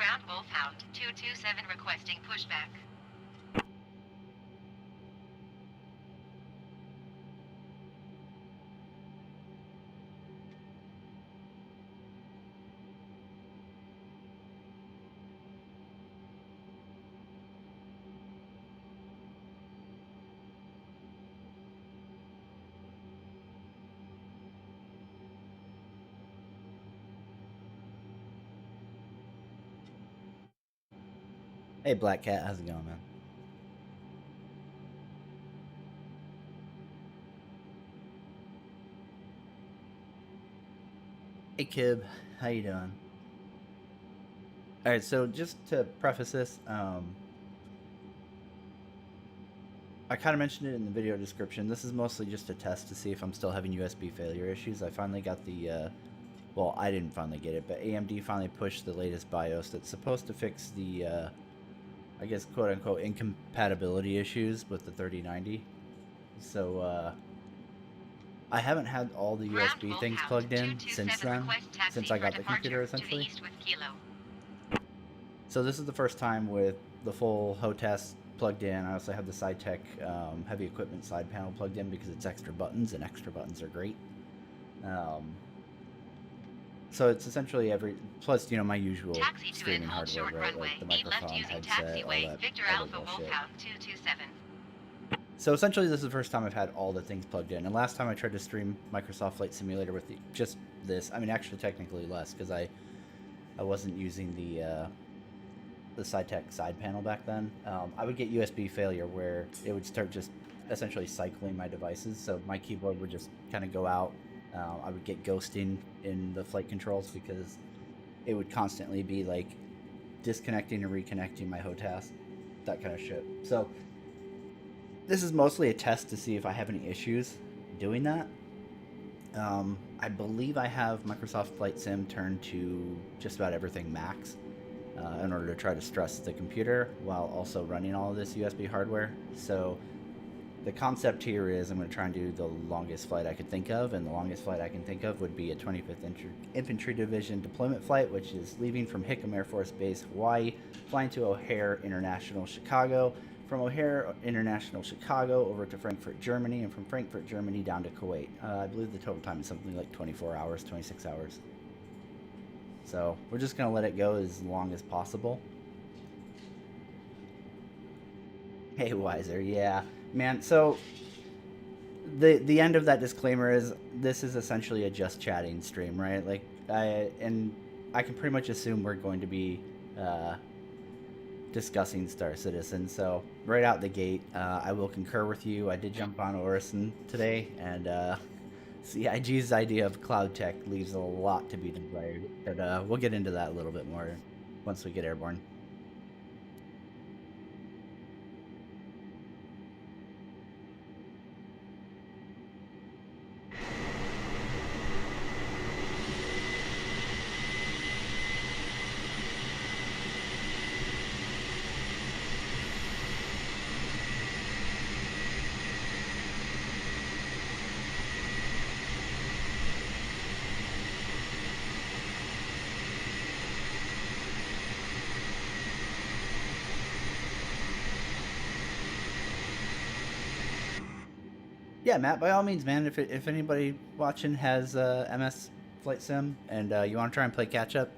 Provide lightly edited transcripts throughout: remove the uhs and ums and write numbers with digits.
Ground Wolfhound 227 requesting pushback. Hey, Black Cat, how's it going, man? Hey, Kib, how you doing? All right, so just to preface this, I kind of mentioned it in the video description. This is mostly just a test to see if I'm still having USB failure issues. I finally got the, well, I didn't finally get it, but AMD finally pushed the latest BIOS that's supposed to fix the, I guess, quote-unquote, incompatibility issues with the 3090. So, I haven't had all the Ground USB things Wolfhound plugged in since 227 then, request taxi since I for got the computer, departure to the essentially. east with Kilo. So this is the first time with the full HOTAS plugged in. I also have the SideTech heavy equipment side panel plugged in because it's extra buttons, and extra buttons are great. So it's essentially plus, my usual Taxi to streaming and hold hardware, short right? runway. Like the 8 left microphone, using headset, taxiway. Victor all that Alpha bullshit. Wolfhound 227. So essentially, this is the first time I've had all the things plugged in. And last time I tried to stream Microsoft Flight Simulator with just this. I mean, actually, technically less because I wasn't using the SideTech side panel back then. I would get USB failure where it would start just essentially cycling my devices. So my keyboard would just kind of go out. I would get ghosting in the flight controls because it would constantly be like disconnecting and reconnecting my HOTAS, that kind of shit. So this is mostly a test to see if I have any issues doing that. I believe I have Microsoft Flight Sim turned to just about everything max in order to try to stress the computer while also running all of this USB hardware. So the concept here is I'm going to try and do the longest flight I could think of, and the longest flight I can think of would be a 25th Infantry Division deployment flight, which is leaving from Hickam Air Force Base, Hawaii, flying to O'Hare International, Chicago, from O'Hare International, Chicago, over to Frankfurt, Germany, and from Frankfurt, Germany, down to Kuwait. I believe the total time is something like 24 hours, 26 hours. So we're just going to let it go as long as possible. Hey, Wiser, yeah. Man, so the end of that disclaimer is this is essentially a just chatting stream, right? Like, I can pretty much assume we're going to be discussing Star Citizen. So right out the gate, I will concur with you. I did jump on Orison today, and CIG's idea of cloud tech leaves a lot to be desired. But we'll get into that a little bit more once we get airborne. Yeah, Matt, by all means, man. If anybody watching has MS Flight Sim and you want to try and play catch up,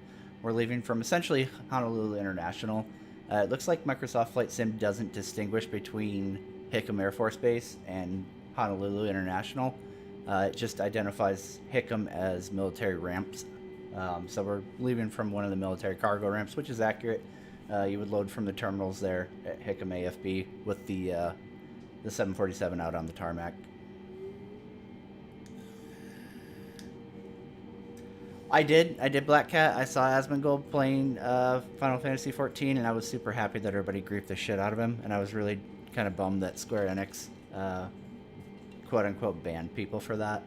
we're leaving from essentially Honolulu International. It looks like Microsoft Flight Sim doesn't distinguish between Hickam Air Force Base and Honolulu International. It just identifies Hickam as military ramps. So we're leaving from one of the military cargo ramps, which is accurate. You would load from the terminals there at Hickam AFB with the 747 out on the tarmac. I did Black Cat. I saw Asmongold playing Final Fantasy 14, and I was super happy that everybody griefed the shit out of him. And I was really kind of bummed that Square Enix, quote unquote, banned people for that.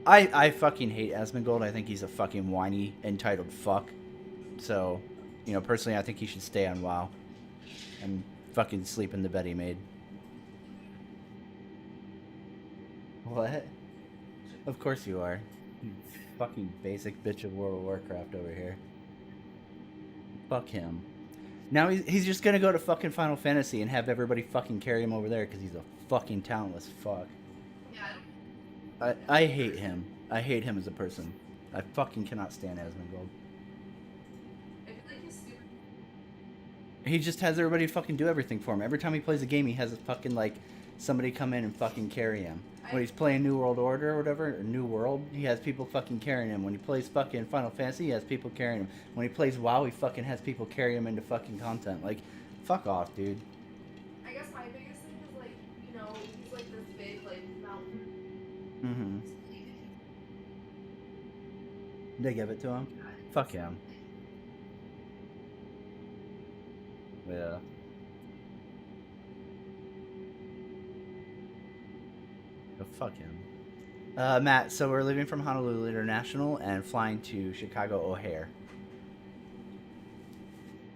I fucking hate Asmongold. I think he's a fucking whiny, entitled fuck. So, personally, I think he should stay on WoW and fucking sleep in the bed he made. What? Of course you are. You fucking basic bitch of World of Warcraft over here. Fuck him. Now he's just gonna go to fucking Final Fantasy and have everybody fucking carry him over there because he's a fucking talentless fuck. I hate him. I hate him as a person. I fucking cannot stand Asmongold. He just has everybody fucking do everything for him. Every time he plays a game, he has a fucking, like, somebody come in and fucking carry him. When he's playing New World Order or whatever, or New World, he has people fucking carrying him. When he plays fucking Final Fantasy, he has people carrying him. When he plays WoW, he fucking has people carry him into fucking content. Like, fuck off, dude. I guess my biggest thing is, like, you know, he's like this big, like, mountain. Mm-hmm. They give it to him? Fuck him. Yeah. Oh, fuck him. Matt, so we're leaving from Honolulu International and flying to Chicago O'Hare.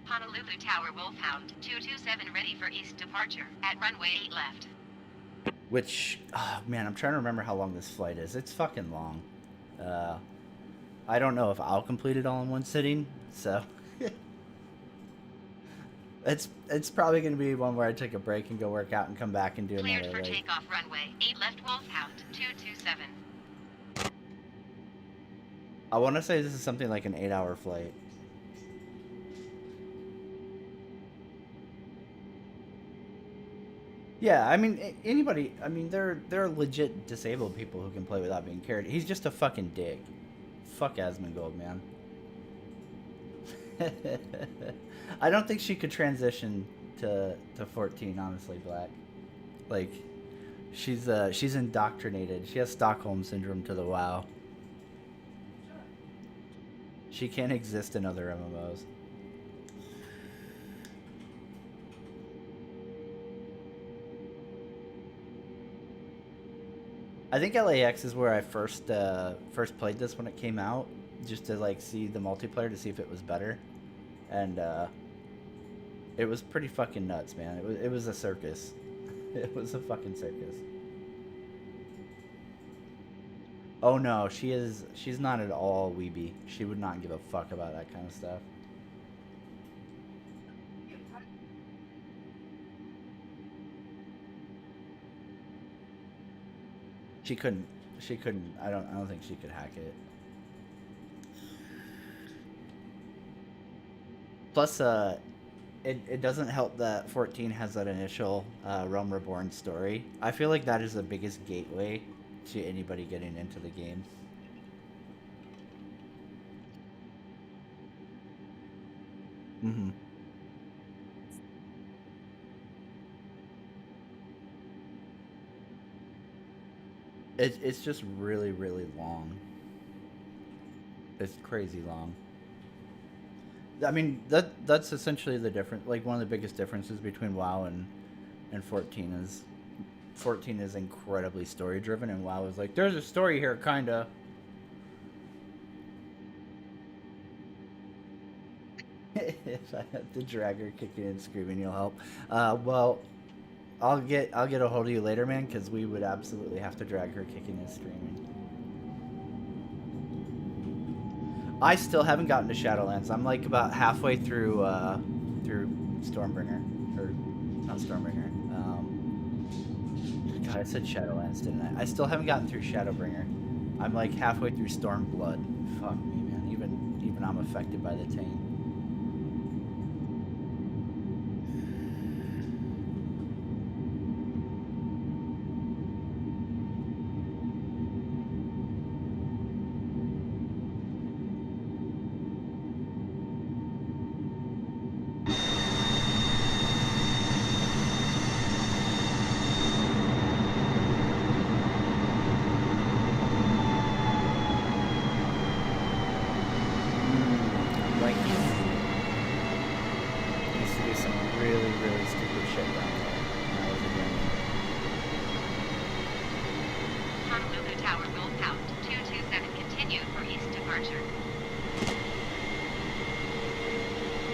Honolulu Tower Wolfhound 227 ready for east departure at runway 8 left. Which, oh man, I'm trying to remember how long this flight is. It's fucking long. I don't know if I'll complete it all in one sitting, so it's probably going to be one where I take a break and go work out and come back and do Cleared another. for takeoff runway 8 left Wolfhound 227. I want to say this is something like an 8-hour flight. Yeah, I mean, anybody, I mean, there are legit disabled people who can play without being carried. He's just a fucking dick. Fuck Asmongold, man. I don't think she could transition to 14, honestly, Black. Like, she's indoctrinated. She has Stockholm Syndrome to the WoW. She can't exist in other MMOs. I think LAX is where I first played this when it came out, just to like see the multiplayer to see if it was better, and it was pretty fucking nuts, man. It was a circus. It was a fucking circus. Oh no, she's not at all weeby. She would not give a fuck about that kind of stuff. She couldn't. I don't think she could hack it. Plus, it doesn't help that 14 has that initial Realm Reborn story. I feel like that is the biggest gateway to anybody getting into the game. Mm-hmm. It's just really, really long. It's crazy long. I mean, that's essentially the difference. Like, one of the biggest differences between WoW and 14 is 14 is incredibly story driven, and WoW is like, there's a story here, kinda. If I have to drag her kicking and screaming, you'll help. Well, I'll get a hold of you later, man, because we would absolutely have to drag her kicking and screaming. I still haven't gotten to Shadowlands. I'm like about halfway through Stormbringer, or not Stormbringer. God, I said Shadowlands, didn't I? I still haven't gotten through Shadowbringer. I'm like halfway through Stormblood. Fuck me, man. Even I'm affected by the taint.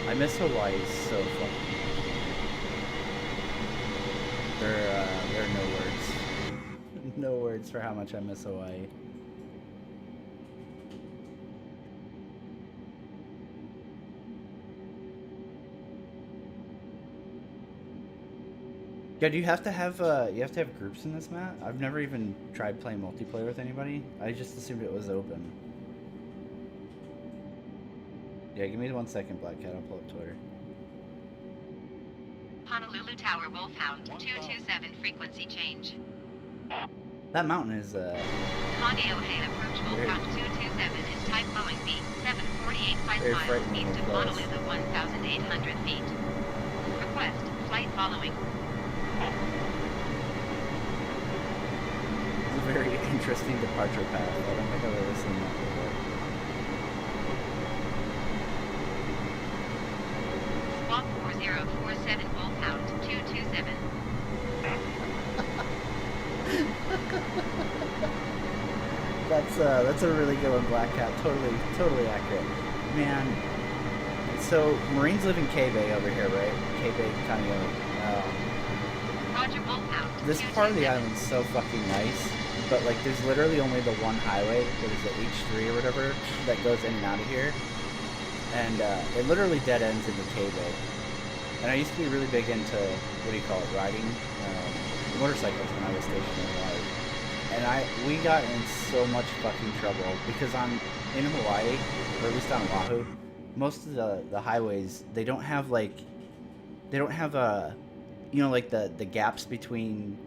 I miss Hawaii so fucking. There are no words. No words for how much I miss Hawaii. Yeah, do you have to have groups in this, Matt? I've never even tried playing multiplayer with anybody. I just assumed it was open. Yeah, give me 1 second, Black Cat. I'll pull up Twitter. Honolulu Tower Wolfhound 227 frequency change. That mountain is Kaneohe approach Wolfhound 227 is type Boeing B 748 very 5 miles frightening east of close. Honolulu 1,800 feet. Request flight following. It's a very interesting departure path. I don't think I've ever seen that before. Squawk 4047 Wolfhound 227. That's a really good one, Black Cat. Totally accurate. Man, so Marines live in K-Bay over here, right? K-Bay, Kaneohe. Roger Wolfhound. This part of the island's so fucking nice, but like there's literally only the one highway, what is it, H3 or whatever, that goes in and out of here. And it literally dead ends into K-Bay. And I used to be really big into, what do you call it, riding motorcycles when I was stationed in Hawaii. And we got in so much fucking trouble because in Hawaii, or at least on Oahu, most of the highways, they don't have like like the gaps between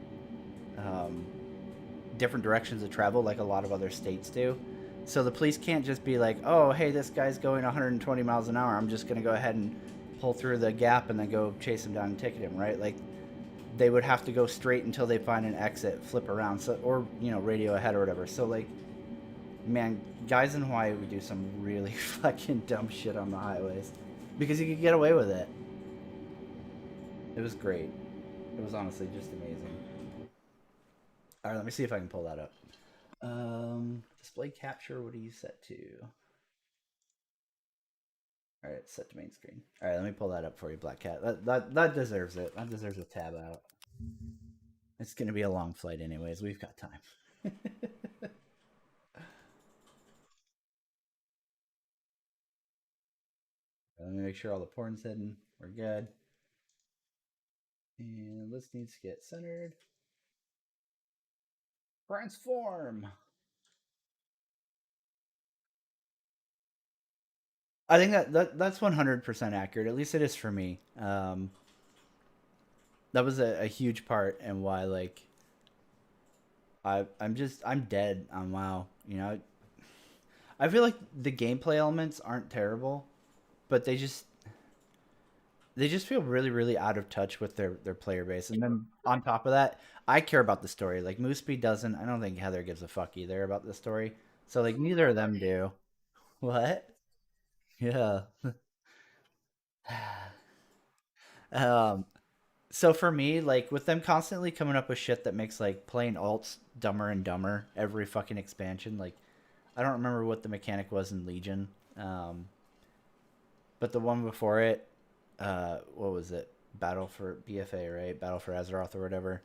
different directions of travel like a lot of other states do. So the police can't just be like, oh, hey, this guy's going 120 miles an hour. I'm just going to go ahead and pull through the gap and then go chase him down and ticket him, right? Like, they would have to go straight until they find an exit, flip around, so or, radio ahead or whatever. So, like, man, guys in Hawaii would do some really fucking dumb shit on the highways because you could get away with it. It was great. It was honestly just amazing. All right, let me see if I can pull that up. Display capture, what do you set to? All right, set to main screen. All right, let me pull that up for you, Black Cat. That deserves it. That deserves a tab out. It's gonna be a long flight, anyways. We've got time. Let me make sure all the porn's hidden. We're good. And this needs to get centered. Transform. I think that's 100% accurate. At least it is for me. That was a huge part and why like I'm dead on WoW. I feel like the gameplay elements aren't terrible, but they just feel really really out of touch with their player base. And then on top of that, I care about the story. Like Mooseby doesn't. I don't think Heather gives a fuck either about the story. So like neither of them do. What? Yeah. um so for me, like with them constantly coming up with shit that makes like playing alts dumber and dumber every fucking expansion, like I don't remember what the mechanic was in Legion. But the one before it, what was it? Battle for BFA, right? Battle for Azeroth or whatever.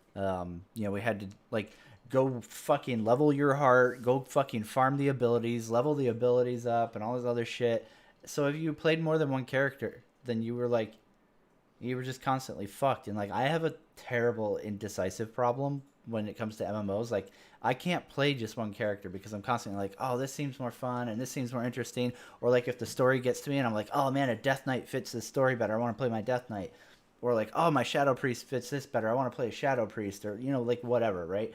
We had to like go fucking level your heart, go fucking farm the abilities, level the abilities up, and all this other shit. So if you played more than one character, then you were just constantly fucked. And like I have a terrible indecisive problem when it comes to MMOs. Like I can't play just one character because I'm constantly like, oh, this seems more fun and this seems more interesting. Or like if the story gets to me and I'm like, oh man, a Death Knight fits this story better. I want to play my Death Knight. Or like, oh, my Shadow Priest fits this better. I want to play a Shadow Priest. Or like whatever, right?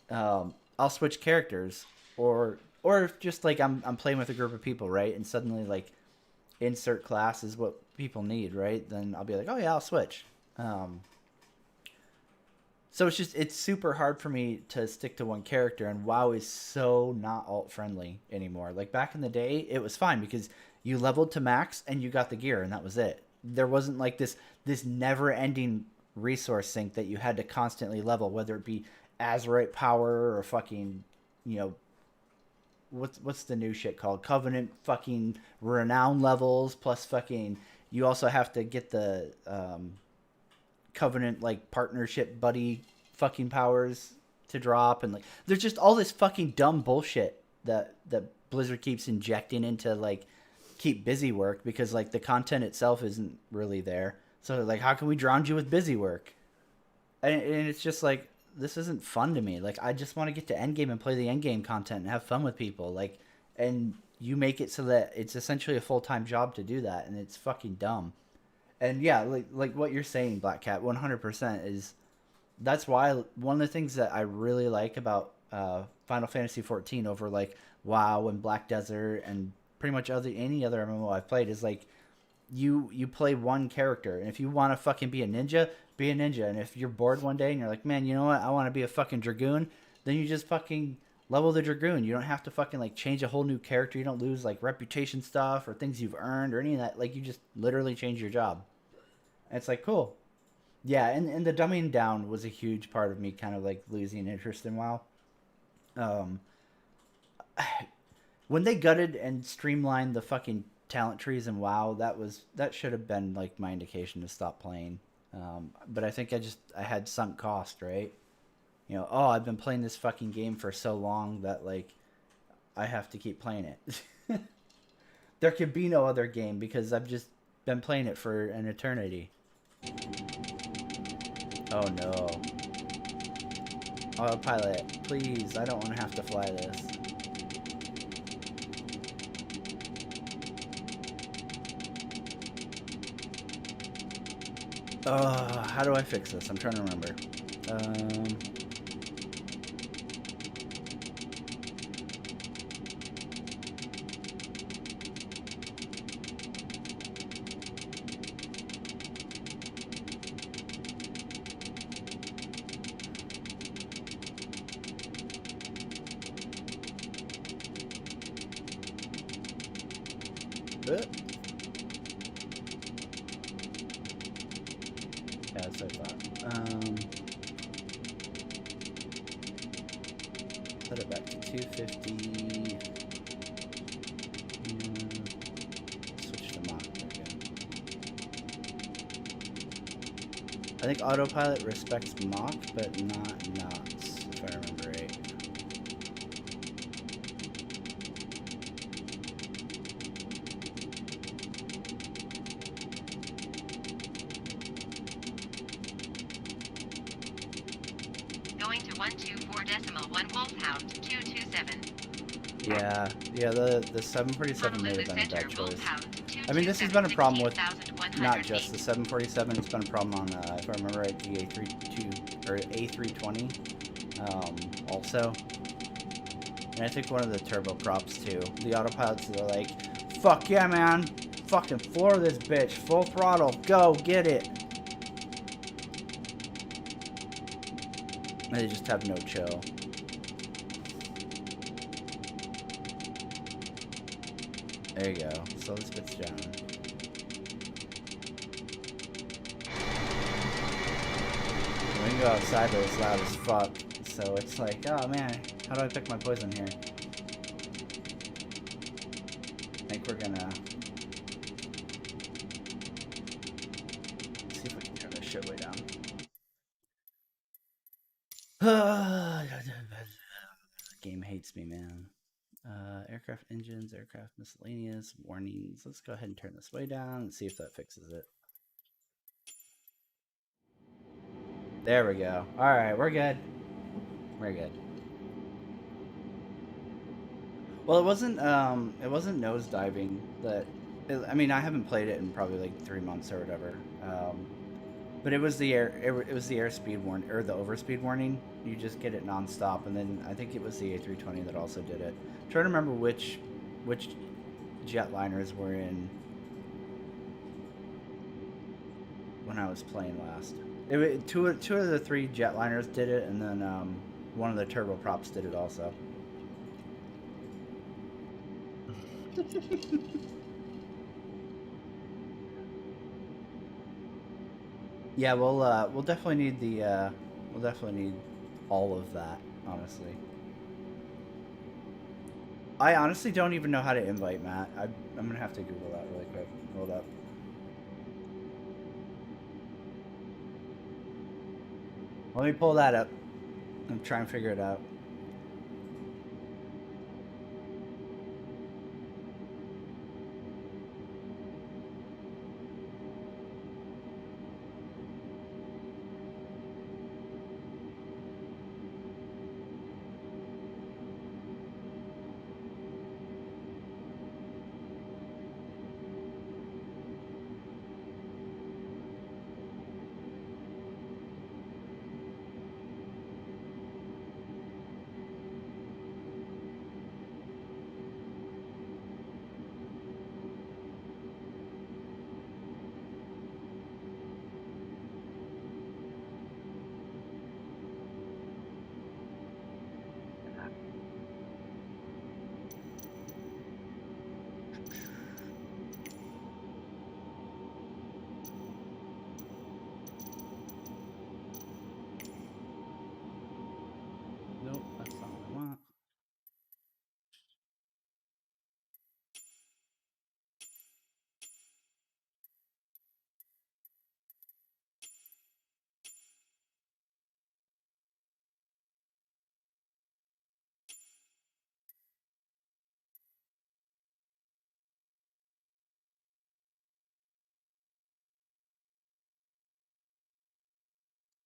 I'll switch characters. Or if just like I'm playing with a group of people, right? And suddenly like insert class is what people need, right? Then I'll be like, oh yeah, I'll switch. So it's super hard for me to stick to one character, and WoW is so not alt friendly anymore. Like back in the day, it was fine because you leveled to max and you got the gear, and that was it. There wasn't like this never ending resource sink that you had to constantly level, whether it be Azerite power or fucking you know what's the new shit called Covenant fucking renown levels plus fucking you also have to get the Covenant like partnership buddy fucking powers to drop, and like there's just all this fucking dumb bullshit that Blizzard keeps injecting into like keep busy work because like the content itself isn't really there. So like how can we drown you with busy work? and it's just like this isn't fun to me. Like I just want to get to endgame and play the endgame content and have fun with people. Like, and you make it so that it's essentially a full time job to do that, and it's fucking dumb. And yeah, like what you're saying, Black Cat, 100% is that's why one of the things that I really like about Final Fantasy 14 over like WoW and Black Desert and pretty much any other MMO I've played is like you play one character, and if you want to fucking be a ninja, be a ninja. And if you're bored one day and you're like, man, you know what, I want to be a fucking dragoon, then you just fucking level the dragoon. You don't have to fucking like change a whole new character. You don't lose like reputation stuff or things you've earned or any of that. Like you just literally change your job. And it's like cool. Yeah, and the dumbing down was a huge part of me kind of like losing interest in WoW. Um, when they gutted and streamlined the fucking talent trees in WoW, that should have been like my indication to stop playing. But I think I had sunk cost, right? You know, oh, I've been playing this fucking game for so long that like I have to keep playing it. There could be no other game because I've just been playing it for an eternity. Oh no. Autopilot, please, I don't want to have to fly this. How do I fix this? I'm trying to remember. Um, yeah, that's what I thought. Set it back to 250. Switch to Mach again. I think autopilot respects Mach, but not knots, if I remember right. Going to 124.1 Wolfhound 227. Yeah, the 747 may have been a Honolulu bad Center, choice. Wolfhound I mean, this has been a problem with 227, not 16,100 just the feet. 747. It's been a problem on, if I remember right, the A32 or A320, also. And I think one of the turboprops too. The autopilots are like, "Fuck yeah, man! Fucking floor this bitch, full throttle, go get it!" And they just have no chill. There you go. Slow this bitch down. When you go outside, though, it's loud as fuck. So it's like, oh man, how do I pick my poison here? I think we're gonna see if we can turn this shit way down. Game hates me, man. Aircraft engines, aircraft miscellaneous, warnings. Let's go ahead and turn this way down and see if that fixes it. There we go. Alright, we're good. We're good. Well, it wasn't nosediving that. I mean, I haven't played it in probably like 3 months or whatever. But it was the it was the airspeed warning or the overspeed warning. You just get it nonstop, and then I think it was the A320 that also did it. I'm trying to remember which jetliners were in when I was playing last. Two of the three jetliners did it, and then one of the turboprops did it also. Yeah, we'll definitely need we'll definitely need all of that, honestly. I honestly don't even know how to invite Matt. I'm gonna have to Google that really quick. Hold up. Let me pull that up and try and figure it out.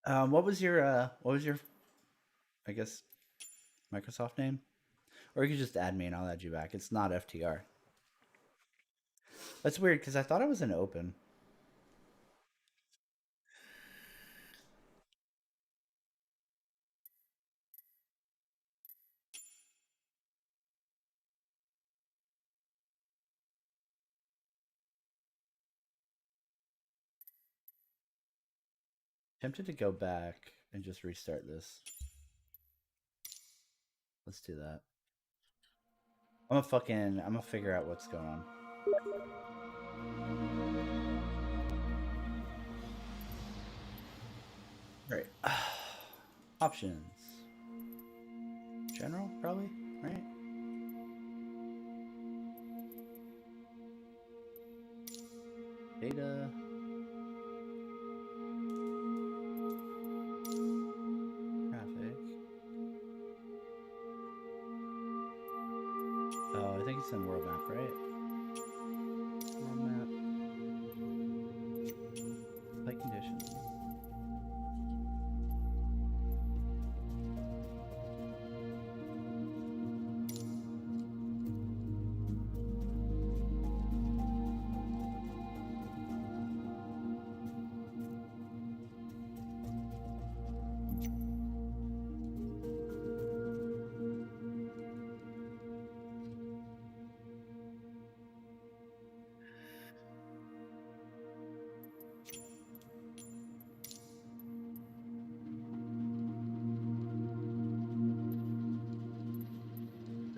what was your, I guess, Microsoft name? Or you could just add me and I'll add you back. It's not FTR. That's weird because I thought it was an open. Tempted to go back and just restart this. Let's do that. I'm gonna figure out what's going on. Right. Options. General, probably, right? Data. Traffic. Oh, I think it's in world map, right? World map. Light conditions.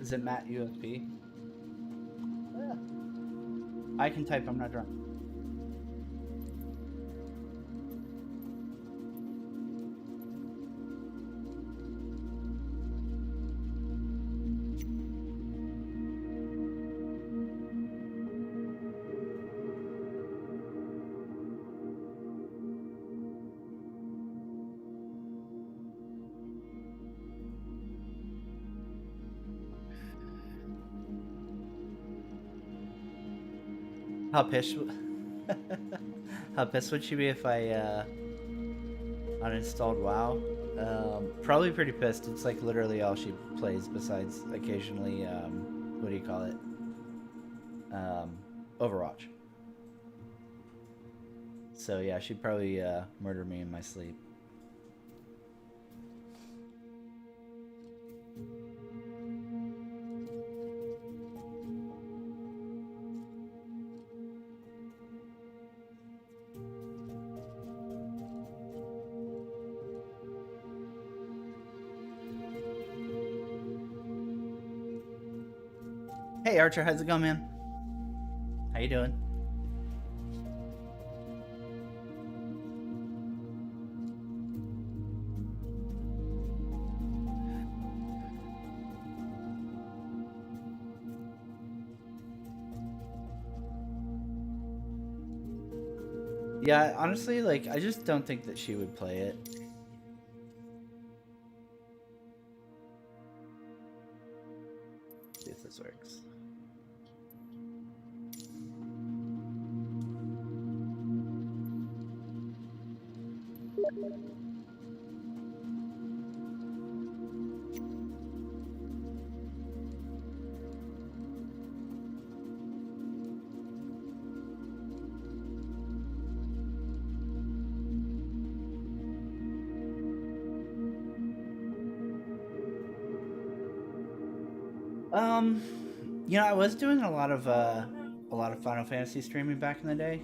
Is it Matt UFP? Yeah. I can type, I'm not drunk. How pissed? How pissed would she be if I uninstalled WoW? Probably pretty pissed. It's like literally all she plays besides occasionally, what do you call it? Overwatch. So yeah, she'd probably murder me in my sleep. Hey Archer, how's it going, man? How you doing? Yeah, honestly, like, I just don't think that she would play it. See if this works. You know, I was doing a lot of Final Fantasy streaming back in the day.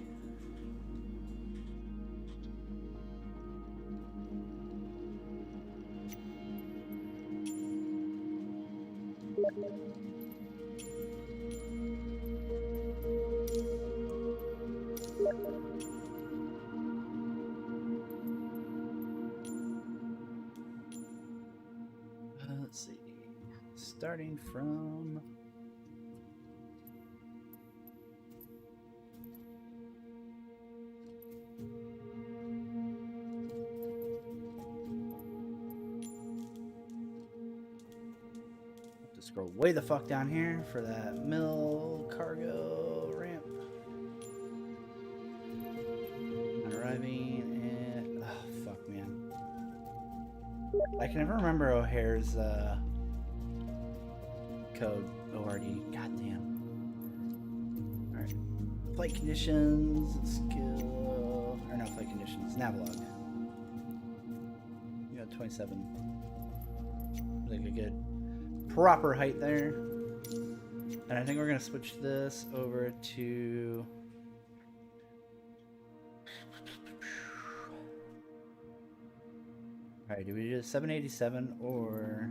Let's see. Starting from scroll way the fuck down here for that mill cargo ramp. Arriving at, oh fuck man. I can never remember O'Hare's code. ORD. Goddamn. Alright. Flight conditions, skill. Or no, flight conditions. Navlog. You got 27. Like a good proper height there. And I think we're going to switch this over to. Alright, do we do 787 or.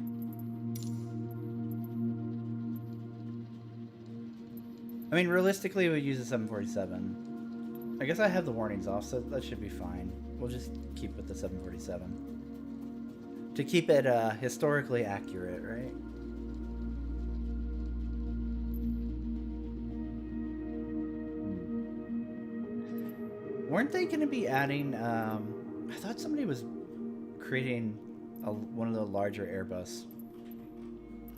I mean, realistically, we use a 747. I guess I have the warnings off, so that should be fine. We'll just keep with the 747. To keep it historically accurate, right? Weren't they going to be adding... I thought somebody was creating one of the larger Airbus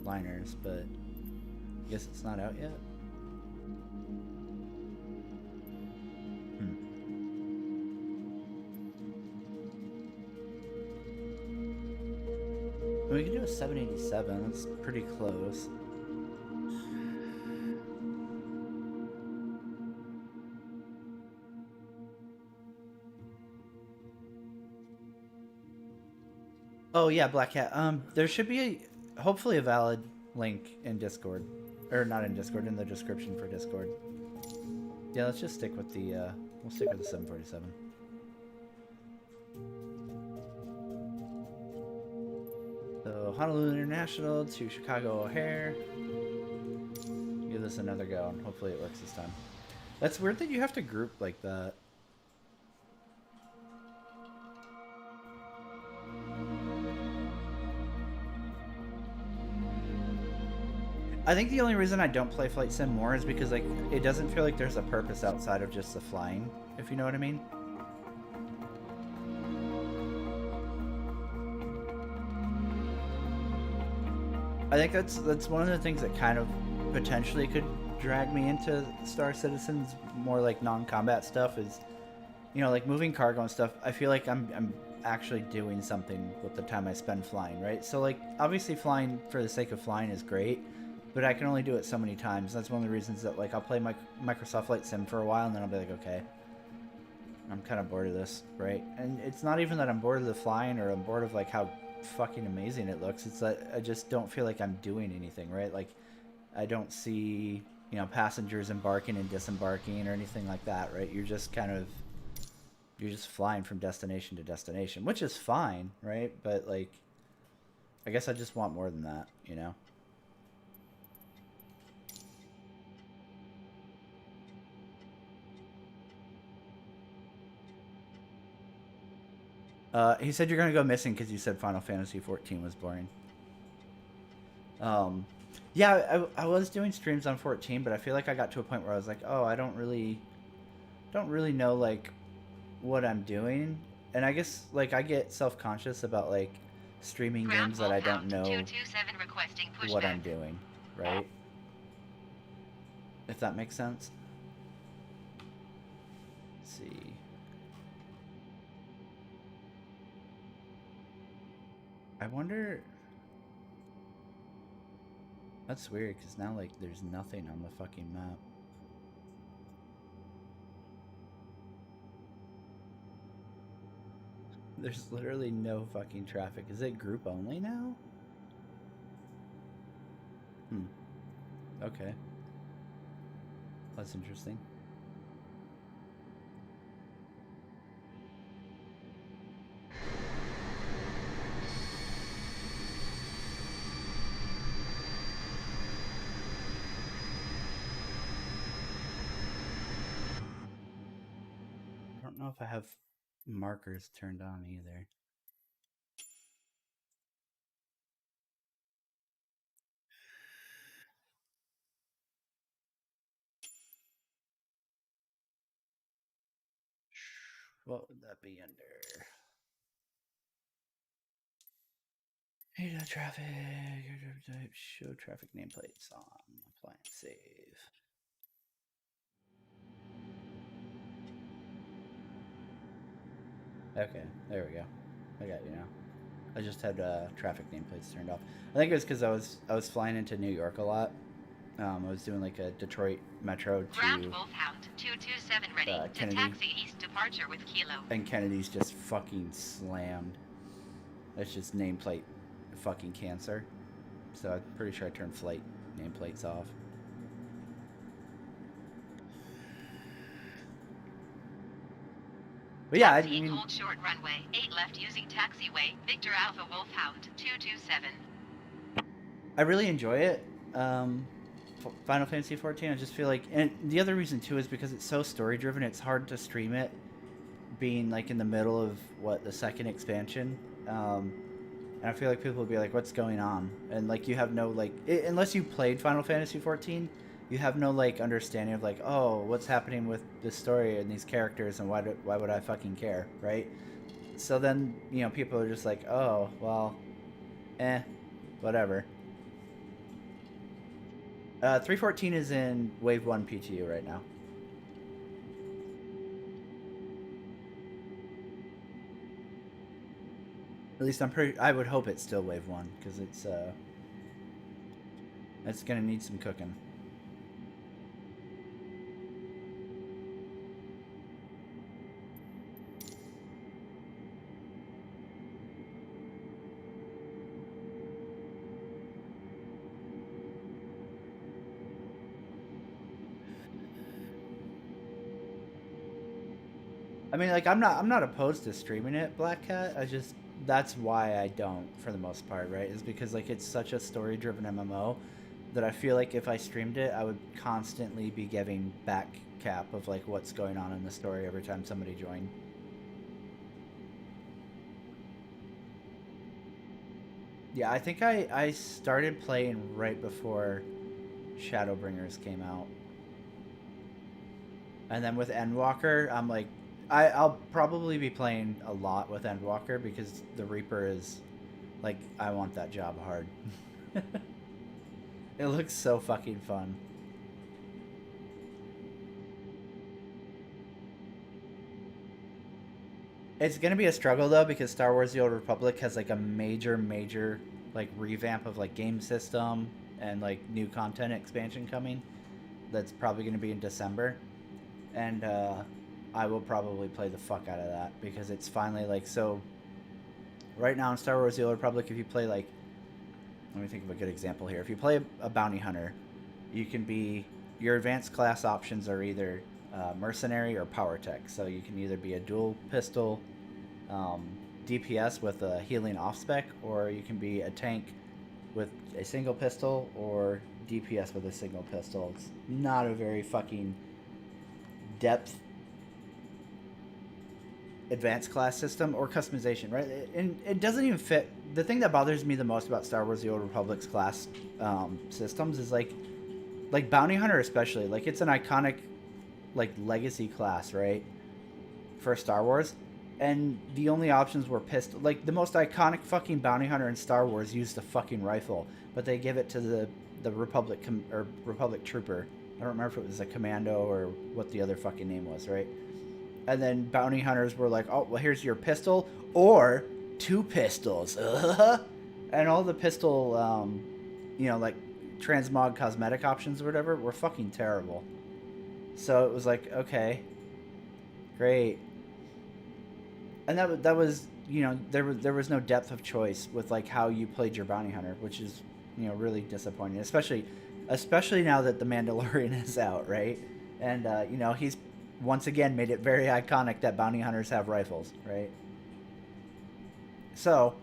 liners, but I guess it's not out yet. We can do a 787. That's pretty close. Oh yeah, Black Cat. There should be hopefully a valid link in Discord, or not in Discord, in the description for Discord. Yeah, let's just stick with the. We'll stick with the 747. So Honolulu International to Chicago O'Hare. Give this another go, and hopefully it works this time. That's weird that you have to group like that. I think the only reason I don't play Flight Sim more is because like it doesn't feel like there's a purpose outside of just the flying, if you know what I mean. I think that's one of the things that kind of potentially could drag me into Star Citizen's more like non-combat stuff is, you know, like moving cargo and stuff. I feel like I'm actually doing something with the time I spend flying, right? So like obviously flying for the sake of flying is great, but I can only do it so many times. That's one of the reasons that like I'll play my Microsoft Flight Sim for a while and then I'll be like, okay, I'm kind of bored of this, right? And it's not even that I'm bored of the flying or I'm bored of like how fucking amazing it looks. It's that I just don't feel like I'm doing anything, right? Like I don't see, you know, passengers embarking and disembarking or anything like that, right? You're just flying from destination to destination, which is fine, right? But like I guess I just want more than that, you know? He said you're gonna go missing because you said Final Fantasy 14 was boring. Yeah, I was doing streams on 14, but I feel like I got to a point where I was like, oh, I don't really know like what I'm doing, and I guess like I get self-conscious about like streaming games that I don't know 227 requesting what pushback. I'm doing, right? If that makes sense. Let's see. I wonder. That's weird because now like there's nothing on the fucking map. There's literally no fucking traffic. Is it group only now? Okay. That's interesting. I don't know if I have markers turned on either. What would that be under? Hey, traffic. Type, show traffic nameplates on. Apply and save. Okay, there we go. I got you now. I just had traffic nameplates turned off. I think it was because I was flying into New York a lot. I was doing like a Detroit Metro Ground to Wolfhound 227 ready to Kennedy, taxi east departure with Kilo. and Kennedy's just fucking slammed. It's just nameplate fucking cancer. So I'm pretty sure I turned flight nameplates off. But yeah, I Taxi mean, hold short runway 8 left using taxiway Victor Alpha Wolfhound 227. I really enjoy it. Final Fantasy 14. I just feel like, and the other reason too is because it's so story driven. It's hard to stream it, being like in the middle of the second expansion. And I feel like people will be like, "What's going on?" And like you have no unless you played Final Fantasy 14, you have no like understanding of like, "Oh, what's happening with this story and these characters, and why would I fucking care?" Right? So then people are just like, "Oh, well, whatever." 314 is in Wave 1 PTU right now. At least I would hope it's still Wave 1, because it's gonna need some cooking. I mean, like, I'm not opposed to streaming it, Black Cat. That's why I don't, for the most part, right? Is because like it's such a story-driven MMO that I feel like if I streamed it, I would constantly be giving back cap of like what's going on in the story every time somebody joined. Yeah, I think I started playing right before Shadowbringers came out. And then with Endwalker, I'm like, I'll probably be playing a lot with Endwalker because the Reaper is, like, I want that job hard. It looks so fucking fun. It's gonna be a struggle though because Star Wars: The Old Republic has like a major like revamp of like game system and like new content expansion coming. That's probably gonna be in December, and I will probably play the fuck out of that because it's finally like so. Right now in Star Wars: The Old Republic, if you play like, let me think of a good example here. If you play a bounty hunter, you can be your advanced class options are either mercenary or power tech. So you can either be a dual pistol DPS with a healing off spec, or you can be a tank with a single pistol or DPS with a single pistol. It's not a very fucking depth advanced class system or customization, right? And it doesn't even fit. The thing that bothers me the most about Star Wars: The Old Republic's class systems is like bounty hunter especially. Like it's an iconic like legacy class, right? For Star Wars, and the only options were pistol. Like the most iconic fucking bounty hunter in Star Wars used a fucking rifle, but they give it to the Republic or Republic trooper. I don't remember if it was a commando or what the other fucking name was, right? And then bounty hunters were like, "Oh, well, here's your pistol or two pistols," and all the pistol, like transmog cosmetic options or whatever were fucking terrible. So it was like, okay, great. And that was there was no depth of choice with like how you played your bounty hunter, which is really disappointing, especially now that the Mandalorian is out, right? And he's once again made it very iconic that bounty hunters have rifles, right? So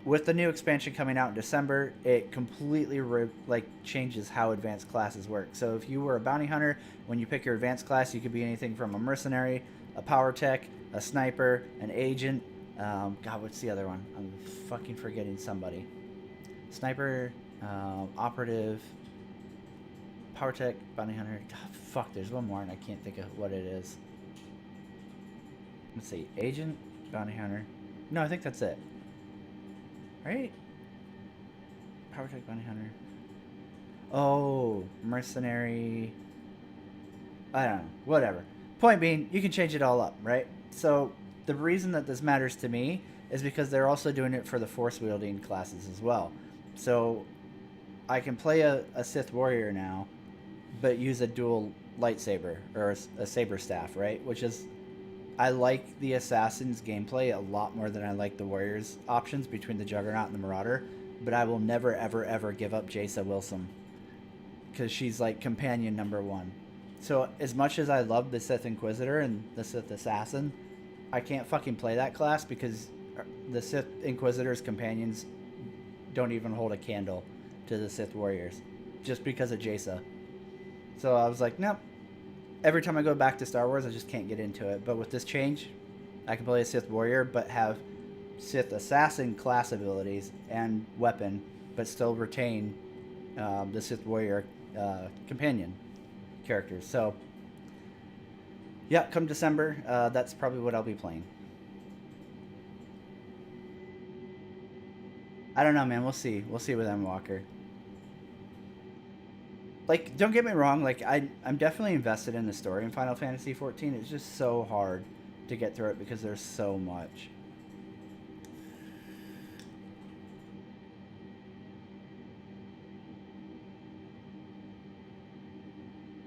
with the new expansion coming out in December, it completely changes how advanced classes work. So if you were a bounty hunter, when you pick your advanced class, you could be anything from a mercenary, a power tech, a sniper, an agent. God, what's the other one? I'm fucking forgetting somebody. Sniper, operative, power tech, bounty hunter. God, fuck, there's one more and I can't think of what it is. Let's see, agent, bounty hunter. No, I think that's it. Right? Power tech, bounty hunter. Oh, mercenary. I don't know. Whatever. Point being, you can change it all up, right? So the reason that this matters to me is because they're also doing it for the force wielding classes as well. So I can play a Sith warrior now, but use a dual lightsaber or a saber staff, right? Which is, I like the assassin's gameplay a lot more than I like the warrior's options between the Juggernaut and the Marauder. But I will never, ever, ever give up Jace Wilson because she's like companion number one. So as much as I love the Sith Inquisitor and the Sith Assassin, I can't fucking play that class because the Sith Inquisitor's companions don't even hold a candle to the Sith Warriors just because of Jace. So I was like, nope. Every time I go back to Star Wars, I just can't get into it. But with this change, I can play a Sith Warrior, but have Sith Assassin class abilities and weapon, but still retain the Sith Warrior companion characters. So, yeah, come December, that's probably what I'll be playing. I don't know, man. We'll see. We'll see with Walker. Like, don't get me wrong. Like, I'm definitely invested in the story in Final Fantasy 14. It's just so hard to get through it because there's so much.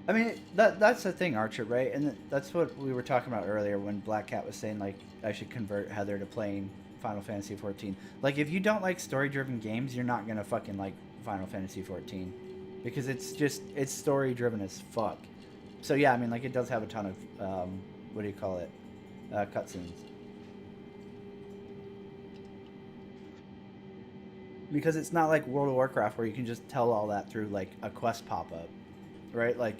I mean, that's the thing, Archer, right? And that's what we were talking about earlier when Black Cat was saying, like, I should convert Heather to playing Final Fantasy 14. Like, if you don't like story-driven games, you're not going to fucking like Final Fantasy 14. Because it's story-driven as fuck. So, yeah, I mean, like, it does have a ton of, what do you call it? Cutscenes. Because it's not like World of Warcraft where you can just tell all that through, like, a quest pop-up. Right? Like,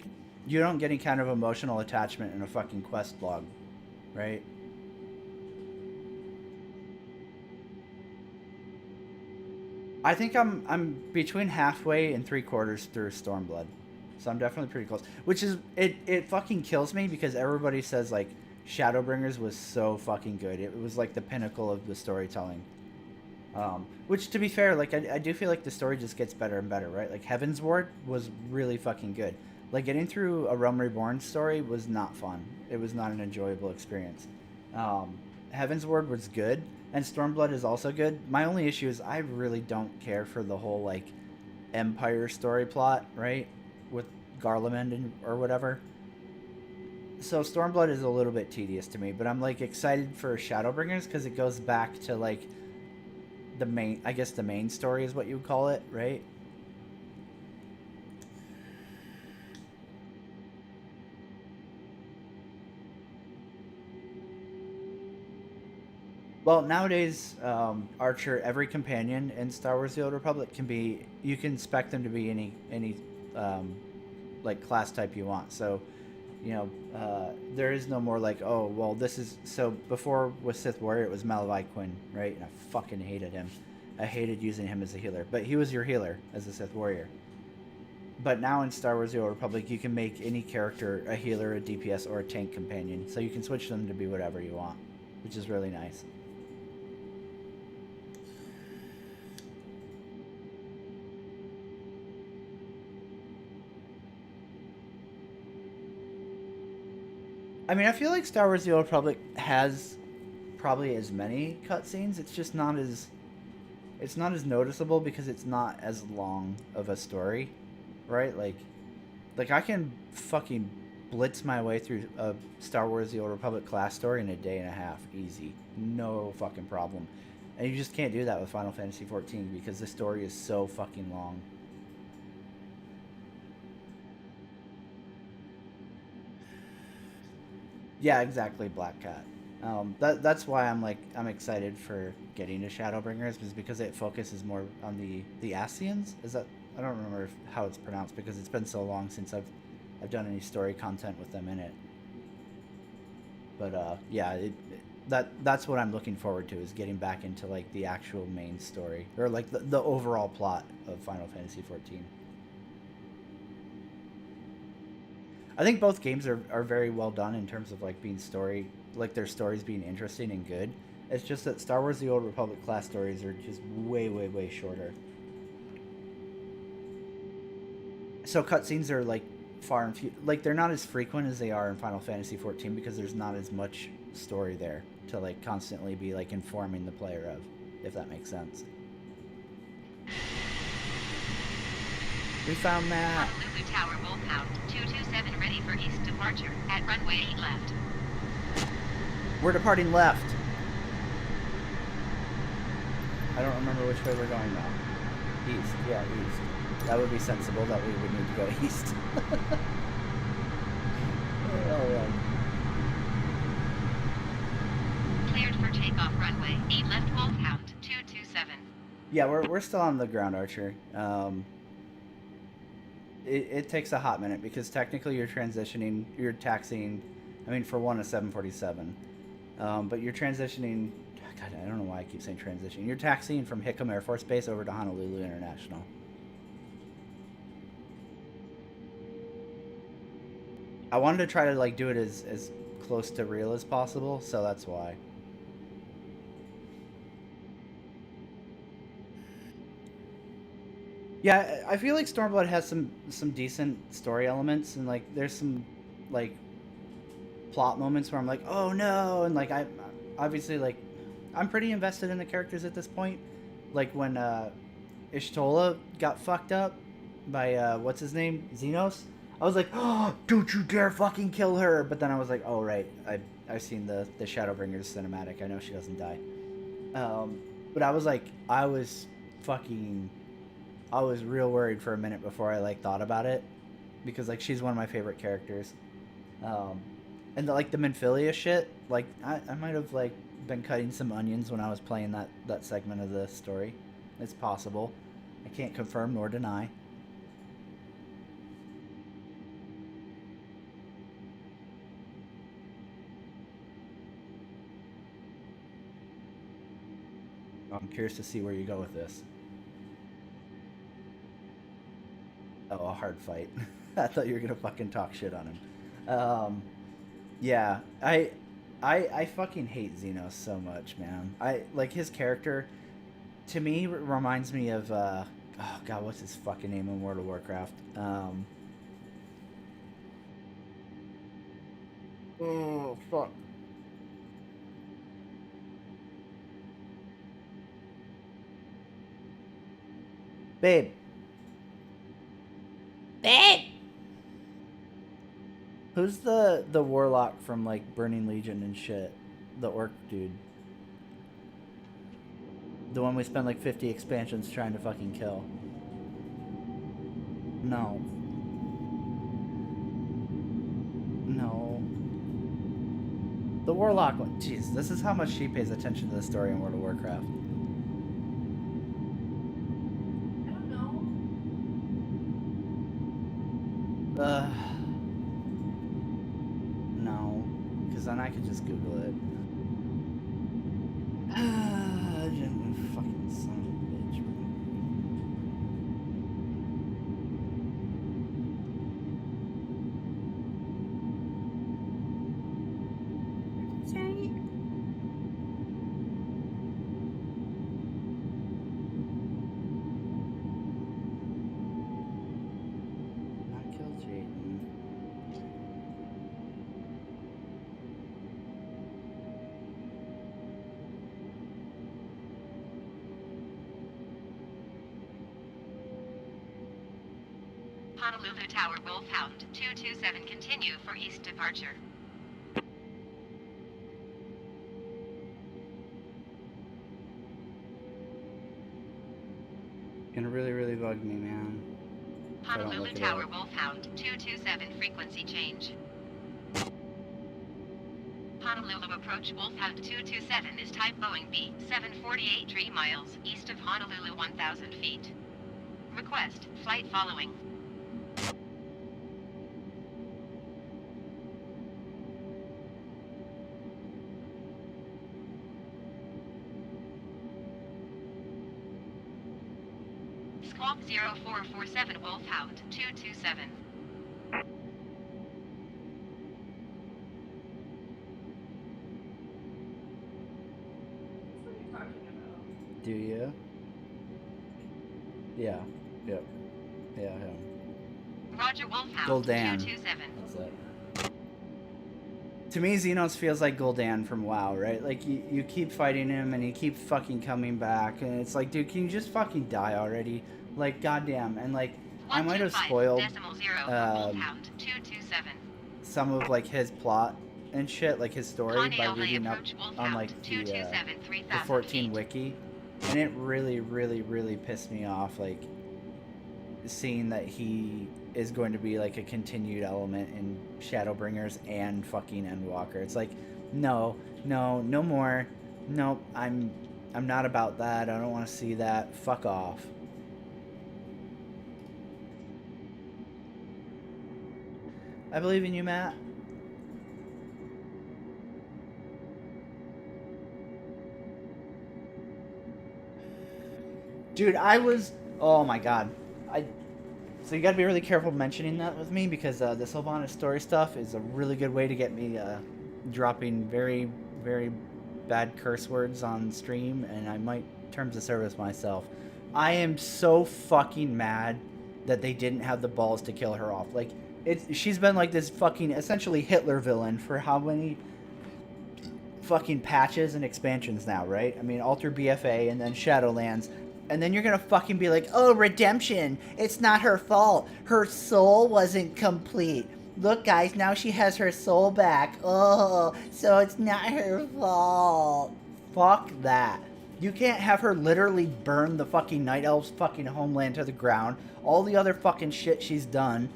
you don't get any kind of emotional attachment in a fucking quest log. Right? I think I'm between halfway and 3/4 through Stormblood. So I'm definitely pretty close. Which is, it fucking kills me because everybody says, like, Shadowbringers was so fucking good. It was, like, the pinnacle of the storytelling. Which, to be fair, like, I do feel like the story just gets better and better, right? Like, Heaven's Ward was really fucking good. Like, getting through a Realm Reborn story was not fun. It was not an enjoyable experience. Heaven's Ward was good, and Stormblood is also good. My only issue is I really don't care for the whole, like, Empire story plot, right? With Garlemald or whatever. So Stormblood is a little bit tedious to me, but I'm, like, excited for Shadowbringers because it goes back to, like, the main, I guess the main story is what you would call it, right? Well, nowadays, Archer, every companion in Star Wars: The Old Republic can be, you can spec them to be any like class type you want. So, you know, there is no more like, oh, well, this is, so before with Sith Warrior, it was Malavai Quinn, right? And I fucking hated him. I hated using him as a healer, but he was your healer as a Sith Warrior. But now in Star Wars: The Old Republic, you can make any character a healer, a DPS, or a tank companion. So you can switch them to be whatever you want, which is really nice. I mean, I feel like Star Wars: The Old Republic has probably as many cutscenes. It's just not as, it's not as noticeable because it's not as long of a story, right? Like I can fucking blitz my way through a Star Wars: The Old Republic class story in a day and a half, easy, no fucking problem. And you just can't do that with Final Fantasy 14 because the story is so fucking long. Yeah, exactly, Black Cat. That's why I'm excited for getting to Shadowbringers, is because it focuses more on the Ascians. Is that, I don't remember how it's pronounced because it's been so long since I've done any story content with them in it. But yeah, that's what I'm looking forward to, is getting back into like the actual main story, or like the overall plot of Final Fantasy 14. I think both games are very well done in terms of like being story, like their stories being interesting and good. It's just that Star Wars: The Old Republic class stories are just way, way, way shorter. So cutscenes are like far and few, like they're not as frequent as they are in Final Fantasy 14 because there's not as much story there. to like constantly be like informing the player of, if that makes sense. We found that. Honolulu Tower Wolfhound 227 ready for east departure at runway 8 left. We're departing left. I don't remember which way we're going now. East, yeah, east. That would be sensible that we would need to go east. Oh, yeah. Cleared for takeoff runway 8 left Wolfhound 227. Yeah, we're still on the ground, Archer. It takes a hot minute because technically you're transitioning, you're taxiing, I mean, for one, a 747. But you're transitioning, God, I don't know why I keep saying transitioning. You're taxiing from Hickam Air Force Base over to Honolulu International. I wanted to try to like do it as close to real as possible, so that's why. Yeah, I feel like Stormblood has some decent story elements, and like there's some like plot moments where I'm like, oh no, and like I obviously like I'm pretty invested in the characters at this point. Like when Ishtola got fucked up by what's his name, Xenos. I was like, oh, don't you dare fucking kill her! But then I was like, oh right, I've seen the Shadowbringers cinematic. I know she doesn't die. But I was like, I was real worried for a minute before I like thought about it, because like she's one of my favorite characters. And like the Minfilia shit, like I might have like been cutting some onions when I was playing that segment of the story. It's possible. I can't confirm nor deny. I'm curious to see where you go with this. Oh, a hard fight. I thought you were gonna fucking talk shit on him. Yeah, I fucking hate Xenos so much, man. I like his character. To me, reminds me of oh god, what's his fucking name in World of Warcraft? Oh fuck. Babe. Babe. Who's the warlock from like Burning Legion and shit? The orc dude. The one we spent like 50 expansions trying to fucking kill. No. No. The warlock one. Jeez, this is how much she pays attention to the story in World of Warcraft. I don't know. No. Because then I could just Google it. Fucking son of a bitch. Sorry. Not kill Jayden. Honolulu Tower Wolfhound 227 continue for east departure. Gonna really bug me, man. If I don't Honolulu look it Tower up. Wolfhound 227 frequency change. Honolulu approach Wolfhound 227 is type Boeing B 748 3 miles east of Honolulu 1,000 feet. Request flight following. Squawk 0447 Wolfhound 227. That's what you're talking about. Do you? Yeah. Yep. Yeah, him. Roger Wolfhound Goldan. 227. That's it. To me, Xenos feels like Gul'dan from WoW, right? Like, you keep fighting him, and he keeps fucking coming back, and it's like, dude, can you just fucking die already? Like, goddamn. And, like, I might have spoiled some of, like, his plot and shit, like, his story, by reading up on, like, the 14 wiki. And it really, really, really pissed me off, like, seeing that he is going to be like a continued element in Shadowbringers and fucking Endwalker. It's like, no more. Nope, I'm not about that. I don't want to see that. Fuck off. I believe in you, Matt. Dude, oh my god. So you gotta be really careful mentioning that with me, because the Sylvanas story stuff is a really good way to get me dropping very, very bad curse words on stream, and I might terms of service myself. I am so fucking mad that they didn't have the balls to kill her off. Like, she's been like this fucking essentially Hitler villain for how many fucking patches and expansions now, right? I mean, Alter BFA and then Shadowlands. And then you're gonna fucking be like, oh, redemption. It's not her fault. Her soul wasn't complete. Look, guys, now she has her soul back. Oh, so it's not her fault. Fuck that. You can't have her literally burn the fucking Night Elf's fucking homeland to the ground. All the other fucking shit she's done.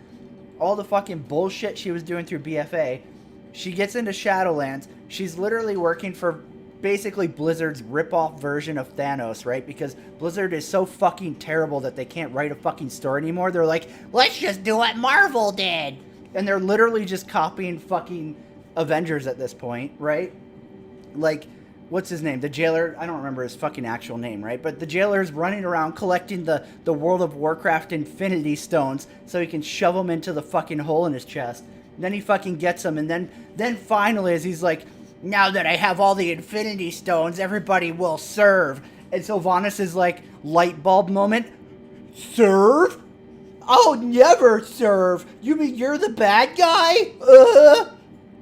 All the fucking bullshit she was doing through BFA. She gets into Shadowlands. She's literally working for basically Blizzard's rip-off version of Thanos, right? Because Blizzard is so fucking terrible that they can't write a fucking story anymore. They're like, let's just do what Marvel did. And they're literally just copying fucking Avengers at this point, right? Like, what's his name? The jailer, I don't remember his fucking actual name, right? But the jailer's running around collecting the World of Warcraft Infinity Stones so he can shove them into the fucking hole in his chest. And then he fucking gets them, and then finally, as he's like, now that I have all the Infinity Stones, everybody will serve. And Sylvanas is like, light bulb moment. Serve? I'll never serve. You mean you're the bad guy?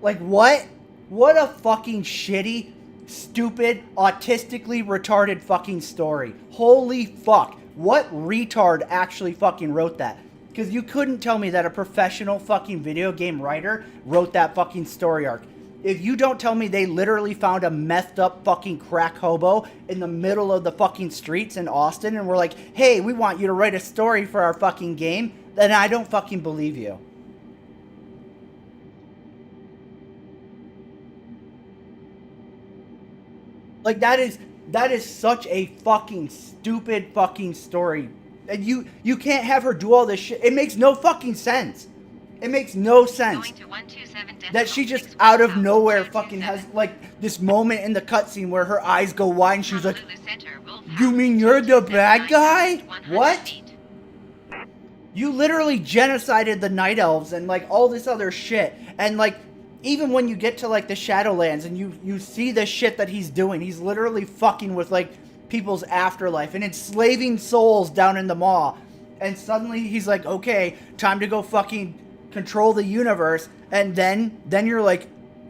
Like, what? What a fucking shitty, stupid, autistically retarded fucking story. Holy fuck. What retard actually fucking wrote that? Because you couldn't tell me that a professional fucking video game writer wrote that fucking story arc. If you don't tell me they literally found a messed up fucking crack hobo in the middle of the fucking streets in Austin and we're like, hey, we want you to write a story for our fucking game, then I don't fucking believe you. Like, that is such a fucking stupid fucking story. And you can't have her do all this shit. It makes no fucking sense. It makes no sense that she just out of nowhere fucking has like this moment in the cutscene where her eyes go wide and she's like, you mean you're the bad guy? What? You literally genocided the Night Elves and like all this other shit. And like, even when you get to like the Shadowlands and you see the shit that he's doing, he's literally fucking with like people's afterlife and enslaving souls down in the Maw. And suddenly he's like, okay, time to go fucking control the universe. And then you're like,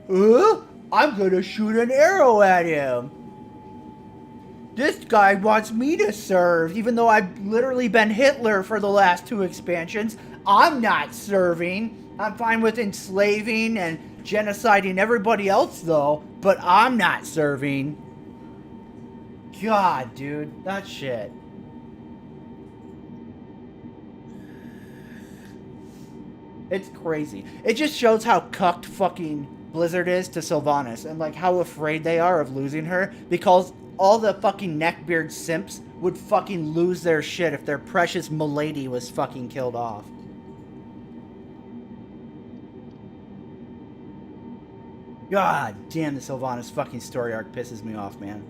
I'm gonna shoot an arrow at him. This guy wants me to serve, even though I've literally been Hitler for the last 2 expansions. I'm not serving. I'm fine with enslaving and genociding everybody else, though, but I'm not serving. God, dude, that shit. It's crazy. It just shows how cucked fucking Blizzard is to Sylvanas and like how afraid they are of losing her, because all the fucking neckbeard simps would fucking lose their shit if their precious milady was fucking killed off. God damn, the Sylvanas fucking story arc pisses me off, man.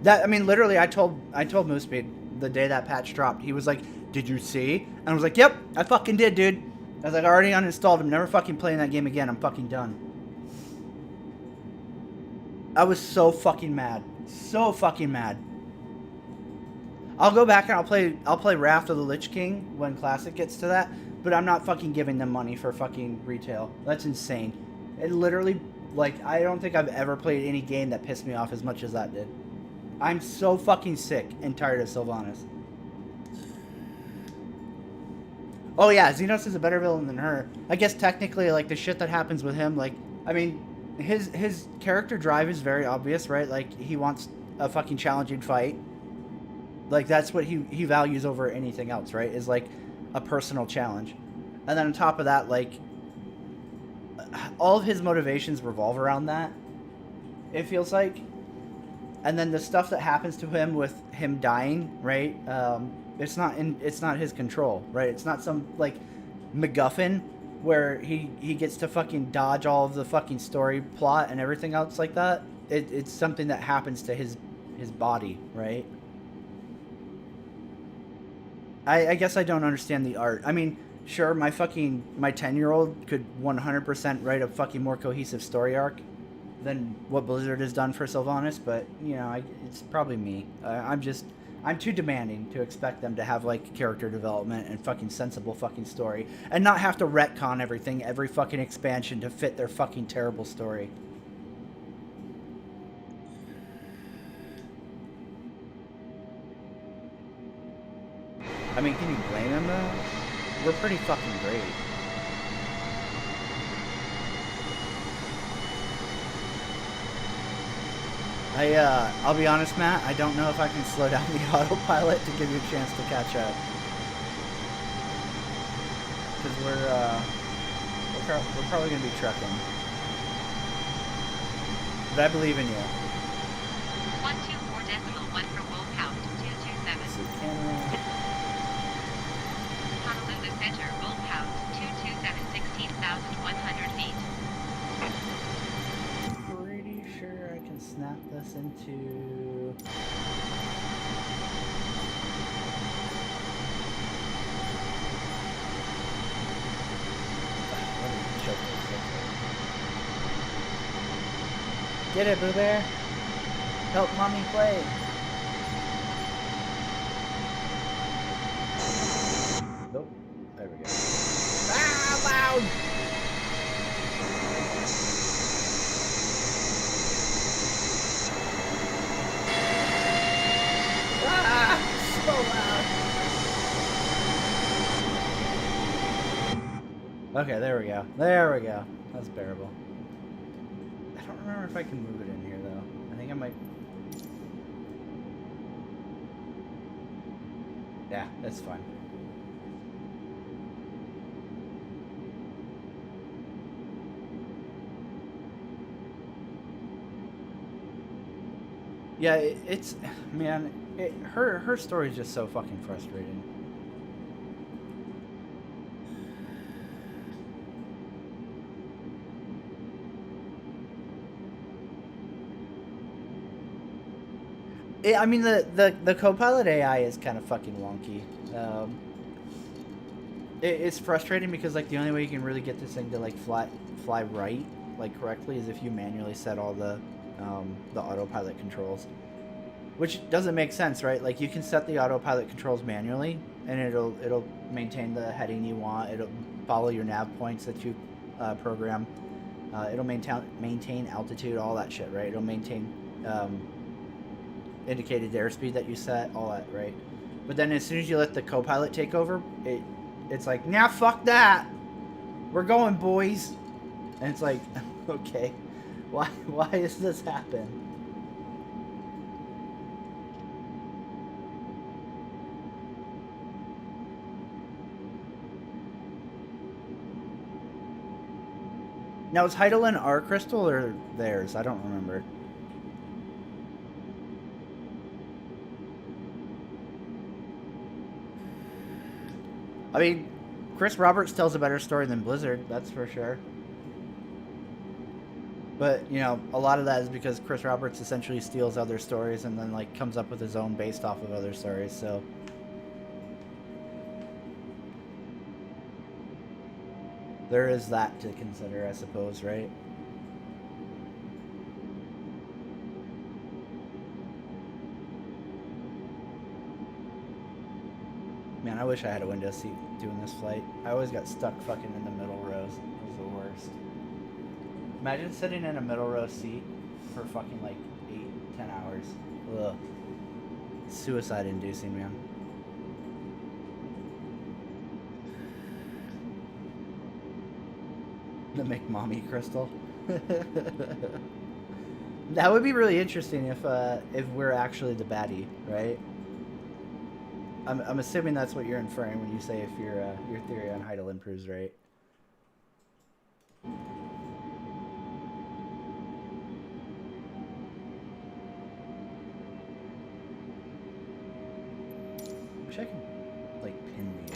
I mean, literally, I told Moospeed the day that patch dropped. He was like, did you see? And I was like, yep, I fucking did, dude. I was like, I already uninstalled him. Never fucking playing that game again. I'm fucking done. I was so fucking mad. So fucking mad. I'll go back and I'll play Wrath of the Lich King when Classic gets to that, but I'm not fucking giving them money for fucking retail. That's insane. It literally Like, I don't think I've ever played any game that pissed me off as much as that did. I'm so fucking sick and tired of Sylvanas. Oh yeah, Xenos is a better villain than her. I guess technically, like, the shit that happens with him, like, I mean, his character drive is very obvious, right? Like, he wants a fucking challenging fight. Like, that's what he values over anything else, right? Is, like, a personal challenge. And then on top of that, like, all of his motivations revolve around that, it feels like. And then the stuff that happens to him with him dying, right? It's not his control, right? It's not some, like, MacGuffin where he gets to fucking dodge all of the fucking story plot and everything else like that. It's something that happens to his body, right? I guess I don't understand the art. I mean, sure, my 10-year-old could 100% write a fucking more cohesive story arc than what Blizzard has done for Sylvanas, but, you know, it's probably me. I'm too demanding to expect them to have, like, character development and fucking sensible fucking story, and not have to retcon everything every fucking expansion to fit their fucking terrible story. I mean, can you blame them, though? We're pretty fucking great. I'll be honest, Matt, I don't know if I can slow down the autopilot to give you a chance to catch up. Because we're probably going to be trucking. But I believe in you. 124.1 for Wolf Count, 227. Honolulu Center, Wolf Count, 227, 16,100 feet. Pretty sure I can snap this into... Get it, Boo Bear? Help mommy play. Nope. There we go. Ah, loud! Ah, so loud. Okay, there we go. There we go. That's bearable. I don't remember if I can move it in here, though. I think I might... Yeah, that's fine. Yeah, it's... Man, her story is just so fucking frustrating. I mean, the Copilot AI is kind of fucking wonky. It's frustrating because, like, the only way you can really get this thing to, like, fly right, like, correctly, is if you manually set all the autopilot controls. Which doesn't make sense, right? Like, you can set the autopilot controls manually, and it'll maintain the heading you want. It'll follow your nav points that you program. It'll maintain altitude, all that shit, right? It'll maintain indicated airspeed that you set, all that, right? But then as soon as you let the Copilot take over, it's like, nah, fuck that. We're going, boys. And it's like, okay, why does this happen? Now, is Heidelin our crystal or theirs? I don't remember. I mean, Chris Roberts tells a better story than Blizzard, that's for sure. But, you know, a lot of that is because Chris Roberts essentially steals other stories and then, like, comes up with his own based off of other stories, so... There is that to consider, I suppose, right? Man, I wish I had a window seat doing this flight. I always got stuck fucking in the middle rows. It was the worst. Imagine sitting in a middle row seat for fucking like 8-10 hours. Ugh. Suicide inducing, man. The McMommy crystal. That would be really interesting if we're actually the baddie, right? I'm assuming that's what you're inferring when you say if your theory on Heidelin proves right. Wish I could like pin these.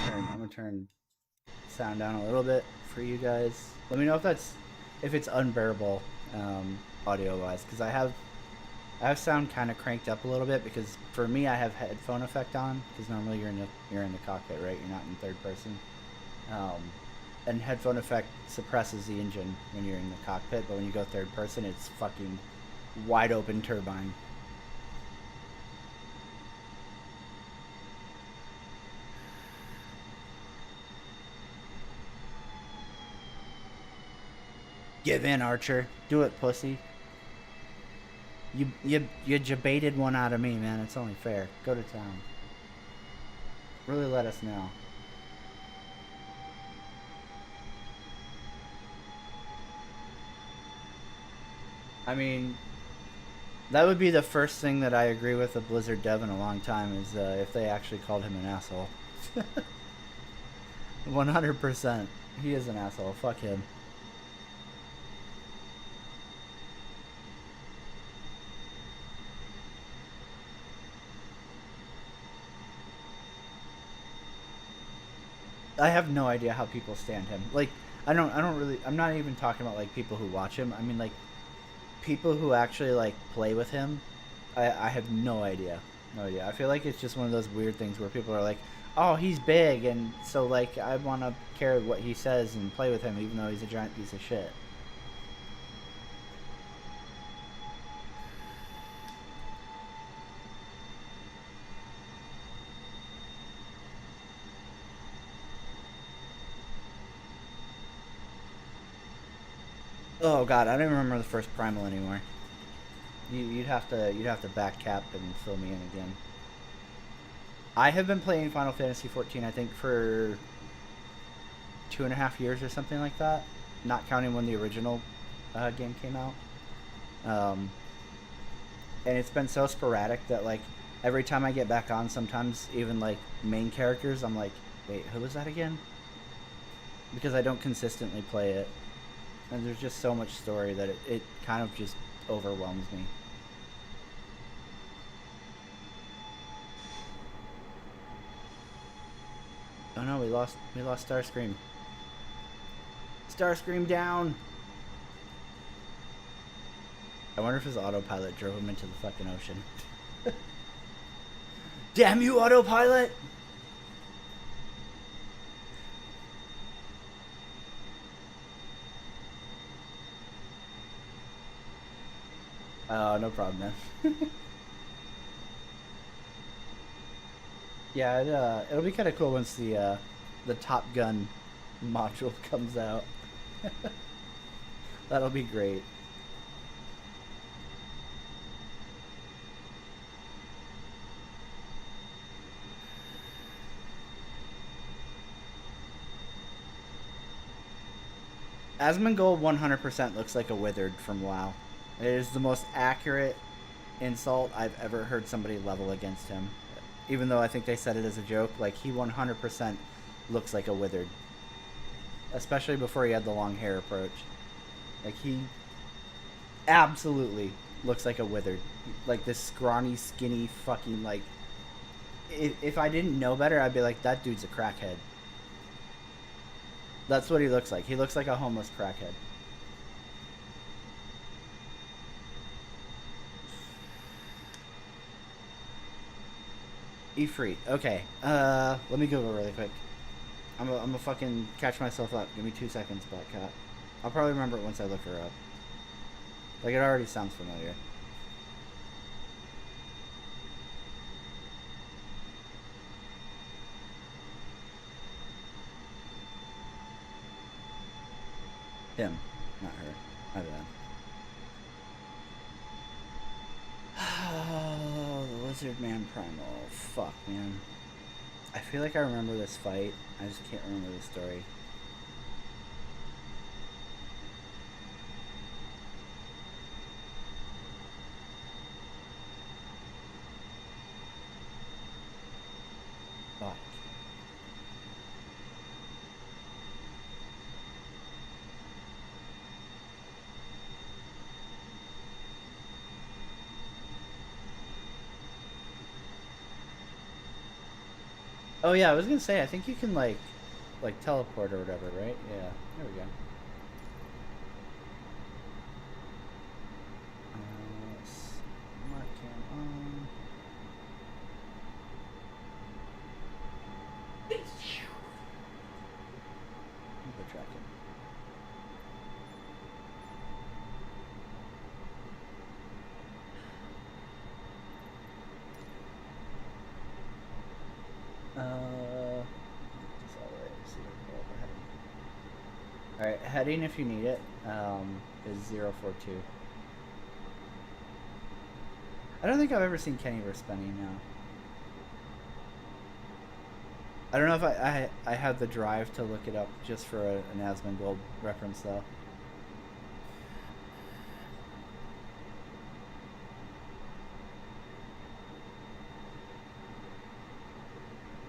I'm gonna turn sound down a little bit for you guys. Let me know if it's unbearable audio wise, because I have sound kind of cranked up a little bit, because for me I have headphone effect on, because normally you're in the cockpit, right? You're not in third person, and headphone effect suppresses the engine when you're in the cockpit, but when you go third person, it's fucking wide open turbine. Give in, Archer. Do it, pussy. You jebaited one out of me, man. It's only fair. Go to town. Really let us know. I mean, that would be the first thing that I agree with a Blizzard dev in a long time, is if they actually called him an asshole. 100%. He is an asshole. Fuck him. I have no idea how people stand him. Like, I'm not even talking about like people who watch him. I mean like people who actually like play with him. I have no idea. No idea. I feel like it's just one of those weird things where people are like, "Oh, he's big," and so like I want to care what he says and play with him even though he's a giant piece of shit. Oh god, I don't even remember the first primal anymore. You'd have to back cap and fill me in again. I have been playing Final Fantasy 14, I think, for 2.5 years or something like that, not counting when the original game came out. And it's been so sporadic that like every time I get back on, sometimes even like main characters, I'm like, wait, who was that again? Because I don't consistently play it. And there's just so much story that it kind of just overwhelms me. Oh no, we lost Starscream. Starscream down! I wonder if his autopilot drove him into the fucking ocean. Damn you, autopilot! Oh, no problem, man. Yeah, it'll be kind of cool once the Top Gun module comes out. That'll be great. Asmongold 100% looks like a Withered from WoW. It is the most accurate insult I've ever heard somebody level against him. Even though I think they said it as a joke, like, he 100% looks like a Withered. Especially before he had the long hair approach. Like, he absolutely looks like a Withered. Like, this scrawny, skinny, fucking, like... If I didn't know better, I'd be like, that dude's a crackhead. That's what he looks like. He looks like a homeless crackhead. Ifrit. Okay. Let me Google really quick. I'm gonna fucking catch myself up. Give me 2 seconds, Black Cat. I'll probably remember it once I look her up. Like, it already sounds familiar. Him, not her. My bad. Oh, the Lizard Man Primal. Fuck, man. I feel like I remember this fight. I just can't remember the story. Fuck. Oh yeah, I was gonna say, I think you can like teleport or whatever, right? Yeah, there we go. Smart cam on. Go tracking. Alright, heading if you need it, is 042. I don't think I've ever seen Kenny versus Benny now. I don't know if I have the drive to look it up just for an Asmongold reference though.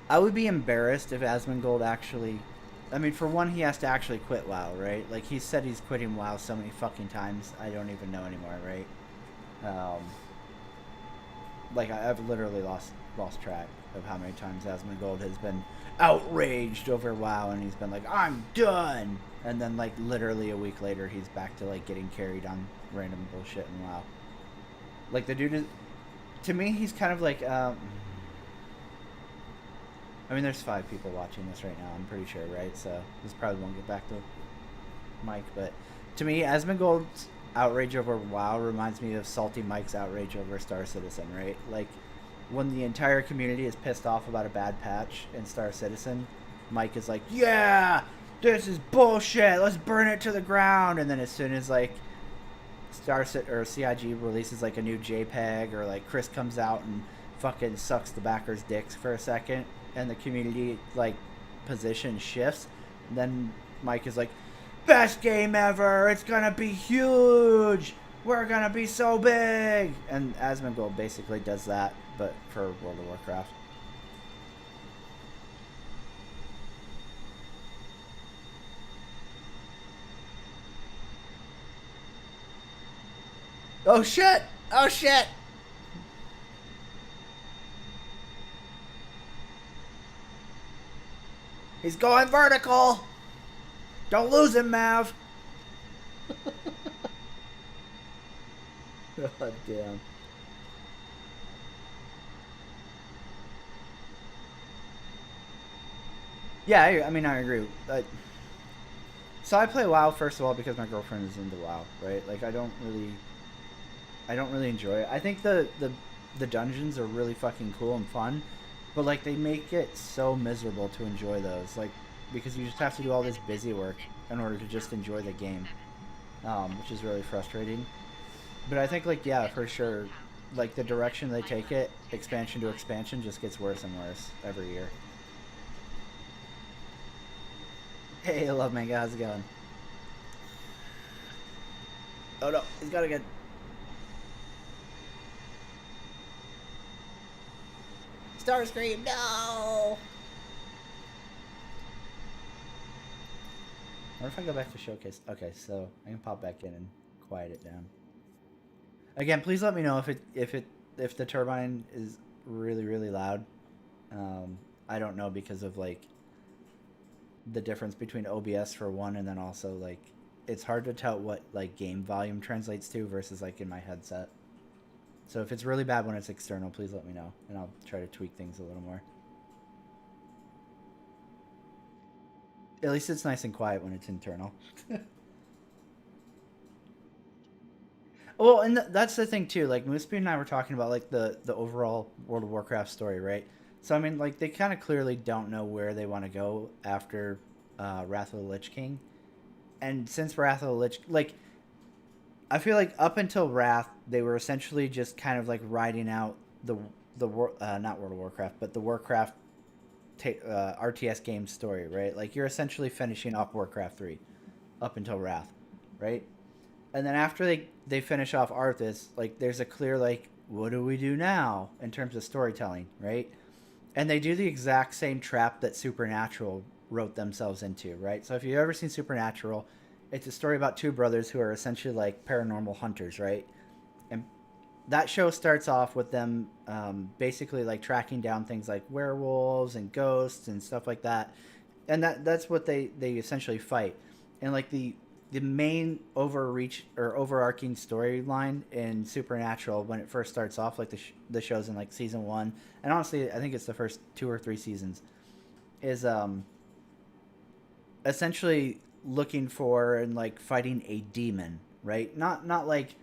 I would be embarrassed if Asmongold actually... I mean, for one, he has to actually quit WoW, right? Like, he said he's quitting WoW so many fucking times, I don't even know anymore, right? Like, I've literally lost track of how many times Asmongold has been outraged over WoW, and he's been like, I'm done! And then, like, literally a week later, he's back to, like, getting carried on random bullshit in WoW. Like, the dude is... To me, he's kind of like, I mean, there's 5 people watching this right now, I'm pretty sure, right? So this probably won't get back to Mike, but to me, Asmongold's outrage over WoW reminds me of Salty Mike's outrage over Star Citizen, right? Like, when the entire community is pissed off about a bad patch in Star Citizen, Mike is like, yeah, this is bullshit, let's burn it to the ground. And then as soon as, like, CIG releases, like, a new JPEG, or, like, Chris comes out and fucking sucks the backers' dicks for a second, and the community, like, position shifts, then Mike is like, best game ever, it's gonna be huge, we're gonna be so big. And Asmongold basically does that, but for World of Warcraft. Oh shit! Oh shit! He's going vertical! Don't lose him, Mav! God damn. Yeah, I mean, I agree. So I play WoW, first of all, because my girlfriend is into WoW, right? Like, I don't really enjoy it. I think the dungeons are really fucking cool and fun, but, like, they make it so miserable to enjoy those, like, because you just have to do all this busy work in order to just enjoy the game, which is really frustrating. But I think, like, yeah, for sure, like, the direction they take it, expansion to expansion, just gets worse and worse every year. Hey, love manga, how's it going? Oh no, he's gotta get... Starscream, no! What if I go back to showcase? Okay, so I can pop back in and quiet it down. Again, please let me know if the turbine is really loud. I don't know, because of, like, the difference between OBS for one, and then also, like, it's hard to tell what, like, game volume translates to versus, like, in my headset. So if it's really bad when it's external, please let me know, and I'll try to tweak things a little more. At least it's nice and quiet when it's internal. Well, and that's the thing too. Like Mooseby and I were talking about like the overall World of Warcraft story, right? So I mean, like they kind of clearly don't know where they want to go after Wrath of the Lich King, and since Wrath of the Lich, like I feel like up until Wrath, they were essentially just kind of like riding out the not World of Warcraft, but the Warcraft RTS game story, right? Like you're essentially finishing off Warcraft 3 up until Wrath, right? And then after they finish off Arthas, like there's a clear like what do we do now in terms of storytelling, right? And they do the exact same trap that Supernatural wrote themselves into, right? So if you've ever seen Supernatural, it's a story about two brothers who are essentially like paranormal hunters, right? And that show starts off with them basically like tracking down things like werewolves and ghosts and stuff like that, and that's what they essentially fight. And like the main overreach or overarching storyline in Supernatural when it first starts off, like the show's in like season 1, and honestly I think it's the first 2 or 3 seasons, is essentially looking for and like fighting a demon, right? Not like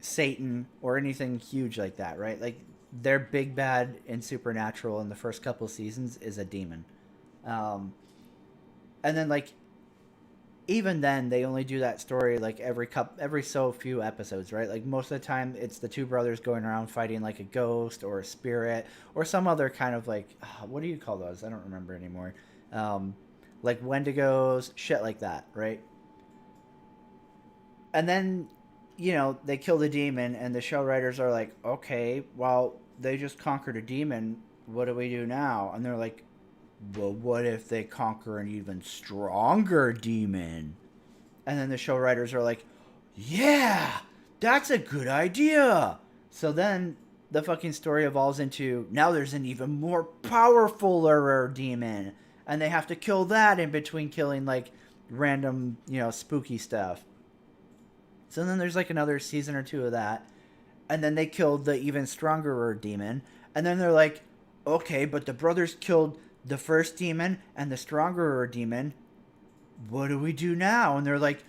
Satan or anything huge like that, right? Like their big bad in Supernatural in the first couple of seasons is a demon, and then like even then they only do that story like every so few episodes, right? Like most of the time it's the two brothers going around fighting like a ghost or a spirit or some other kind of like what do you call those? I don't remember anymore. Like Wendigos, shit like that, right? And then they kill the demon, and the show writers are like, okay, well, they just conquered a demon. What do we do now? And they're like, well, what if they conquer an even stronger demon? And then the show writers are like, yeah, that's a good idea. So then the fucking story evolves into now there's an even more powerfuler demon, and they have to kill that in between killing like random, spooky stuff. So then there's like another season or 2 of that. And then they killed the even stronger demon. And then they're like, okay, but the brothers killed the first demon and the stronger demon. What do we do now? And they're like,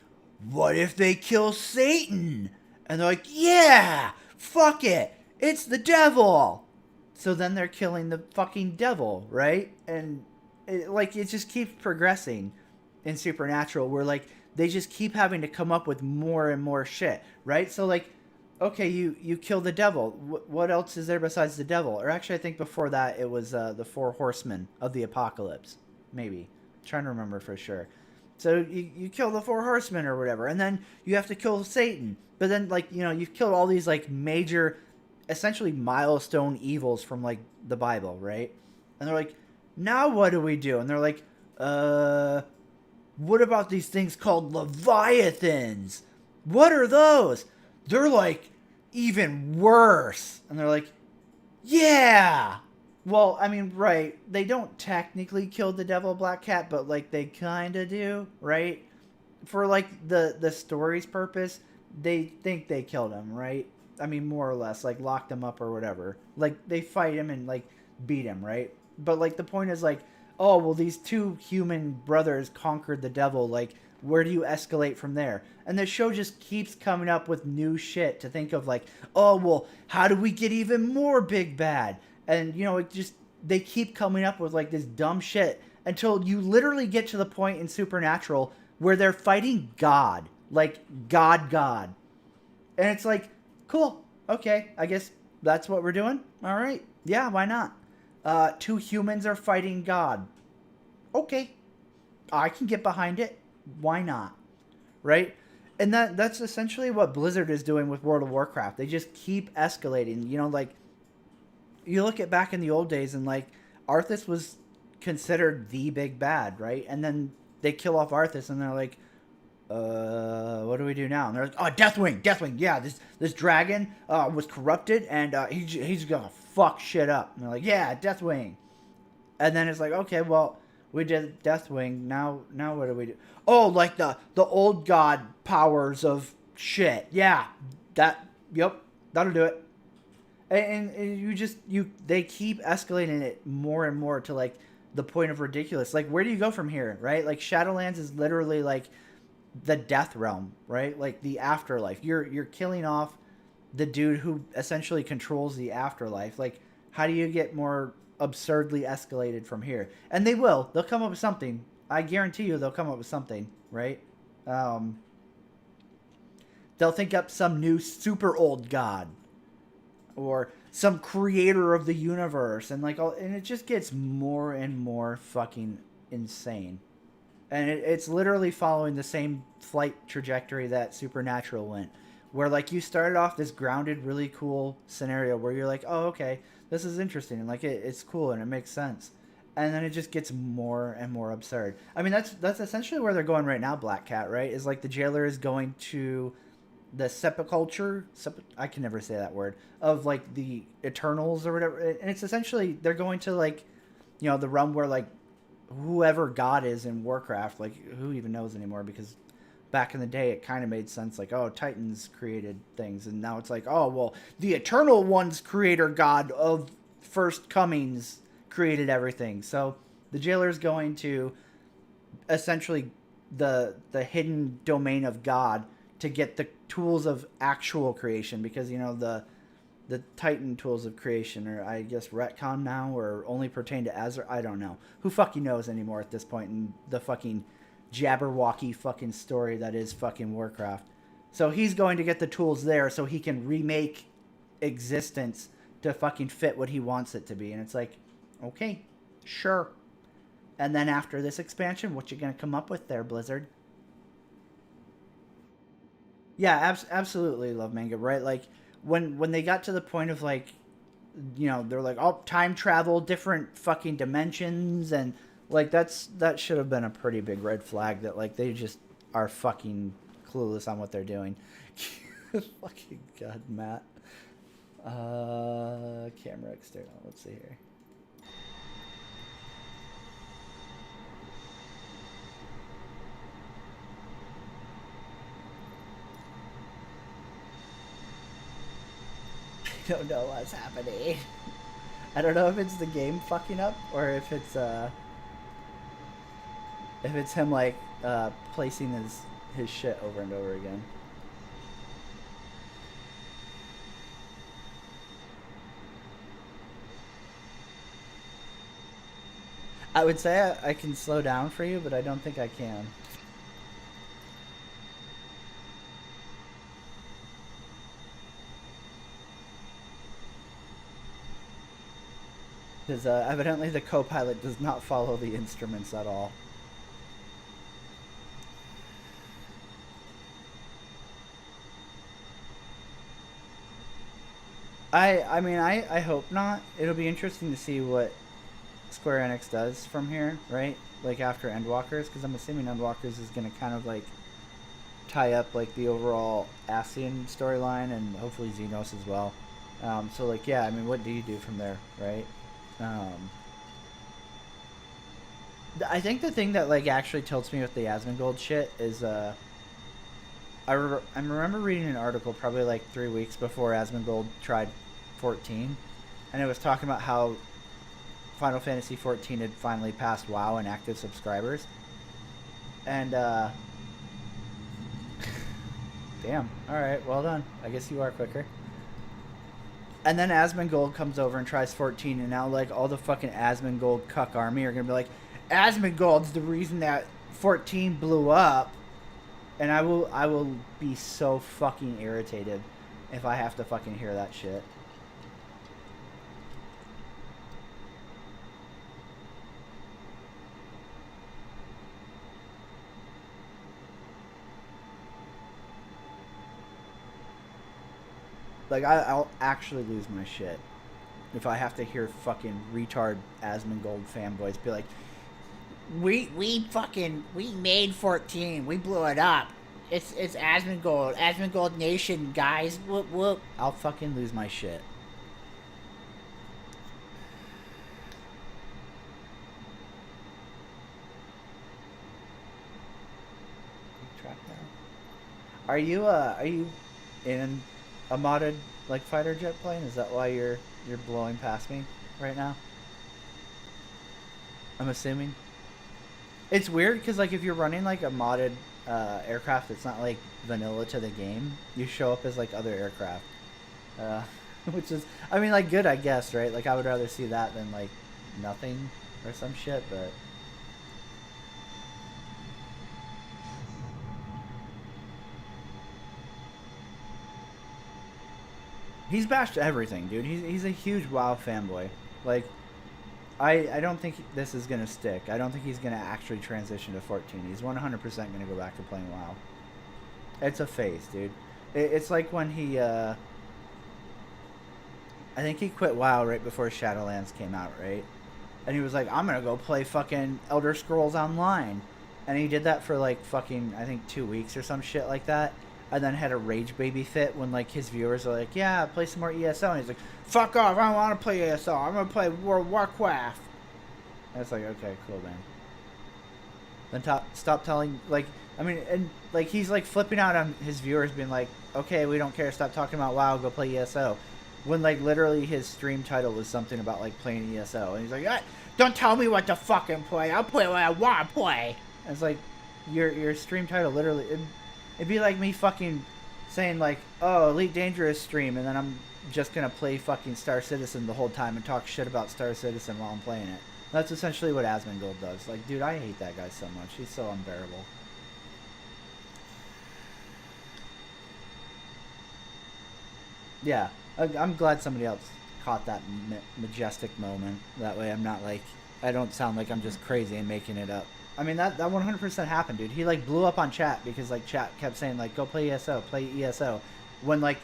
what if they kill Satan? And they're like, yeah, fuck it. It's the devil. So then they're killing the fucking devil, right? And it just keeps progressing in Supernatural where like they just keep having to come up with more and more shit, right? So like, okay, you kill the devil. What else is there besides the devil? Or actually, I think before that it was the 4 horsemen of the apocalypse. Maybe. I'm trying to remember for sure. So you kill the 4 horsemen or whatever, and then you have to kill Satan. But then like you've killed all these like major, essentially milestone evils from like the Bible, right? And they're like, now what do we do? And they're like, what about these things called Leviathans? What are those? They're like even worse. And they're like, yeah. Well, I mean, right. They don't technically kill the devil Black Cat, but like they kind of do, right? For like the story's purpose, they think they killed him, right? I mean, more or less, like locked him up or whatever. Like they fight him and like beat him, right? But like the point is like, oh, well, these 2 human brothers conquered the devil. Like, where do you escalate from there? And the show just keeps coming up with new shit to think of like, oh, well, how do we get even more big bad? And, they keep coming up with like this dumb shit until you literally get to the point in Supernatural where they're fighting God. Like, God. And it's like, cool. Okay, I guess that's what we're doing. All right. Yeah, why not? 2 humans are fighting God. Okay. I can get behind it. Why not? Right? And that's essentially what Blizzard is doing with World of Warcraft. They just keep escalating. Like, you look at back in the old days and, like, Arthas was considered the big bad, right? And then they kill off Arthas and they're like, what do we do now? And they're like, oh, Deathwing. Yeah, this dragon was corrupted and he's gonna fuck shit up. And they're like, yeah, Deathwing. And then it's like, okay, well, we did Deathwing. Now what do we do? Oh, like the old god powers of shit. Yeah, yep, that'll do it. And they keep escalating it more and more to like the point of ridiculous. Like, where do you go from here, right? Like, Shadowlands is literally like the death realm, right? Like the afterlife. You're killing off the dude who essentially controls the afterlife. Like, how do you get more absurdly escalated from here? And they will. They'll come up with something. I guarantee you they'll come up with something, right? They'll think up some new super old god or some creator of the universe, and like and it just gets more and more fucking insane. And it's literally following the same flight trajectory that Supernatural went, where like you started off this grounded, really cool scenario where you're like, oh, okay, this is interesting, and like it's cool and it makes sense, and then it just gets more and more absurd. I mean, that's essentially where they're going right now. Black Cat, right, is like the jailer is going to the sepulchre. I can never say that word, of like the Eternals or whatever, and it's essentially they're going to like, you know, the realm where like whoever God is in Warcraft, like who even knows anymore, because back in the day it kind of made sense, like, oh, Titans created things, and now it's like, oh, well, the Eternal One's creator god of First Comings created everything. So the jailer's going to essentially the hidden domain of God to get the tools of actual creation, because, you know, the Titan tools of creation are, I guess, retcon now, or only pertain to Azure. I don't know. Who fucking knows anymore at this point in the fucking Jabberwocky fucking story that is fucking Warcraft. So he's going to get the tools there so he can remake existence to fucking fit what he wants it to be. And it's like, okay, sure. And then after this expansion, what you gonna come up with there, Blizzard? Yeah, absolutely, Love Manga, right? Like, when they got to the point of like, you know, they're like, oh, time travel, different fucking dimensions, and like that should have been a pretty big red flag that like they just are fucking clueless on what they're doing. Fucking god, Matt. Camera external. Let's see here. I don't know what's happening. I don't know if it's the game fucking up or if it's him like placing his shit over and over again. I would say I can slow down for you, but I don't think I can. Because evidently the co-pilot does not follow the instruments at all. I mean, I hope not. It'll be interesting to see what Square Enix does from here, right? Like after Endwalkers, because I'm assuming Endwalkers is going to kind of like tie up like the overall Ascian storyline and hopefully Xenos as well. So like, yeah, I mean, what do you do from there, right? I think the thing that like actually tilts me with the Asmongold shit is I remember reading an article probably like 3 weeks before Asmongold tried 14, and it was talking about how Final Fantasy 14 had finally passed WoW in active subscribers, and damn, alright, well done. I guess you are quicker. And then Asmongold comes over and tries 14, and now like all the fucking Asmongold cuck army are gonna be like, Asmongold's the reason that 14 blew up, and I will be so fucking irritated if I have to fucking hear that shit. Like, I'll actually lose my shit if I have to hear fucking retard Asmongold fanboys be like, we made 14, we blew it up. It's Asmongold Nation, guys. Whoop whoop. I'll fucking lose my shit. Are you in a modded like fighter jet plane? Is that why you're blowing past me right now? I'm assuming. It's weird because like if you're running like a modded aircraft that's not like vanilla to the game, you show up as like other aircraft, which is, I mean, like good, I guess, right? Like I would rather see that than like nothing or some shit, but. He's bashed everything, dude. He's a huge WoW fanboy. Like, I don't think this is going to stick. I don't think he's going to actually transition to 14. He's 100% going to go back to playing WoW. It's a phase, dude. It's like when he, I think he quit WoW right before Shadowlands came out, right? And he was like, I'm going to go play fucking Elder Scrolls Online. And he did that for like fucking, I think 2 weeks or some shit like that. And then had a rage baby fit when like his viewers are like, yeah, play some more ESO. And he's like, fuck off, I don't want to play ESO. I'm going to play World of Warcraft. And it's like, okay, cool, man. Then stop telling, like, I mean, and like he's like flipping out on his viewers being like, okay, we don't care, stop talking about WoW, go play ESO. When like literally his stream title was something about like playing ESO. And he's like, don't tell me what to fucking play, I'll play what I want to play. And it's like, your stream title literally... It'd be like me fucking saying like, oh, Elite Dangerous stream, and then I'm just gonna play fucking Star Citizen the whole time and talk shit about Star Citizen while I'm playing it. That's essentially what Asmongold does. Like, dude, I hate that guy so much. He's so unbearable. Yeah, I'm glad somebody else caught that majestic moment. That way I'm not like, I don't sound like I'm just crazy and making it up. I mean, that 100% happened, dude. He, like, blew up on chat because, like, chat kept saying, like, go play ESO, play ESO. When, like,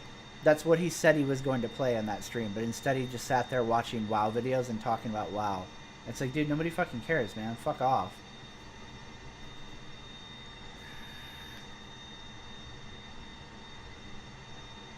that's what he said he was going to play on that stream. But instead he just sat there watching WoW videos and talking about WoW. It's like, dude, nobody fucking cares, man. Fuck off.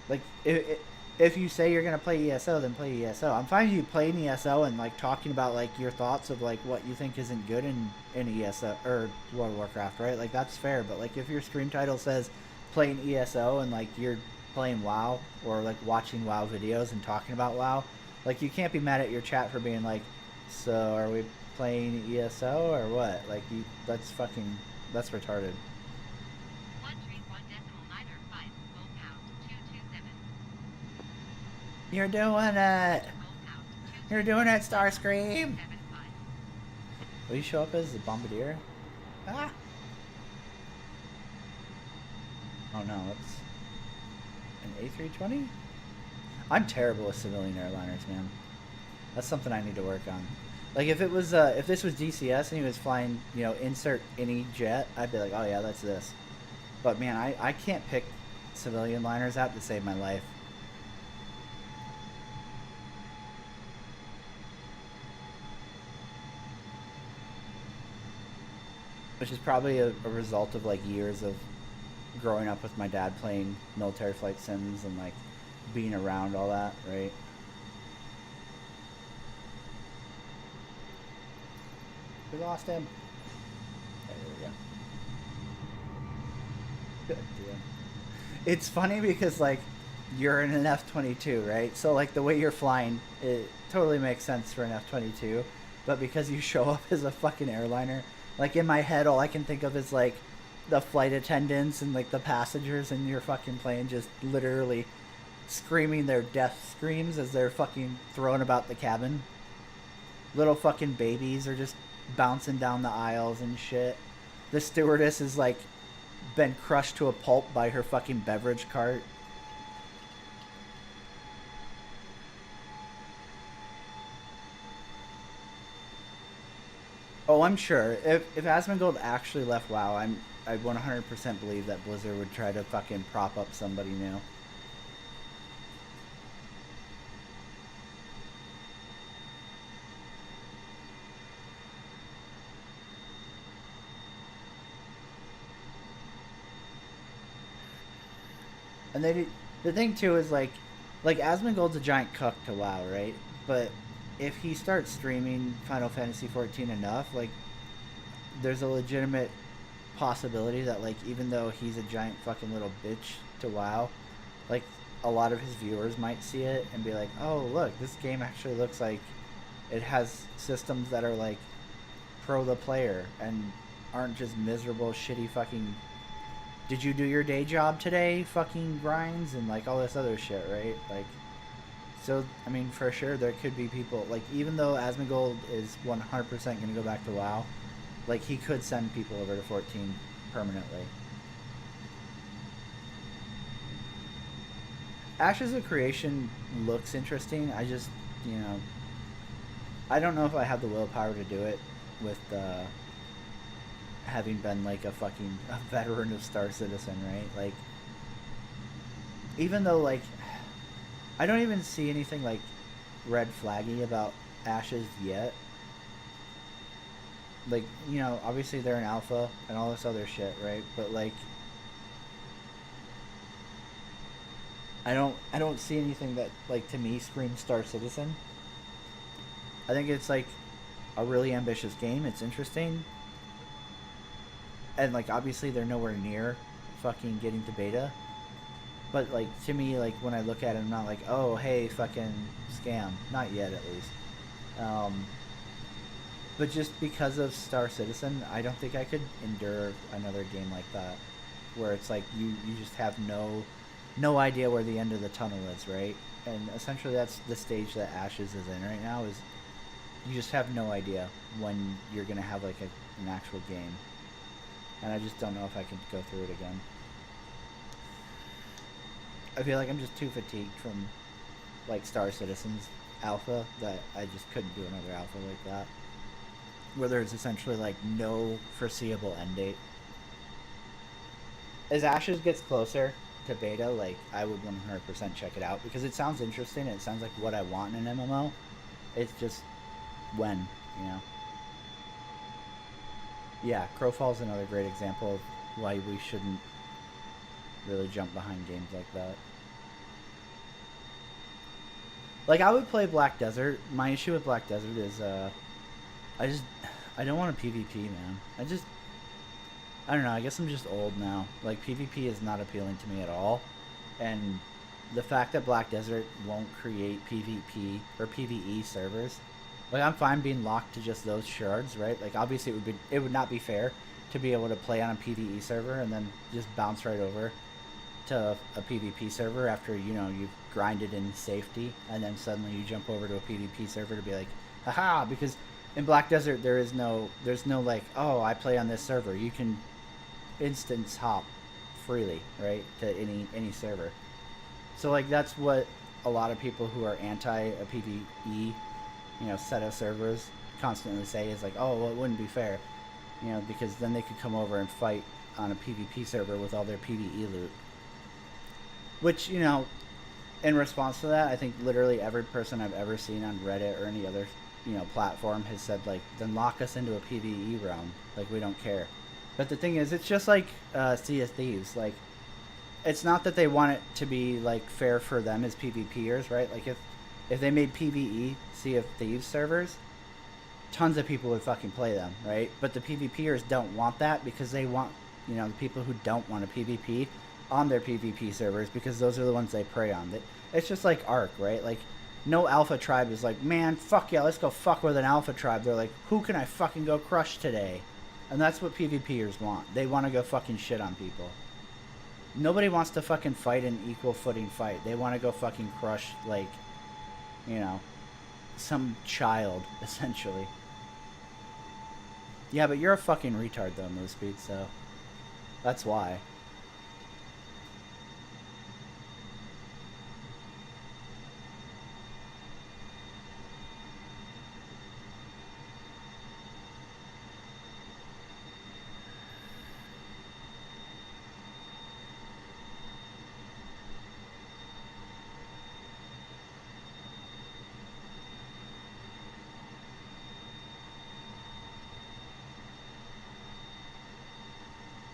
Like, if you say you're gonna play ESO, then play ESO. I'm fine with you playing ESO and like talking about like your thoughts of like what you think isn't good in ESO or World of Warcraft, right? Like that's fair. But like if your stream title says playing ESO and like you're playing WoW or like watching WoW videos and talking about WoW, like you can't be mad at your chat for being like, so are we playing ESO or what? Like that's retarded. You're doing it! You're doing it, Starscream! Will you show up as the Bombardier? Ah! Oh no, it's an A320? I'm terrible with civilian airliners, man. That's something I need to work on. Like if it was, if this was DCS and he was flying, you know, insert any jet, I'd be like, oh yeah, that's this. But man, I can't pick civilian liners out to save my life. Which is probably a result of like years of growing up with my dad playing military flight sims and like being around all that, right? We lost him. There we go. Good deal. It's funny because like you're in an F-22, right? So like the way you're flying, it totally makes sense for an F-22, but because you show up as a fucking airliner, like in my head, all I can think of is like the flight attendants and like the passengers in your fucking plane just literally screaming their death screams as they're fucking throwing about the cabin. Little fucking babies are just bouncing down the aisles and shit. The stewardess is like been crushed to a pulp by her fucking beverage cart. Oh, I'm sure. If Asmongold actually left WoW, I 100% believe that Blizzard would try to fucking prop up somebody new. And the thing too is like Asmongold's a giant cuck to WoW, right? But if he starts streaming Final Fantasy 14 enough, like there's a legitimate possibility that like even though he's a giant fucking little bitch to WoW, like a lot of his viewers might see it and be like, oh look, this game actually looks like it has systems that are like pro the player and aren't just miserable, shitty fucking. Did you do your day job today? Fucking grinds and like all this other shit, right? Like, so I mean, for sure there could be people like even though Asmongold is 100% going to go back to WoW, like he could send people over to 14 permanently. Ashes of Creation looks interesting. I just, you know, I don't know if I have the willpower to do it with having been like a veteran of Star Citizen, right? Like, even though like I don't even see anything like red flaggy about Ashes yet. Like, you know, obviously they're an alpha and all this other shit, right? But like I don't see anything that like to me screams Star Citizen. I think it's like a really ambitious game. It's interesting. And like obviously they're nowhere near fucking getting to beta. But like to me, like when I look at it, I'm not like, oh hey, fucking scam. Not yet, at least. But just because of Star Citizen, I don't think I could endure another game like that, where it's like you just have no idea where the end of the tunnel is, right? And essentially that's the stage that Ashes is in right now. Is you just have no idea when you're gonna have like an actual game, and I just don't know if I can go through it again. I feel like I'm just too fatigued from like Star Citizen's alpha that I just couldn't do another alpha like that, where there's essentially like no foreseeable end date. As Ashes gets closer to beta, like I would 100% check it out because it sounds interesting. It sounds like what I want in an MMO. It's just when, you know. Yeah, Crowfall's another great example of why we shouldn't really jump behind games like that. Like I would play Black Desert. My issue with Black Desert is I don't want a PvP, man. I don't know, I guess I'm just old now. Like PvP is not appealing to me at all. And the fact that Black Desert won't create PvP or PvE servers, like I'm fine being locked to just those shards, right? Like obviously it would not be fair to be able to play on a PvE server and then just bounce right over to a PvP server after, you know, you've grinded in safety and then suddenly you jump over to a PvP server to be like, haha, because in Black Desert there's no like, oh, I play on this server. You can instance hop freely, right, to any server. So like that's what a lot of people who are anti a PvE, you know, set of servers constantly say is like, oh, well, it wouldn't be fair, you know, because then they could come over and fight on a PvP server with all their PvE loot. Which, you know, in response to that, I think literally every person I've ever seen on Reddit or any other, you know, platform has said like, then lock us into a PvE realm, like we don't care. But the thing is, it's just like Sea of Thieves. Like, it's not that they want it to be like fair for them as PvPers, right? Like if they made PvE Sea of Thieves servers, tons of people would fucking play them, right? But the PvPers don't want that because they want, you know, the people who don't want to PvP on their PvP servers because those are the ones they prey on. It's just like Ark, right? Like, no alpha tribe is like, man, fuck yeah, let's go fuck with an alpha tribe. They're like, who can I fucking go crush today? And that's what PvPers want. They want to go fucking shit on people. Nobody wants to fucking fight an equal footing fight. They want to go fucking crush, like, you know, some child, essentially. Yeah, but you're a fucking retard, though, Moospeed, so that's why.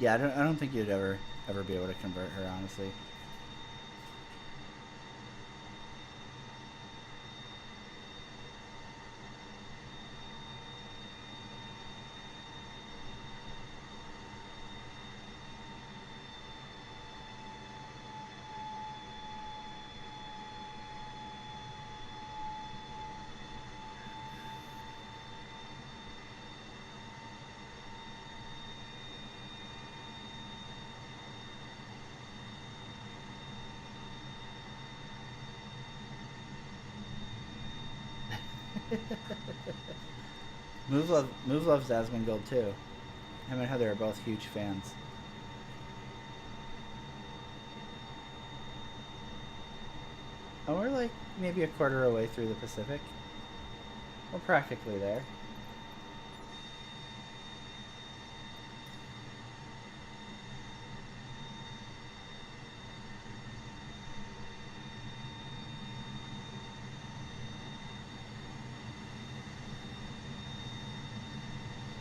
Yeah, I don't think you'd ever be able to convert her, honestly. Move loves Asmongold too. Him and Heather are both huge fans. And we're like maybe a quarter away through the Pacific. We're practically there.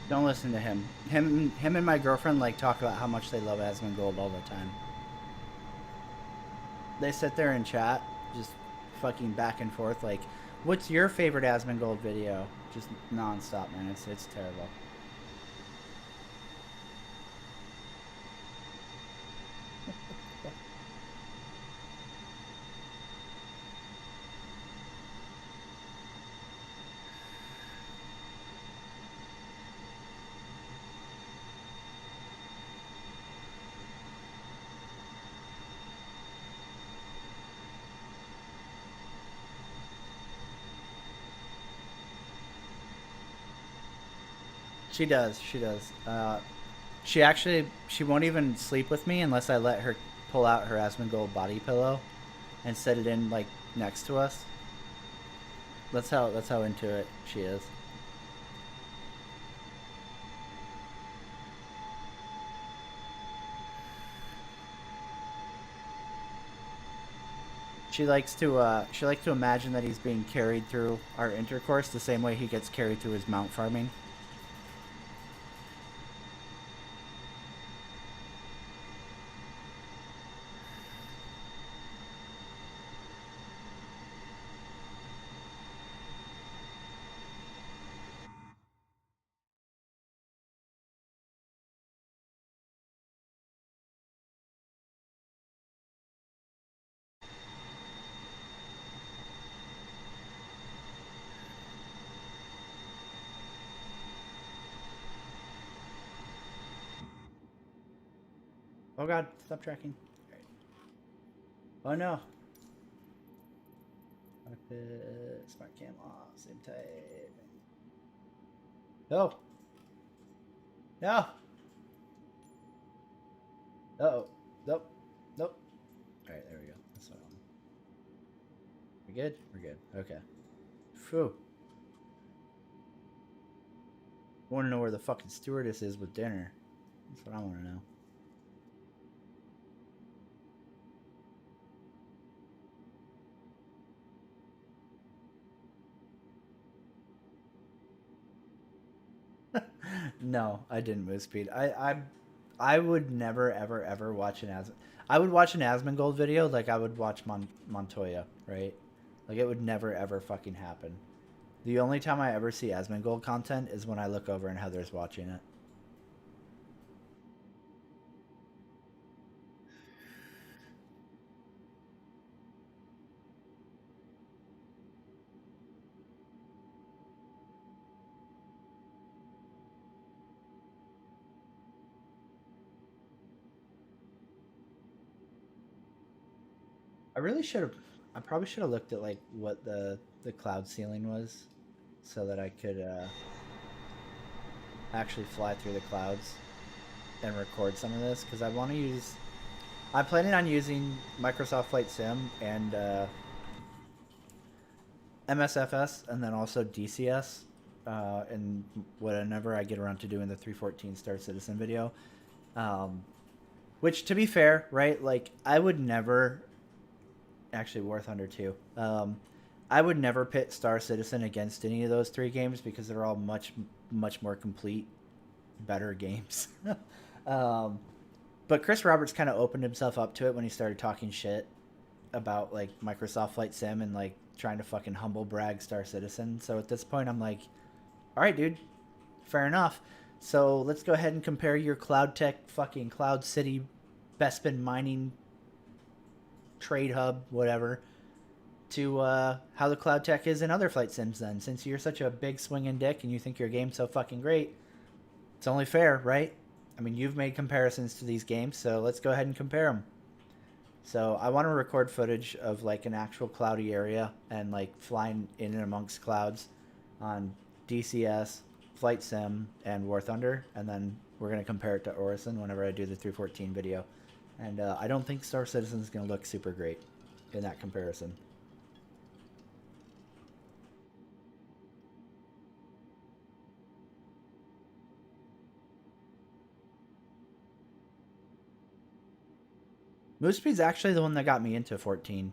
Don't listen to him. Him and my girlfriend like talk about how much they love Asmongold all the time. They sit there and chat, just fucking back and forth. Like, what's your favorite Asmongold video? Just nonstop, man. It's terrible. She does. She does. She won't even sleep with me unless I let her pull out her Asmongold body pillow and set it in like next to us. That's how into it she is. She likes to imagine that he's being carried through our intercourse the same way he gets carried through his mount farming. Oh god, stop tracking. Oh no. Smart cam off, same type. No. No. Uh-oh. Nope. Nope. Alright, there we go. That's what I want. We good? We're good. Okay. Phew. I want to know where the fucking stewardess is with dinner. That's what I want to know. No, I didn't move speed. I would never ever ever watch an I would watch an Asmongold video like I would watch Montoya, right? Like it would never ever fucking happen. The only time I ever see Asmongold content is when I look over and Heather's watching it. I really should have. I probably should have looked at like what the cloud ceiling was, so that I could actually fly through the clouds and record some of this because I want to use. I'm planning on using Microsoft Flight Sim and MSFS and then also DCS, and whenever I get around to doing the 314 Star Citizen video. Um, which, to be fair, right? Like I would never actually War Thunder 2. I would never pit Star Citizen against any of those three games because they're all much more complete, better games. um, but Chris Roberts kind of opened himself up to it when he started talking shit about like Microsoft Flight Sim and like trying to fucking humble brag Star Citizen. So at this point, I'm like, all right, dude, fair enough. So let's go ahead and compare your Cloud Tech fucking Cloud City Bespin mining trade hub, whatever, to how the Cloud Tech is in other flight sims then. Since you're such a big swinging dick and you think your game's so fucking great, it's only fair, right? I mean, you've made comparisons to these games, so let's go ahead and compare them. So I want to record footage of like an actual cloudy area and like flying in and amongst clouds on DCS, Flight Sim, and War Thunder, and then we're gonna compare it to Orison whenever I do the 314 video. And I don't think Star Citizen is gonna look super great in that comparison. Moose Speed's actually the one that got me into 14.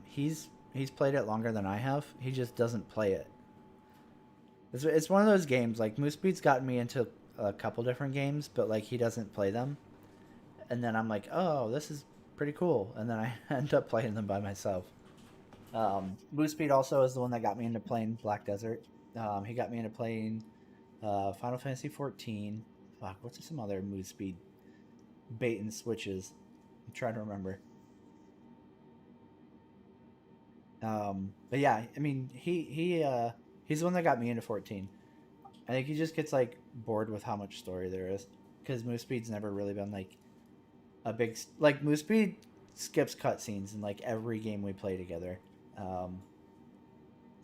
He's played it longer than I have. He just doesn't play it. It's one of those games, like, Moose Speed's gotten me into a couple different games, but, like, he doesn't play them. And then I'm like, oh, this is pretty cool. And then I end up playing them by myself. Moose Speed also is the one that got me into playing Black Desert. He got me into playing Final Fantasy 14. Fuck, what's some other Moose Speed bait and switches? I'm trying to remember. But yeah, I mean, he's the one that got me into 14. I think he just gets like bored with how much story there is, because Moose Speed's never really been like a big, like, Moose Speed skips cutscenes in like every game we play together. So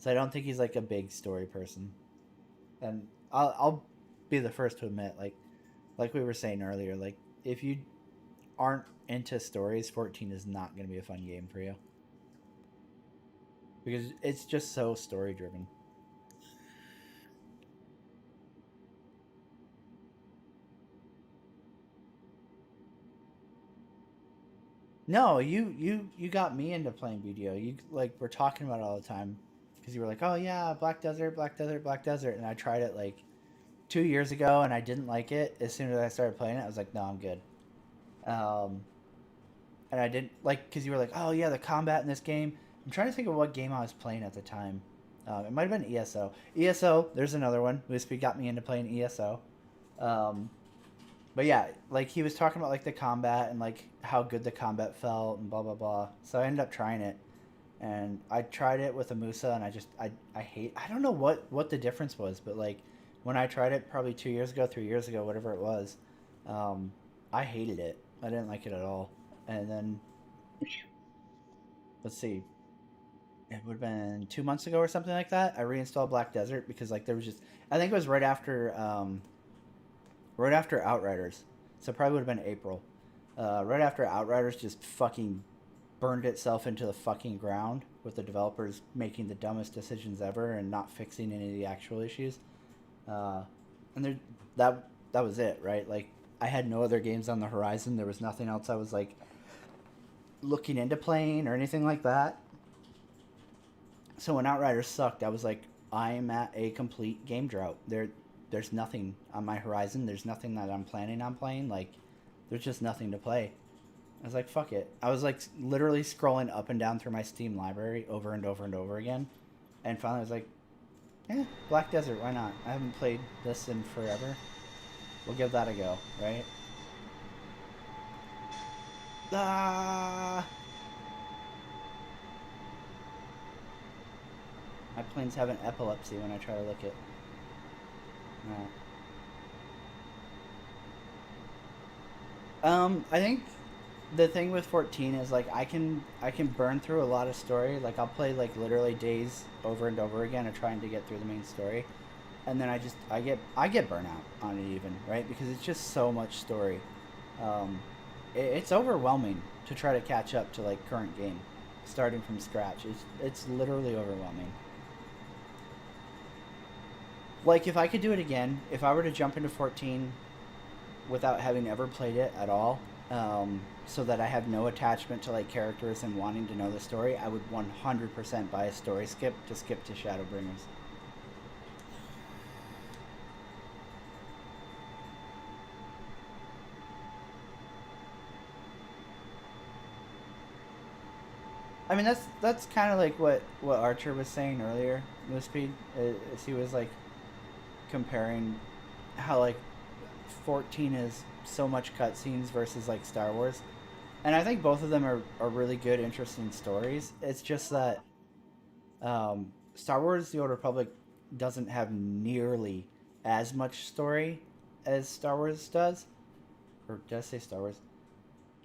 I don't think he's like a big story person. And I'll be the first to admit, like we were saying earlier, like, if you aren't into stories, 14 is not going to be a fun game for you, because it's just so story driven. No, you got me into playing BDO. You, like, were talking about it all the time, because you were like, oh yeah, Black Desert, Black Desert, Black Desert, and I tried it like 2 years ago and I didn't like it. As soon as I started playing it, I was like, no, I'm good. And I didn't like, because you were like, oh yeah, the combat in this game. I'm trying to think of what game I was playing at the time. It might have been ESO. ESO, there's another one. Wispy got me into playing ESO. But yeah, like, he was talking about like the combat and like how good the combat felt and blah blah blah. So I ended up trying it, and I tried it with a Musa, and I don't know what the difference was, but like, when I tried it probably 2 years ago, 3 years ago, whatever it was, I hated it. I didn't like it at all. And then, let's see, it would have been 2 months ago or something like that, I reinstalled Black Desert, because like there was just, I think it was right after Outriders, so it probably would have been April. Right after Outriders just fucking burned itself into the fucking ground, with the developers making the dumbest decisions ever and not fixing any of the actual issues. And there, that was it, right? Like, I had no other games on the horizon. There was nothing else I was like looking into playing or anything like that. So when Outriders sucked, I was like, I'm at a complete game drought. There's nothing on my horizon. There's nothing that I'm planning on playing. Like, there's just nothing to play. I was like, fuck it. I was like literally scrolling up and down through my Steam library over and over and over again. And finally I was like, Black Desert, why not? I haven't played this in forever. We'll give that a go, right? Ah! My plane's having epilepsy when I try to look it. I think the thing with 14 is like I can burn through a lot of story. Like, I'll play like literally days over and over again of trying to get through the main story, and then I get burnout on it even, right? Because it's just so much story. It's overwhelming to try to catch up to like current game, starting from scratch. It's literally overwhelming. Like, if I could do it again, if I were to jump into 14 without having ever played it at all, so that I have no attachment to like characters and wanting to know the story, I would 100% buy a story skip to Shadowbringers. I mean, that's kind of like what Archer was saying earlier. With Speed, is he was like comparing how like 14 is so much cutscenes versus like Star Wars, and I think both of them are really good, interesting stories. It's just that Star Wars: The Old Republic doesn't have nearly as much story as Star Wars does, or did I say Star Wars?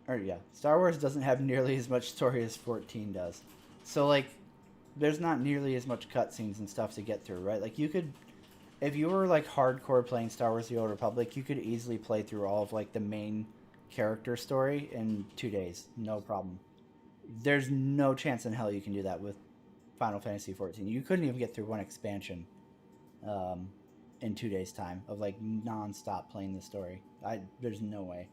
Or yeah, Star Wars doesn't have nearly as much story as 14 does. So like, there's not nearly as much cutscenes and stuff to get through, right? Like you could, if you were like hardcore playing Star Wars: The Old Republic, you could easily play through all of like the main character story in 2 days, no problem. There's no chance in hell you can do that with Final Fantasy 14. You couldn't even get through one expansion um, in 2 days' time of like non-stop playing the story. There's no way.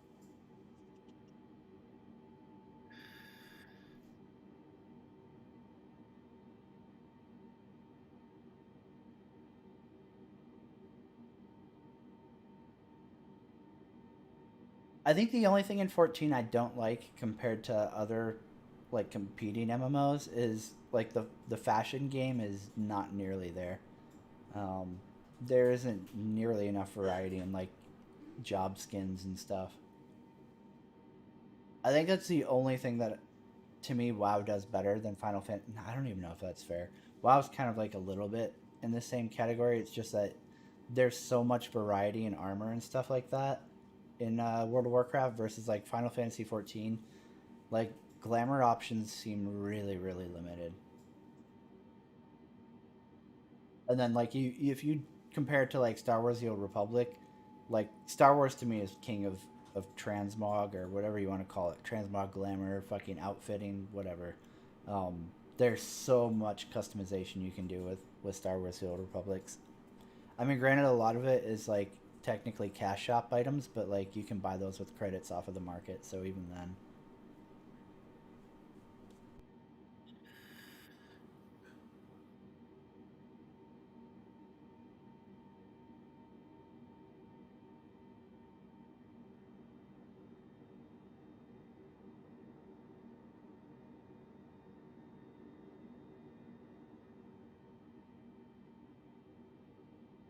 I think the only thing in 14 I don't like compared to other like competing MMOs is like the fashion game is not nearly there. Um, there isn't nearly enough variety in like job skins and stuff. I think that's the only thing that to me WoW does better than Final Fantasy. I don't even know if that's fair. WoW's kind of like a little bit in the same category. It's just that there's so much variety in armor and stuff like that in World of Warcraft versus like Final Fantasy 14. Like glamour options seem really really limited. And then like you if you compare it to like Star Wars: The Old Republic, like Star Wars to me is king of transmog or whatever you want to call it, transmog glamour, fucking outfitting, whatever. There's so much customization you can do with Star Wars: The Old Republics. I mean, granted, a lot of it is like technically cash shop items, but like you can buy those with credits off of the market. So even then,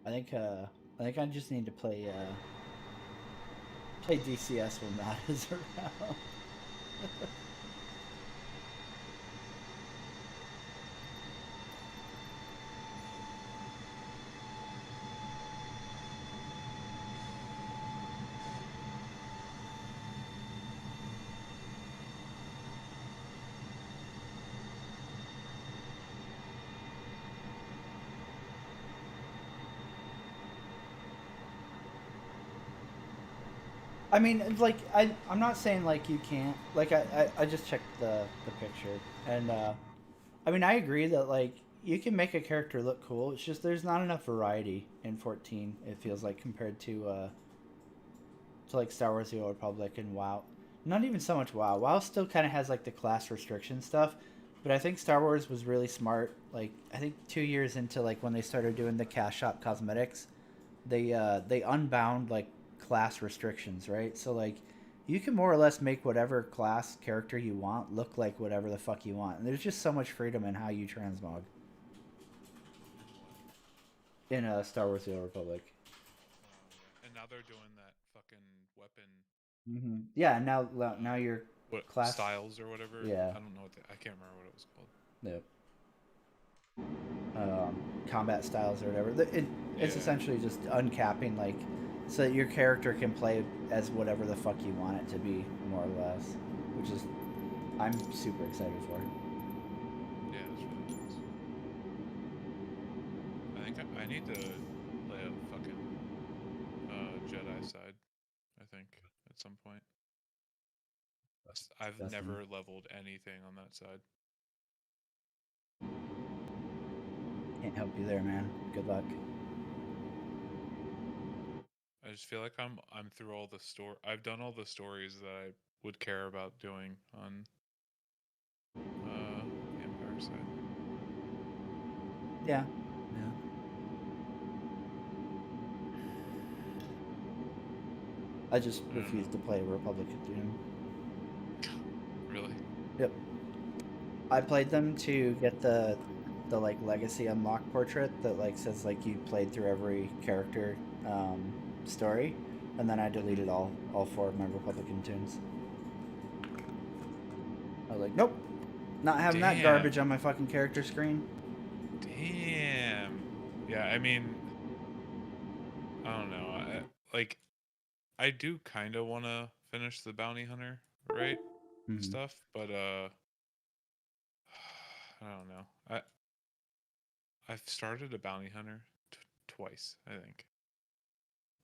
I think uh, I think I just need to play DCS when Matt is around. I mean, like I'm not saying like you can't. Like I just checked the picture, and I mean I agree that like you can make a character look cool. It's just there's not enough variety in 14. It feels like compared to like Star Wars: The Old Republic and WoW. Not even so much WoW. WoW still kind of has like the class restriction stuff, but I think Star Wars was really smart. Like I think 2 years into like when they started doing the cash shop cosmetics, they unbound like class restrictions, right? So like you can more or less make whatever class character you want look like whatever the fuck you want. And there's just so much freedom in how you transmog in Star Wars: The Old Republic. Yeah. And now they're doing that fucking weapon Yeah, now your what class, styles or whatever. yeah, I don't know I can't remember what it was called. the combat styles or whatever. It's Yeah. essentially just uncapping like so that your character can play as whatever the fuck you want it to be, more or less. Which is I'm super excited for. Yeah, that's really nice. I think I need to play a fucking Jedi side, I think, at some point. I've Dustin. never leveled anything on that side. Can't help you there, man. Good luck. I just feel like I'm through all the store. I've done all the stories that I would care about doing on the Empire side. Yeah. Yeah. I just I don't refuse to know. play Republic of Doom. Really? Yep. I played them to get the like legacy unlock portrait that like says like you played through every character story, and then I deleted all four of my Republican tunes. I was like, nope, not having that Damn. garbage on my fucking character screen. Damn. Yeah, I mean, I don't know. Like, I do kind of want to finish the bounty hunter, right? Mm-hmm. Stuff, but I don't know. I've started a bounty hunter twice, I think.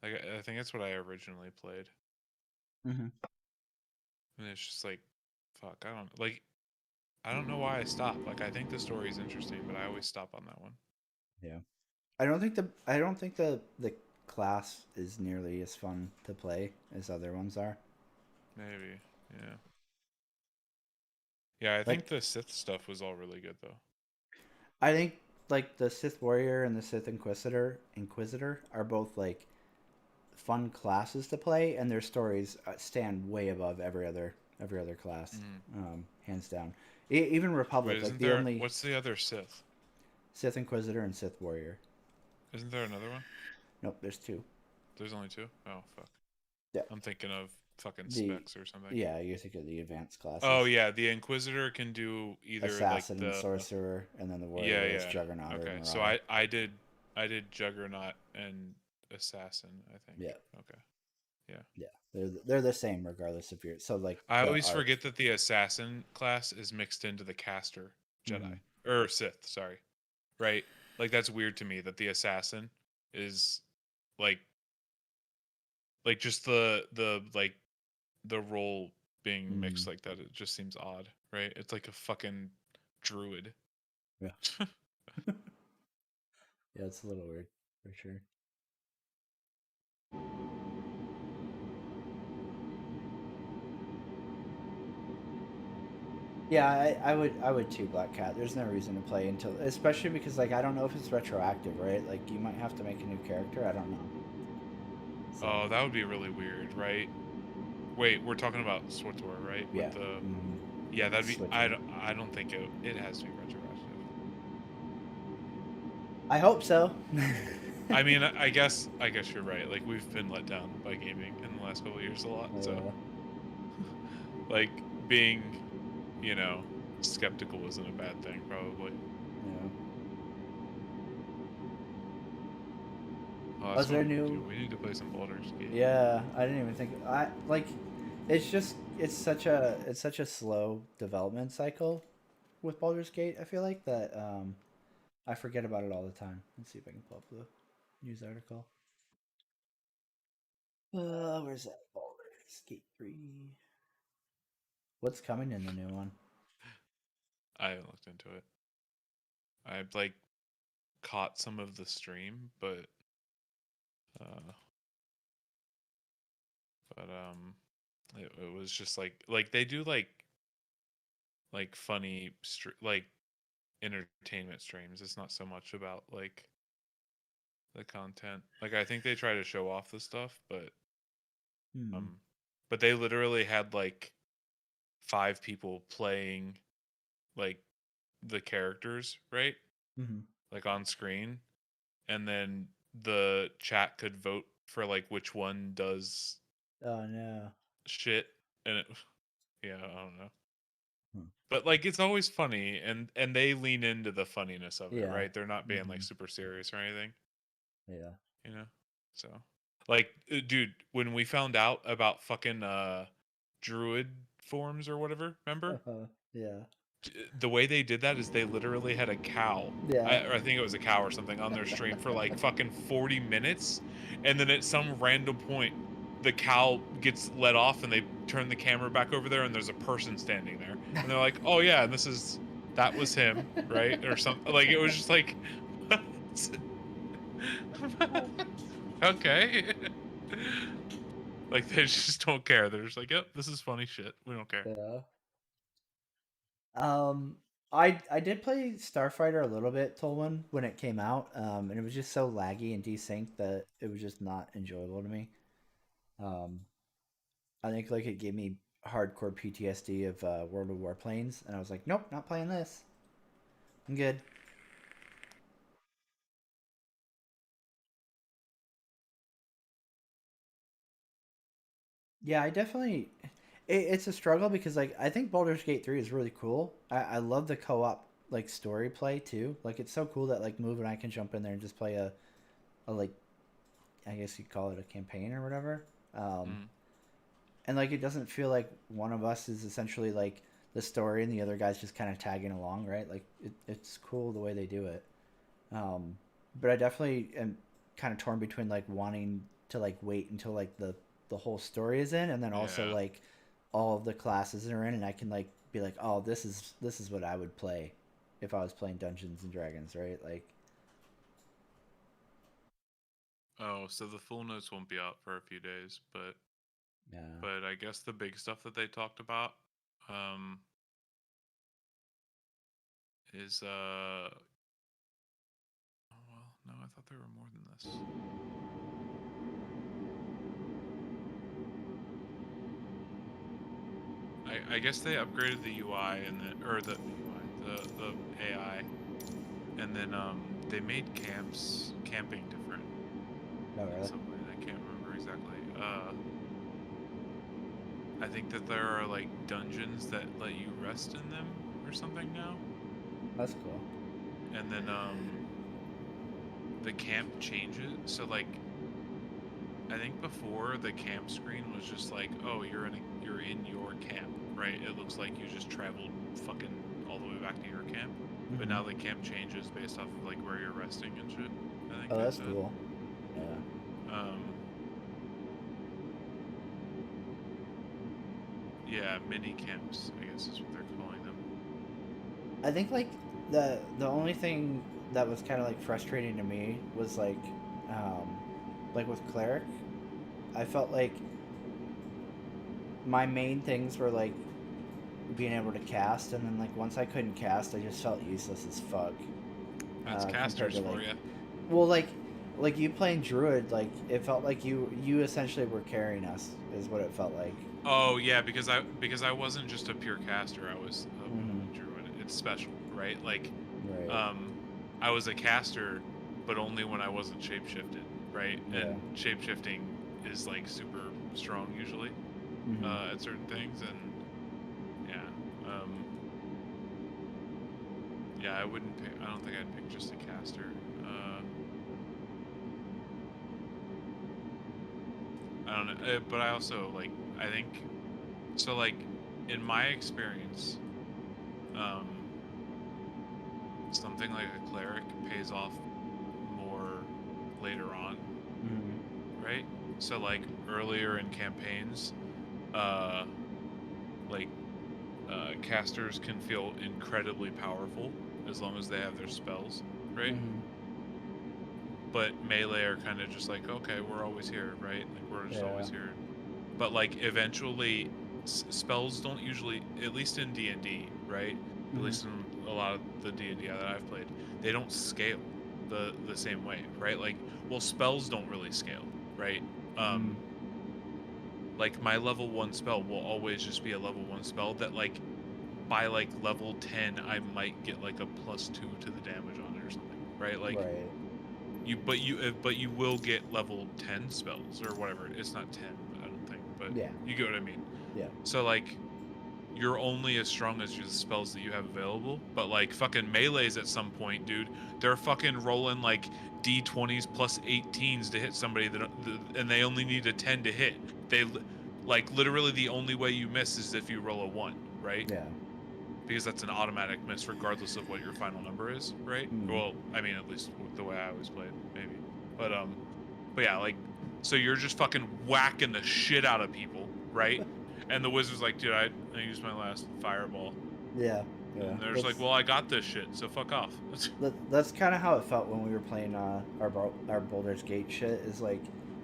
Like I think that's what I originally played, Mm-hmm. and it's just like, fuck, I don't know why I stopped. Like I think the story is interesting, but I always stop on that one. Yeah. I don't think the class is nearly as fun to play as other ones are. Maybe, yeah, yeah. I think Like the Sith stuff was all really good though. I think like the Sith Warrior and the Sith Inquisitor are both like fun classes to play, and their stories stand way above every other class, Mm. hands down. Even Wait, Republic, like isn't the there? only What's the other Sith? Sith Inquisitor and Sith Warrior. Isn't there another one? Nope, there's two. There's only two. Oh fuck. Yeah, I'm thinking of fucking the specs or something. yeah, you think of the advanced Oh classes. yeah, the Inquisitor can do either like Assassin and the Sorcerer, and then the yeah, Warrior is yeah. Juggernaut or Okay. So Marauder. I did Juggernaut and Assassin, I think. Yeah, Okay. Yeah. yeah, they're the same regardless if you're so like I the always arc. forget that the Assassin class is mixed into the Caster Mm-hmm. Jedi or Sith, sorry. Right? Like that's weird to me that the Assassin is like just the like the role being Mm-hmm. mixed like that. It just seems odd, right? It's like a fucking druid. Yeah, yeah, it's a little weird for sure. Yeah, I would too, Black Cat. There's no reason to play until, especially because like I don't know if it's retroactive, right? Like you might have to make a new character. I don't know. So Oh, that would be really weird, right? Wait, we're talking about SWTOR, right? yeah, With the yeah, mm-hmm. that'd be Switching. I don't think it has to be retroactive. I hope so. I mean, I guess you're right. Like we've been let down by gaming in the last couple of years a lot. So like being, you know, skeptical isn't a bad thing probably. yeah. Oh, Was that's what there we need to new? do. We need to play some Baldur's Gate. Yeah, I didn't even think. I like. It's just it's such a slow development cycle with Baldur's Gate. I feel like that I forget about it all the time. Let's see if I can pull up the news article. Where's that Baldur's Gate 3? What's coming in the new one? I haven't looked into it. I've like caught some of the stream, uh it was just like they do like funny like entertainment streams. It's not so much about like the content. Like I think they try to show off the stuff, Hmm. um but they literally had like 5 people playing like the characters, right? Mm-hmm. Like on screen, and then the chat could vote for like which one does Oh no. shit, and it yeah, I don't know. Hmm. But like it's always funny, and they lean into the funniness of it, Yeah. right? They're not being Mm-hmm. like super serious or anything, Yeah. you know. So, like, dude, when we found out about fucking druid forms or whatever, remember? Yeah. The way they did that is they literally had a cow. Yeah. Or I think it was a cow or something on their stream for like fucking 40 minutes. And then at some random point, the cow gets let off and they turn the camera back over there and there's a person standing there. And they're like, oh yeah, that was him, right? Or something. Like, it was just like, okay. Like, they just don't care. They're just like, yep, this is funny shit. We don't care. Yeah. Um, I did play Starfighter a little bit, Tolwyn, when it came out, and it was just so laggy and desynced that it was just not enjoyable to me. Um, I think like it gave me hardcore PTSD of World of Warplanes, and I was like, nope, not playing this. I'm good. Yeah, I definitely. It's a struggle because like I think Baldur's Gate 3 is really cool. I love the co-op like story play too. Like it's so cool that like Move and I can jump in there and just play a like I guess you'd call it a campaign or whatever. Um, Mm. and like it doesn't feel like one of us is essentially like the story and the other guy's just kind of tagging along, right? Like it's cool the way they do it. But I definitely am kind of torn between like wanting to like wait until like the whole story is in, and then also Yeah. like all of the classes are in, and I can like be like, oh, this is what I would play if I was playing Dungeons and Dragons, right? Like, Oh, so the full notes won't be out for a few days, yeah, but I guess the big stuff that they talked about um is oh well, no, I thought there were more than this. I guess they upgraded the UI and the AI, and then they made camping different no, in really. some way. I can't remember exactly. I think that there are like dungeons that let you rest in them or something now, That's cool. and then the camp changes. So like I think before the camp screen was just like, oh, you're in your camp, right? It looks like you just traveled fucking all the way back to your camp. But now the camp changes based off of like where you're resting and shit. I think Oh, they that's said. cool. Yeah. Yeah, mini camps, I guess is what they're calling them. I think like the only thing that was kind of like frustrating to me was like with cleric, I felt like my main things were like being able to cast, and then like once I couldn't cast, I just felt useless as fuck. That's Compared casters to for like, you. well, like you playing druid, like it felt like you essentially were carrying us, is what it felt like. Oh yeah, because I wasn't just a pure caster. I was Mm-hmm. a druid. It's special, right? Like, Right. I was a caster, but only when I wasn't shapeshifted, right? Yeah. And shapeshifting is like super strong usually Mm-hmm. at certain things, and yeah, yeah. I wouldn't pick. I don't think I'd pick just a caster. I don't know, but I also like. I think so. Like, in my experience, um, something like a cleric pays off more later on, Mm-hmm. right? So like earlier in campaigns, uh, like casters can feel incredibly powerful as long as they have their spells, right? Mm-hmm. But melee are kind of just like, okay, we're always here, right? Like we're just Yeah. always here. But like eventually, spells don't usually, at least in D&D, right? At Mm-hmm. least in a lot of the D&D that I've played, they don't scale the same way, right? Like, well, spells don't really scale, right? Mm-hmm. Like my level 1 spell will always just be a level 1 spell that like by like level 10 I might get like a +2 to the damage on it or something, right? Like Right. but you will get level 10 spells or whatever. It's not 10, I don't think, but Yeah. you get what I mean. Yeah. So like you're only as strong as your spells that you have available, but like fucking melees at some point, dude, they're fucking rolling like d20s plus 18s to hit somebody and they only need a 10 to hit. They like literally the only way you miss is if you roll a 1, right? Yeah. Because that's an automatic miss regardless of what your final number is, right? Mm. Well, I mean, at least the way I always played, maybe. But yeah, like, so you're just fucking whacking the shit out of people, right? And the wizard's like, dude, I used my last fireball. Yeah. Yeah. And they're just like, well, I got this shit, so fuck off. That's kind of how it felt when we were playing our Baldur's Gate shit. Is like,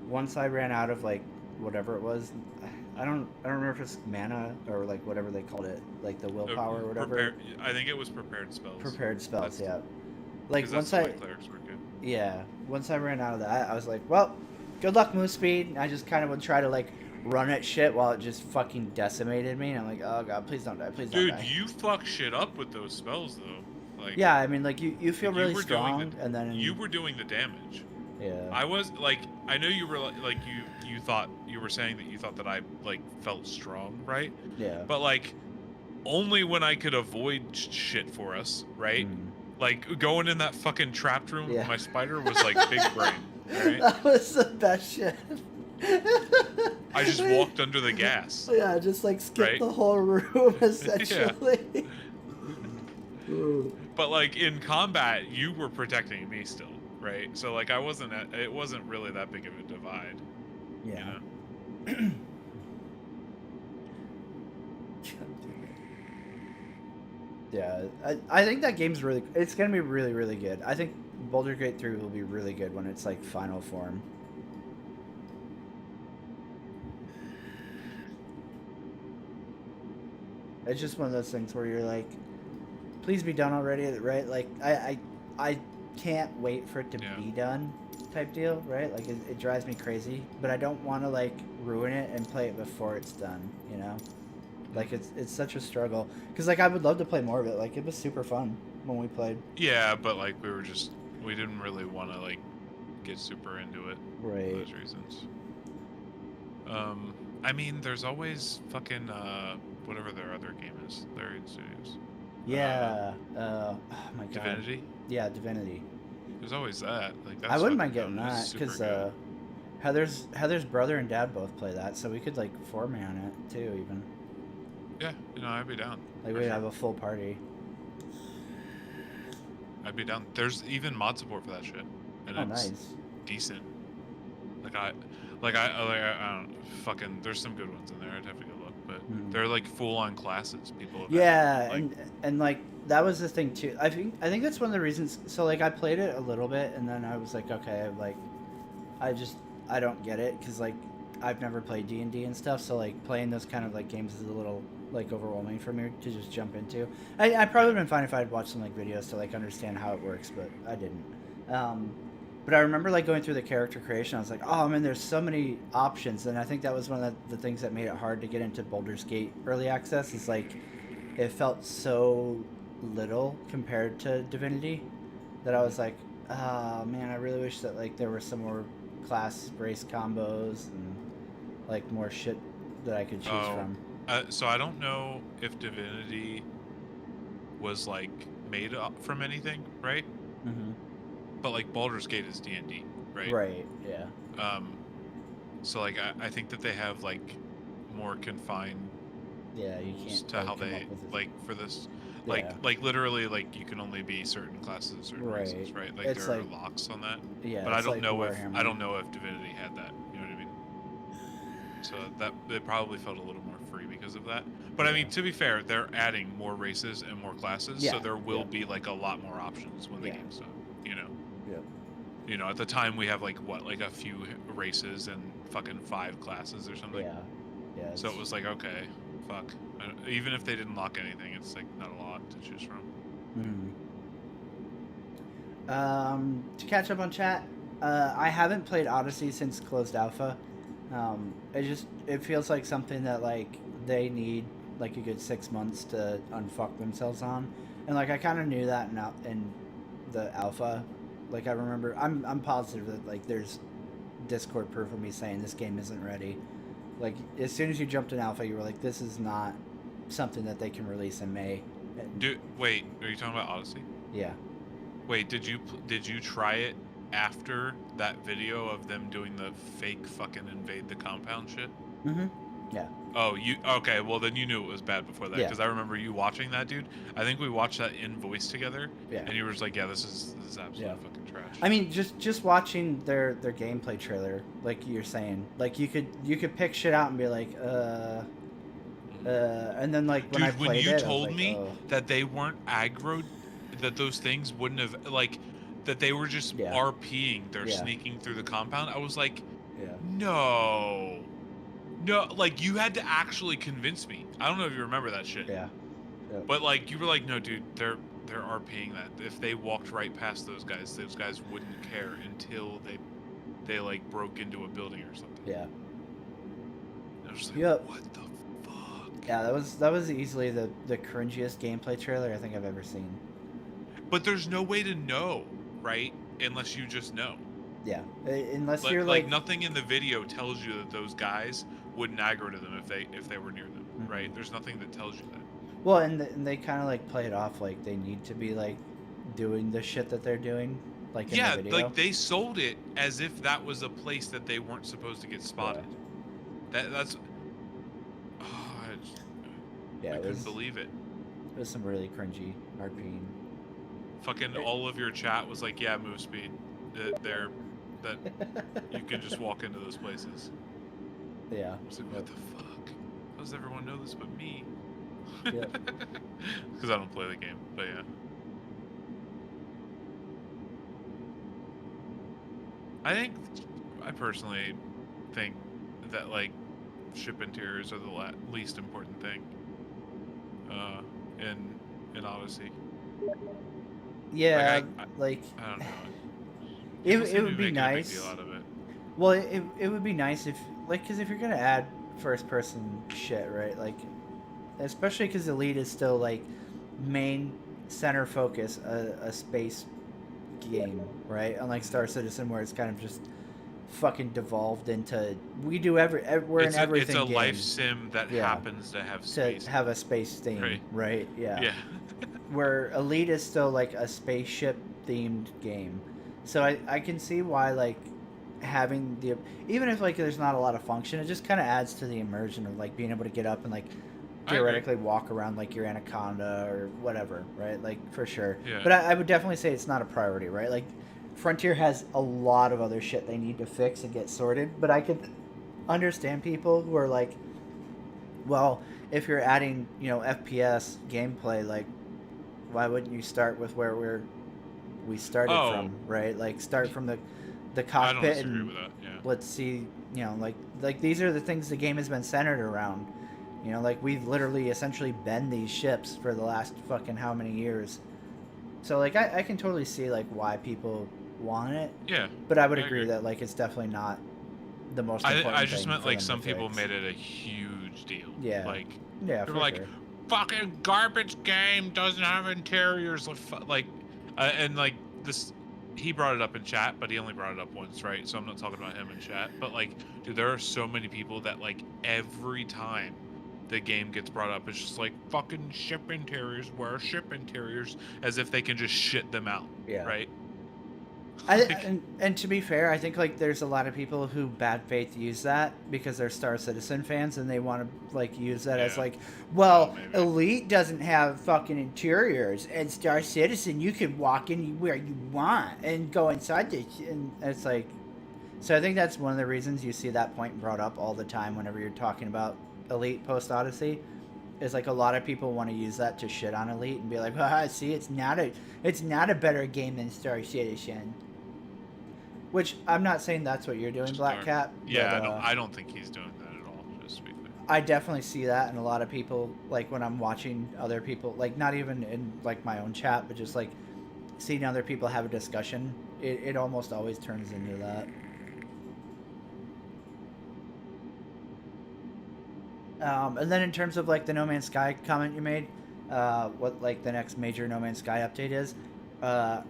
once I ran out of like whatever it was, I don't remember if it's mana or like whatever they called it, like the willpower or whatever. I think it was prepared spells. Prepared spells, That's, yeah. Like that's the way clerics work it. yeah, once I ran out of that, I was like, well, good luck, move speed. And I just kind of would try to like run at shit while it just fucking decimated me. And I'm like, oh god, please don't die, please don't die. Dude, you fuck shit up with those spells though. Like, yeah, I mean, like you feel like, really strong, and then you were doing the damage. Yeah. I was like, I know you were like you thought you were saying that you thought that I like felt strong, right? Yeah. But like, only when I could avoid shit for us, right? Mm. Like going in that fucking trapped room with my spider was like big brain. Right? That was the best shit. I just walked under the gas. Yeah, just like skip right? the whole room essentially. But like in combat, you were protecting me still, right? So like it wasn't really that big of a divide. Yeah. You know? Yeah, I think that game's really. It's gonna be really, really good. I think Boulder Gate 3 will be really good when it's like final form. It's just one of those things where you're like, please be done already, right? Like I can't wait for it to Yeah. be done, type deal, right? Like it drives me crazy, but I don't want to like ruin it and play it before it's done, you know? Like it's such a struggle because like I would love to play more of it. Like it was super fun when we played. Yeah, but like we didn't really want to like get super into it Right. for those reasons. I mean, there's always fucking whatever their other game is, Larian Studios. Yeah. Oh my god. Divinity. Yeah, Divinity. There's always that. Like that's I wouldn't mind fucking getting fun. It's that super because good. Heather's brother and dad both play that, so we could like 4-man on it too, even. Yeah, you know, I'd be down. Like we'd have a full party. I'd be down. There's even mod support for that shit, and Oh, it's nice. decent. I don't fucking. There's some good ones in there. I'd have to go look, but they're like full-on classes. People. Have Yeah, like, and like that was the thing too. I think that's one of the reasons. So like I played it a little bit, and then I was like, okay, like I don't get it because like I've never played D&D and stuff. So like playing those kind of like games is a little like overwhelming for me to just jump into. I probably would have been fine if I had watched some like videos to like understand how it works, but I didn't. But I remember like going through the character creation. I was like, oh man, there's so many options, and I think that was one of the things that made it hard to get into Baldur's Gate early access. Is like it felt so little compared to Divinity that I was like, oh man, I really wish that like there were some more class race combos and like more shit that I could choose from. So I don't know if Divinity was like made up from anything, right? Mm-hmm. But like Baldur's Gate is D&D, right? Right. Yeah. So like I think that they have like more confined. Yeah, you can't. To like, how come they up with like for this, like Yeah. like literally like you can only be certain classes, certain races, right? Like It's there are like- locks on that. Yeah. But I it's don't like know Warhammer. I don't know if Divinity had that. You know what I mean? So that it probably felt a little more free because of that. But I mean, to be fair, they're adding more races and more classes, so Yeah, there will yeah. be like a lot more options when the Yeah. game's done. You know. Yeah. You know, at the time we have like what, like a few races and fucking 5 classes or something. Yeah. Yeah. So it was like, okay, fuck. Even if they didn't lock anything, it's like not a lot to choose from. To catch up on chat, I haven't played Odyssey since closed alpha. It feels like something that like they need like a good 6 months to unfuck themselves on, and like I kind of knew that in the alpha. Like I remember, I'm positive that like there's Discord proof of me saying this game isn't ready. Like as soon as you jumped in alpha, you were like, this is not something that they can release in May. Wait, are you talking about Odyssey? Yeah. Wait, did you try it after that video of them doing the fake fucking invade the compound shit? Mm-hmm. Yeah. Oh, okay? Well, then you knew it was bad before that, because I remember you watching that, dude. I think we watched that in voice together. Yeah. And you were just like, yeah, this is absolute fucking trash. I mean, just watching their gameplay trailer, like you're saying, like you could pick shit out and be like, and then like when I played when you it, told I was like, me oh. that they weren't aggroed, that those things wouldn't have like, that they were just RPing, they're sneaking through the compound. I was like, no, like you had to actually convince me. I don't know if you remember that shit. Yeah. But like you were like, no, dude, they're RPing that. If they walked right past those guys wouldn't care until they like broke into a building or something. Yeah. And I was like, what the fuck? Yeah, that was easily the cringiest gameplay trailer I think I've ever seen. But there's no way to know, right? Unless you just know. Yeah, unless you're like nothing in the video tells you that those guys wouldn't aggro to them if they were near them, right? There's nothing that tells you that. Well, and they kind of like play it off like they need to be like doing the shit that they're doing, like in the video. Like they sold it as if that was a place that they weren't supposed to get spotted. That's. Oh, I couldn't believe it. It was some really cringy RPing. fucking all of your chat was like, yeah, move speed. That you can just walk into those places. Yeah. I was like, what the fuck? How does everyone know this but me? Yep. Because I don't play the game, but yeah. I personally think that like ship interiors are the least important thing in Odyssey. Yeah, I don't know. it People seem to would be making a big nice. deal out of it. Well, it would be nice if, like, because if you're gonna add first person shit, right? Like, especially because Elite is still like main center focus a space game, right? Unlike Star Citizen, where it's kind of just fucking devolved into we're in everything. It's a game. life sim that happens to have space. To have a space theme, right? Yeah. Yeah. Where Elite is still like a spaceship themed game, so I can see why like having the, even if like there's not a lot of function, it just kind of adds to the immersion of like being able to get up and like theoretically walk around like your Anaconda or whatever, right? Like for sure. Yeah. But I would definitely say it's not a priority, right? Like Frontier has a lot of other shit they need to fix and get sorted, but I could understand people who are like, well, if you're adding, FPS gameplay, like why wouldn't you start with where we started from, right? Like start from the cockpit and with that. Yeah. let's see, like these are the things the game has been centered around. Like we've literally essentially been these ships for the last fucking how many years. So like I can totally see like why people want it. Yeah. But I would agree that like it's definitely not the most important I just thing meant for like them some to people fix. made it a huge deal. Yeah. Like yeah, they for were like, sure. fucking garbage game doesn't have interiors. Like, and like this, he brought it up in chat, but he only brought it up once, right? So I'm not talking about him in chat. But like, dude, there are so many people that like every time the game gets brought up, it's just like fucking ship interiors. Where are ship interiors? As if they can just shit them out. Yeah. Right. And to be fair, I think like there's a lot of people who bad faith use that because they're Star Citizen fans and they want to like use that as like, well, Elite doesn't have fucking interiors, and Star Citizen you can walk anywhere you want and go inside this, and it's like, so I think that's one of the reasons you see that point brought up all the time whenever you're talking about Elite post Odyssey. Is like a lot of people want to use that to shit on Elite and be like, see, it's not a better game than Star Citizen. Which I'm not saying that's what you're doing, Black Cat. Yeah, but, I don't think he's doing that at all. Just to be clear. I definitely see that in a lot of people. Like when I'm watching other people, like not even in like my own chat, but just like seeing other people have a discussion, it almost always turns into that. And then in terms of like the No Man's Sky comment you made, what like the next major No Man's Sky update is,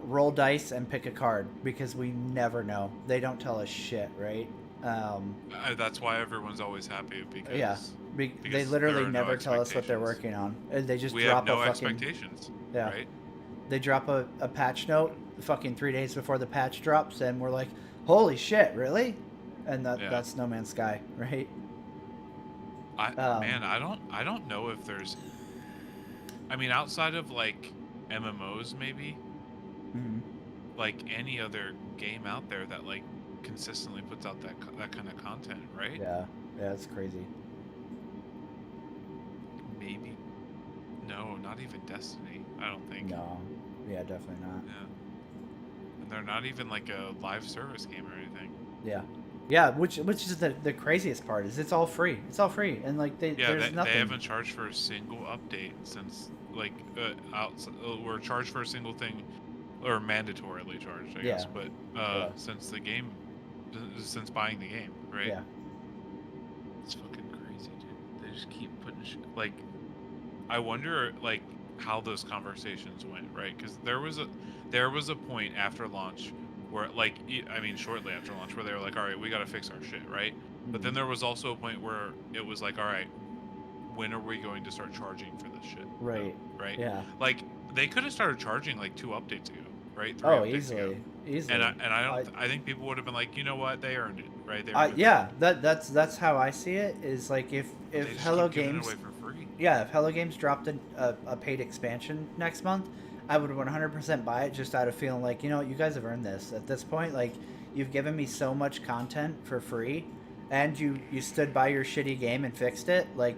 roll dice and pick a card because we never know. They don't tell us shit, right? That's why everyone's always happy because because they literally never tell us what they're working on. They just drop have no a fucking expectations. Yeah. Right? They drop a patch note fucking 3 days before the patch drops, and we're like, holy shit, really? And that's No Man's Sky, right? Man, I don't know if there's, I mean, outside of like MMOs maybe, like any other game out there that like consistently puts out that kind of content, right? Yeah, it's crazy. Maybe. No, not even Destiny. I don't think. No. Yeah, definitely not. Yeah. And they're not even like a live service game or anything. Yeah. Yeah, which is the craziest part is it's all free. It's all free, and like there's nothing. They haven't charged for a single update since like we're charged for a single thing, or mandatorily charged, I guess. But since the game, since buying the game, right? Yeah. It's fucking crazy, dude. They just keep putting like, I wonder like how those conversations went, right? Because there was a point after launch where like, I mean, shortly after launch, where they were like, all right, we got to fix our shit, right? But then there was also a point where it was like, all right, when are we going to start charging for this shit? Right. Right. Yeah. Like they could have started charging like 2 updates ago, right? 3 oh, updates easily, ago. easily. And I think people would have been like, you know what, they earned it, right? Yeah, that's how I see it. Is like if Hello Games, away for free. Yeah, if Hello Games dropped a paid expansion next month, I would 100% buy it just out of feeling like, you know, you guys have earned this. At this point, like, you've given me so much content for free, and you stood by your shitty game and fixed it. Like,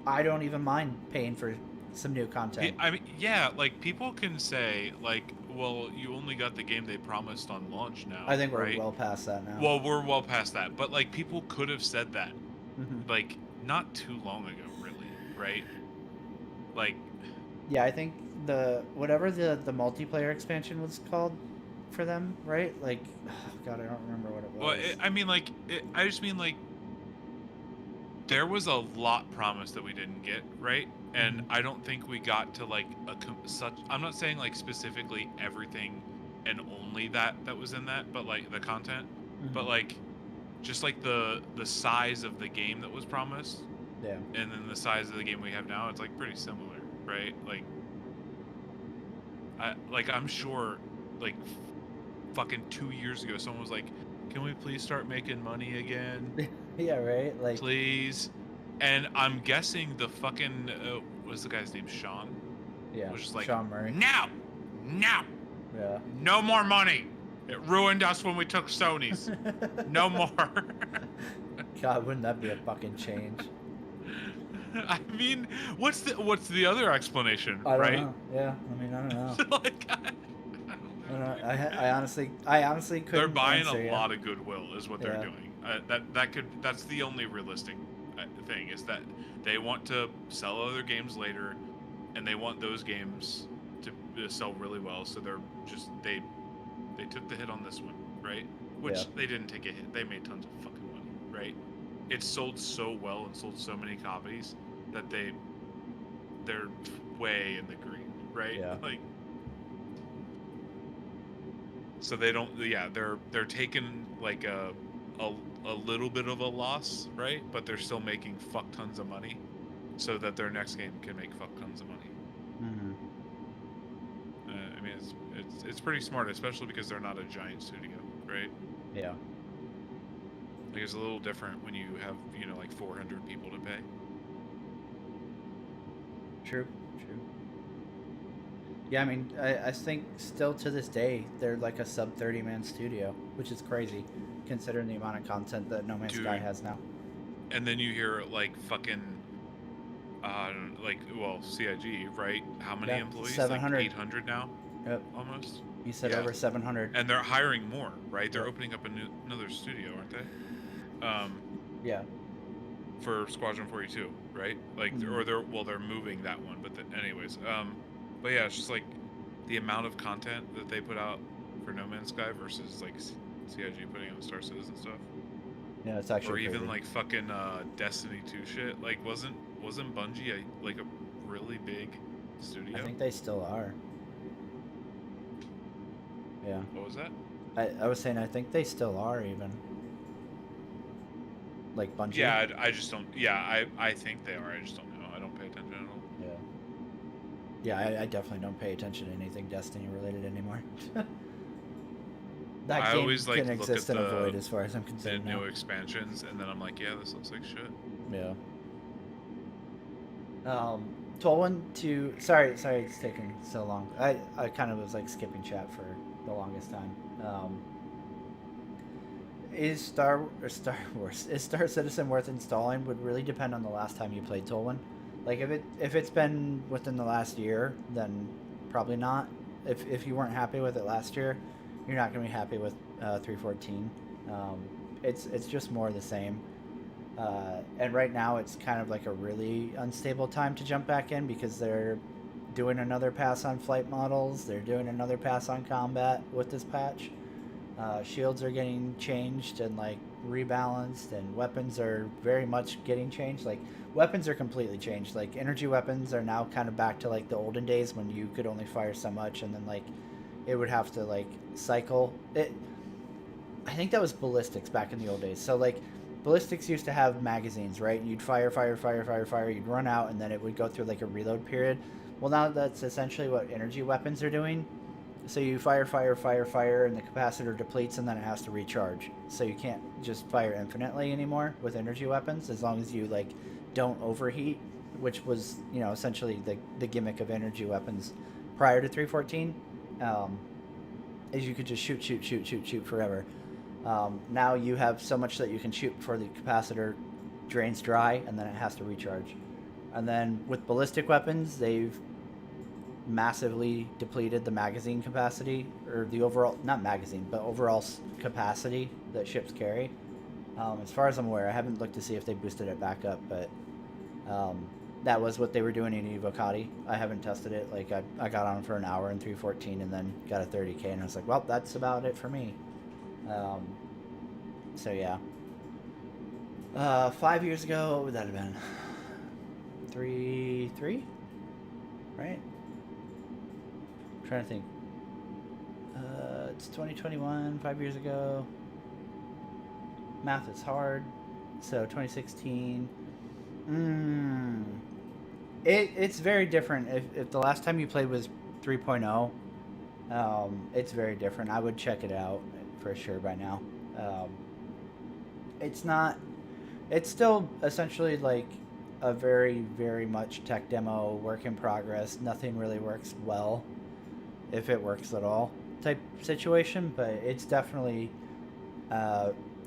I don't even mind paying for some new content. I mean, yeah, like people can say like, well, you only got the game they promised on launch now. I think we're right? well past that now. Well, we're well past that, but like people could have said that Mhm. like not too long ago, really, right? Like, Yeah, I think whatever the multiplayer expansion was called for them, right? Like, oh God, I don't remember what it was. well, I mean, like, I just mean like there was a lot promised that we didn't get, right? And I don't think we got to like such. I'm not saying like specifically everything and only that was in that, but like the content, but like just like the size of the game that was promised, Yeah. and then the size of the game we have now, it's like pretty similar, right? Like I'm sure like fucking 2 years ago someone was like, can we please start making money again? Yeah, right. Like, Please. And I'm guessing the fucking what's the guy's name? Sean. yeah, Was just like, Sean Murray. no, Yeah. no more money. It ruined us when we took Sony's. No more. God, wouldn't that be a fucking change? I mean, what's the other explanation, I don't right? know. Yeah, I mean, I don't know. Like, I don't know. I honestly couldn't. they're buying answer, a lot of goodwill, is what they're Yeah. doing. That's the only realistic thing, is that they want to sell other games later, and they want those games to sell really well. So they're just they took the hit on this one, right? Which Yeah. they didn't take a hit. They made tons of fucking money, right? It sold so well and sold so many copies that they're way in the green, right? Yeah. Like, so they don't. Yeah, they're taking like a little bit of a loss, right? But they're still making fuck tons of money, so that their next game can make fuck tons of money. Mm-hmm. I mean, it's pretty smart, especially because they're not a giant studio, right? Yeah. Like, it's a little different when you have, you know, like 400 people to pay. True. Yeah, I mean, I think still to this day they're like a sub 30-man studio, which is crazy considering the amount of content that No Man's Dude. Sky has now. And then you hear like fucking, like, well, CIG, right? How many Yeah, employees? 700. Like 800 now, Yep. almost. You said Yeah. over 700. And they're hiring more, right? They're Yep. opening up another studio, aren't they? Yeah. For Squadron 42, right? Like, Mhm. or they're moving that one, but anyways, but yeah, it's just like the amount of content that they put out for No Man's Sky versus like CIG putting out Star Citizen stuff, Yeah, it's actually or even crazy. like fucking Destiny 2 shit. Like, wasn't Bungie like a really big studio? I think they still are. Yeah. What was that? I was saying I think they still are even. Like Bungie. Yeah, I just don't. Yeah, I think they are. I just don't know. I don't pay attention at all. Yeah. Yeah, I definitely don't pay attention to anything Destiny related anymore. That I game always like can look exist at in a the void as far as I'm concerned new now. expansions, and then I'm like, yeah, this looks like shit. Yeah. Tolwyn to sorry it's taking so long. I kind of was like skipping chat for the longest time. Is Star Citizen worth installing? Would really depend on the last time you played Tolwyn. Like if it's been within the last year, then probably not. If you weren't happy with it last year, you're not going to be happy with 314. It's just more of the same. And right now it's kind of like a really unstable time to jump back in because they're doing another pass on flight models. They're doing another pass on combat with this patch. Shields are getting changed and like rebalanced, and weapons are very much getting changed. Like weapons are completely changed. Like energy weapons are now kind of back to like the olden days when you could only fire so much, and then like it would have to like cycle it. I think that was ballistics back in the old days. So like ballistics used to have magazines, right? You'd fire, you'd run out, and then it would go through like a reload period. Well, now that's essentially what energy weapons are doing. So you fire, and the capacitor depletes, and then it has to recharge. So you can't just fire infinitely anymore with energy weapons, as long as you like don't overheat, which was, you know, essentially the gimmick of energy weapons prior to 3.14, is you could just shoot forever. Now you have so much that you can shoot before the capacitor drains dry, and then it has to recharge. And then with ballistic weapons, they've massively depleted the magazine capacity, or the overall, not magazine, but overall capacity that ships carry. As far as I'm aware, I haven't looked to see if they boosted it back up, but that was what they were doing in Evocati. I haven't tested it. Like, I got on for an hour in 3.14 and then got a 30K, and I was like, well, that's about it for me. So yeah. 5 years ago, what would that have been? 3, right? I'm trying to think. It's 2021, 5 years ago. Math is hard. So 2016. It's very different. If the last time you played was 3.0, it's very different. I would check it out for sure by now. It's still essentially like a very, very much tech demo, work in progress. Nothing really works well, if it works at all, type situation, but it's definitely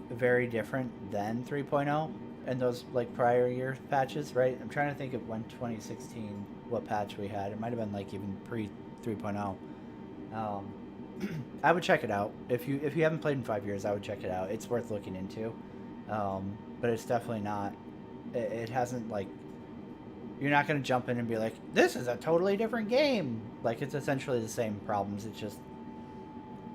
very different than 3.0 and those like prior year patches, right? I'm trying to think of when 2016, what patch we had. It might have been like even pre 3.0. I would check it out. If you haven't played in 5 years, I would check it out. It's worth looking into. But it's definitely not, it hasn't like, you're not going to jump in and be like, this is a totally different game. Like, it's essentially the same problems. It's just,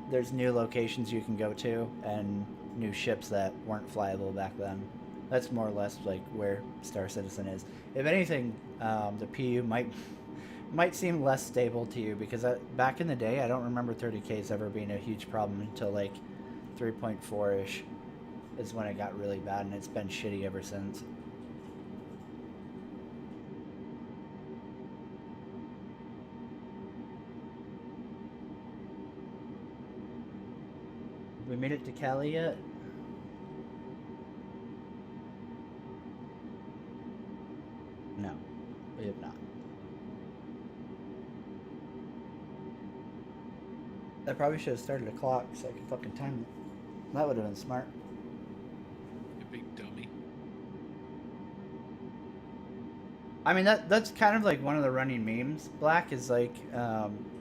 there's new locations you can go to and new ships that weren't flyable back then. That's more or less like where Star Citizen is. If anything, the PU might seem less stable to you, because back in the day, I don't remember 30Ks ever being a huge problem until like 3.4-ish is when it got really bad, and it's been shitty ever since. We made it to Cali yet? No, we have not. I probably should have started a clock so I could fucking time it. That would have been smart. You big dummy. I mean, that's kind of like one of the running memes. Black is like,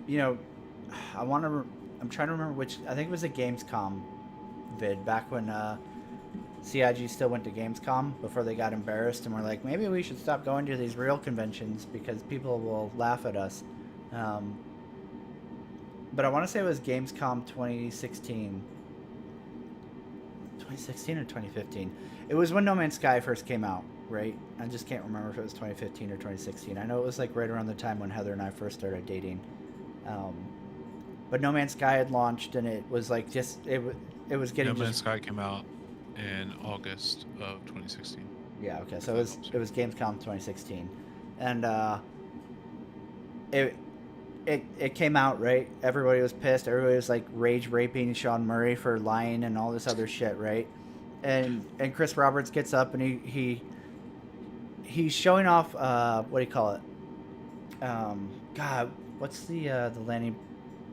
you know, I'm trying to remember which, I think it was a Gamescom vid back when CIG still went to Gamescom before they got embarrassed and were like, maybe we should stop going to these real conventions because people will laugh at us. But I want to say it was Gamescom 2016. 2016 or 2015. It was when No Man's Sky first came out, right? I just can't remember if it was 2015 or 2016. I know it was like right around the time when Heather and I first started dating. But No Man's Sky had launched, and it was like just it was getting. No Man's Sky came out in August of 2016. Yeah. Okay. So it was Gamescom 2016, and it came out, right? Everybody was pissed. Everybody was like rage raping Sean Murray for lying and all this other shit, right? And Chris Roberts gets up and he's showing off what do you call it? God, what's the landing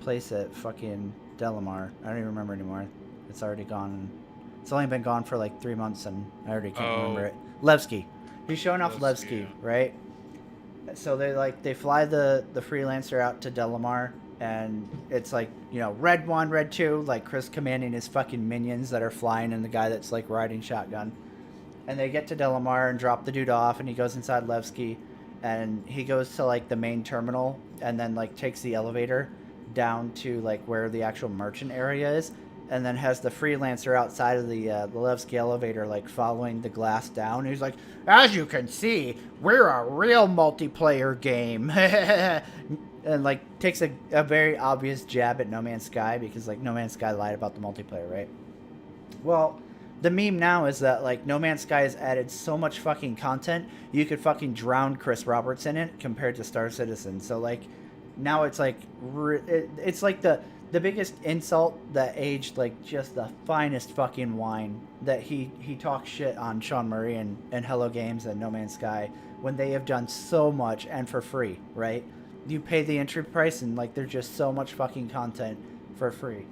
place at fucking Delamar? I don't even remember anymore. It's already gone. It's only been gone for like 3 months, and I already can't remember it. Levski. He's showing off Levski, yeah. right? So they fly the freelancer out to Delamar, and it's like, you know, red 1, red 2, like Chris commanding his fucking minions that are flying and the guy that's like riding shotgun. And they get to Delamar and drop the dude off, and he goes inside Levski, and he goes to like the main terminal and then like takes the elevator down to like where the actual merchant area is, and then has the freelancer outside of the Levski elevator like following the glass down. He's like, as you can see, we're a real multiplayer game. And like takes a very obvious jab at No Man's Sky, because like No Man's Sky lied about the multiplayer, right? Well, the meme now is that like No Man's Sky has added so much fucking content, you could fucking drown Chris Roberts in it compared to Star Citizen. So like now it's like it's like the biggest insult that aged like just the finest fucking wine, that he talks shit on Sean Murray and Hello Games and No Man's Sky when they have done so much and for free, right? you pay the entry price and like there's just so much fucking content for free.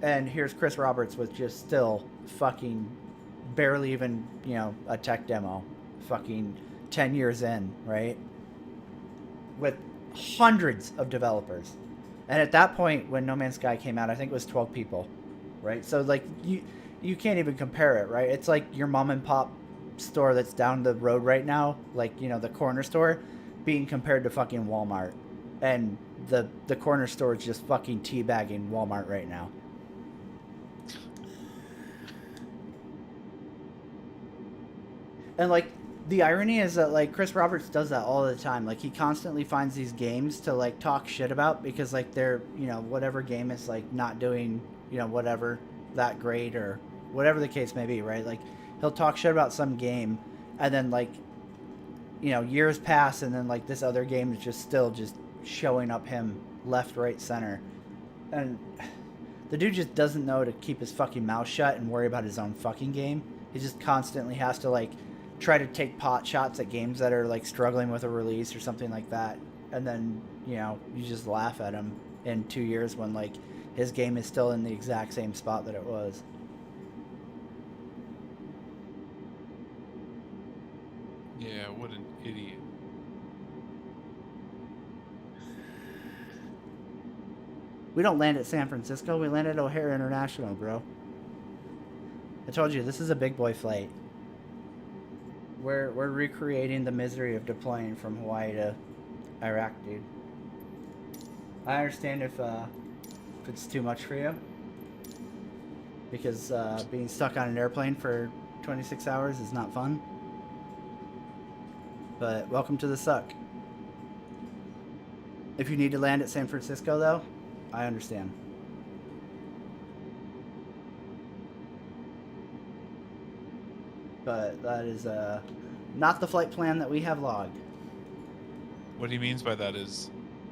And here's Chris Roberts with just still fucking barely even, you know, a tech demo. Fucking 10 years in, right? With hundreds of developers. And at that point, when No Man's Sky came out, I think it was 12 people, right? So, like, you can't even compare it, right? It's like your mom and pop store that's down the road right now, like, you know, the corner store, being compared to fucking Walmart. And the corner store is just fucking teabagging Walmart right now. And, like, the irony is that, like, Chris Roberts does that all the time. Like, he constantly finds these games to, like, talk shit about because, like, they're, you know, whatever game is, like, not doing, you know, whatever that great or whatever the case may be, right? Like, he'll talk shit about some game and then, like, you know, years pass and then, like, this other game is just still just showing up him left, right, center. And the dude just doesn't know to keep his fucking mouth shut and worry about his own fucking game. He just constantly has to, like, try to take pot shots at games that are like struggling with a release or something like that, and then, you know, you just laugh at him in 2 years when like his game is still in the exact same spot that it was. Yeah, what an idiot. We don't land at San Francisco, we land at O'Hare International, bro. I told you, this is a big boy flight. We're recreating the misery of deploying from Hawaii to Iraq, dude. I understand if it's too much for you, because being stuck on an airplane for 26 hours is not fun. But welcome to the suck. If you need to land at San Francisco, though, I understand. But that is not the flight plan that we have logged. What he means by that is,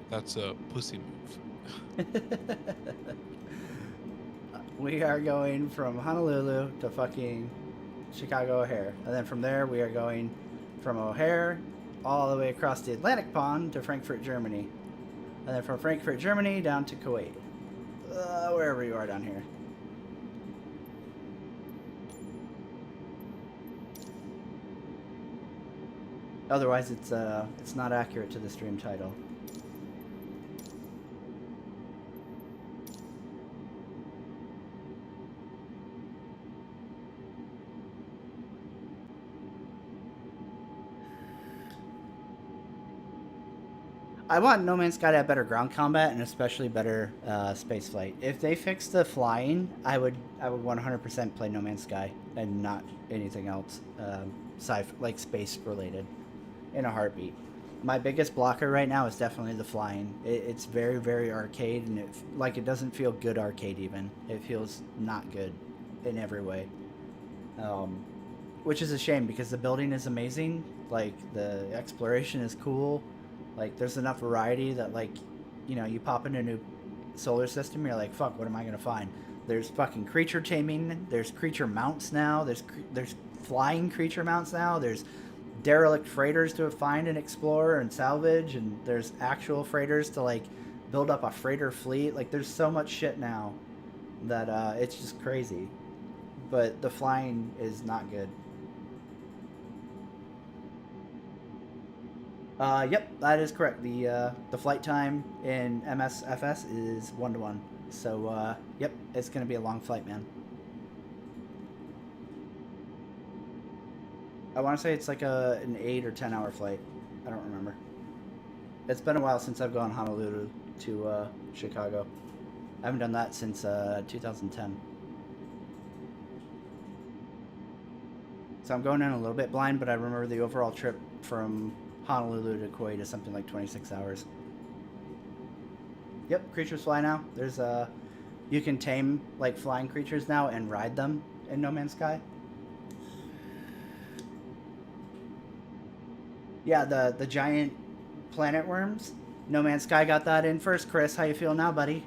that's a pussy move. We are going from Honolulu to fucking Chicago O'Hare. And then from there, we are going from O'Hare all the way across the Atlantic Pond to Frankfurt, Germany. And then from Frankfurt, Germany down to Kuwait. Wherever you are down here. Otherwise, it's not accurate to the stream title. I want No Man's Sky to have better ground combat and especially better space flight. If they fix the flying, I would 100% play No Man's Sky and not anything else, like space related, in a heartbeat. My biggest blocker right now is definitely the flying. It's very, very arcade, and it doesn't feel good arcade even. It feels not good in every way, which is a shame because the building is amazing. Like, the exploration is cool. Like, there's enough variety that, like, you know, you pop into a new solar system, you're like, fuck, what am I gonna find? There's fucking creature taming. There's creature mounts now. There's flying creature mounts now. There's derelict freighters to find and explore and salvage, and there's actual freighters to, like, build up a freighter fleet. Like, there's so much shit now that it's just crazy. But the flying is not good. Yep, that is correct. The flight time in MSFS is 1-to-1. So, yep, it's gonna be a long flight, man. I want to say it's like an 8 or 10 hour flight. I don't remember. It's been a while since I've gone Honolulu to Chicago. I haven't done that since 2010. So I'm going in a little bit blind, but I remember the overall trip from Honolulu to Kuwait is something like 26 hours. Yep, creatures fly now. There's you can tame, like, flying creatures now and ride them in No Man's Sky. Yeah, the giant planet worms. No Man's Sky got that in first. Chris, how you feel now, buddy?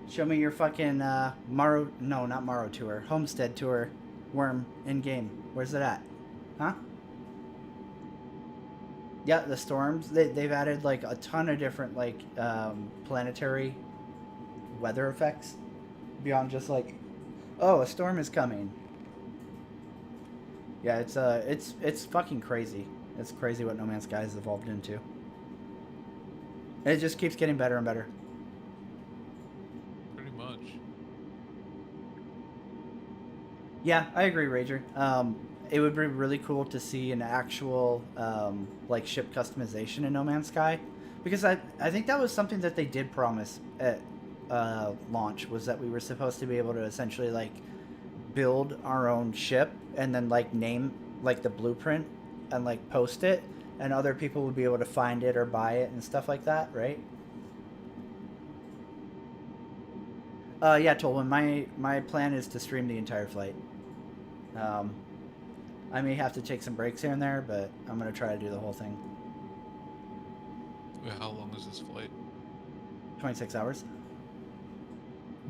Show me your fucking Morrow Tour. Homestead Tour worm in game. Where's it at? Huh? Yeah, the storms. They've added like a ton of different like planetary weather effects beyond just like, oh, a storm is coming. Yeah, it's fucking crazy. It's crazy what No Man's Sky has evolved into. And it just keeps getting better and better. Pretty much. Yeah, I agree, Rager. It would be really cool to see an actual like ship customization in No Man's Sky, because I think that was something that they did promise at launch, was that we were supposed to be able to essentially like build our own ship and then like name like the blueprint and like post it, and other people would be able to find it or buy it and stuff like that, right? Yeah, Tolwyn, my plan is to stream the entire flight. Um, I may have to take some breaks here and there, but I'm gonna try to do the whole thing. Wait, how long is this flight? 26 hours.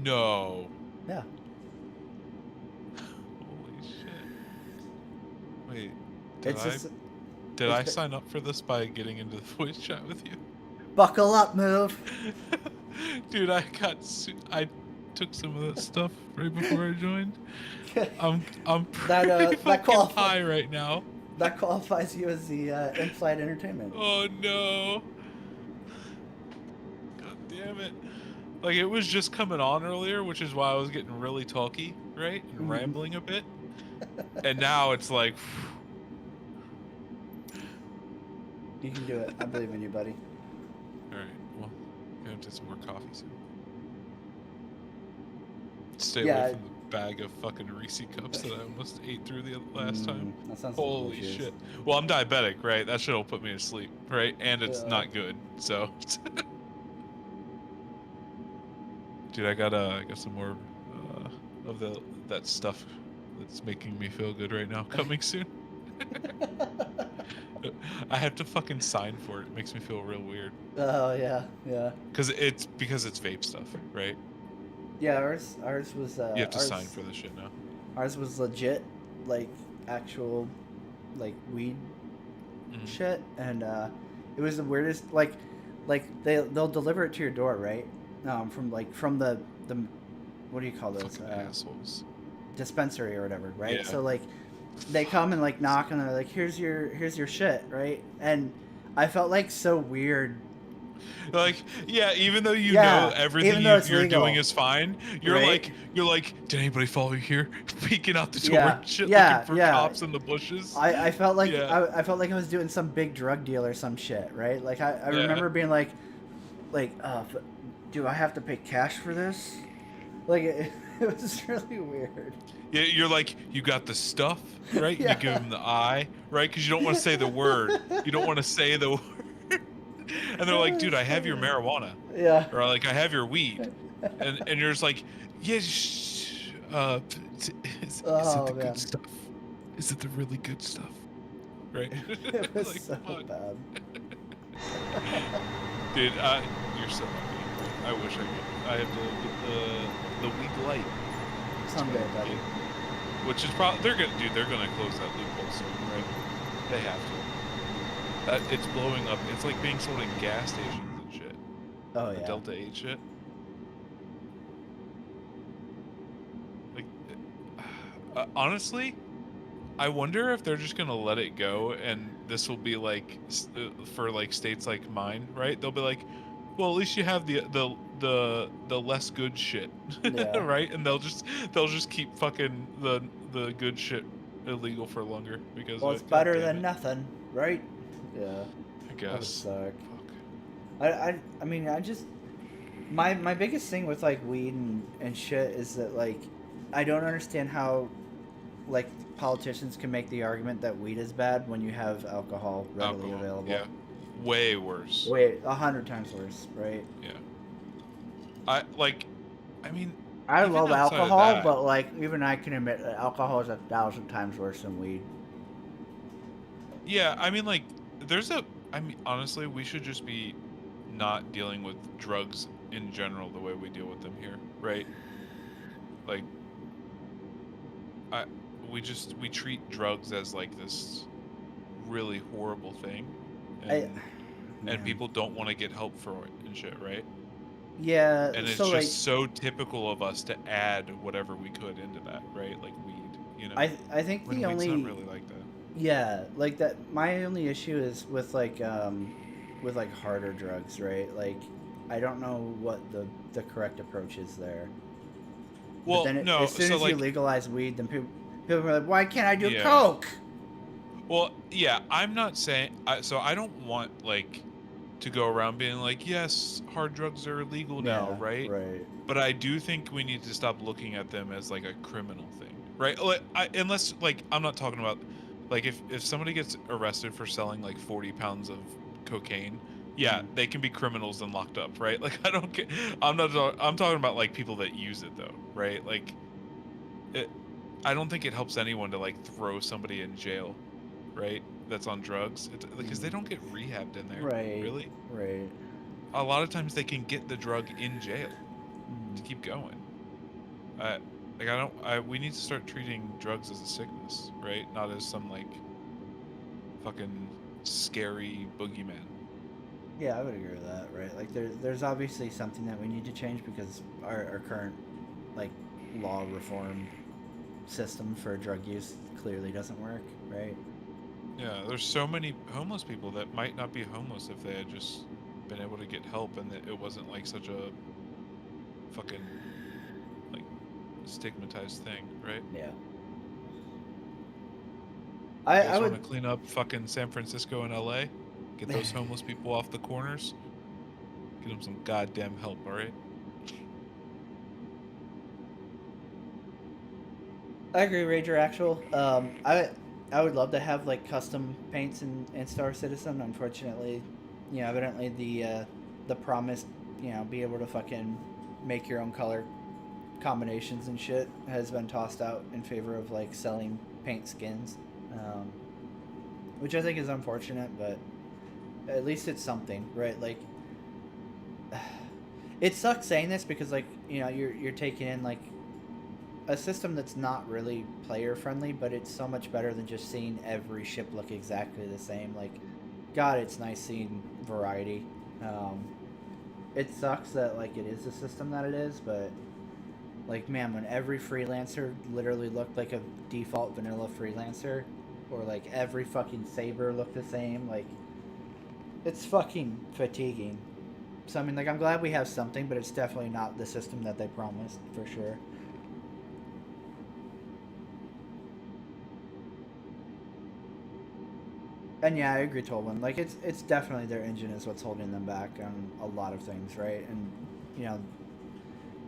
No. Yeah. Holy shit. Wait, did I sign up for this by getting into the voice chat with you? Buckle up, move. Dude, I took some of that stuff right before I joined. I'm pretty fucking high right now. That qualifies you as the in-flight entertainment. Oh no. God damn it. Like, it was just coming on earlier, which is why I was getting really talky, right? And rambling a bit. And now it's like... You can do it. I believe in you, buddy. Alright, well, I'm gonna get some more coffee soon. Stay away from the bag of fucking Reese cups that I almost ate through the last time. That sounds holy delicious. shit. Well, I'm diabetic, right? That shit'll put me to sleep, right? And it's not good, so... Dude, I got some more of that stuff that's making me feel good right now coming soon. I have to fucking sign for it. It makes me feel real weird. Oh yeah, yeah. Because it's vape stuff, right? Yeah, ours was. You have to sign for this shit now. Ours was legit, like actual, like weed shit, and it was the weirdest. Like they'll deliver it to your door, right? From the what do you call those? Assholes. Dispensary or whatever, right? Yeah. So like they come and like knock and they're like, here's your shit, right? And I felt like so weird. Like, yeah, even though you know everything you're doing is fine, you're like, did anybody follow you here? Peeking out the door and shit, looking for cops in the bushes. I felt like I felt like I was doing some big drug deal or some shit, right? Like I remember being like, do I have to pay cash for this? Like it was really weird. Yeah, you're like, you got the stuff, right? You give them the eye, right? Because you don't want to say the word. You don't want to say the word. And they're like, dude, I have your marijuana. Yeah. Or like, I have your weed. And you're just like, yes. Is it the good stuff? Is it the really good stuff? Right? It was like, so bad. Dude, you're so lucky. I wish I could. I have the weed light. Someday, buddy. Which is probably they're gonna close that loophole soon, right? They have to. It's blowing up. It's like being sold in gas stations and shit. Oh the yeah. Delta 8 shit. Like, honestly, I wonder if they're just gonna let it go, and this will be like for like states like mine, right? They'll be like, well, at least you have the less good shit, right? And they'll just keep fucking the good shit illegal for longer because it's better than nothing, right? Yeah. I guess. That would suck. I mean I just my biggest thing with like weed and shit is that like I don't understand how like politicians can make the argument that weed is bad when you have alcohol readily available. Yeah. Way worse. 100 times worse, right? Yeah. I mean, I love alcohol, but like even I can admit that alcohol is 1,000 times worse than weed. Yeah, I mean, like, honestly, we should just be not dealing with drugs in general the way we deal with them here, right? Like, we treat drugs as like this really horrible thing, and yeah. people don't want to get help for it and shit, right? Yeah, And it's so like just so typical of us to add whatever we could into that, right? Like weed, you know. I think When the weed's not only really like that. yeah, like that my only issue is with like harder drugs, right? Like I don't know what the correct approach is there. But Well, then as no, soon so as you like, legalize weed, then people are like, "Why can't I do yeah. coke?" Well, yeah, I'm not saying so I don't want like to go around being like, yes, hard drugs are illegal now, Yeah, right? right. But I do think we need to stop looking at them as like a criminal thing, right? Like, unless like I'm not talking about like if somebody gets arrested for selling like 40 pounds of cocaine, yeah, Mhm. they can be criminals and locked up, right? Like I don't get, I'm talking about like people that use it though, right? Like it, I don't think it helps anyone to like throw somebody in jail, right? That's on drugs, because they don't get rehabbed in there, Right, really. right. A lot of times they can get the drug in jail to Mhm. keep going. I like I don't I we need to start treating drugs as a sickness, right? Not as some like fucking scary boogeyman. Yeah, I would agree with that, right? Like there's obviously something that we need to change because our current like law reform system for drug use clearly doesn't work, right? Yeah, there's so many homeless people that might not be homeless if they had just been able to get help and that it wasn't like such a fucking like stigmatized thing, right? Yeah. You I guys want would to clean up fucking San Francisco and LA? Get those homeless people off the corners? Get them some goddamn help, all right? I agree, Rager Actual. I would love to have like custom paints in Star Citizen. Unfortunately, you know, evidently the promise, you know, be able to fucking make your own color combinations and shit has been tossed out in favor of like selling paint skins, um, which I think is unfortunate. But at least it's something, right? Like, it sucks saying this because like you know you're taking in like a system that's not really player friendly, but it's so much better than just seeing every ship look exactly the same. Like, God, it's nice seeing variety. Um, it sucks that like it is the system that it is, but like man, when every freelancer literally looked like a default vanilla freelancer, or like every fucking saber looked the same, like it's fucking fatiguing. So I mean, like I'm glad we have something, but it's definitely not the system that they promised for sure. And yeah, I agree, Tolman. Like it's definitely their engine is what's holding them back on a lot of things, right? And you know,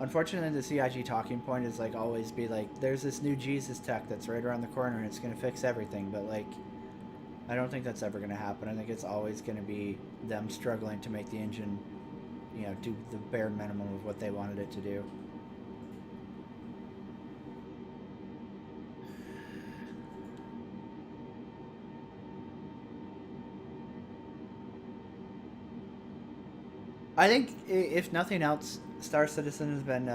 unfortunately, the CIG talking point is like always be like, there's this new Jesus tech that's right around the corner and it's gonna fix everything. But like, I don't think that's ever gonna happen. I think it's always gonna be them struggling to make the engine, you know, do the bare minimum of what they wanted it to do. I think if nothing else, Star Citizen has been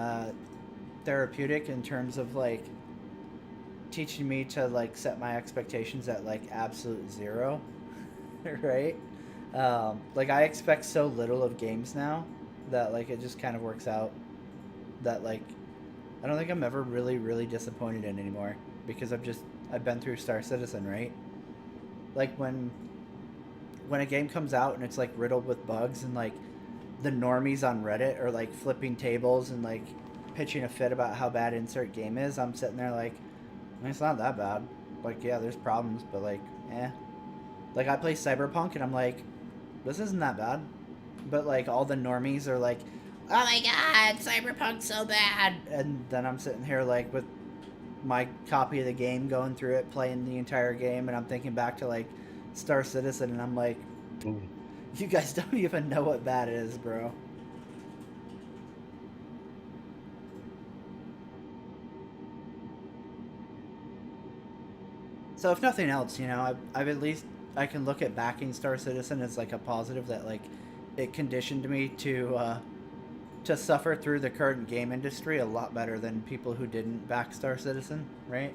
therapeutic in terms of like teaching me to like set my expectations at like absolute zero, right? Like I expect so little of games now that like it just kind of works out that like I don't think I'm ever really disappointed in anymore because I've been through Star Citizen, right? Like when a game comes out and it's like riddled with bugs and like the normies on Reddit are like flipping tables and like pitching a fit about how bad insert game is, I'm sitting there like, it's not that bad. Like, yeah, there's problems, but like, eh. Like, I play Cyberpunk and I'm like, this isn't that bad. But like, all the normies are like, oh my god, Cyberpunk's so bad. And then I'm sitting here like with my copy of the game, going through it, playing the entire game, and I'm thinking back to like Star Citizen, and I'm like, you guys don't even know what bad is, bro. So if nothing else, you know, I've at least I can look at backing Star Citizen as like a positive that like it conditioned me to suffer through the current game industry a lot better than people who didn't back Star Citizen, right?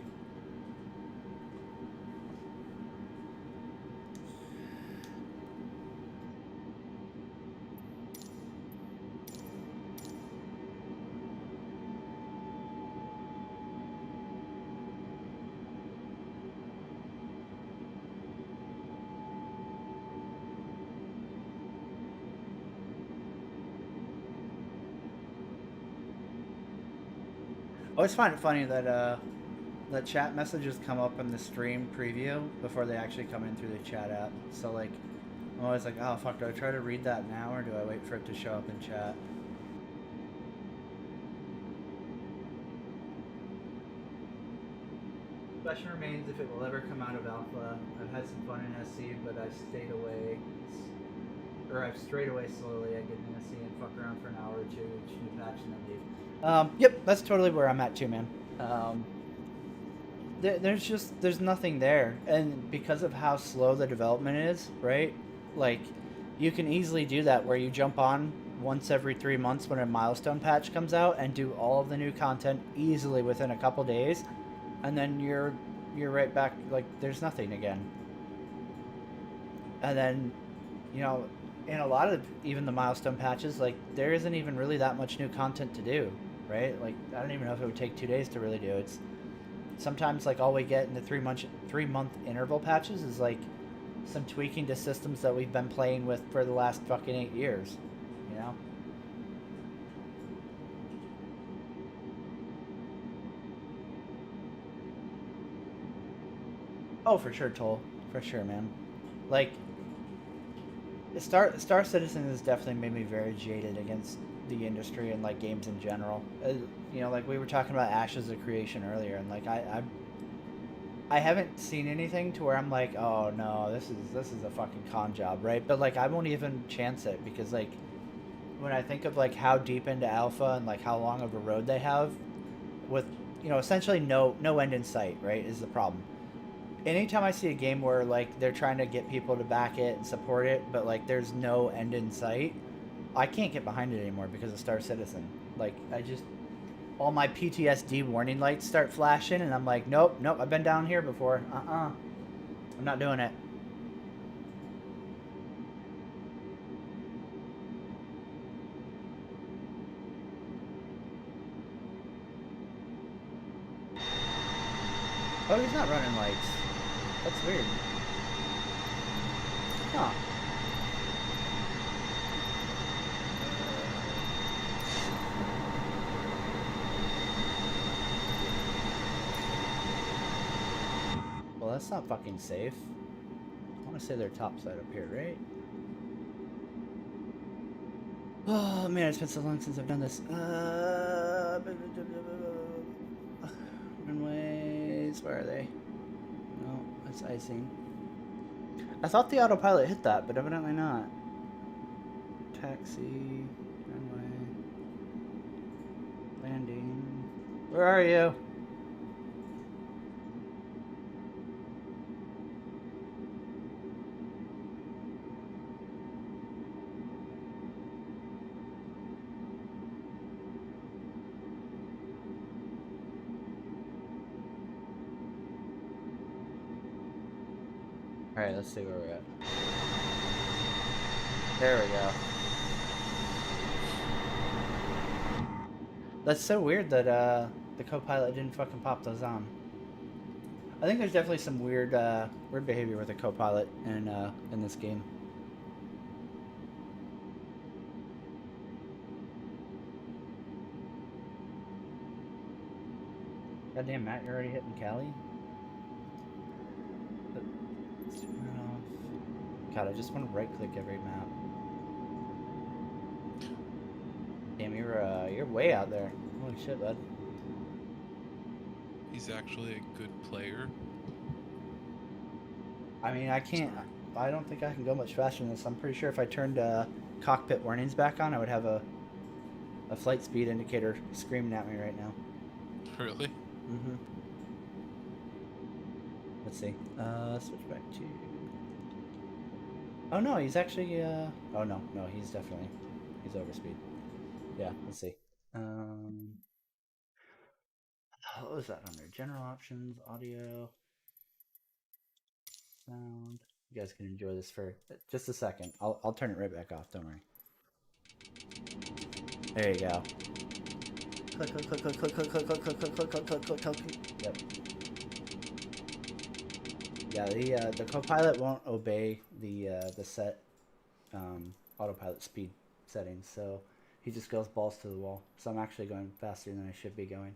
I always find it funny that the chat messages come up in the stream preview before they actually come in through the chat app. So like, I'm always like, oh fuck, do I try to read that now or do I wait for it to show up in chat? Question remains if it will ever come out of alpha. I've had some fun in SC, but I've stayed away. I've strayed away slowly. I get in SC and fuck around for an hour or two, each new patch, and then leave. Yep, that's totally where I'm at too, man. There's nothing there, and because of how slow the development is, right? Like, you can easily do that where you jump on once every 3 months when a milestone patch comes out and do all of the new content easily within a couple days, and then you're right back, like, there's nothing again. And then, you know, in a lot of even the milestone patches, like, there isn't even really that much new content to do, right? Like, I don't even know if it would take 2 days to really do it. Sometimes, like, all we get in the 3-month interval patches is like some tweaking to systems that we've been playing with for the last fucking 8 years, you know? Oh, for sure, Toll. For sure, man. Like, Star Citizen has definitely made me very jaded against the industry and, like, games in general. You know, like, we were talking about Ashes of Creation earlier, and, like, I haven't seen anything to where I'm like, oh no, this is a fucking con job, right? But like, I won't even chance it because, like, when I think of like how deep into alpha and like how long of a road they have, with, you know, essentially no end in sight, right, is the problem. Anytime I see a game where like they're trying to get people to back it and support it, but like there's no end in sight, I can't get behind it anymore because of Star Citizen. Like, all my PTSD warning lights start flashing, and I'm like, nope, I've been down here before. I'm not doing it. Oh, he's not running lights. That's weird. Huh. Well, that's not fucking safe. I want to say they're topside up here, right? Oh man, it's been so long since I've done this. Runways, where are they? No, that's icing. I thought the autopilot hit that, but evidently not. Taxi, runway, landing. Where are you? Alright, let's see where we're at. There we go. That's so weird that the co-pilot didn't fucking pop those on. I think there's definitely some weird weird behavior with the co-pilot in this game. Goddamn, Matt, you're already hitting Cali? God, I just want to right-click every map. Damn, you're way out there. Holy shit, bud. He's actually a good player. I mean, I don't think I can go much faster than this. I'm pretty sure if I turned cockpit warnings back on, I would have a flight speed indicator screaming at me right now. Really? Mm-hmm. Let's see. Switch back to... Oh no, he's actually, oh no, he's definitely... He's overspeed. Yeah, let's see. What was that under? General options, audio, sound. You guys can enjoy this for just a second. I'll turn it right back off, don't worry. There you go. Click, click, click, click, click, click, click, click, click, click, click, click, click, click, click. Yep. Yeah, the co-pilot won't obey the set autopilot speed settings, so he just goes balls to the wall. So I'm actually going faster than I should be going.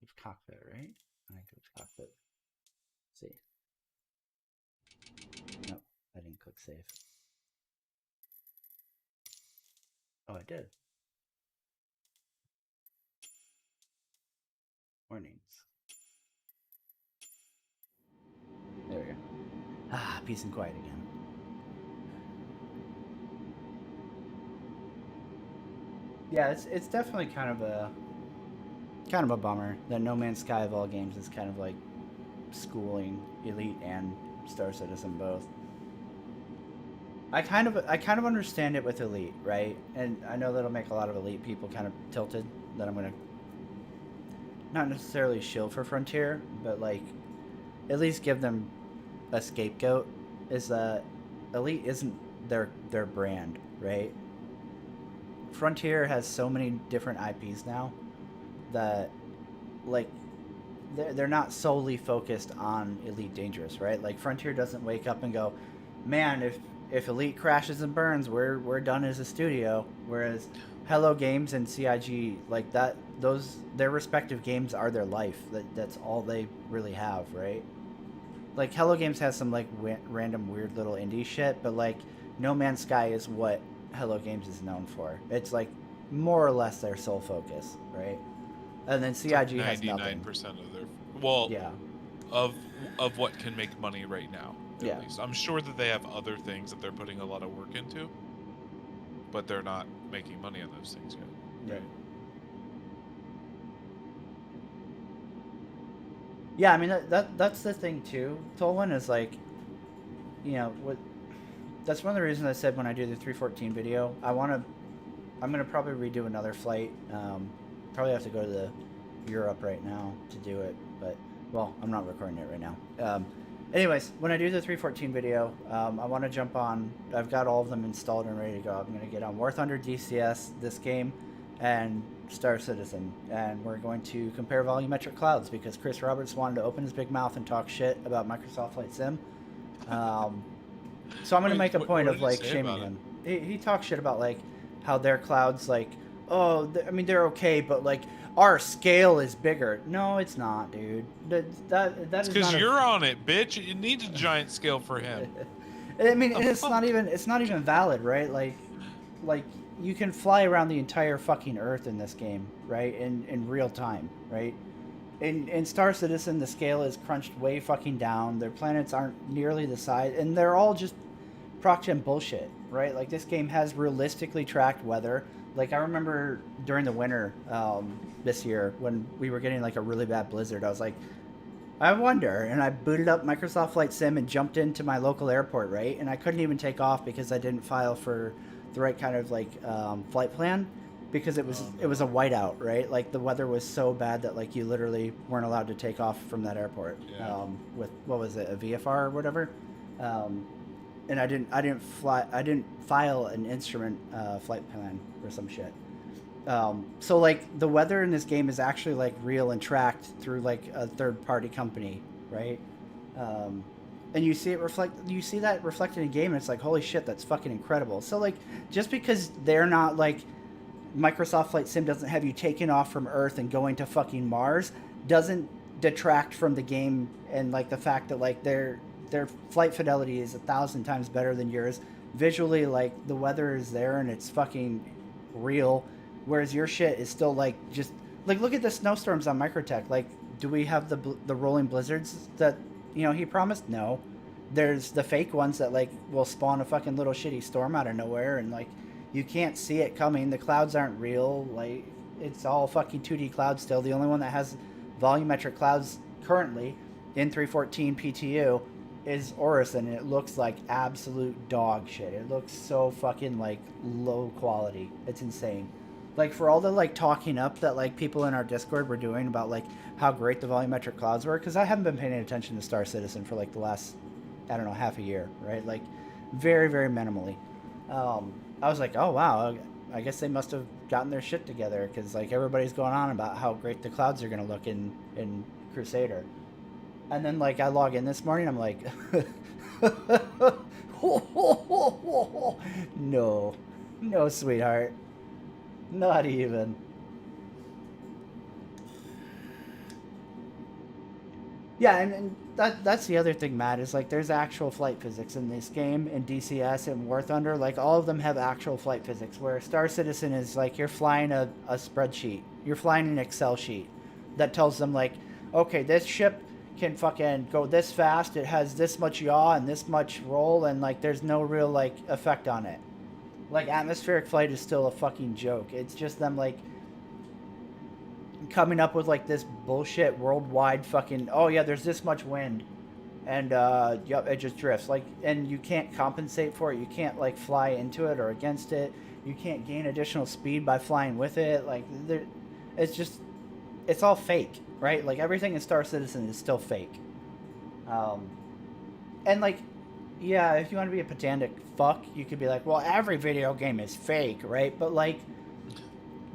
It's cockpit, right? I think it was cockpit. Let's see. Nope, I didn't click save. Oh, I did. Warnings. There we go. Ah, peace and quiet again. Yeah, it's definitely kind of a bummer that No Man's Sky of all games is kind of like schooling Elite and Star Citizen both. I kind of understand it with Elite, right? And I know that'll make a lot of Elite people kind of tilted that I'm gonna not necessarily shill for Frontier, but like at least give them a scapegoat. Is that Elite isn't their brand, right? Frontier has so many different IPs now that like they're not solely focused on Elite Dangerous, right? Like Frontier doesn't wake up and go, man, if Elite crashes and burns, we're done as a studio. Whereas Hello Games and CIG, like that, their respective games are their life. That's all they really have, right? Like Hello Games has some like random weird little indie shit, but like No Man's Sky is what Hello Games is known for. It's like more or less their sole focus, right? And then CIG like has nothing. 99% of their yeah, of what can make money right now. Yeah. At least I'm sure that they have other things that they're putting a lot of work into, but they're not making money on those things yet. right. Yeah, I mean that's the thing too. Tolan is like, you know, what. That's one of the reasons I said when I do the 314 video, I'm gonna probably redo another flight. Probably have to go to Europe right now to do it, but well, I'm not recording it right now. Anyways, when I do the 314 video, I want to jump on. I've got all of them installed and ready to go. I'm gonna get on War Thunder DCS, this game, and Star Citizen, and we're going to compare volumetric clouds because Chris Roberts wanted to open his big mouth and talk shit about Microsoft Flight Sim. So I'm going to make a point of like shaming him. He talks shit about like how their clouds like, oh, I mean they're okay, but like our scale is bigger. No, it's not, dude. That is because you're on it, bitch. It needs a giant scale for him. I mean, it's not even valid, right? Like you can fly around the entire fucking Earth in this game, right? In real time, right? In Star Citizen, the scale is crunched way fucking down. Their planets aren't nearly the size, and they're all just proc-gen bullshit, right? Like, this game has realistically tracked weather. Like, I remember during the winter this year when we were getting, like, a really bad blizzard, I was like, I wonder. And I booted up Microsoft Flight Sim and jumped into my local airport, right? And I couldn't even take off because I didn't file for the right kind of, like, flight plan. Because it was a whiteout, right? Like the weather was so bad that like you literally weren't allowed to take off from that airport. Yeah. With what was it, a VFR or whatever, and I didn't file an instrument flight plan or some shit. So like the weather in this game is actually like real and tracked through like a third party company, right? And you see that reflected in game, and it's like holy shit, that's fucking incredible. So like just because they're not like Microsoft Flight Sim doesn't have you taking off from Earth and going to fucking Mars doesn't detract from the game and like the fact that like their flight fidelity is 1,000 times better than yours. Visually, like the weather is there and it's fucking real, whereas your shit is still like just like look at the snowstorms on Microtech. Like, do we have the rolling blizzards that he promised? No. There's the fake ones that like will spawn a fucking little shitty storm out of nowhere and like. You can't see it coming. The clouds aren't real. Like, it's all fucking 2D clouds still. The only one that has volumetric clouds currently in 314 PTU is Orison, and it looks like absolute dog shit. It looks so fucking, like, low quality. It's insane. Like, for all the, like, talking up that, like, people in our Discord were doing about, like, how great the volumetric clouds were, because I haven't been paying attention to Star Citizen for, like, the last, I don't know, half a year, right? Like, very, very minimally. I was like, oh, wow, I guess they must have gotten their shit together because, like, everybody's going on about how great the clouds are going to look in Crusader. And then, like, I log in this morning, I'm like, No. No, sweetheart. Not even. Yeah, and that's the other thing, Matt, is like there's actual flight physics in this game, in DCS and War Thunder. Like all of them have actual flight physics, where Star Citizen is like you're flying a spreadsheet. You're flying an Excel sheet that tells them like, okay, this ship can fucking go this fast, it has this much yaw and this much roll, and like there's no real like effect on it. Like atmospheric flight is still a fucking joke. It's just them like coming up with like this bullshit worldwide fucking, oh yeah, there's this much wind and yep, it just drifts, like, and you can't compensate for it. You can't like fly into it or against it. You can't gain additional speed by flying with it. Like there, it's all fake, right? Like everything in Star Citizen is still fake. And like, yeah, if you want to be a pedantic fuck, you could be like, well, every video game is fake, right? But like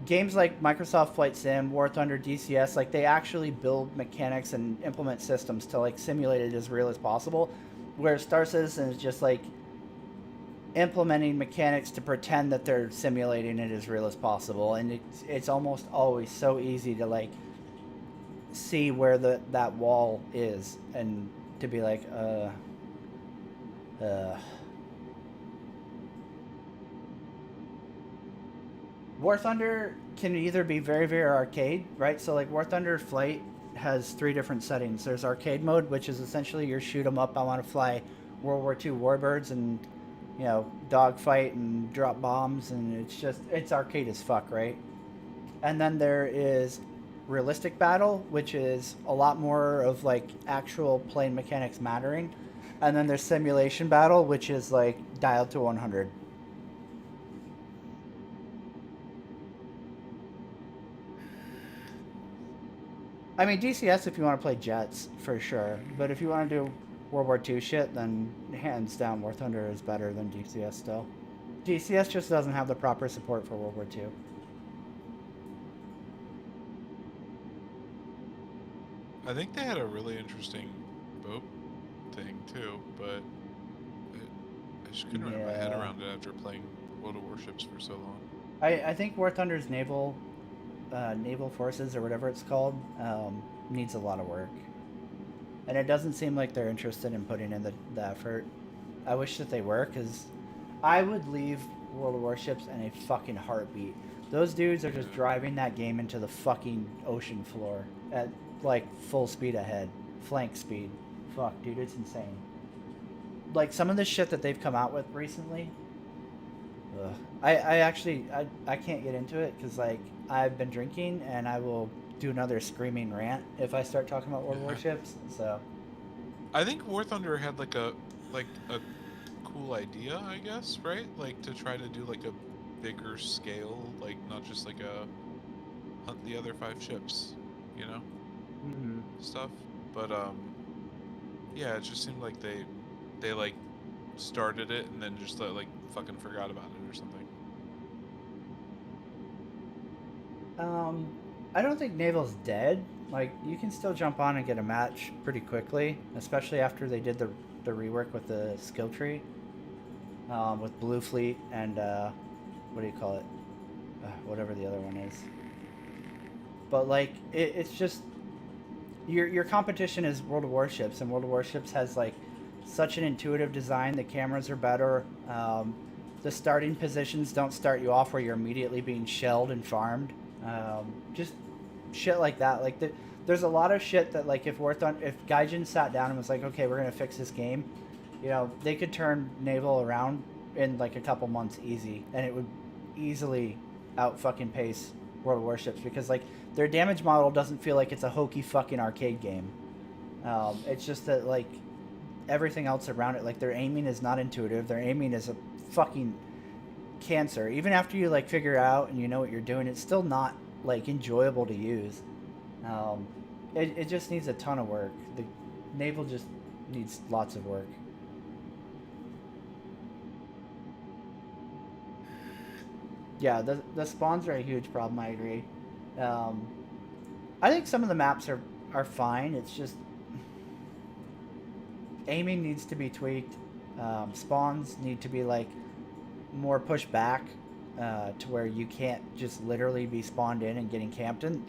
games like Microsoft Flight Sim, War Thunder, DCS, like they actually build mechanics and implement systems to like simulate it as real as possible. Where Star Citizen is just like implementing mechanics to pretend that they're simulating it as real as possible, and it's almost always so easy to like see where that wall is and to be like, War Thunder can either be very, very arcade, right? So like War Thunder Flight has 3 different settings. There's arcade mode, which is essentially your shoot 'em up, I want to fly World War II warbirds and, you know, dogfight and drop bombs, and it's arcade as fuck, right? And then there is realistic battle, which is a lot more of like actual plane mechanics mattering. And then there's simulation battle, which is like dialed to 100. I mean, DCS if you want to play jets, for sure. But if you want to do World War II shit, then hands down War Thunder is better than DCS still. DCS just doesn't have the proper support for World War II. I think they had a really interesting boat thing too, but I just couldn't wrap my head around it after playing World of Warships for so long. I think War Thunder's naval forces, or whatever it's called, needs a lot of work. And it doesn't seem like they're interested in putting in the effort. I wish that they were, because I would leave World of Warships in a fucking heartbeat. Those dudes are just driving that game into the fucking ocean floor at like full speed ahead, flank speed. Fuck, dude, it's insane. Like some of the shit that they've come out with recently. Ugh. I actually can't get into it because like I've been drinking and I will do another screaming rant if I start talking about World of Warships. So I think War Thunder had like a cool idea, I guess, right? Like to try to do like a bigger scale, like not just like a hunt the other 5 ships, you know, stuff. But yeah, it just seemed like they like started it and then just like fucking forgot about it or something. I don't think Naval's dead. Like you can still jump on and get a match pretty quickly, especially after they did the rework with the skill tree, with Blue Fleet and what do you call it? Whatever the other one is. But like it's just your competition is World of Warships, and World of Warships has like such an intuitive design. The cameras are better. The starting positions don't start you off where you're immediately being shelled and farmed. Just shit like that. Like there's a lot of shit that like if Gaijin sat down and was like, okay, we're gonna fix this game, you know, they could turn Naval around in like a couple months easy, and it would easily out fucking pace World of Warships, because like their damage model doesn't feel like it's a hokey fucking arcade game. It's just that like everything else around it, like their aiming is not intuitive. Their aiming is a fucking cancer. Even after you like figure out and you know what you're doing, it's still not like enjoyable to use. It just needs a ton of work. The Naval just needs lots of work. Yeah, the spawns are a huge problem, I agree. I think some of the maps are fine. It's just aiming needs to be tweaked. Spawns need to be like more pushed back to where you can't just literally be spawned in and getting camped in.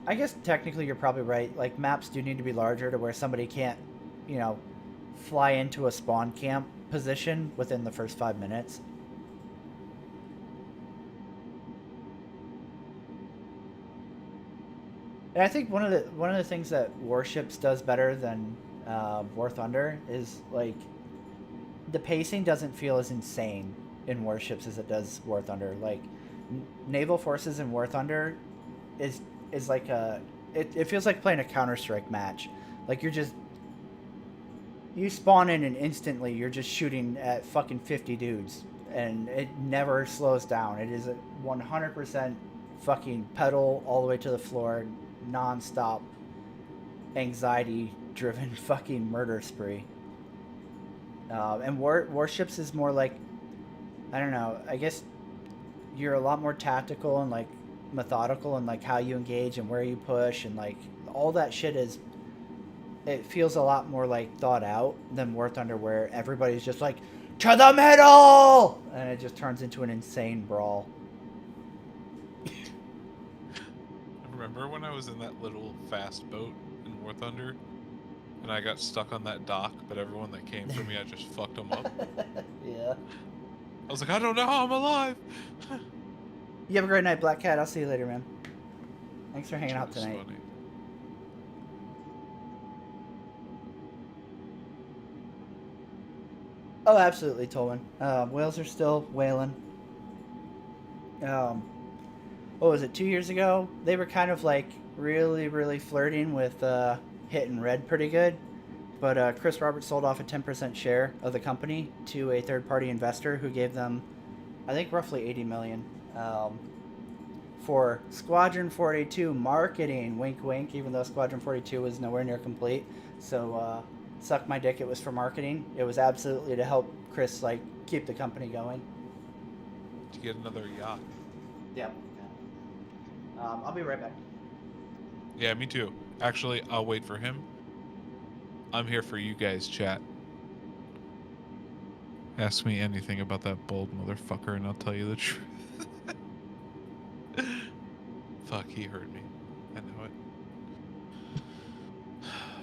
I guess technically you're probably right. Like maps do need to be larger to where somebody can't, you know, fly into a spawn camp position within the first 5 minutes. And I think one of the things that Warships does better than War Thunder is like the pacing doesn't feel as insane in Warships as it does War Thunder. Like naval forces in War Thunder is is like it feels like playing a Counter-Strike match. Like you spawn in and instantly you're just shooting at fucking 50 dudes and it never slows down. It is a 100% fucking pedal all the way to the floor, non-stop anxiety driven fucking murder spree. And Warships is more like, I don't know, I guess you're a lot more tactical and like methodical and like how you engage and where you push and like all that shit is, it feels a lot more like thought out than War Thunder where everybody's just like to the middle and it just turns into an insane brawl. Remember when I was in that little fast boat in War Thunder and I got stuck on that dock, but everyone that came for me, I just fucked them up? Yeah. I was like, I don't know how I'm alive. You have a great night, Black Cat. I'll see you later, man. Thanks for hanging out That's tonight. funny. Oh, absolutely, Tolman. Whales are still whaling. What was it, 2 years ago? They were kind of like really, really flirting with hitting red pretty good. But Chris Roberts sold off a 10% share of the company to a third-party investor who gave them, I think, roughly $80 million for Squadron 42 marketing. Wink, wink. Even though Squadron 42 was nowhere near complete, so suck my dick. It was for marketing. It was absolutely to help Chris like keep the company going. To get another yacht. Yep. I'll be right back. Yeah, me too. Actually, I'll wait for him. I'm here for you guys, chat. Ask me anything about that bold motherfucker and I'll tell you the truth. Fuck, he heard me. I know it. Fuck.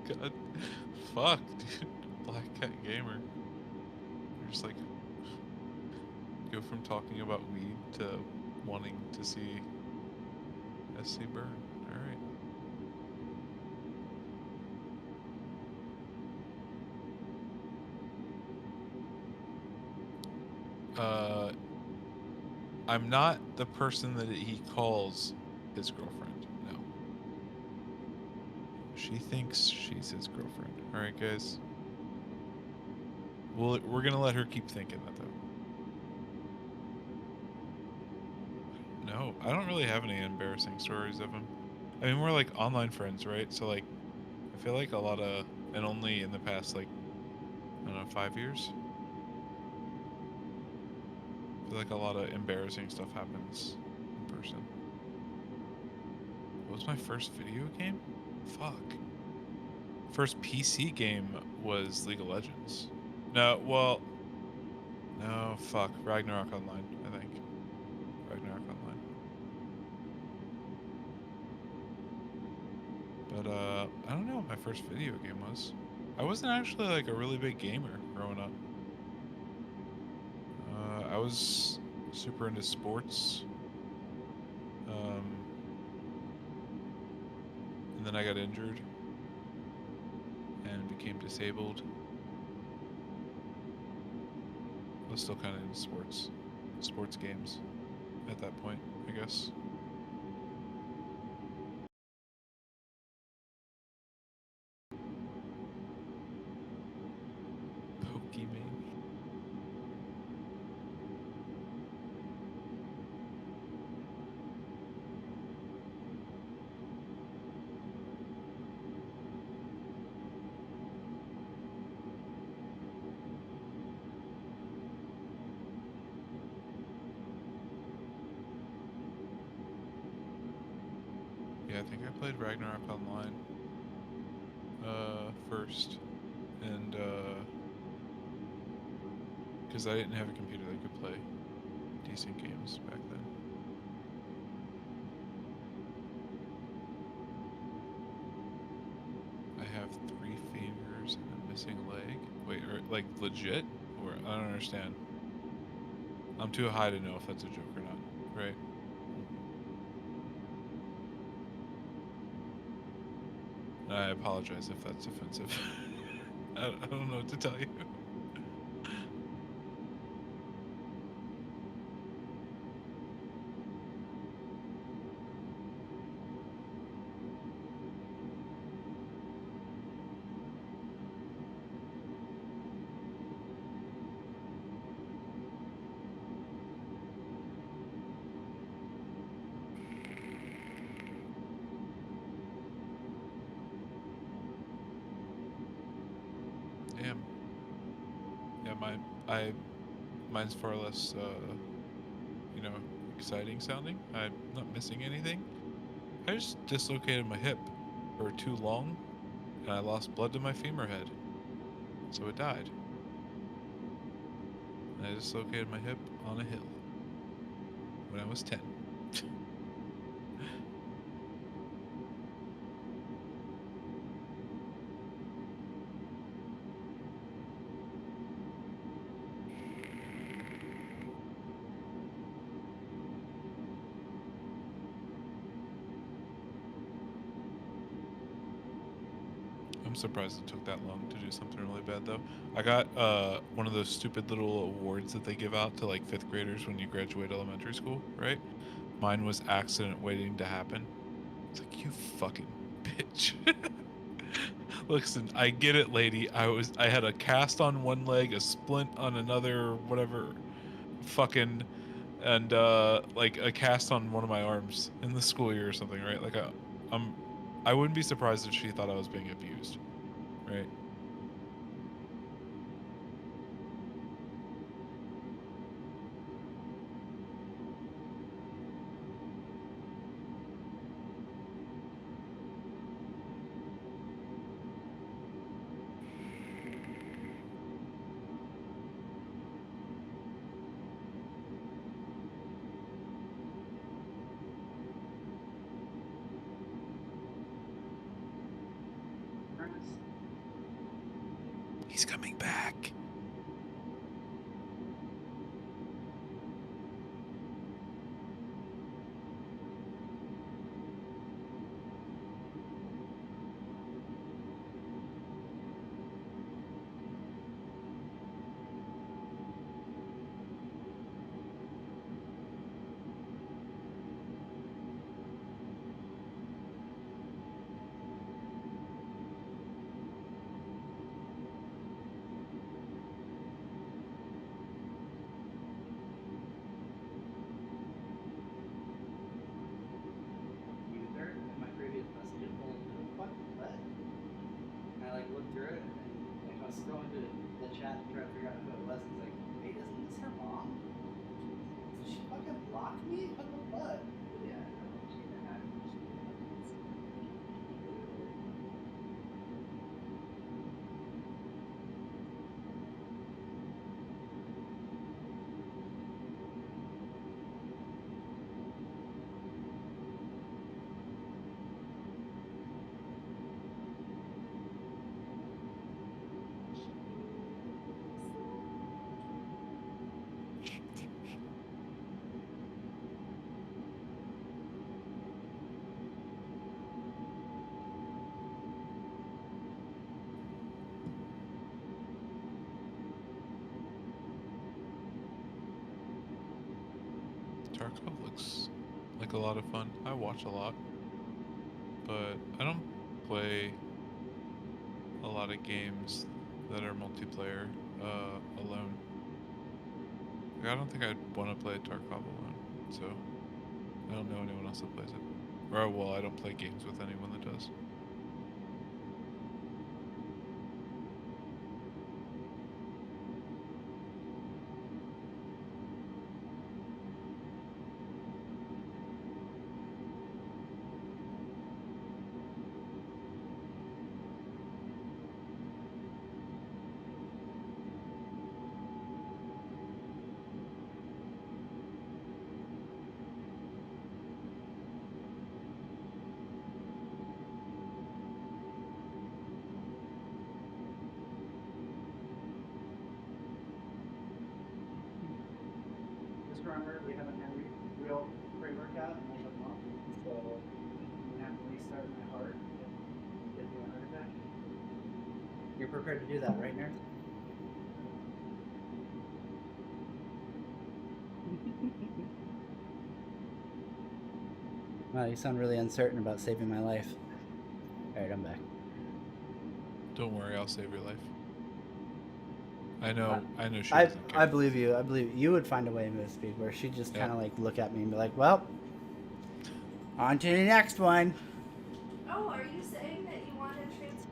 God. Fuck, dude. Black Cat Gamer. You're just like, go from talking about weed to wanting to see SC burn. Alright. I'm not the person that he calls his girlfriend. No. She thinks she's his girlfriend. Alright, guys. We're gonna let her keep thinking that, though. No, I don't really have any embarrassing stories of him. I mean, we're like online friends, right? So, like, I feel like a lot of, and only in the past, like, I don't know, 5 years? I feel like a lot of embarrassing stuff happens in person. What was my first video game? Fuck. First PC game was League of Legends. No, well, no, fuck. Ragnarok Online, I think. Ragnarok Online. But, I don't know what my first video game was. I wasn't actually, like, a really big gamer growing up. I was super into sports. And then I got injured and became disabled. I was still kind of into sports games at that point, I guess. Pokemon. I think I played Ragnarok Online first, and because I didn't have a computer that could play decent games back then. I have 3 fingers and a missing leg. Wait, or like legit? Or I don't understand. I'm too high to know if that's a joke or not, right? I apologize if that's offensive. I don't know what to tell you. Damn. Yeah, mine's far less, you know, exciting sounding. I'm not missing anything. I just dislocated my hip for too long, and I lost blood to my femur head, so it died. And I dislocated my hip on a hill when I was 10. I'm surprised it took that long to do something really bad, though. I got one of those stupid little awards that they give out to like 5th graders when you graduate elementary school, right? Mine was accident waiting to happen. It's like, you fucking bitch. Listen, I get it, lady. I had a cast on one leg, a splint on another, whatever, fucking, and like a cast on one of my arms in the school year or something, right? Like I wouldn't be surprised if she thought I was being abused, right? He's coming back. User in my previous messages only put a fucking butt. And I like looked through it, and then like I was scrolling through the chat to try to figure out who it was. And it's like, wait, isn't this her mom? Did she fucking block me? What the fuck? Yeah, no, she didn't have Tarkov looks like a lot of fun. I watch a lot, but I don't play a lot of games that are multiplayer alone. Like, I don't think I'd want to play Tarkov alone, so I don't know anyone else that plays it. Or, well, I don't play games with anyone that does. armor. We haven't had real pre-workout in like a month, so I'm gonna have to restart my heart and get me a heart attack. You're prepared to do that, right, nerd? Wow, you sound really uncertain about saving my life. Alright, I'm back. Don't worry, I'll save your life. I know she I doesn't care. I believe you. I believe you would find a way to move speed where she'd just kind of like look at me and be like, well, on to the next one. Oh, are you saying that you want to transfer?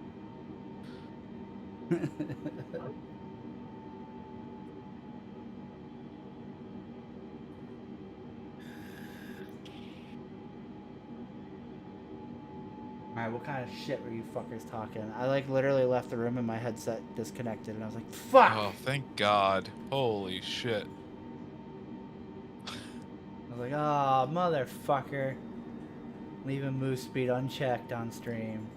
Alright, what kind of shit were you fuckers talking? I like literally left the room and my headset disconnected and I was like, fuck! Oh, thank God. Holy shit. I was like, oh, motherfucker. Leaving move speed unchecked on stream.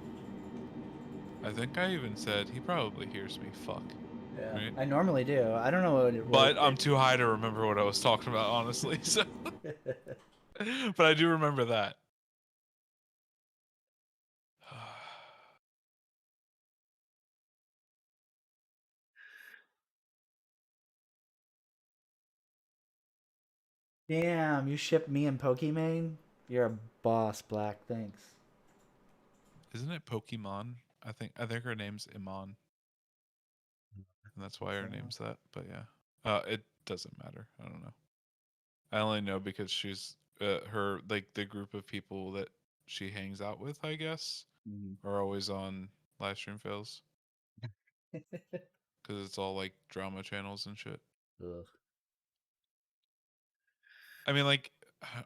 I think I even said he probably hears me. Fuck. Yeah, Right? I normally do. I don't know what it was. But I'm too high to remember what I was talking about, honestly. So, but I do remember that. Damn, you shipped me and Pokimane? You're a boss, Black. Thanks. Isn't it Pokemon? I think her name's Iman, and that's why her name's that. But yeah, it doesn't matter. I don't know. I only know because she's her like the group of people that she hangs out with, I guess, are always on live stream fails because it's all like drama channels and shit. Ugh. I mean, like,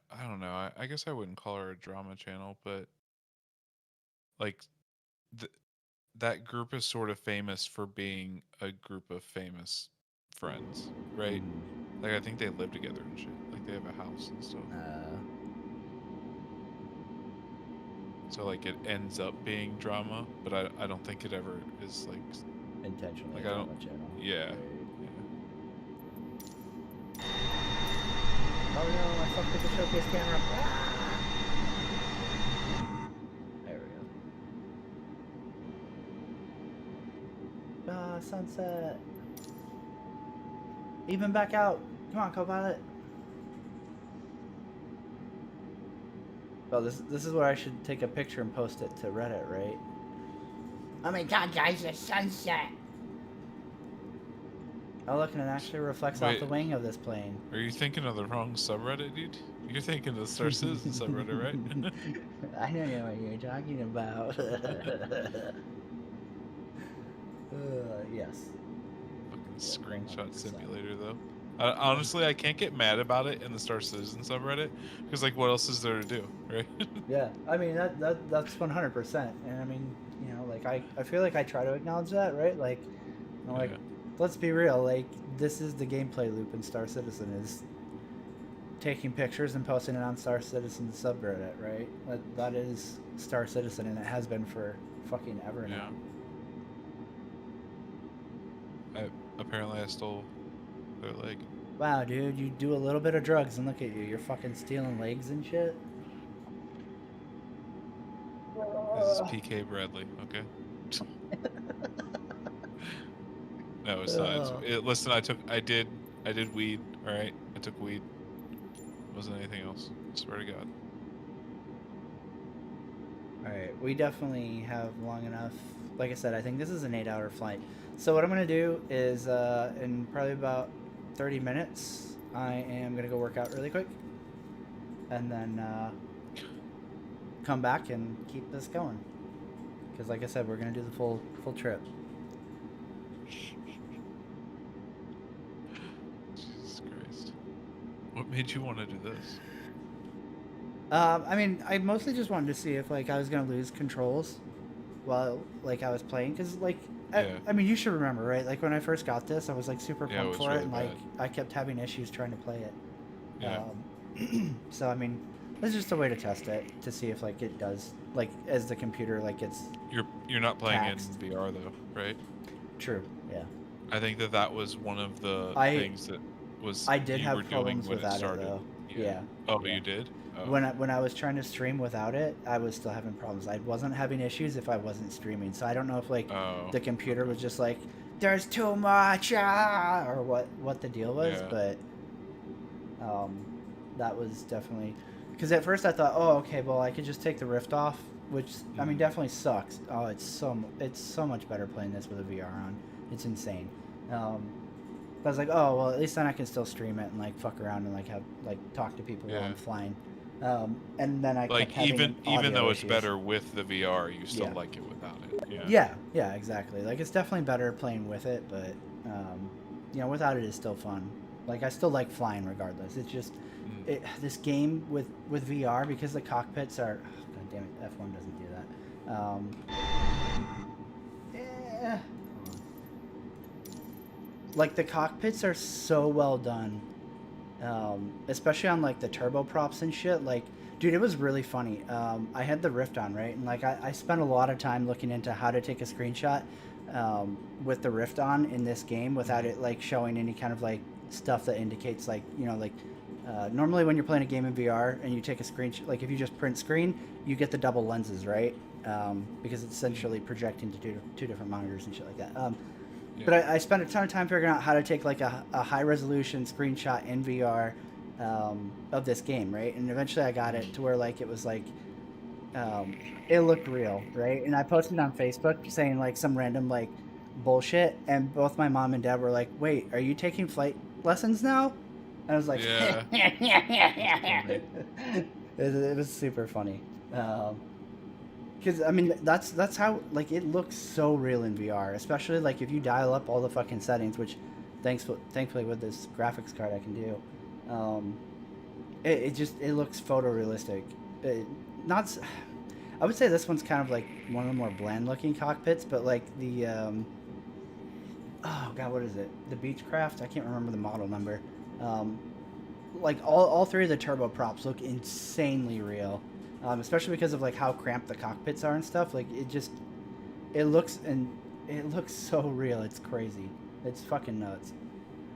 I don't know. I guess I wouldn't call her a drama channel, but like, that group is sort of famous for being a group of famous friends, right? Like, I think they live together and shit. Like, they have a house and stuff. So, like, it ends up being drama, but I don't think it ever is, like... Intentionally like, I don't... channel. Yeah. Oh no, I fucked with the showcase camera. There we go. Ah, sunset. Even back out. Come on, co-pilot. Oh, this is where I should take a picture and post it to Reddit, right? Oh my god, guys, the sunset! Oh look, and it actually reflects off the wing of this plane. Are you thinking of the wrong subreddit, dude? You're thinking of the Star Citizen subreddit, right? I don't know what you're talking about. Yes. Fucking screenshot simulator, though. Honestly, I can't get mad about it in the Star Citizen subreddit because, like, what else is there to do, right? Yeah, I mean that's 100%, and I mean, you know, like I feel like I try to acknowledge that, right? Like, you know, like, let's be real, like this is the gameplay loop in Star Citizen is taking pictures and posting it on Star Citizen subreddit, right? That is Star Citizen, and it has been for fucking ever now. Apparently I stole their leg. Wow, dude, you do a little bit of drugs and look at you. You're fucking stealing legs and shit. This is PK Bradley, okay? No, it's not. Listen, I did weed, alright? I took weed. It wasn't anything else. I swear to God. Alright, we definitely have long enough. Like I said, I think this is an 8-hour flight. So what I'm going to do is, in probably about 30 minutes, I am going to go work out really quick. And then come back and keep this going. Because like I said, we're going to do the full trip. Jesus Christ. What made you want to do this? I mean, I mostly just wanted to see if, like, I was going to lose controls while, like, I was playing. Because, like, I mean, you should remember, right? Like, when I first got this, I was, like, super pumped for it. And, like, I kept having issues trying to play it. Yeah. So, I mean, this is just a way to test it. To see if, like, it does, like, as the computer, like, it's You're not playing taxed. in VR, though, right? True, yeah. I think that was one of the things that Was I did you have were doing problems when it without it started? though. Yeah. Oh, Yeah. you did? Oh. When I was trying to stream without it, I was still having problems. I wasn't having issues if I wasn't streaming. So I don't know if like Oh, the computer okay. was just like there's too much or what the deal was, Yeah. but that was definitely because at first I thought, oh, okay, well I could just take the Rift off, which I mean definitely sucks. Oh, it's so much better playing this with a VR on. It's insane. But I was like, oh well, at least then I can still stream it and like fuck around and like have like talk to people while Yeah. I'm flying. And then I kept Like having even though audio it's issues. better with the VR, you still Yeah. like it without it. Yeah, yeah, exactly. Like it's definitely better playing with it, but you know, without it is still fun. Like I still like flying regardless. It's just this game with VR because the cockpits are. Oh, God damn it, F1 doesn't do that. Like the cockpits are so well done, especially on like the turboprops and shit. Like, dude, it was really funny. I had the Rift on, right, and like I spent a lot of time looking into how to take a screenshot with the Rift on in this game without it like showing any kind of like stuff that indicates like, you know, like normally when you're playing a game in VR and you take a screenshot, like if you just print screen, you get the double lenses, right? Because it's essentially projecting to two different monitors and shit like that. But I spent a ton of time figuring out how to take like a high resolution screenshot in VR of this game, right? And eventually I got it to where like it was like it looked real, right? And I posted on Facebook saying like some random like bullshit, and both my mom and dad were like, "Wait, are you taking flight lessons now?" And I was like, Yeah. it was super funny. Because I mean that's how like it looks so real in VR, especially like if you dial up all the fucking settings, which thankfully with this graphics card I can do. It looks photorealistic. Not, I would say this one's kind of like one of the more bland looking cockpits, but like the oh god, what is it? The Beechcraft? I can't remember the model number. Like all three of the turboprops look insanely real. Especially because of like how cramped the cockpits are and stuff. Like it looks so real. It's crazy. It's fucking nuts.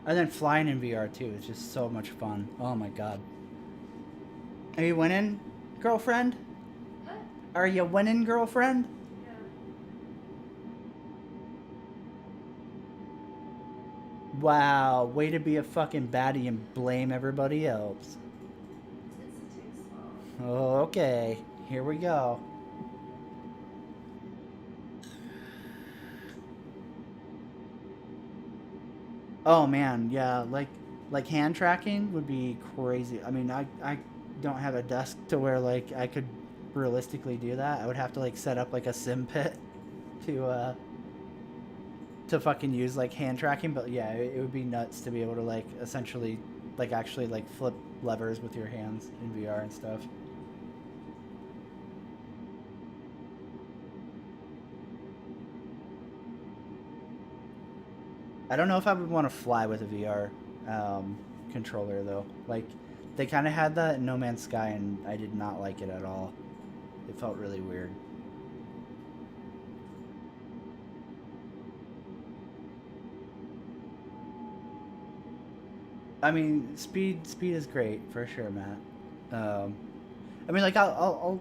And then flying in VR too is just so much fun. Oh my god. Are you winning, girlfriend? What? Are you winning, girlfriend? Yeah. Wow, way to be a fucking baddie and blame everybody else. It's too small. Oh, okay, here we go. Oh man, yeah, like hand tracking would be crazy. I mean, I don't have a desk to where like I could realistically do that. I would have to like set up like a sim pit to fucking use like hand tracking, but yeah, it would be nuts to be able to like essentially like actually like flip levers with your hands in VR and stuff. I don't know if I would want to fly with a VR controller though. Like they kind of had that in No Man's Sky, and I did not like it at all. It felt really weird. I mean, speed is great for sure, Matt. I mean, like I'll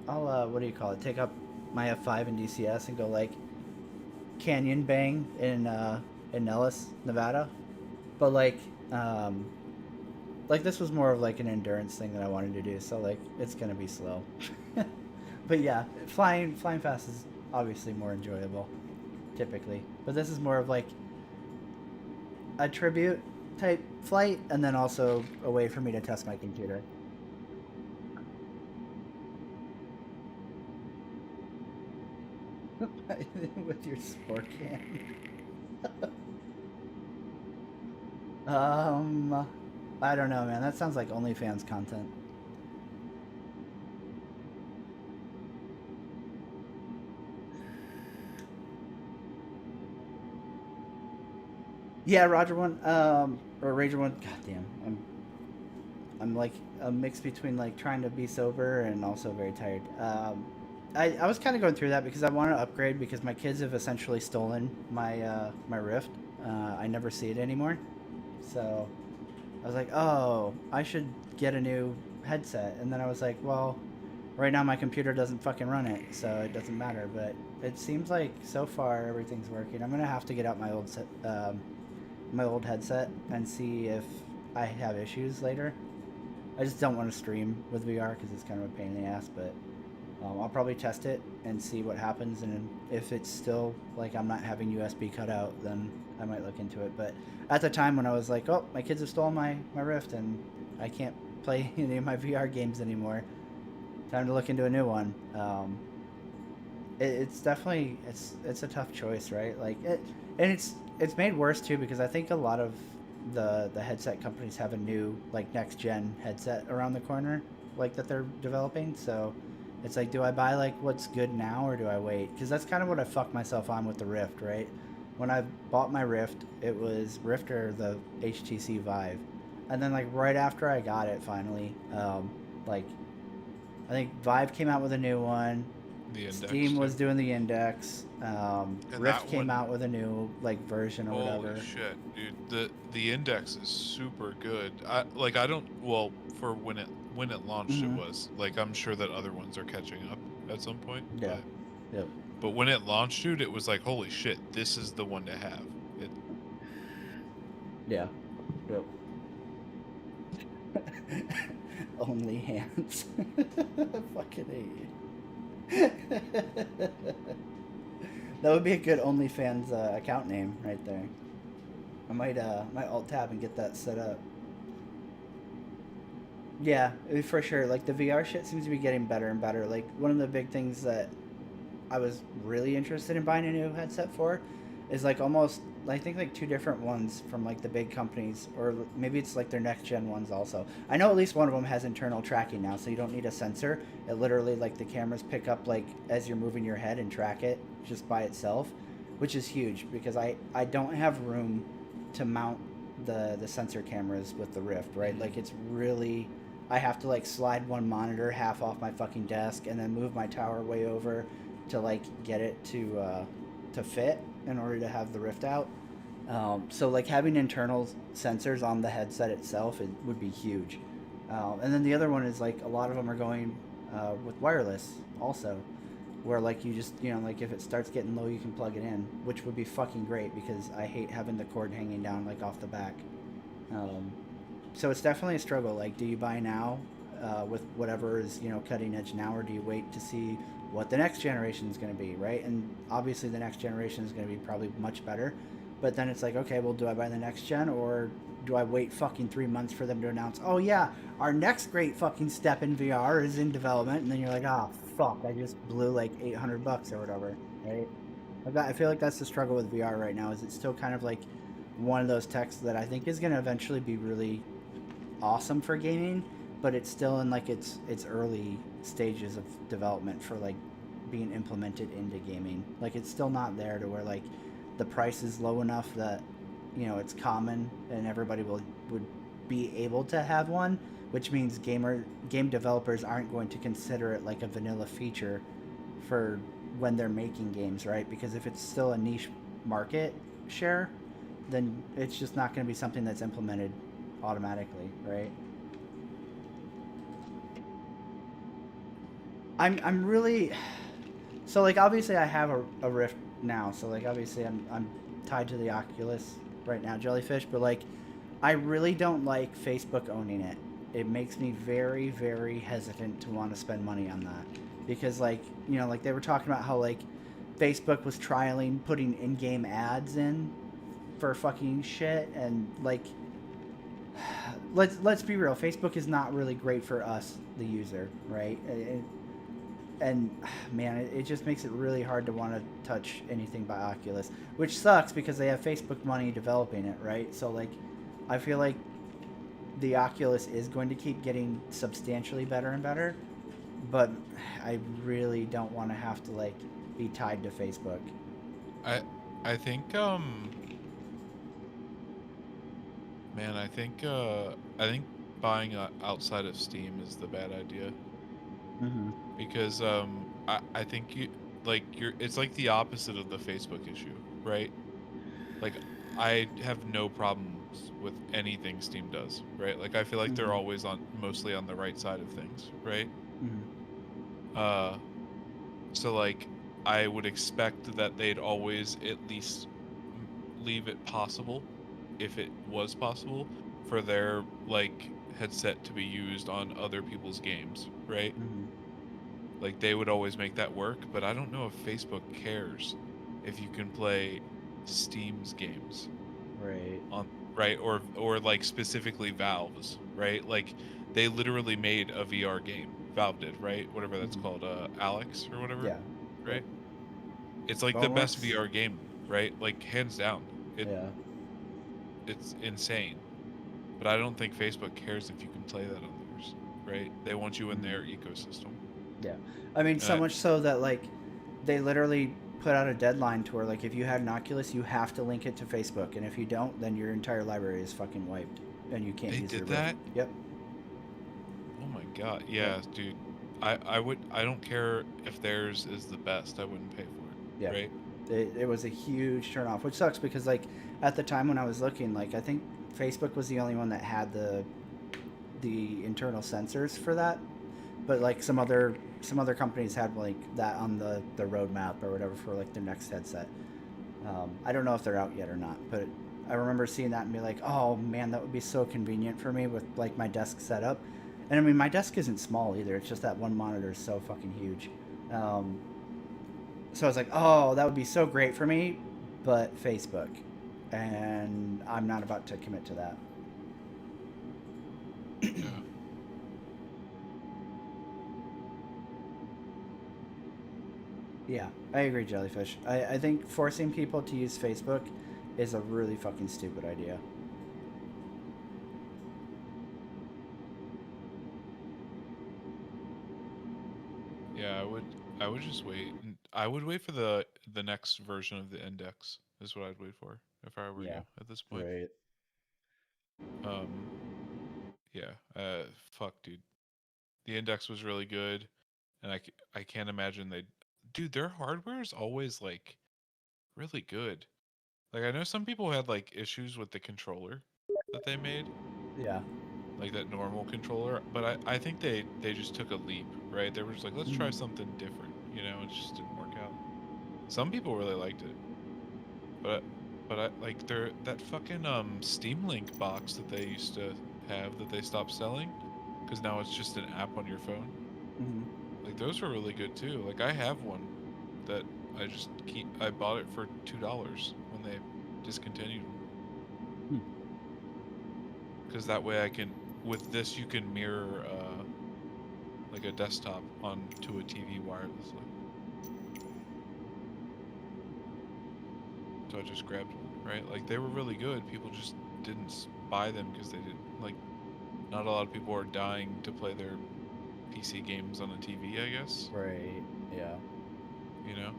what do you call it? Take up my F5 in DCS and go like canyon bang in Nellis, Nevada. But like this was more of like an endurance thing that I wanted to do, so like it's gonna be slow. But yeah, flying fast is obviously more enjoyable, typically. But this is more of like a tribute type flight, and then also a way for me to test my computer. With your sport can. I don't know, man. That sounds like OnlyFans content. Yeah, Roger one, or Rager one. Goddamn, I'm like a mix between like trying to be sober and also very tired. I was kind of going through that because I want to upgrade because my kids have essentially stolen my my Rift. I never see it anymore, So I was like, oh, I should get a new headset. And then I was like, well, right now my computer doesn't fucking run it, so it doesn't matter. But it seems like so far everything's working. I'm gonna have to get out my old headset and see if I have issues later. I just don't want to stream with VR because it's kind of a pain in the ass. But I'll probably test it and see what happens. And if it's still like I'm not having USB cut out, then I might look into it. But at the time when I was like, oh, my kids have stolen my Rift and I can't play any of my VR games anymore, time to look into a new one. It's definitely it's a tough choice, right? Like and it's made worse too because I think a lot of the headset companies have a new like next gen headset around the corner, like that they're developing. So it's like, do I buy like what's good now or do I wait? Because that's kind of what I fucked myself on with the Rift, right? When I bought my Rift, it was Rift or the HTC Vive, and then like right after I got it finally, like I think Vive came out with a new one. The index Steam was doing the index. Rift came one- out with a new like version or Holy whatever. shit, dude! The index is super good. I don't for when it launched Mhm. it was like I'm sure that other ones are catching up at some point. Yeah. Yep. But when it launched, dude, it was like holy shit, this is the one to have. It, Yeah. Yep. Only hands. Fucking hate you. That would be a good OnlyFans account name right there. I might alt tab and get that set up. Yeah, for sure. Like the VR shit seems to be getting better and better. Like one of the big things that I was really interested in buying a new headset for is like almost I think like two different ones from like the big companies, or maybe it's like their next gen ones also. I know at least one of them has internal tracking now, so you don't need a sensor. It literally like the cameras pick up like as you're moving your head and track it just by itself, which is huge because I don't have room to mount the sensor cameras with the Rift, right? Like it's really I have to like slide one monitor half off my fucking desk and then move my tower way over to like get it to fit in order to have the Rift out. So like having internal sensors on the headset itself would be huge. And then the other one is like a lot of them are going with wireless also, where like you just like if it starts getting low you can plug it in, which would be fucking great because I hate having the cord hanging down like off the back. So it's definitely a struggle. Like, do you buy now with whatever is cutting edge now, or do you wait to see what the next generation is going to be, right? And obviously the next generation is going to be probably much better, but then it's like, okay, well, do I buy the next gen or do I wait fucking 3 months for them to announce, oh yeah, our next great fucking step in VR is in development, and then you're like, oh fuck, I just blew like $800 or whatever, right? I feel like that's the struggle with VR right now, is it's still kind of like one of those techs that I think is going to eventually be really awesome for gaming, but it's still in like its early stages of development for like being implemented into gaming. Like it's still not there to where like the price is low enough that it's common and everybody would be able to have one, which means game developers aren't going to consider it like a vanilla feature for when they're making games, right? Because if it's still a niche market share, then it's just not going to be something that's implemented automatically, right? I'm really so like obviously I have a Rift now, so like obviously I'm tied to the Oculus right now, Jellyfish, but like I really don't like Facebook owning it. It makes me very, very hesitant to want to spend money on that because like like they were talking about how like Facebook was trialing putting in-game ads in for fucking shit, and like let's be real, Facebook is not really great for us, the user, right? And man, it just makes it really hard to want to touch anything by Oculus, which sucks because they have Facebook money developing it, right? So like I feel like the Oculus is going to keep getting substantially better and better, but I really don't want to have to like be tied to Facebook. I think man, I think buying outside of Steam is the bad idea. Mm-hmm. Because I think it's like the opposite of the Facebook issue, right? Like I have no problem with anything Steam does, right? Like I feel like they're always mostly on the right side of things, right? Mm-hmm. So like I would expect that they'd always at least leave it possible, if it was possible, for their like headset to be used on other people's games, right? Mm-hmm. Like they would always make that work, but I don't know if Facebook cares if you can play Steam's games Right. on, right, or like specifically Valve's, right? Like they literally made a VR game. Valve did, right? Whatever that's called, Alex or whatever, Yeah. right? Yep. It's like the best Boneworks. VR game, right? Like hands down. Yeah. It's insane. But I don't think Facebook cares if you can play that on theirs, right? They want you in their ecosystem. Yeah. I mean, so And much so that like they literally put out a deadline to where like if you had an Oculus, you have to link it to Facebook, and if you don't, then your entire library is fucking wiped, and you can't they use did their that? Yep. Oh my god. Yeah, dude. I don't care if theirs is the best. I wouldn't pay for it. Yeah. Right? It was a huge turnoff, which sucks because like at the time when I was looking, like I think Facebook was the only one that had the internal sensors for that, but like some other companies had like that on the roadmap or whatever for like their next headset. I don't know if they're out yet or not, but I remember seeing that and be like, oh man, that would be so convenient for me with like my desk set up. And I mean, my desk isn't small either. It's just that one monitor is so fucking huge. So I was like, oh, that would be so great for me, but Facebook. And I'm not about to commit to that. Yeah. Yeah, I agree, Jellyfish. I think forcing people to use Facebook is a really fucking stupid idea. Yeah, I would just wait. I would wait for the next version of the index. Is what I'd wait for if I were you Yeah, at this point. right. Um yeah, fuck dude. The index was really good, and I can't imagine they, dude, their hardware is always like really good. Like I know some people had like issues with the controller that they made, Yeah. like that normal controller, but I think they just took a leap, right? They were just like, let's try something different, you know, it just didn't work out. Some people really liked it, but I like their that fucking Steam Link box that they used to have that they stopped selling because now it's just an app on your phone. Mm-hmm. Like those were really good too. Like I have one that I bought it for $2 when they discontinued them. Because that way I can, with this you can mirror like a desktop onto a TV wirelessly. So I just grabbed one, right? Like they were really good. People just didn't buy them because they didn't like. Not a lot of people are dying to play their PC games on a TV, I guess. Right. Yeah. You know.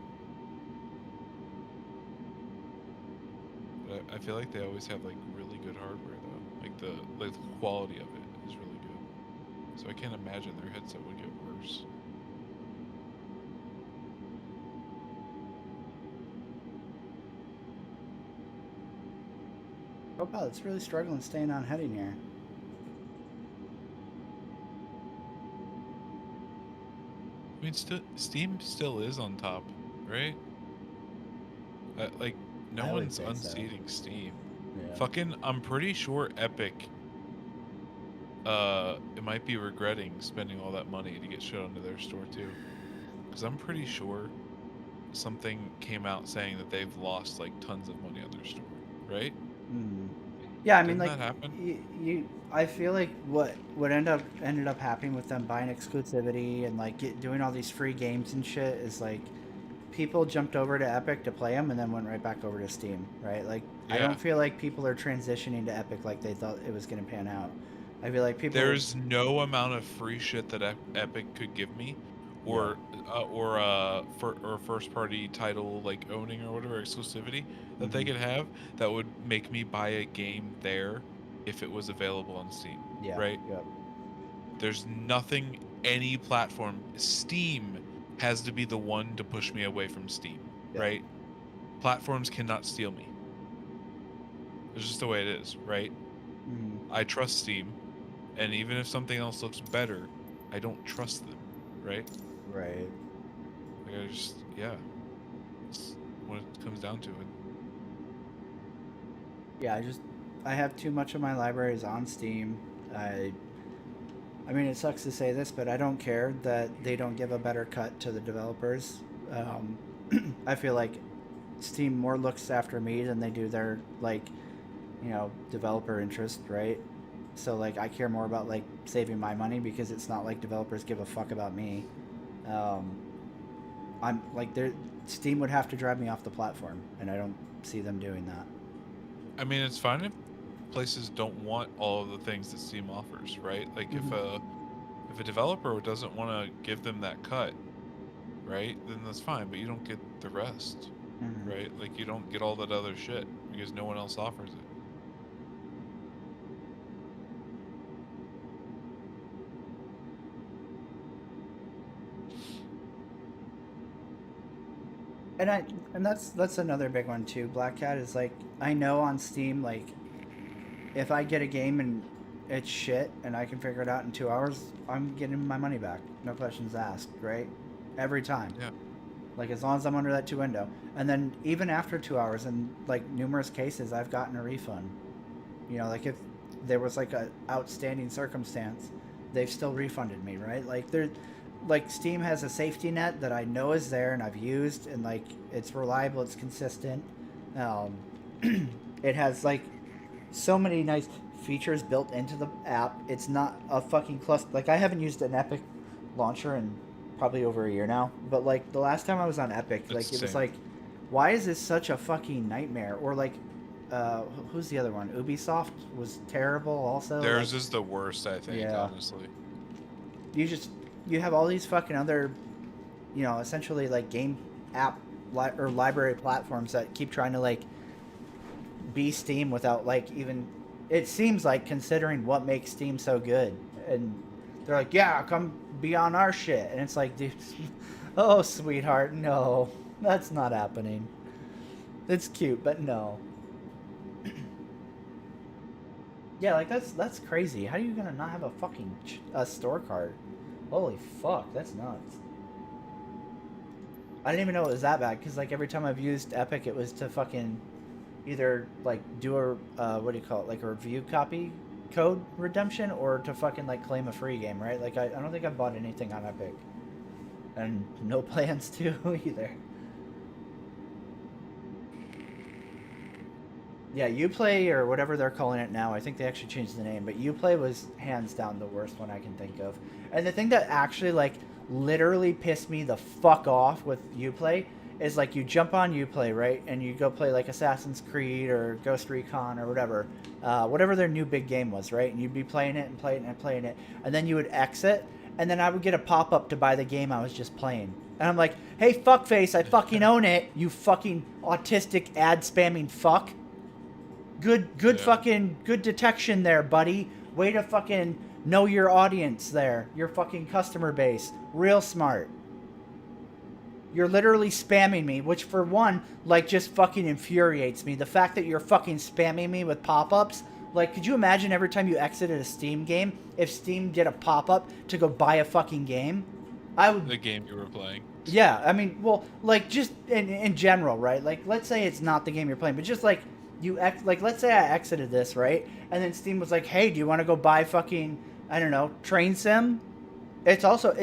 But I feel like they always have like really good hardware though. Like the quality of it is really good. So I can't imagine their headset would get worse. Oh, wow, it's really struggling staying on heading here. I mean, Steam still is on top, right? Like, no I would one's say so. unseating Steam. Yeah. Fucking, I'm pretty sure Epic, it might be regretting spending all that money to get shit onto their store too. Because I'm pretty sure something came out saying that they've lost like tons of money on their store, right? Yeah, I mean, Didn't like, that happen? I feel like what ended up happening with them buying exclusivity and like doing all these free games and shit is like people jumped over to Epic to play them and then went right back over to Steam, right? Like, I Yeah. don't feel like people are transitioning to Epic like they thought it was going to pan out. I feel like people. There's no amount of free shit that Epic could give me, or or first party title like owning or whatever exclusivity that they could have that would make me buy a game there if it was available on Steam. Yeah. Right? Yep. There's nothing any platform. Steam has to be the one to push me away from Steam. Yep. Right? Platforms cannot steal me. It's just the way it is, right? Mm. I trust Steam, and even if something else looks better, I don't trust them, right? Right. Like I just, yeah. It's what it comes down to. Yeah, I have too much of my libraries on Steam. I mean, it sucks to say this, but I don't care that they don't give a better cut to the developers. I feel like Steam more looks after me than they do their, like, developer interest, right? So, like, I care more about, like, saving my money because it's not like developers give a fuck about me. I'm like, Steam would have to drive me off the platform, and I don't see them doing that. I mean, it's fine if places don't want all of the things that Steam offers, right? Like if a developer doesn't want to give them that cut, right? Then that's fine, but you don't get the rest, right? Like you don't get all that other shit because no one else offers it. And that's another big one too. Black Cat is like, I know on Steam, like, if I get a game and it's shit and I can figure it out in 2 hours, I'm getting my money back. No questions asked, right? Every time. Yeah. Like, as long as I'm under that 2 window. And then even after 2 hours, in like numerous cases, I've gotten a refund. Like if there was like a outstanding circumstance, they've still refunded me, right? Like Steam has a safety net that I know is there and I've used, and like it's reliable, it's consistent. It has like so many nice features built into the app. It's not a fucking cluster. Like, I haven't used an Epic launcher in probably over a year now, but like the last time I was on Epic, like it was like, why is this such a fucking nightmare? Or like, who's the other one? Ubisoft was terrible also. Theirs is the worst, I think, honestly. You have all these fucking other, essentially like game app or library platforms that keep trying to like be Steam without like even, it seems like, considering what makes Steam so good. And they're like, yeah, come be on our shit. And it's like, dude, oh, sweetheart, no, that's not happening. It's cute, but no. Yeah, like that's crazy. How are you gonna not have a fucking store card? Holy fuck, that's nuts. I didn't even know it was that bad, because like every time I've used Epic, it was to fucking either like do a what do you call it, like a review copy code redemption, or to fucking like claim a free game, right? Like I don't think I've bought anything on Epic, and no plans to either. Yeah, Uplay, or whatever they're calling it now. I think they actually changed the name, but Uplay was hands down the worst one I can think of. And the thing that actually like literally pissed me the fuck off with Uplay is like, you jump on Uplay, right, and you go play like Assassin's Creed or Ghost Recon or whatever their new big game was, right? And you'd be playing it and playing it and playing it, and then you would exit, and then I would get a pop-up to buy the game I was just playing. And I'm like, hey, fuckface, I fucking own it, you fucking autistic ad spamming fuck. Good fucking good detection there, buddy. Way to fucking know your audience there, your fucking customer base. Real smart. You're literally spamming me, which for one, like, just fucking infuriates me. The fact that you're fucking spamming me with pop-ups. Like, could you imagine every time you exited a Steam game, if Steam did a pop-up to go buy a fucking game? I would... The game you were playing. Yeah, I mean, well, like, just in general, right? Like, let's say it's not the game you're playing, but just like... let's say I exited this, right? And then Steam was like, hey, do you want to go buy fucking, I don't know, Train Sim? It's also,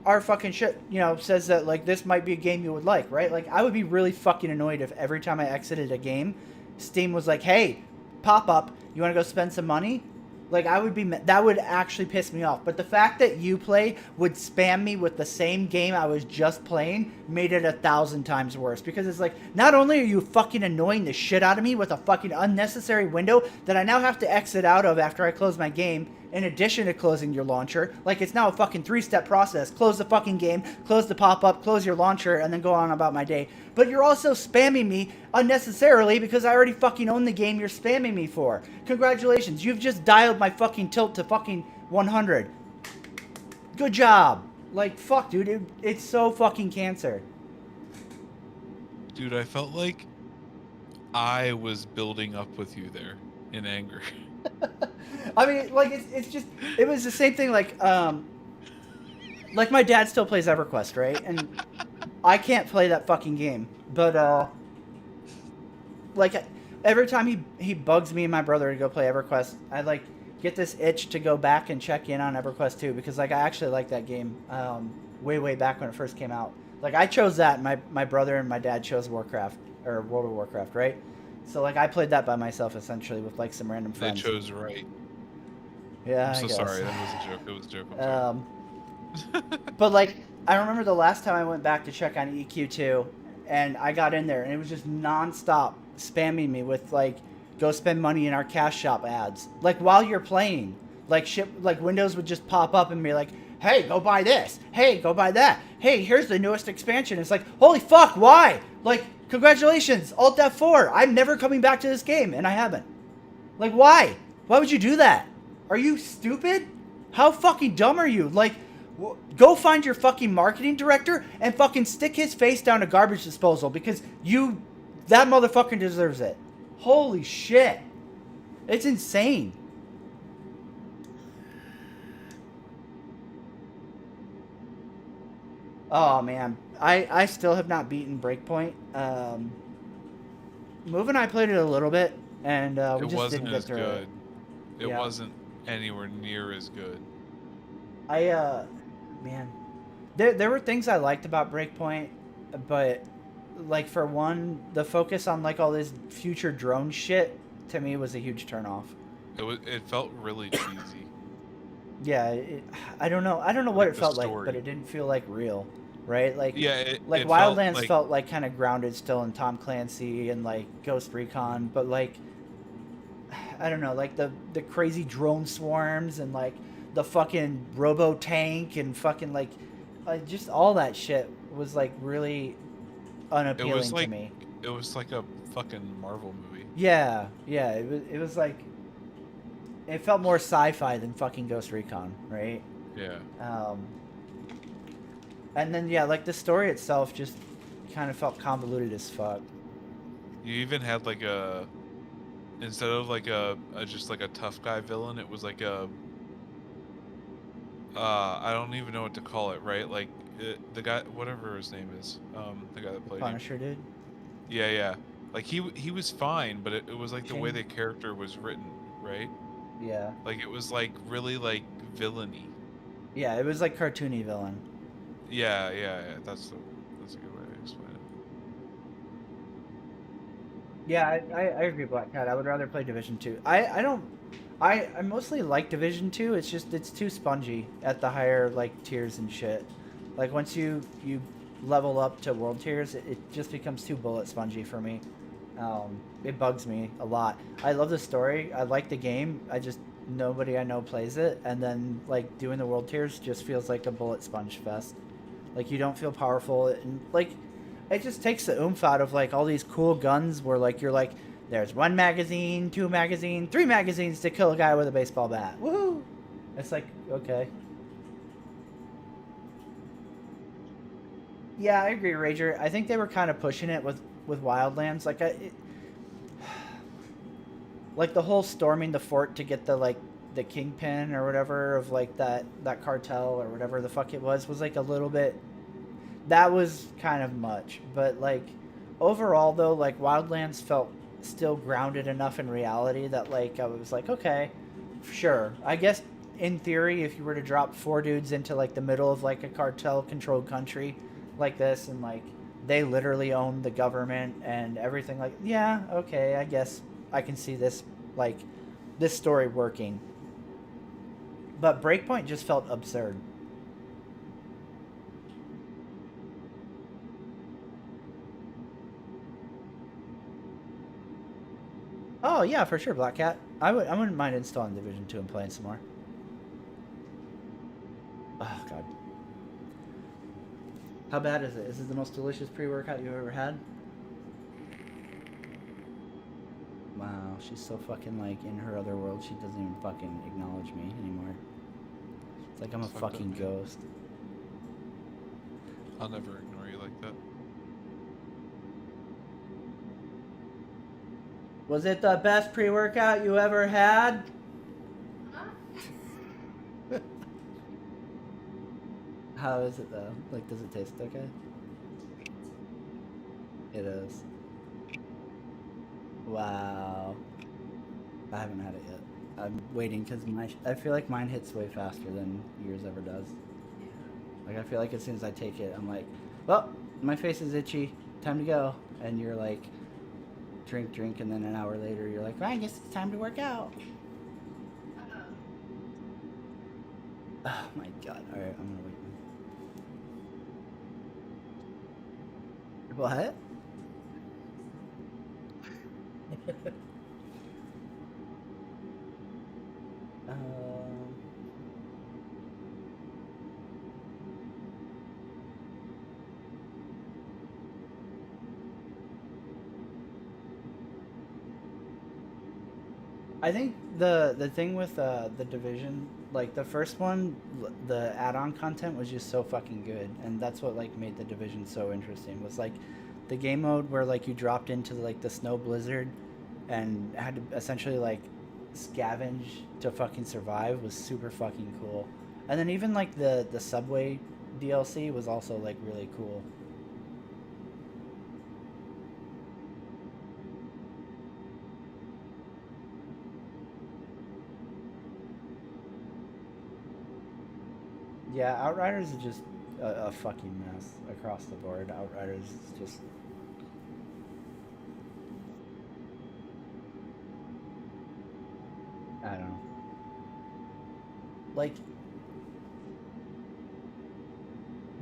our fucking shit, says that, like, this might be a game you would like, right? Like, I would be really fucking annoyed if every time I exited a game, Steam was like, hey, pop up, you want to go spend some money? Like, that would actually piss me off. But the fact that Uplay would spam me with the same game I was just playing made it 1,000 times worse. Because it's like, not only are you fucking annoying the shit out of me with a fucking unnecessary window that I now have to exit out of after I close my game, in addition to closing your launcher. Like, it's now a fucking 3-step process. Close the fucking game, close the pop-up, close your launcher, and then go on about my day. But you're also spamming me unnecessarily because I already fucking own the game you're spamming me for. Congratulations, you've just dialed my fucking tilt to fucking 100. Good job. Like, fuck, dude, it's so fucking cancer. Dude, I felt like I was building up with you there in anger. I mean, like it's just it was the same thing. Like my dad still plays EverQuest, right? And I can't play that fucking game, but like every time he bugs me and my brother to go play EverQuest, I like get this itch to go back and check in on EverQuest 2 because like I actually like that game way back when it first came out. Like I chose that, and my brother and my dad chose Warcraft or World of Warcraft, right? So like I played that by myself essentially with like some random friends. They chose right. Yeah, I'm I so guess. sorry. That was a joke. It was a joke. I'm sorry. But like I remember the last time I went back to check on EQ2, and I got in there, and it was just nonstop spamming me with like go spend money in our cash shop ads. Like while you're playing, like Windows would just pop up and be like, hey, go buy this. Hey, go buy that. Hey, here's the newest expansion. It's like, holy fuck, why? Like, congratulations, Alt F4. I'm never coming back to this game, and I haven't. Like, why? Why would you do that? Are you stupid? How fucking dumb are you? Like, go find your fucking marketing director and fucking stick his face down a garbage disposal because that motherfucker deserves it. Holy shit. It's insane. Oh man, I still have not beaten Breakpoint. Move and I played it a little bit, and we just didn't get through it. It wasn't anywhere near as good. Man, there were things I liked about Breakpoint, but like for one, the focus on like all this future drone shit to me was a huge turnoff. It felt really cheesy. Yeah, I don't know what it felt like, but it didn't feel like real, right? Like Wildlands felt like kind of grounded still in Tom Clancy and like Ghost Recon, but like I don't know, like the crazy drone swarms and like the fucking robo tank and fucking like just all that shit was like really unappealing to me. It was like a fucking Marvel movie. Yeah, it was like it felt more sci-fi than fucking Ghost Recon, right? Yeah. And then yeah, like the story itself just kind of felt convoluted as fuck. You even had like instead of like just like a tough guy villain, it was like I don't even know what to call it, right? Like the guy, whatever his name is, the guy that played Punisher, dude. Yeah. Like he was fine, but it was like the way the character was written, right? Yeah. Like it was like really like villainy. Yeah, it was like cartoony villain. Yeah. That's a good way to explain it. Yeah, I agree, Black Cat. I would rather play Division 2. I mostly like Division 2. It's just it's too spongy at the higher like tiers and shit. Like once you level up to world tiers, it just becomes too bullet spongy for me. It bugs me a lot. I love the story. I like the game. Nobody I know plays it, and then like doing the world tiers just feels like a bullet sponge fest. Like you don't feel powerful, and like it just takes the oomph out of like all these cool guns where like you're like there's 1 magazine, 2 magazine, 3 magazines to kill a guy with a baseball bat. Woohoo! It's like okay. Yeah, I agree, Rager. I think they were kind of pushing it with Wildlands. Like the whole storming the fort to get the kingpin or whatever of like that cartel or whatever the fuck it was like a little bit. That was kind of much, but like overall though, like Wildlands felt still grounded enough in reality that like I was like, okay, sure. I guess in theory, if you were to drop 4 dudes into like the middle of like a cartel-controlled country like this, and like they literally own the government and everything, like yeah, okay, I guess I can see this like this story working. But Breakpoint just felt absurd. Oh yeah, for sure, Black Cat. I wouldn't mind installing Division 2 and playing some more. Oh god. How bad is it? Is it the most delicious pre-workout you've ever had? Wow, she's so fucking like in her other world, she doesn't even fucking acknowledge me anymore. It's like I'm a fucking ghost. I'll never ignore you like that. Was it the best pre-workout you ever had? Huh? How is it though? Like, does it taste okay? It is. Wow. I haven't had it yet. I'm waiting because I feel like mine hits way faster than yours ever does. Like, I feel like as soon as I take it, I'm like, well, my face is itchy. Time to go. And you're like, drink, and then an hour later, you're like, well, I guess it's time to work out. Oh my god. Alright, I'm gonna wait. What? um, I think the thing with the Division, like the first one, the add-on content was just so fucking good, and that's what like made the Division so interesting. Was like the game mode where like you dropped into like the snow blizzard and had to essentially like scavenge to fucking survive was super fucking cool. And then even like the subway DLC was also like really cool. Yeah, Outriders is just a fucking mess across the board. Outriders is just. I don't know. Like,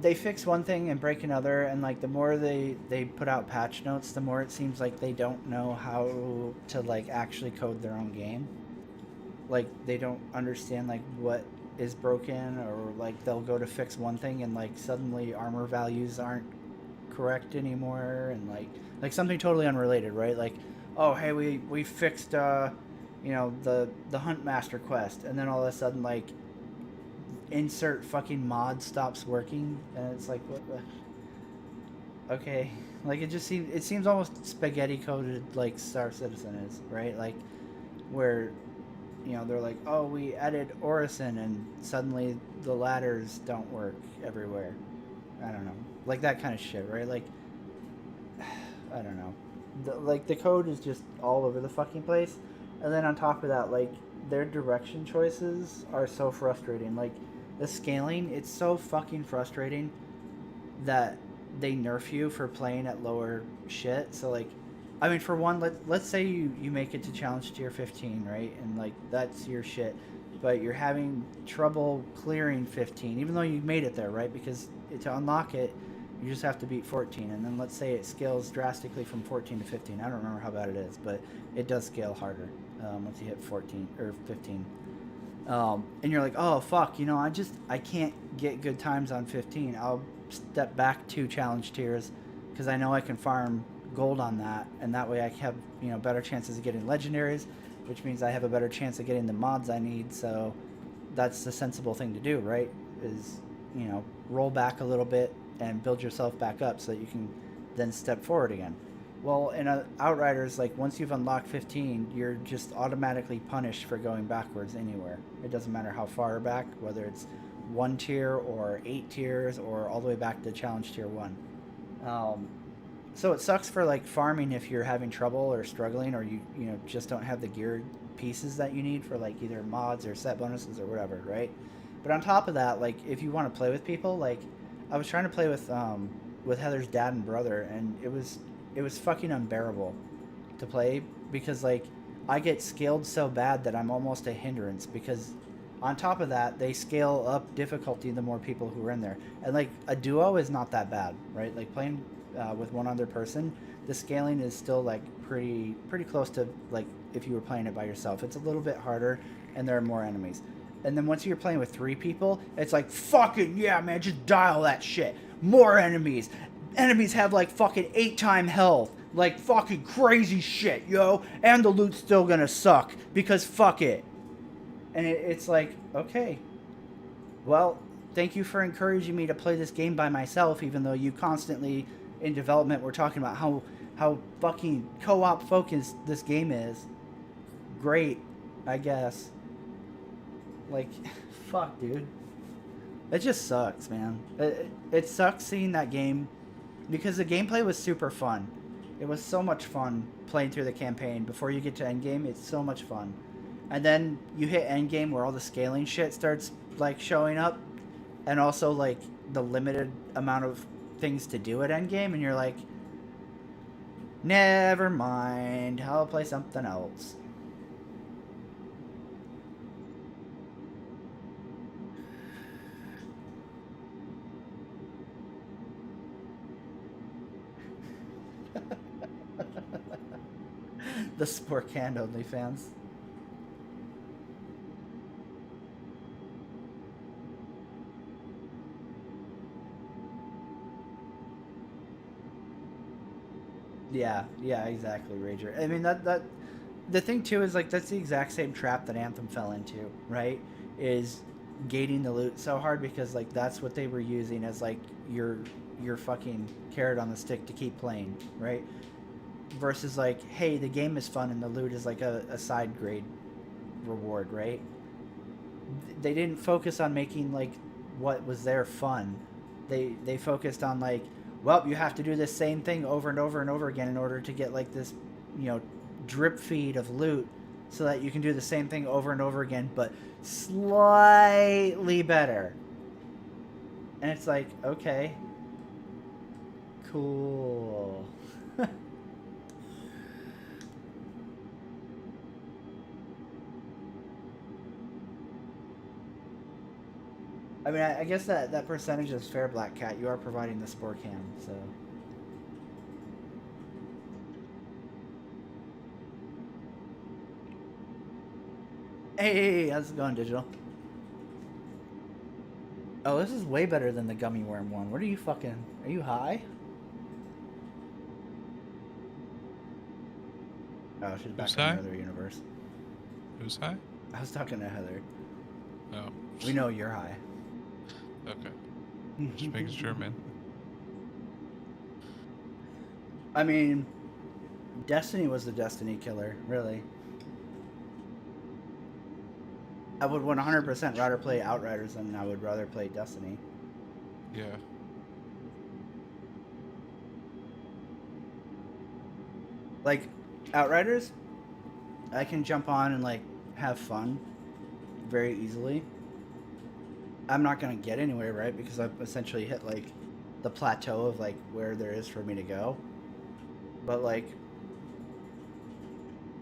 they fix one thing and break another, and like the more they put out patch notes, the more it seems like they don't know how to like actually code their own game. Like they don't understand like what is broken, or like they'll go to fix one thing and like suddenly armor values aren't correct anymore, and like something totally unrelated, right? Like, oh hey, we fixed you know, the hunt master quest, and then all of a sudden like insert fucking mod stops working, and it's like, what the, okay, like it seems almost spaghetti coded like Star Citizen is, right? Like where, you know, they're like, oh, we added Orison, and suddenly the ladders don't work everywhere. I don't know, like that kind of shit, right? Like, I don't know, like the code is just all over the fucking place, and then on top of that, like their direction choices are so frustrating. Like the scaling, it's so fucking frustrating that they nerf you for playing at lower shit. So like, I mean, for one, let's say you make it to challenge tier 15, right? And like that's your shit, but you're having trouble clearing 15, even though you made it there, right? Because to unlock it, you just have to beat 14, and then let's say it scales drastically from 14 to 15. I don't remember how bad it is, but it does scale harder once you hit 14 or 15. And you're like, oh fuck, you know, I can't get good times on 15. I'll step back 2 challenge tiers because I know I can farm gold on that, and that way I have, you know, better chances of getting legendaries, which means I have a better chance of getting the mods I need. So that's the sensible thing to do, right? Is, you know, roll back a little bit and build yourself back up so that you can then step forward again. Well, in Outriders, like once you've unlocked 15, you're just automatically punished for going backwards anywhere. It doesn't matter how far back, whether it's 1 tier or 8 tiers or all the way back to challenge tier 1. So it sucks for like farming if you're having trouble or struggling, or you know just don't have the gear pieces that you need for like either mods or set bonuses or whatever, right? But on top of that, like if you want to play with people, like I was trying to play with Heather's dad and brother, and it was fucking unbearable to play because like I get scaled so bad that I'm almost a hindrance, because on top of that they scale up difficulty the more people who are in there, and like a duo is not that bad, right? Like playing with one other person, the scaling is still like pretty close to like if you were playing it by yourself. It's a little bit harder, and there are more enemies. And then once you're playing with 3 people, it's like, fucking yeah, man, just dial that shit. More enemies. Enemies have like fucking 8-time health. Like fucking crazy shit, yo. And the loot's still gonna suck because fuck it. And it's like, okay. Well, thank you for encouraging me to play this game by myself, even though you constantly in development were talking about how how fucking co-op focused this game is. Great, I guess. Like, fuck, dude. It just sucks, man. It sucks seeing that game because the gameplay was super fun. It was so much fun playing through the campaign. Before you get to endgame, it's so much fun. And then you hit endgame where all the scaling shit starts like showing up, and also like the limited amount of things to do at endgame, and you're like, never mind, I'll play something else. The sport canned OnlyFans. Yeah, exactly, Rager. I mean that the thing too is like that's the exact same trap that Anthem fell into, right? Is gating the loot so hard because like that's what they were using as like your fucking carrot on the stick to keep playing, right? Versus like, hey, the game is fun and the loot is like a side grade reward, right? They didn't focus on making like what was there fun. They focused on like, well, you have to do this same thing over and over and over again in order to get like this, you know, drip feed of loot so that you can do the same thing over and over again, but slightly better. And it's like, okay, cool. I mean, I guess that percentage is fair, Black Cat. You are providing the spore cam, so. Hey, how's it going, Digital? Oh, this is way better than the gummy worm one. What are you fucking... Are you high? Oh, she's back Who's in high? another universe. Who's high? I was talking to Heather. Oh. We know you're high. Okay. Just making sure, man. I mean, Destiny was the Destiny killer, really. I would 100% rather play Outriders than I would rather play Destiny. Yeah. Like, Outriders, I can jump on and, like, have fun very easily. I'm not going to get anywhere, right? Because I've essentially hit, like, the plateau of, like, where there is for me to go. But, like,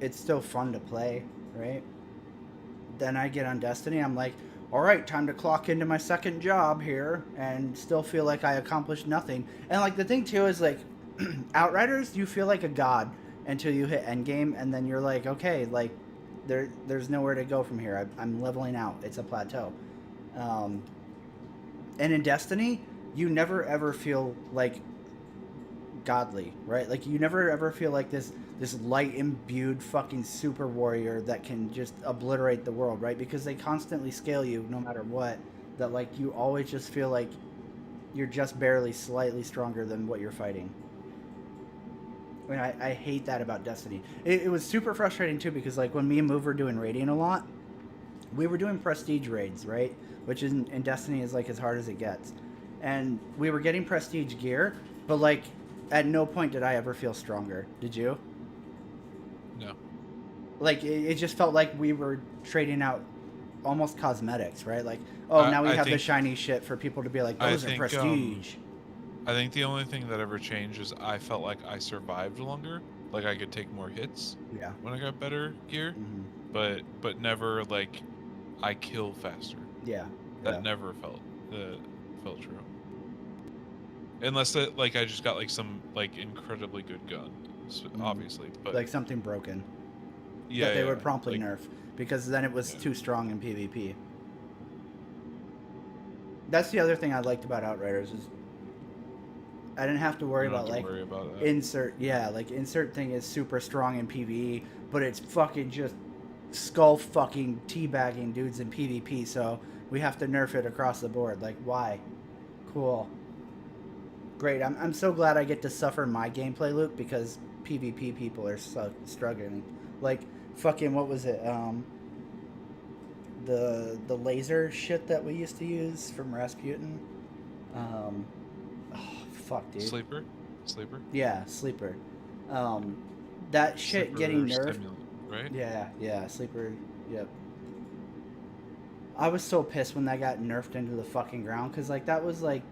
it's still fun to play, right? Then I get on Destiny, I'm like, all right, time to clock into my second job here, and still feel like I accomplished nothing. And, like, the thing, too, is, like, Outriders, you feel like a god until you hit endgame, and then you're like, okay, like, there's nowhere to go from here. I'm leveling out. It's a plateau. And in Destiny, you never ever feel like godly, right? Like you never ever feel like this light imbued fucking super warrior that can just obliterate the world, right? Because they constantly scale you no matter what. That like you always just feel like you're just barely slightly stronger than what you're fighting. I mean, I hate that about Destiny. It was super frustrating too because like when me and Move were doing raiding a lot, we were doing prestige raids, right? Which in Destiny is like as hard as it gets. And we were getting prestige gear, but like at no point did I ever feel stronger. Did you? No. Like it just felt like we were trading out almost cosmetics, right? Like, oh, now we have the shiny shit for people to be like, those are prestige. I think the only thing that ever changed is I felt like I survived longer. Like I could take more hits. Yeah. When I got better gear. Mm-hmm. But never like I kill faster. Yeah. That never felt true. Unless that like I just got like some like incredibly good gun, obviously. But like something broken. Yeah. That they would promptly nerf because then it was too strong in PvP. That's the other thing I liked about Outriders is I didn't have to worry about like insert. Yeah, like insert thing is super strong in PvE, but it's fucking just skull fucking teabagging dudes in PvP, so we have to nerf it across the board. Like, why? Cool. Great. I'm so glad I get to suffer my gameplay loop because PvP people are struggling. Like fucking what was it? The laser shit that we used to use from Rasputin. Oh fuck, dude. Sleeper. Yeah, sleeper. That shit Sleeper getting nerfed. stimulant, right? Yeah, sleeper. Yep. I was so pissed when that got nerfed into the fucking ground because like that was like.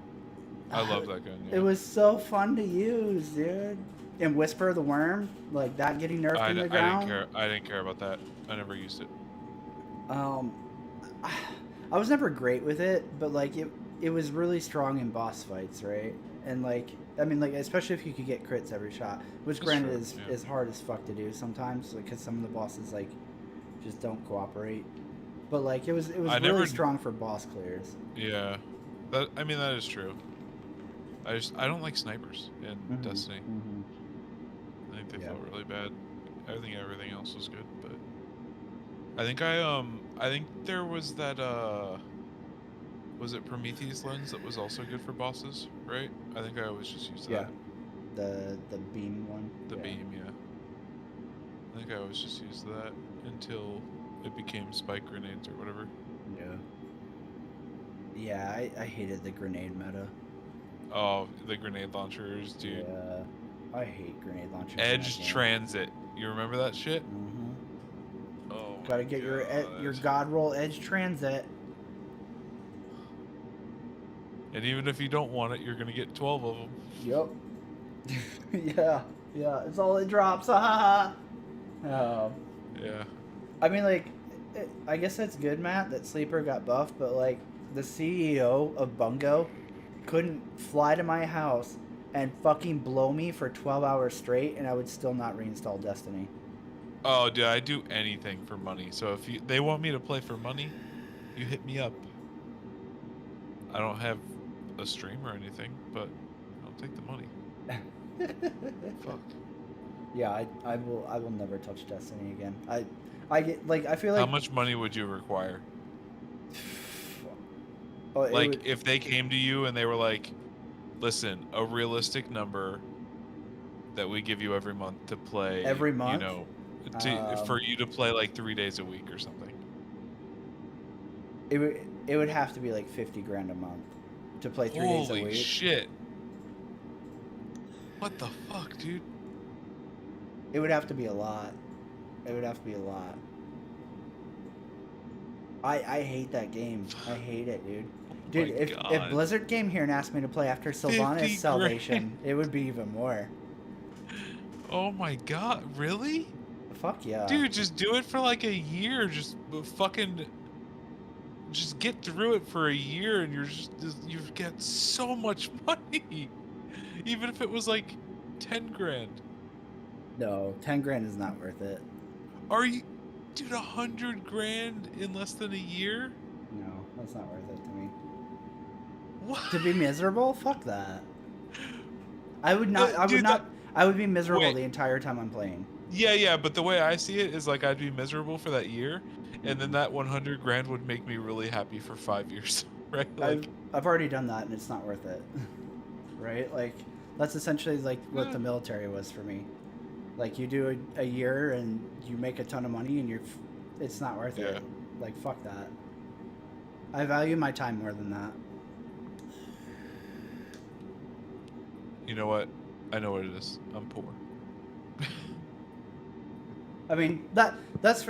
I love that gun. Yeah. It was so fun to use, dude. And Whisper the Worm, like that getting nerfed in the ground. I didn't care about that. I never used it. I was never great with it, but like it was really strong in boss fights, right? And like I mean, like especially if you could get crits every shot, which granted is hard as fuck to do sometimes, because some of the bosses like just don't cooperate. But like it was really strong for boss clears. Yeah, that is true. I don't like snipers in Destiny. I think they felt really bad. I think everything else was good, but I think there was that was it Prometheus lens that was also good for bosses, right? I think I always just used that. The beam one. The beam, yeah. I think I always just used that until it became spike grenades or whatever. Yeah, I hated the grenade meta. Oh, the grenade launchers, dude. Yeah, I hate grenade launchers. Edge Transit. You remember that shit? Mm-hmm. Oh, gotta get your god roll Edge Transit. And even if you don't want it, you're gonna get 12 of them. Yep. yeah. It's all it drops. Yeah. I mean, like, I guess that's good, Matt, that Sleeper got buffed, but like, the CEO of Bungo couldn't fly to my house and fucking blow me for 12 hours straight, and I would still not reinstall Destiny. Oh, dude, I do anything for money. So if they want me to play for money, you hit me up. I don't have a stream or anything, but I'll take the money. Fuck. Yeah, I will never touch Destiny again. I get like I feel like. How much money would you require? Oh, like if they came to you and they were like, "Listen, a realistic number that we give you every month to play every month, you know, for you to play like 3 days a week or something." It would have to be like $50,000 a month to play 3 days a week. Holy shit! What the fuck, dude? It would have to be a lot. It would have to be a lot. I hate that game. I hate it, dude. Dude, if Blizzard came here and asked me to play after Sylvanas Salvation, it would be even more. Oh my god, really? Fuck yeah. Dude, just do it for like a year. Just get through it for a year and you've got so much money. Even if it was like 10 grand. No, 10 grand is not worth it. Are you, dude? 100 grand in less than a year? No, that's not worth it to me. What? To be miserable? Fuck that. I would not. I would be miserable the entire time I'm playing. Yeah, but the way I see it is like I'd be miserable for that year, and then that 100 grand would make me really happy for 5 years, right? Like I've already done that, and it's not worth it. Right? Like that's essentially like what the military was for me. Like you do a year and you make a ton of money and it's not worth it. Like fuck that. I value my time more than that. You know what? I know what it is. I'm poor. I mean that's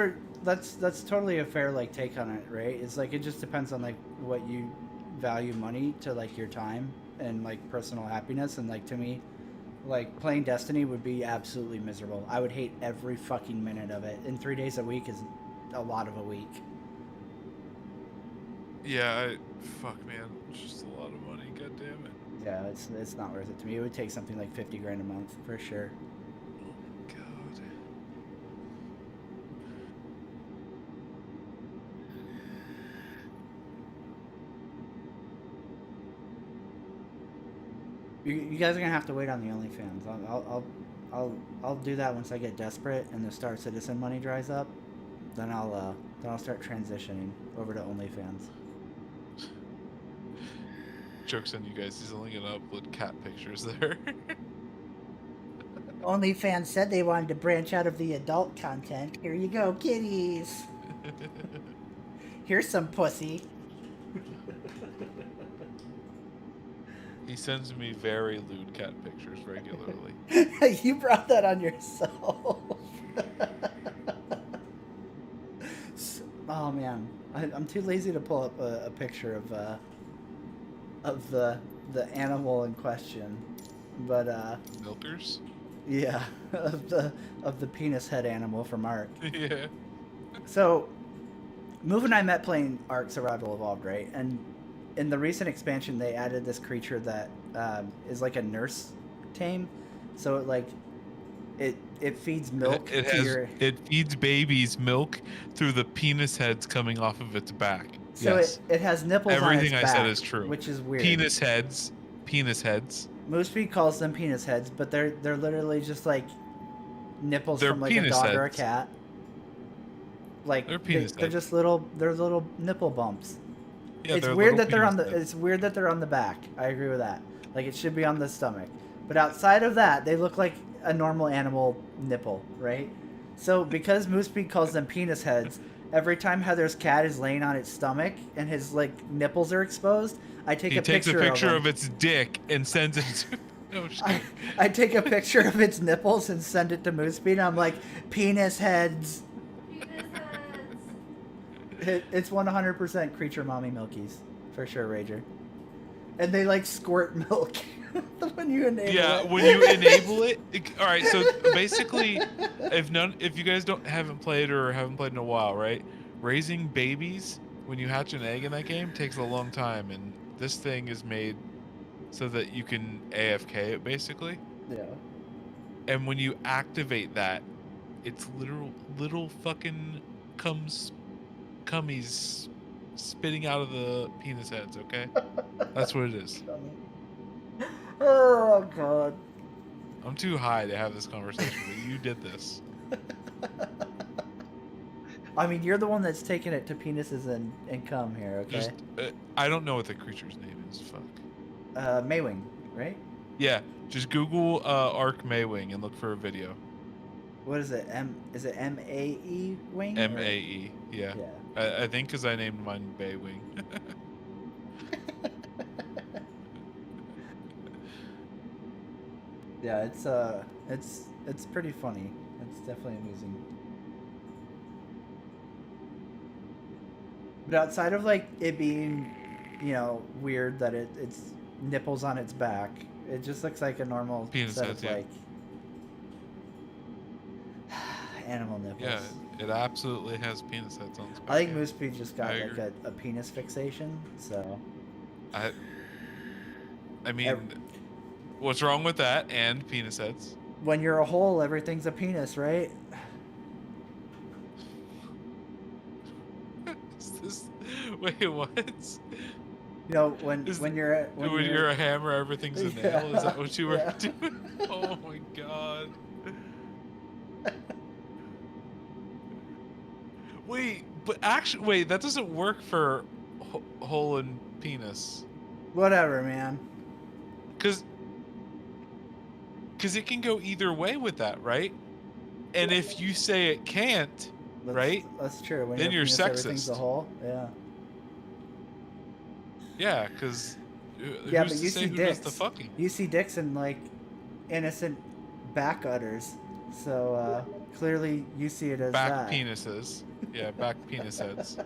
totally a fair like take on it, right? It's like it just depends on like what you value money to like your time and like personal happiness, and like to me, like playing Destiny would be absolutely miserable. I would hate every fucking minute of it. And 3 days a week is a lot of a week. Yeah, fuck man, it's just a lot of money. God damn it. Yeah, it's not worth it to me. It would take something like 50 grand a month for sure. Oh God. You guys are gonna have to wait on the OnlyFans. I'll do that once I get desperate and the Star Citizen money dries up. Then I'll start transitioning over to OnlyFans. Joke's on you guys. He's only gonna upload cat pictures there. OnlyFans said they wanted to branch out of the adult content. Here you go, kitties. Here's some pussy. He sends me very lewd cat pictures regularly. You brought that on yourself. Oh man, I'm too lazy to pull up a picture of the animal in question, but Milkers? yeah, of the penis head animal from Ark. Yeah. So, Move and I met playing Ark Survival Evolved, right? And in the recent expansion, they added this creature that is like a nurse tame. So it feeds milk It feeds babies milk through the penis heads coming off of its back. So yes. it has nipples on its Everything I back, said is true. which is weird. Penis heads. Moosefeed calls them penis heads, but they're literally just like nipples from like a dog or a cat. Like they're just little nipple bumps. Yeah, it's weird that they're on the it's weird that they're on the back. I agree with that. Like it should be on the stomach. But outside of that, they look like a normal animal nipple, right? So because Moosefeed calls them penis heads, every time Heather's cat is laying on its stomach and his like nipples are exposed, I take a picture of its dick and sends it to no, I take a picture of its nipples and send it to Moosefeed. I'm like, penis heads. It's 100% creature mommy milkies, for sure, Rager. And they like squirt milk when you enable it. Yeah, when you enable it. All right, so basically, if you guys haven't played or haven't played in a while, right? Raising babies when you hatch an egg in that game takes a long time, and this thing is made so that you can AFK it basically. Yeah. And when you activate that, it's little fucking cummies spitting out of the penis heads, okay? That's what it is. Oh god. I'm too high to have this conversation, but you did this. I mean, you're the one that's taking it to penises and cum here, okay? Just, I don't know what the creature's name is, fuck. Maywing, right? Yeah, just Google Ark Maywing and look for a video. What is it? Is it M-A-E wing? M-A-E, yeah. Yeah. I think because I named mine Baywing. Yeah, it's pretty funny. It's definitely amusing. But outside of like it being, weird that it's nipples on its back, it just looks like a normal penis set heads, of like animal nipples. Yeah, it absolutely has penis heads on its back. I think Moosefeed just got like a penis fixation, so. I mean, what's wrong with that and penis heads? When you're a hole, everything's a penis, right? Wait, what? When you're a hammer, everything's a nail. Is that what you were doing? Oh my god. Wait, that doesn't work for hole and penis. Whatever, man. Because it can go either way with that, right? And if you say it can't, right? That's true. When then you're penis, sexist. Everything's a hole. Yeah. Yeah, because yeah, but you see dicks. The fucking? You see dicks in like innocent back udders, so clearly you see it as back that. penises. Yeah, back penis heads.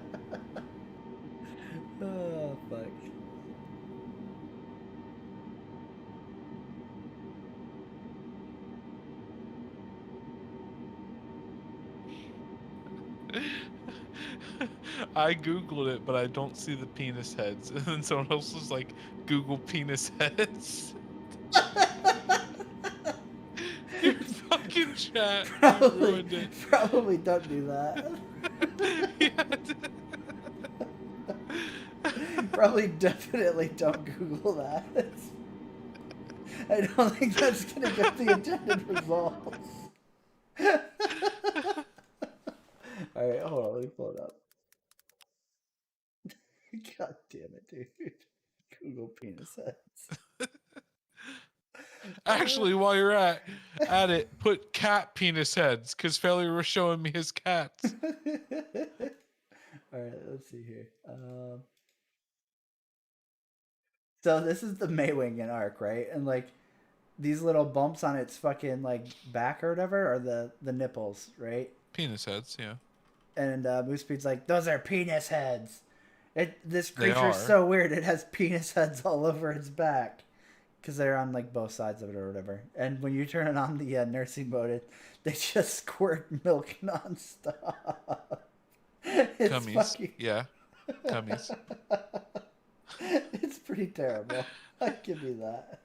Oh fuck. I googled it, but I don't see the penis heads. And then someone else was like, Google penis heads. Your fucking chat. Probably don't do that. Probably definitely don't Google that. I don't think that's gonna get the intended results. Alright, hold on, let me pull it up. God damn it, dude. Google penis heads. Actually, while you're at it, put cat penis heads because Failure was showing me his cats. All right, let's see here. So this is the Maywing arc, right? And like these little bumps on its fucking like back or whatever are the nipples, right? Penis heads, yeah. And Moose Speed's like, those are penis heads. This They creature is are. so weird. It has penis heads all over its back because they're on like both sides of it or whatever. And when you turn it on the nursing mode, they just squirt milk nonstop. It's Cummies. fucking... Yeah. Cummies. It's pretty terrible. I give you that.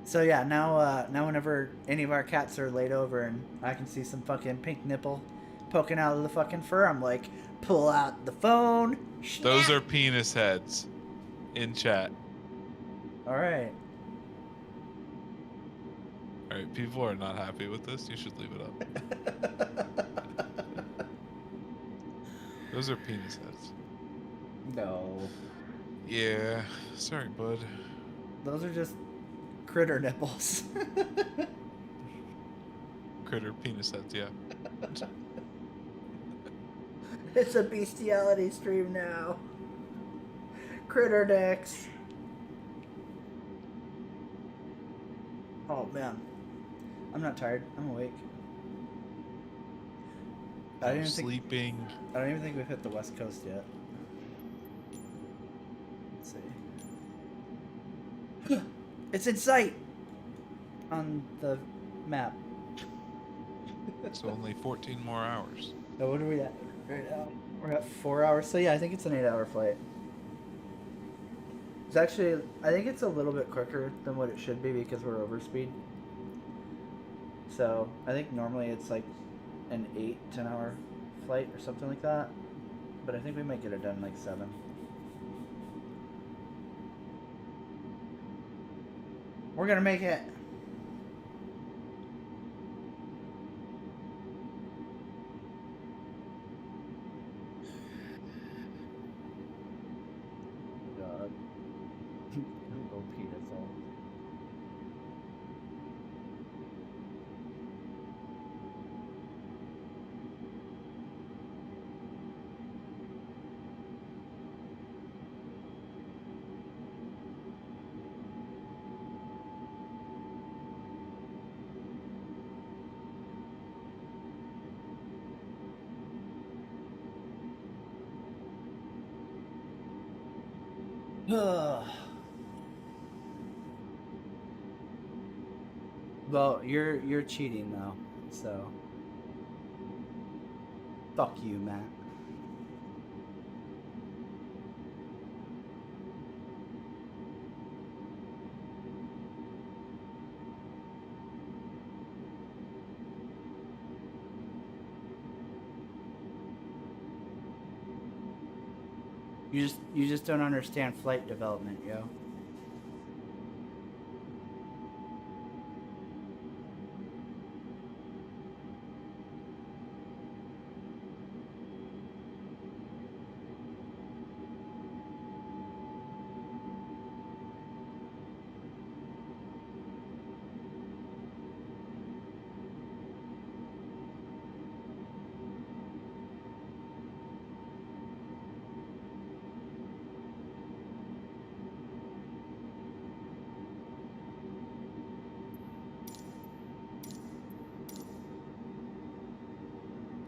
So yeah, now whenever any of our cats are laid over and I can see some fucking pink nipple poking out of the fucking fur, I'm like, pull out the phone. Those snap. are penis heads in chat. All right. All right, people are not happy with this. You should leave it up. Those are penis heads. No. Yeah. Sorry, bud. Those are just critter nipples. Critter penis heads, yeah. It's a bestiality stream now. Critter dicks. Oh man. I'm not tired. I'm awake. I'm sleeping. I don't even think we've hit the West Coast yet. Let's see. It's in sight on the map. So only 14 more hours. So what are we at right now? We're at 4 hours. So yeah, I think it's an 8-hour flight. It's actually, I think it's a little bit quicker than what it should be because we're over speed. So I think normally it's like an 8-10 hour flight or something like that. But I think we might get it done in like 7. We're gonna make it. God. Go penis all. Well, you're cheating now, so fuck you, Matt. You just don't understand flight development, yo.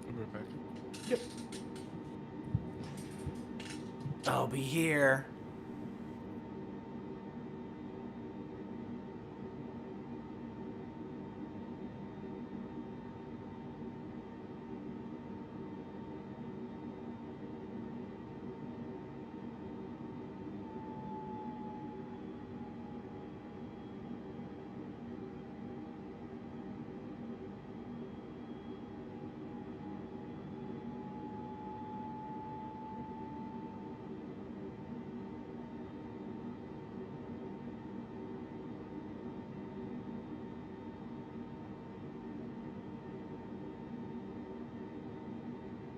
I'll be right back. Yep. I'll be here.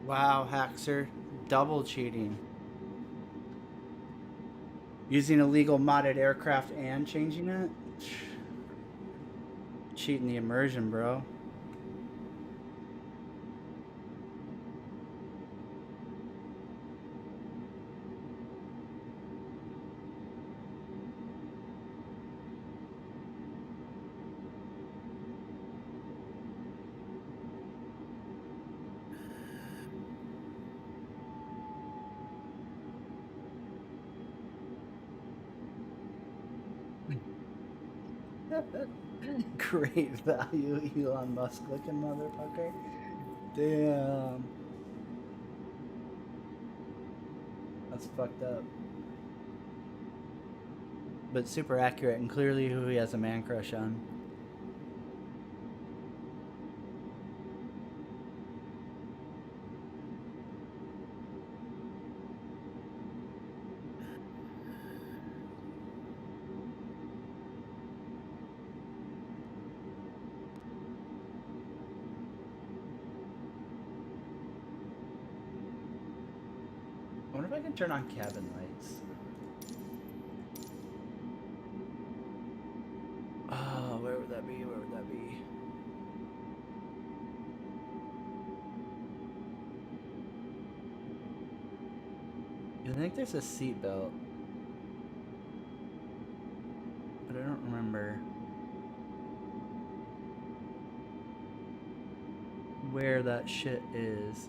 Wow, Haxer. Double cheating. Using illegal modded aircraft and changing it? Cheating the immersion, bro. Great value, Elon Musk looking motherfucker. Damn. That's fucked up. But super accurate and clearly who he has a man crush on. I wonder if I can turn on cabin lights. Oh, where would that be? Where would that be? I think there's a seat belt, but I don't remember where that shit is.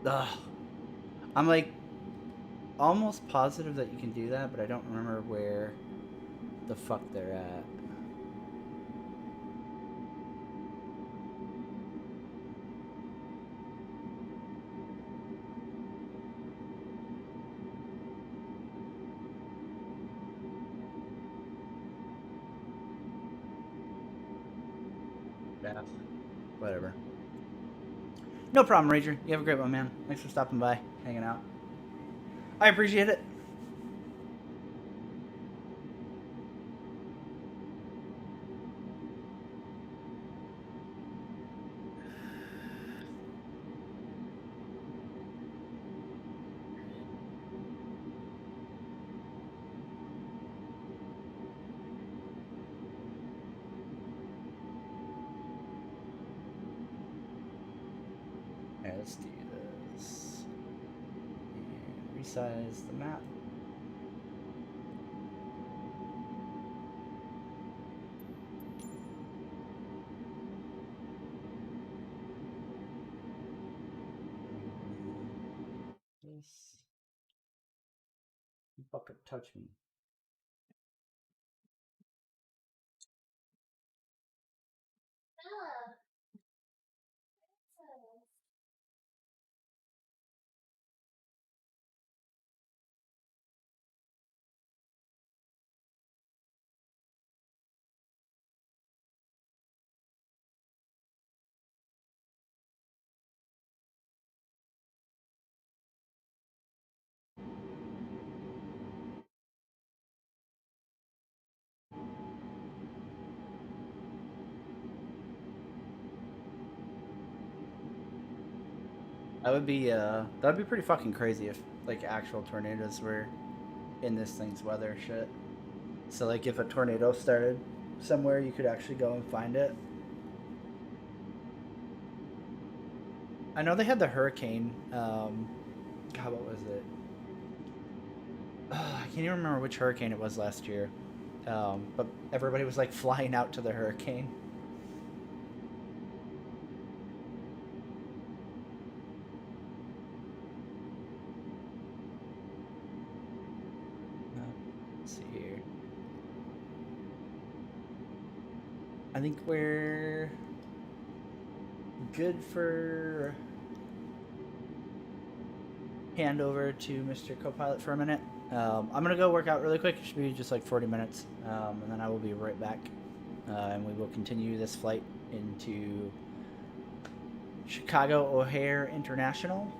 Ugh. I'm like almost positive that you can do that, but I don't remember where the fuck they're at. Yeah. Whatever. No problem, Rager. You have a great one, man. Thanks for stopping by, hanging out. I appreciate it. Alright, let's do this. And resize the map. This. You fucking touch me. That'd be pretty fucking crazy if like actual tornadoes were in this thing's weather shit. So like if a tornado started somewhere, you could actually go and find it. I know they had the hurricane. God, what was it? I can't even remember which hurricane it was last year. But everybody was like flying out to the hurricane. I think we're good for handover to Mr. Copilot for a minute. I'm gonna go work out really quick. It should be just like 40 minutes, and then I will be right back, and we will continue this flight into Chicago O'Hare International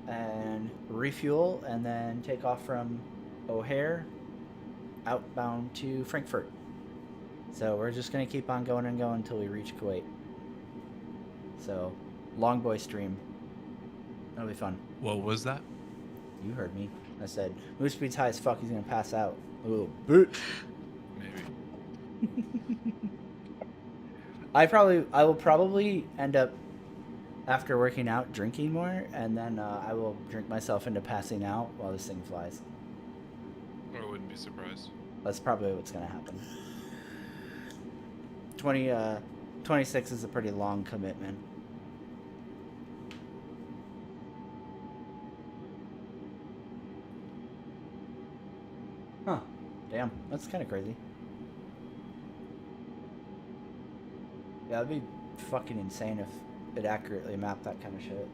and refuel, and then take off from O'Hare outbound to Frankfurt. So we're just gonna keep on going and going until we reach Kuwait. So, long boy stream. That'll be fun. What was that? You heard me. I said, move speed's high as fuck, he's gonna pass out. Ooh, bitch. Maybe. I will probably end up, after working out, drinking more, and then I will drink myself into passing out while this thing flies. I wouldn't be surprised. That's probably what's gonna happen. 26 is a pretty long commitment. Huh. Damn, that's kind of crazy. Yeah, it'd be fucking insane if it accurately mapped that kind of shit.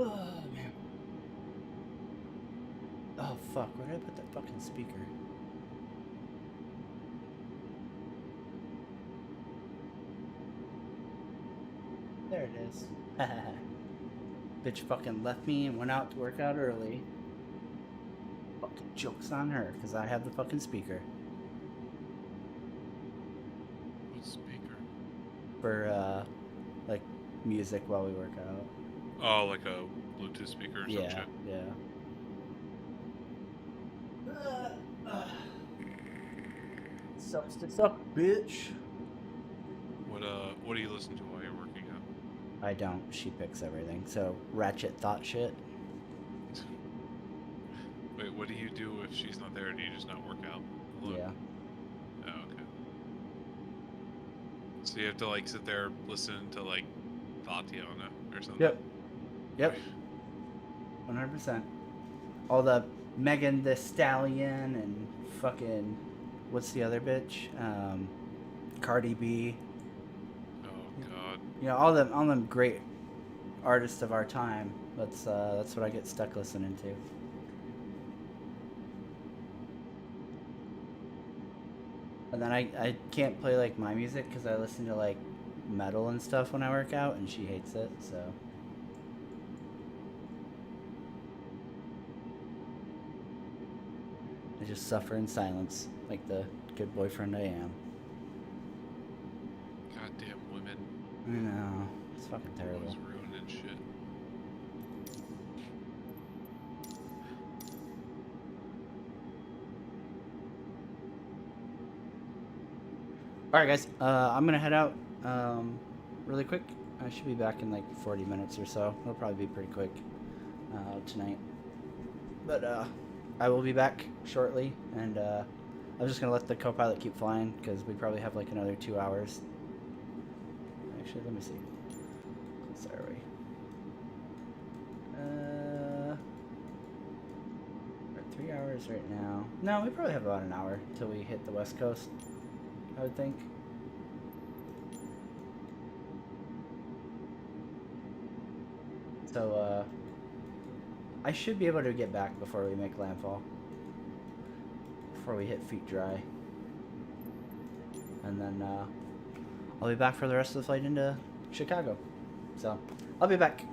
Oh, man. Oh, fuck. Where did I put that fucking speaker? There it is. Bitch fucking left me and went out to work out early. Fucking joke's on her, because I have the fucking speaker. What speaker? For, like, music while we work out. Oh, like a Bluetooth speaker or some Yeah, shit? yeah. Sucks to suck, bitch. What do you listen to while you're working out? I don't. She picks everything. So, ratchet thought shit. Wait, what do you do if she's not there? Do you just not work out alone? Yeah. Oh, okay. So you have to, like, sit there listening to, like, Tatiana or something? Yep. Yep. 100%. All the Megan the Stallion and fucking, what's the other bitch? Cardi B. Oh, God. You know, all them great artists of our time. That's what I get stuck listening to. And then I can't play like my music because I listen to like metal and stuff when I work out, and she hates it. So I just suffer in silence, like the good boyfriend I am. Goddamn women. I know, it's fucking terrible. Always ruining shit. All right, guys. I'm gonna head out really quick. I should be back in like 40 minutes or so. It'll probably be pretty quick tonight. But I will be back shortly, and I'm just gonna let the co-pilot keep flying because we probably have like another 2 hours. Actually, let me see. Sorry. We're at 3 hours right now. No, we probably have about an hour till we hit the West Coast, I would think. So, I should be able to get back before we make landfall. Before we hit feet dry. And then, I'll be back for the rest of the flight into Chicago. So, I'll be back.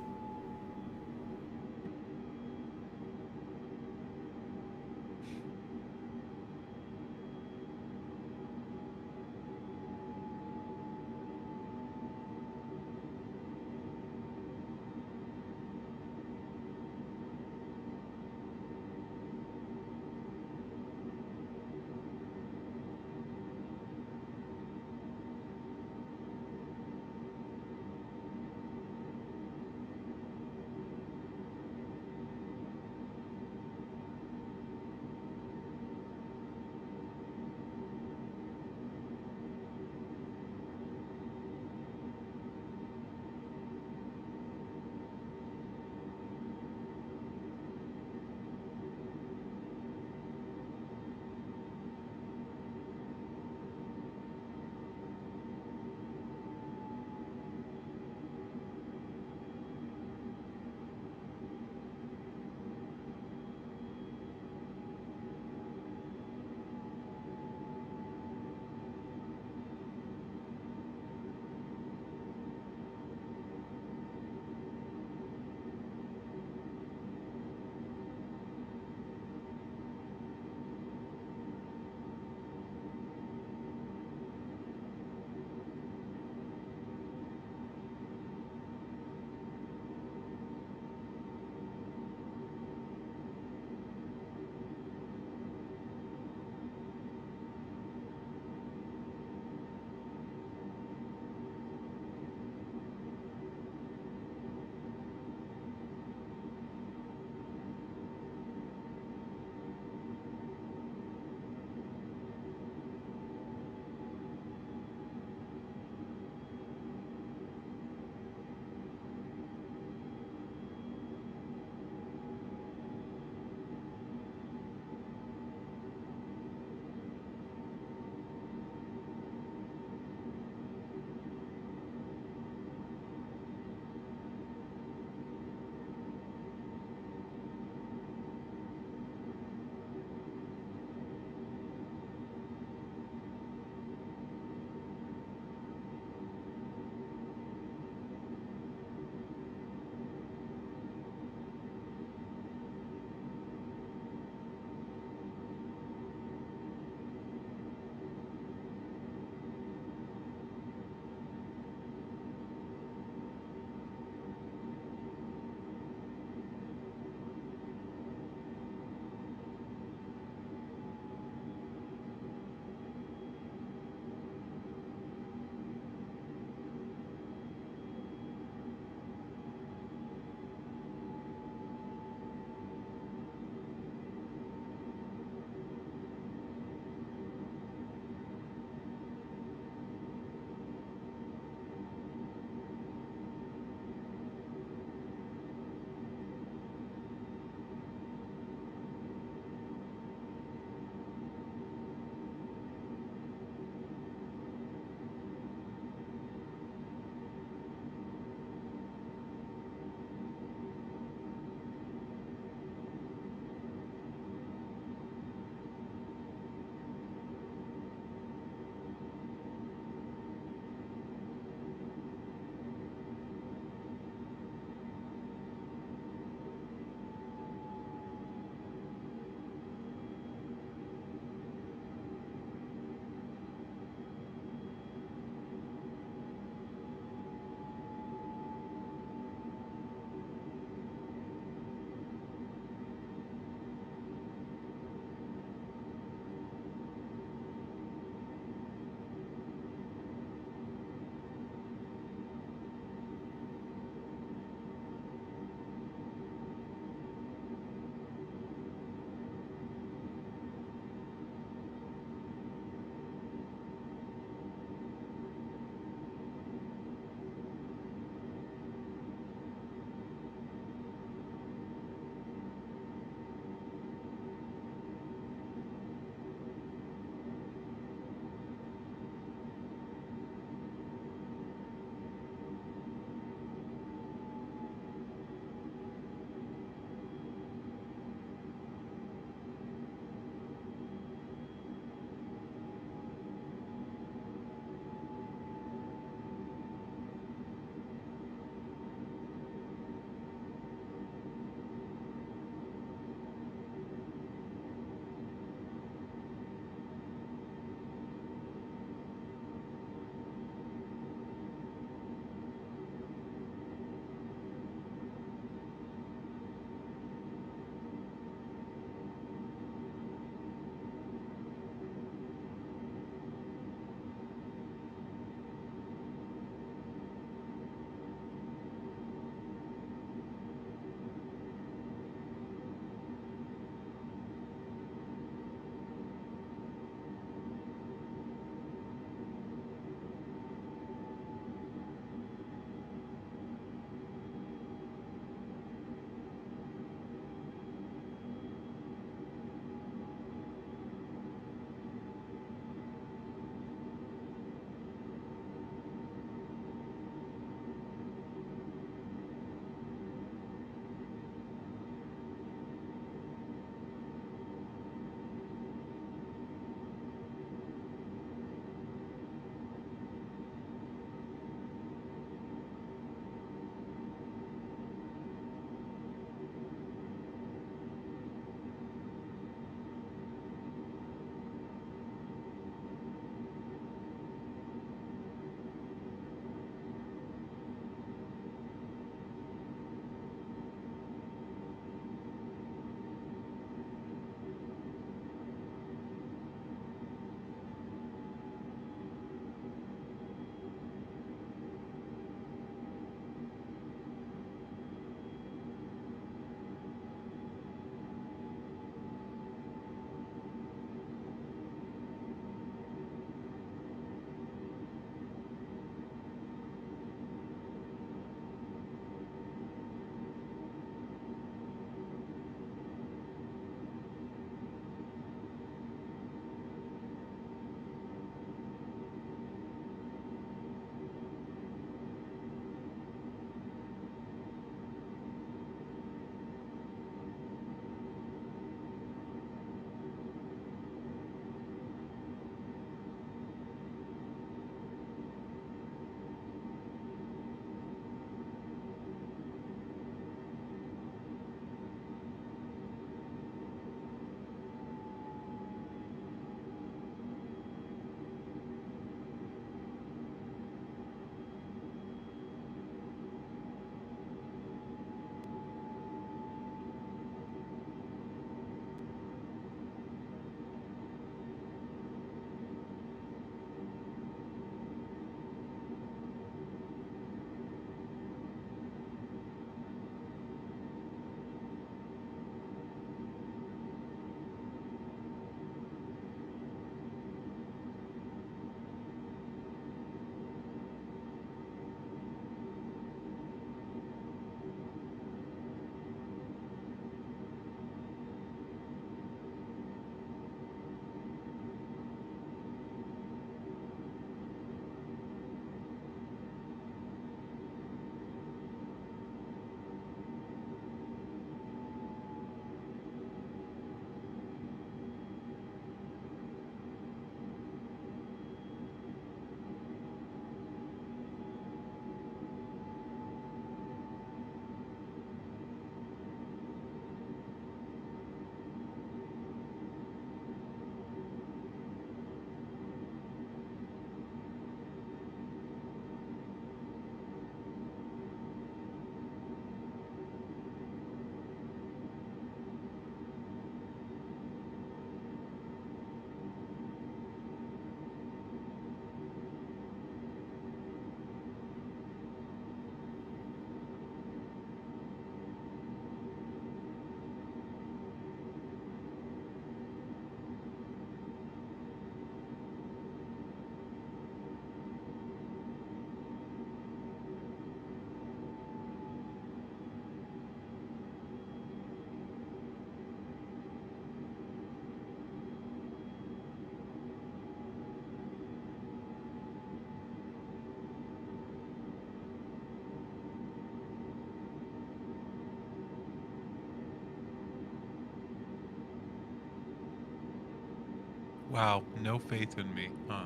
Wow, no faith in me, huh?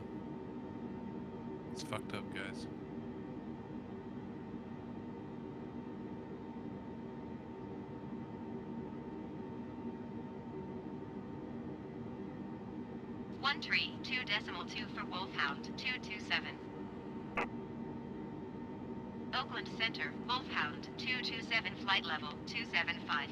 It's fucked up, guys. One tree, 2.2 for Wolfhound, 227. Oakland Center, Wolfhound, 227 flight level, 275.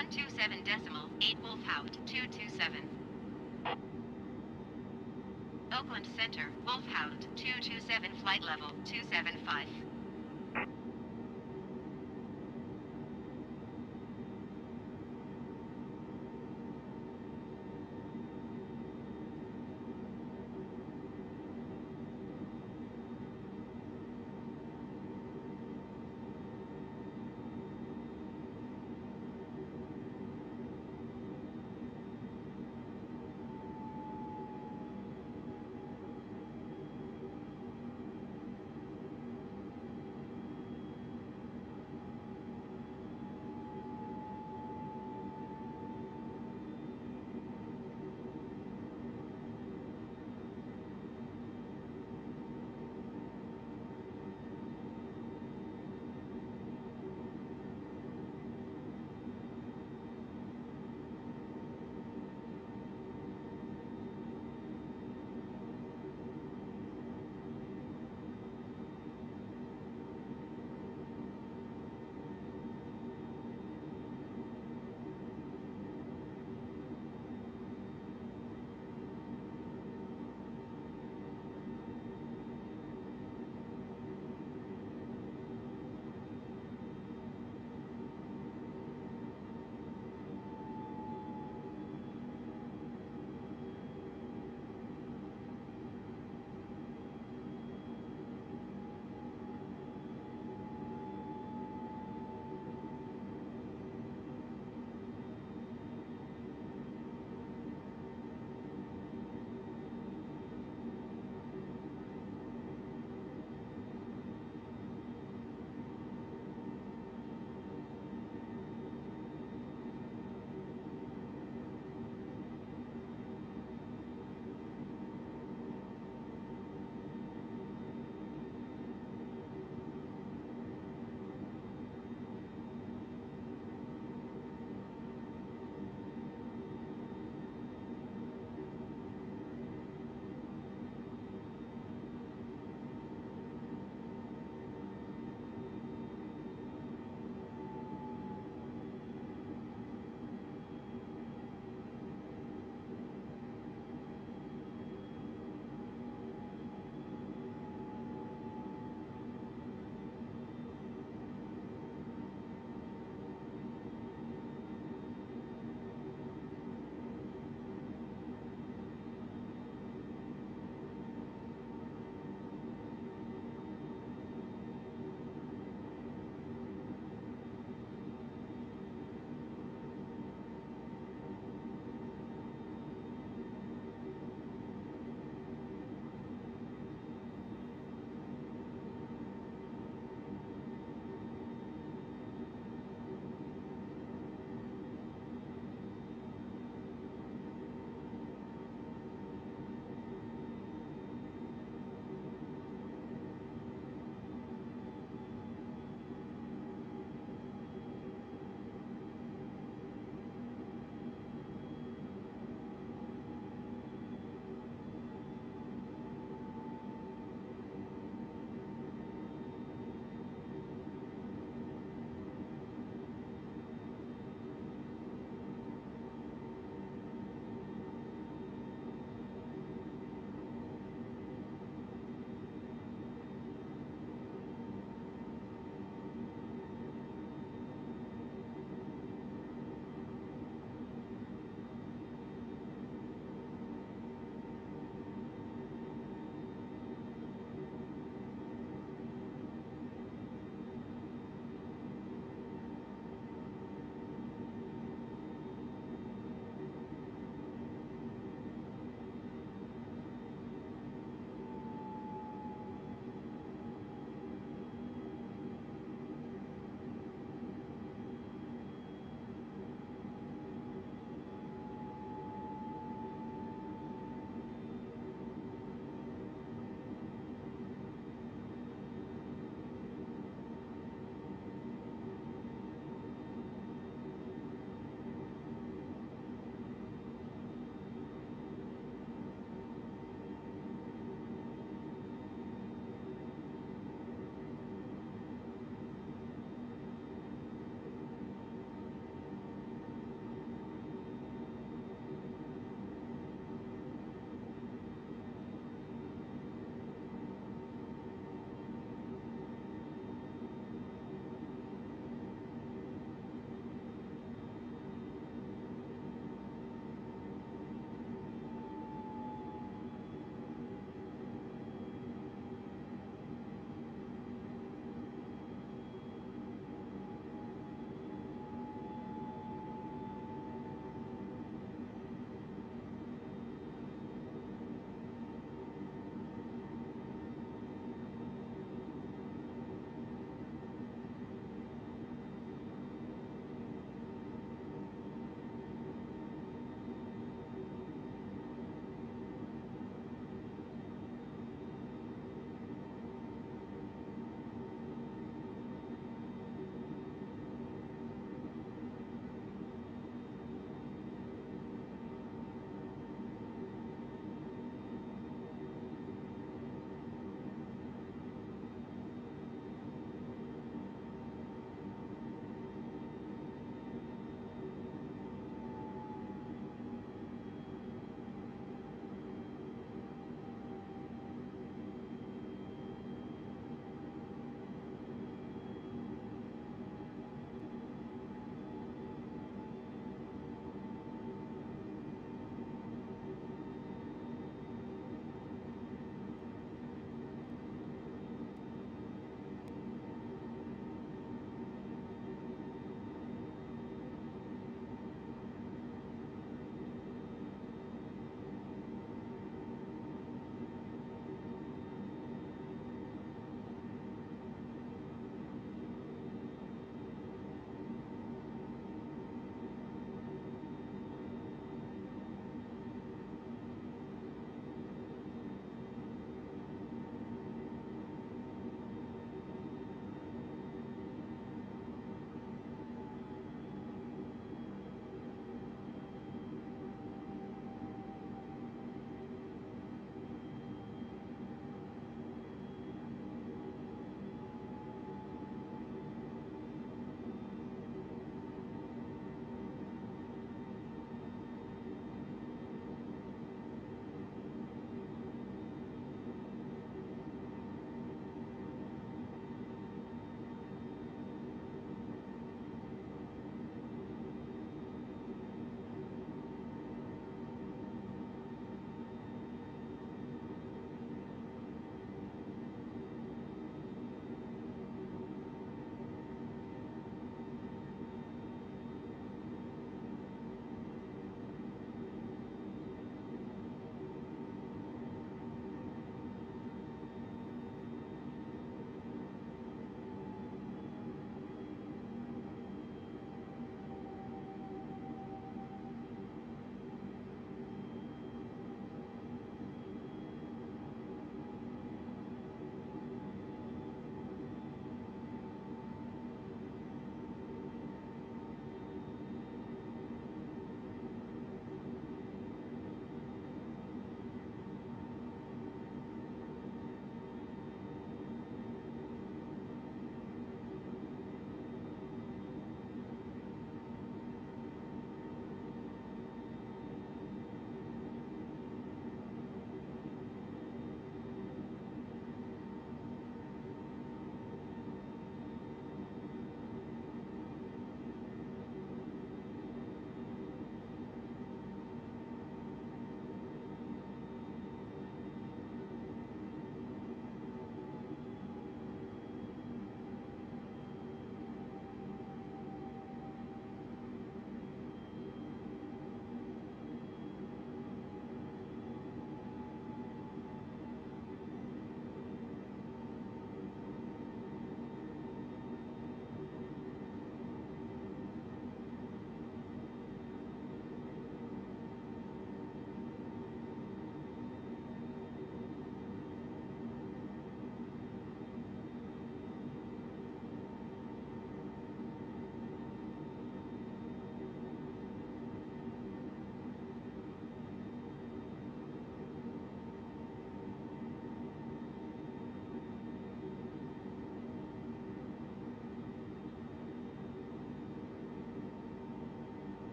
127.8 Wolfhound 227. Oakland Center, Wolfhound 227, flight level 275.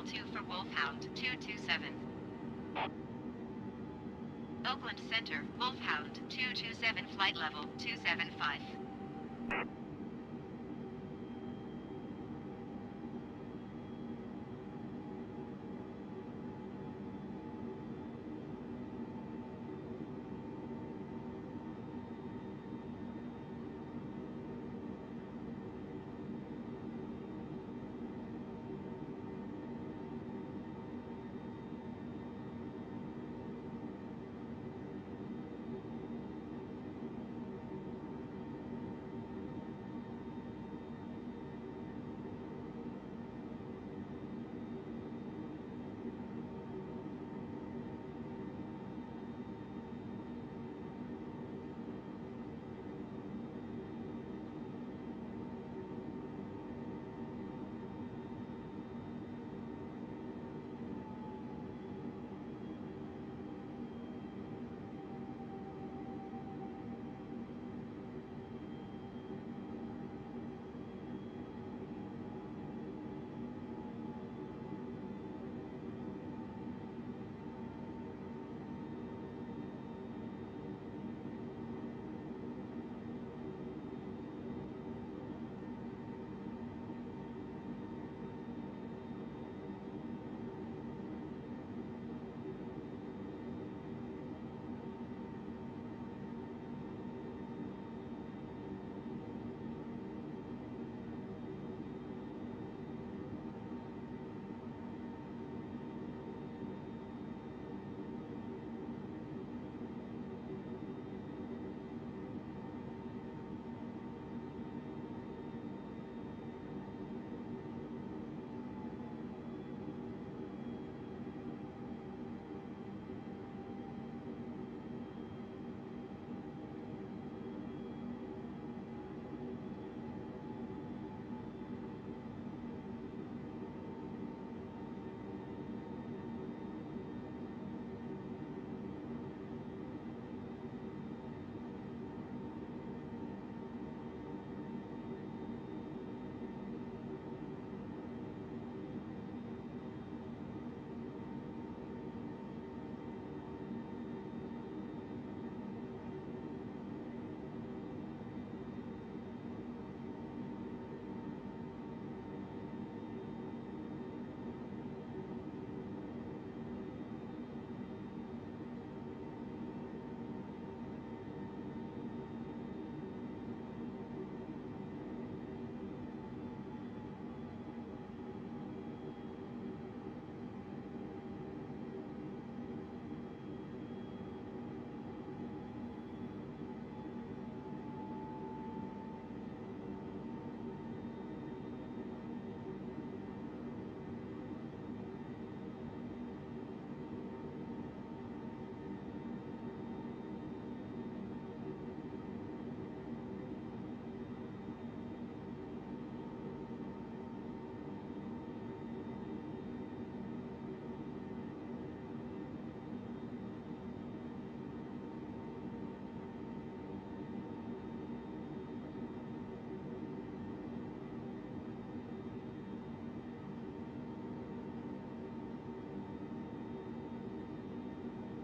2 for Wolfhound 227. Oakland Center, Wolfhound 227, flight level 275.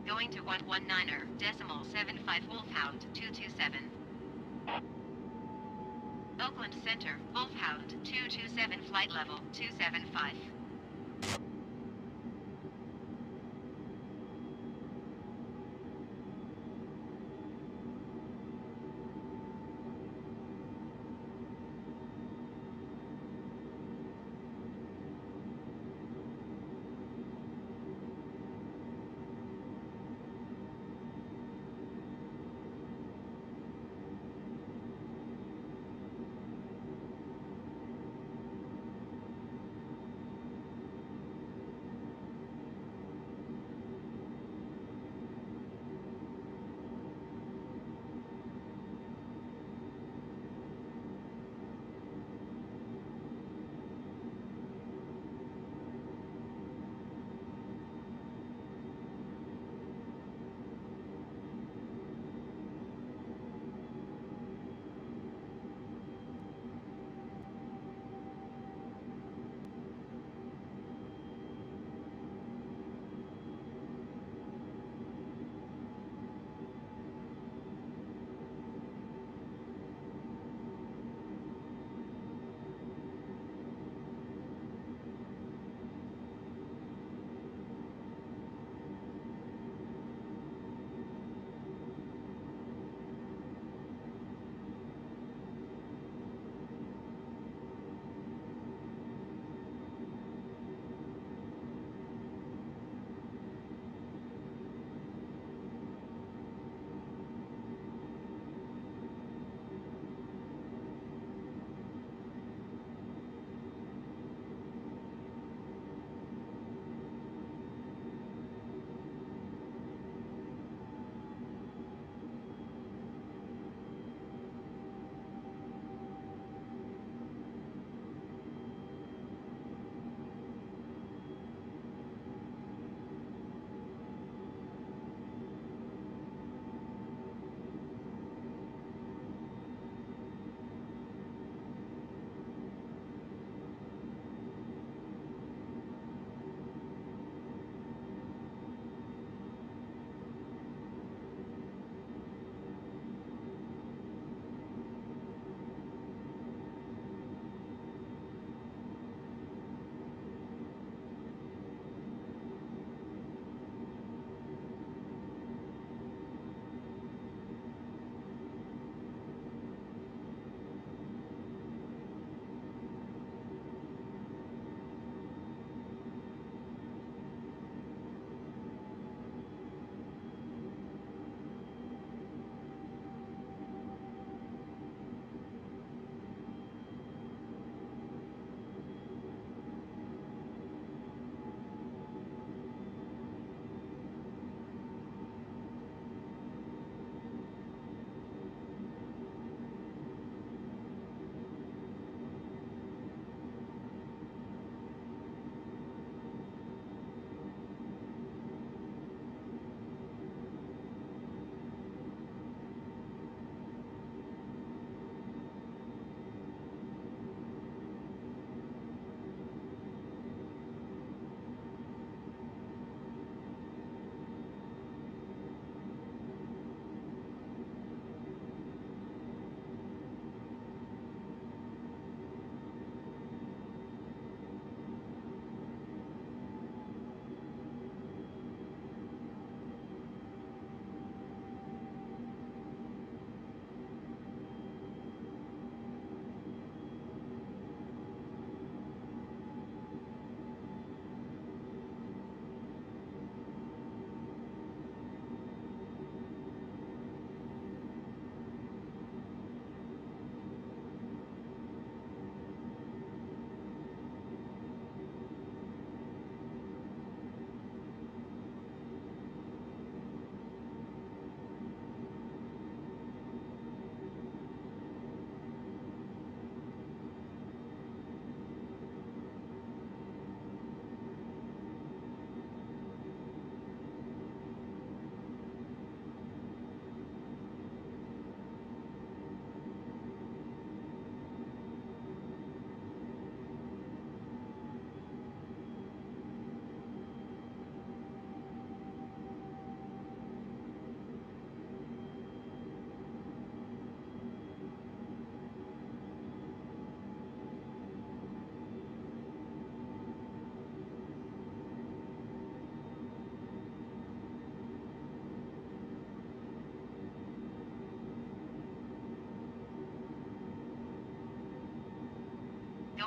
Going to 119er, decimal 75 Wolfhound 227. Oakland Center, Wolfhound 227, flight level 275.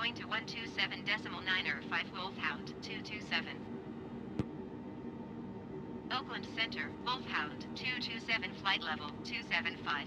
going to 127.9 Wolfhound 227. Oakland Center, Wolfhound 227 flight level 275.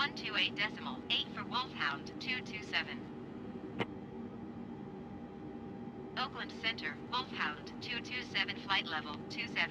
128.8 for Wolfhound 227. Oakland Center, Wolfhound 227, flight level 270.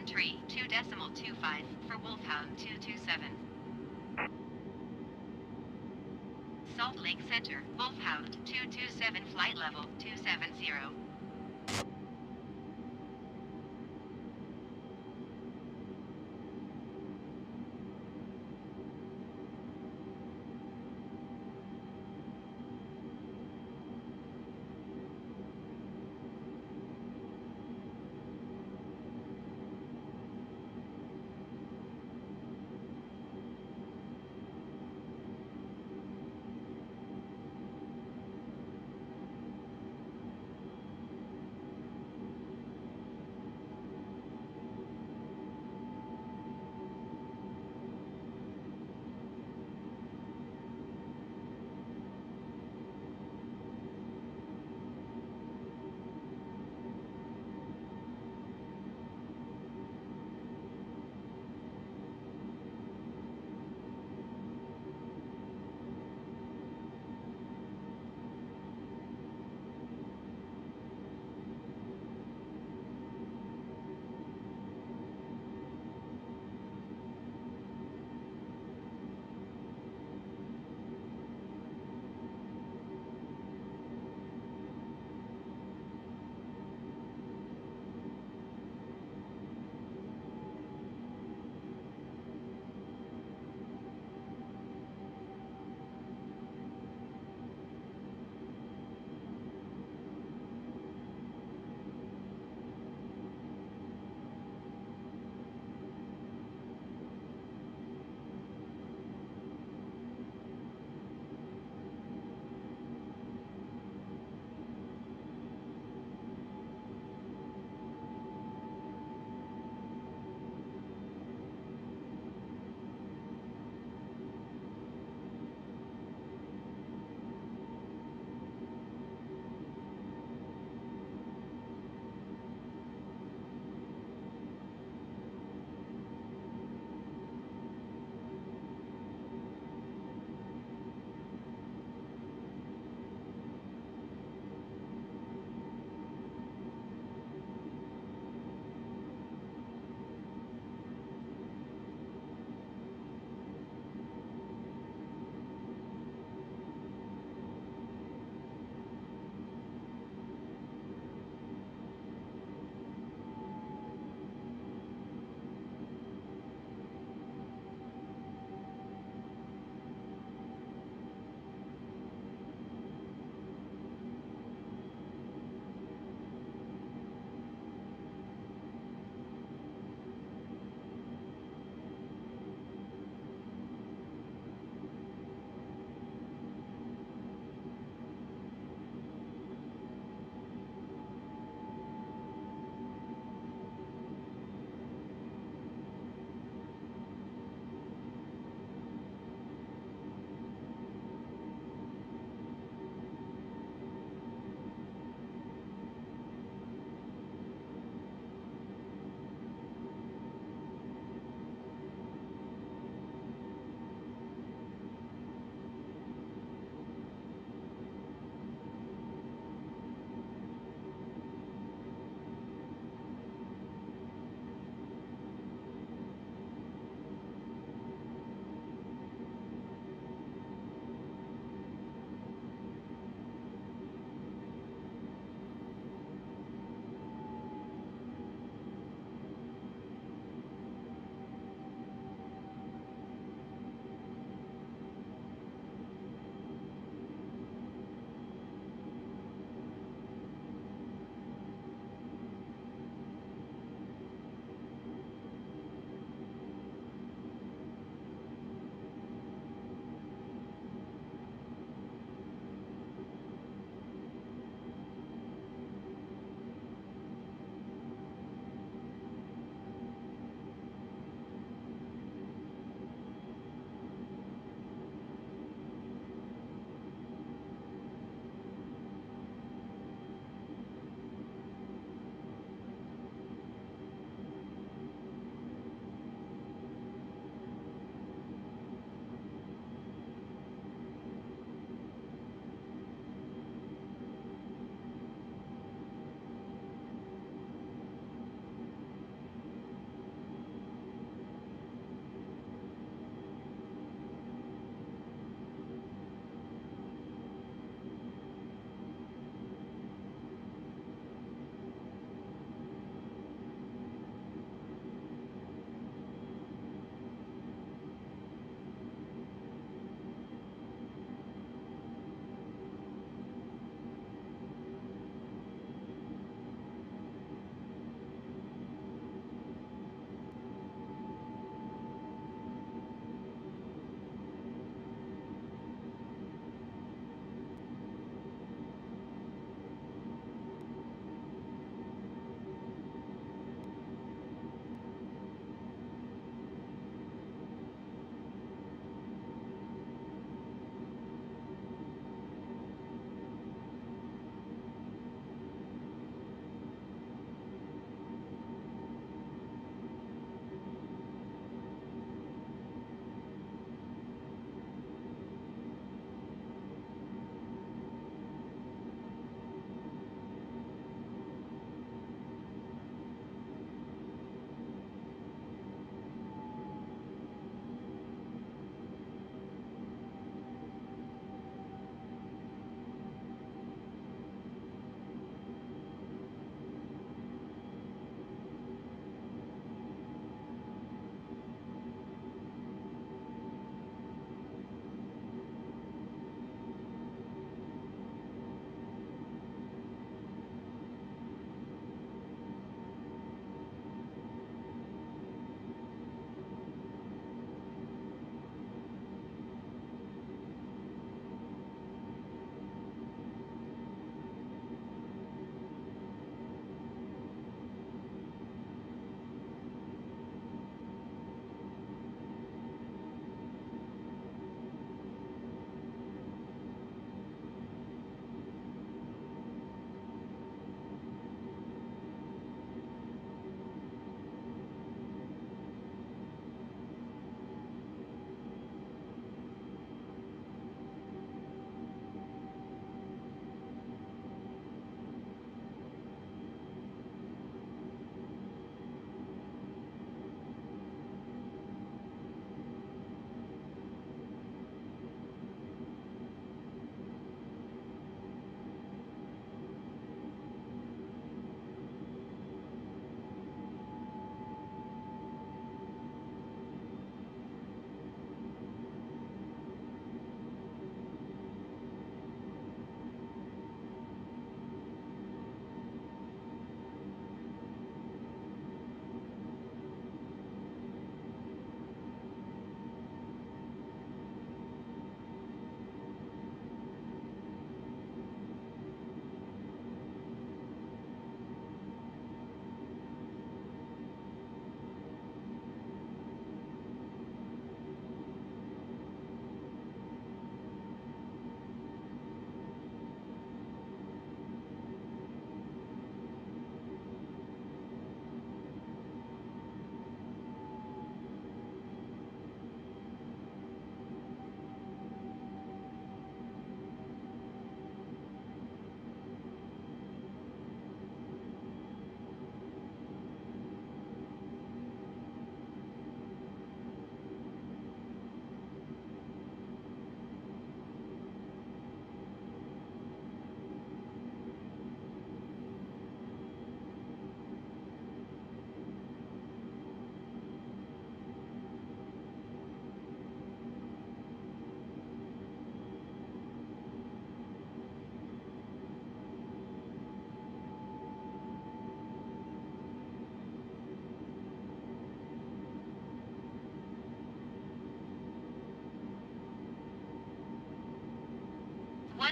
Tree 2.25 for Wolfhound 227. Salt Lake Center, Wolfhound 227 flight level 270.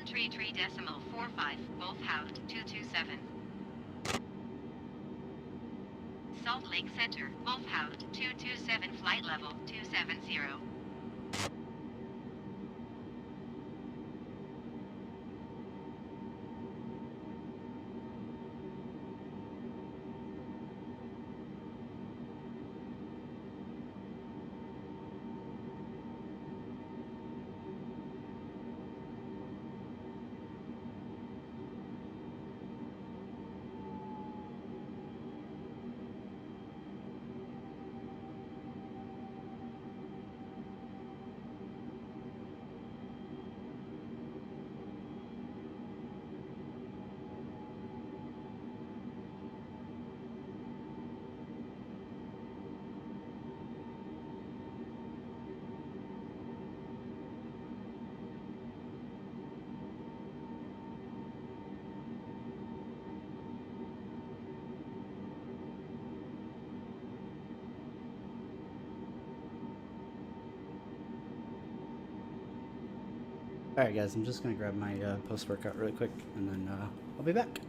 133.45, Wolfhound 227. Salt Lake Center, Wolfhound 227, flight level 270. Alright guys, I'm just going to grab my post-workout really quick, and then I'll be back.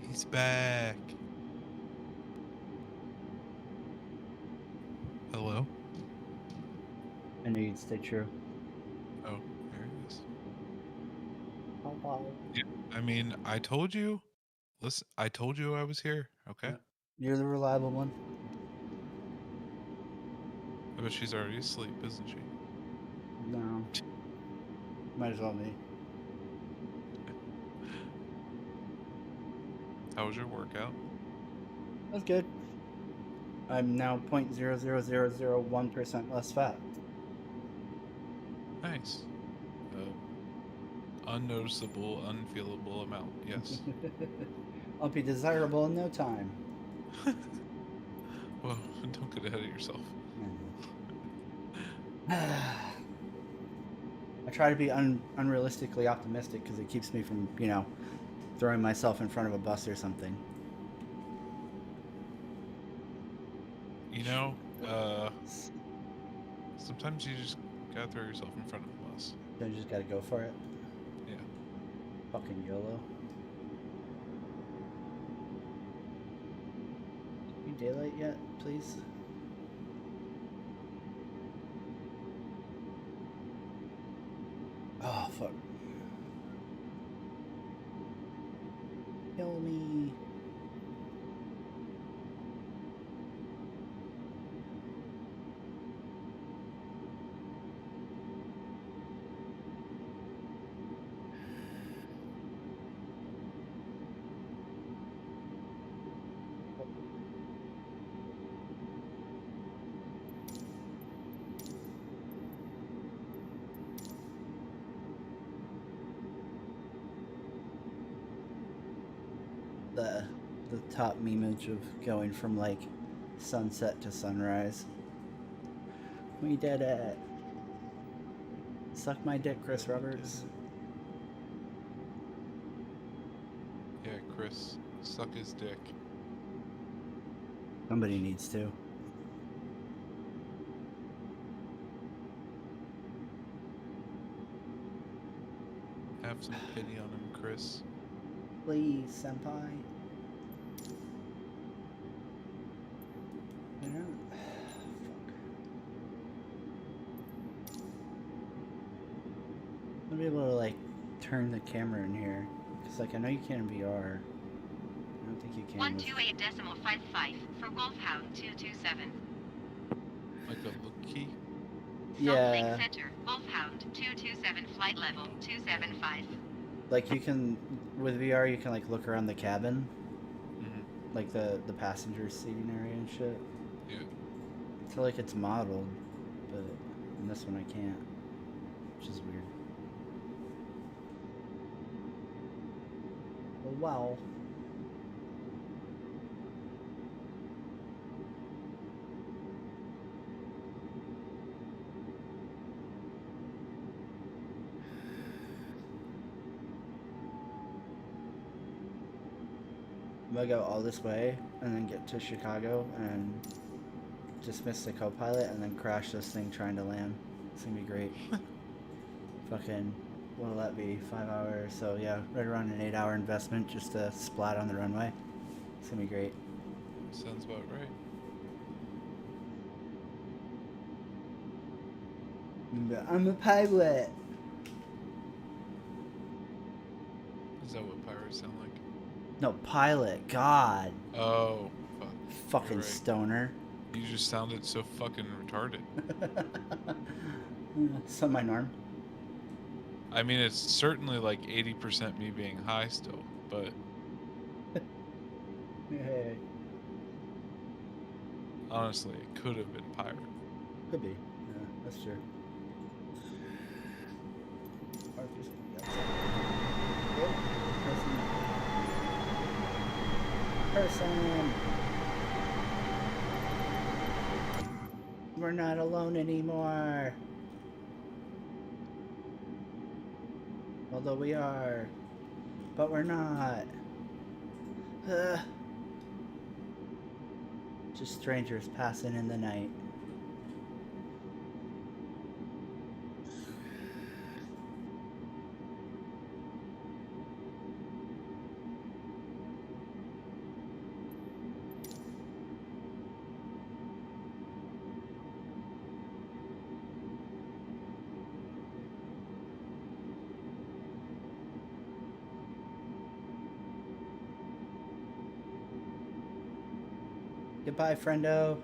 He's back. Hello? I knew you'd stay true. Oh, there it is. Hello. Yeah, I mean, I told you. Listen, I told you I was here, okay? You're the reliable one. I bet she's already asleep, isn't she? No. Might as well be. How was your workout? That's good. I'm now 0.00001% less fat. Nice. Unnoticeable, unfeelable amount. Yes. I'll be desirable in no time. Well, don't get ahead of yourself. I try to be unrealistically optimistic because it keeps me from, throwing myself in front of a bus or something. You know, sometimes you just gotta throw yourself in front of the bus. So you just gotta go for it. Yeah. Fucking YOLO. Can you daylight yet, please? Oh, fuck. Kill me. The top meme image of going from like sunset to sunrise. We did it. Suck my dick, Chris Roberts. Yeah, Chris, suck his dick. Somebody needs to. Have some pity on him, Chris. Please, senpai. I don't. Fuck. I'll be able to like turn the camera in here, cause like I know you can in VR. I don't think you can. With... 128.55 for Wolfhound 227. Like a look key. Yeah. Salt Lake Center, Wolfhound 227, flight level 275. Like you can, with VR, you can like look around the cabin, Mm-hmm. like the passenger seating area and shit. Yeah. I feel like it's modeled, but in this one I can't, which is weird. Oh wow. I'm gonna go all this way and then get to Chicago and dismiss the co-pilot and then crash this thing trying to land. It's gonna be great. Fucking, what'll that be? 5 hours? So yeah, right around an 8-hour investment just to splat on the runway. It's gonna be great. Sounds about right. I'm a pilot. Is that what pirates sound like? No, pilot. God. Oh, fuck. Fucking You're right. stoner. You just sounded so fucking retarded. So my norm. I mean, it's certainly like 80% me being high still, but Hey. honestly, it could have been pirate. Could be. Yeah, that's true. Arthur's gonna be upset. Oh, person. We're not alone anymore. Although we are. But we're not. Just strangers passing in the night. Goodbye, friendo.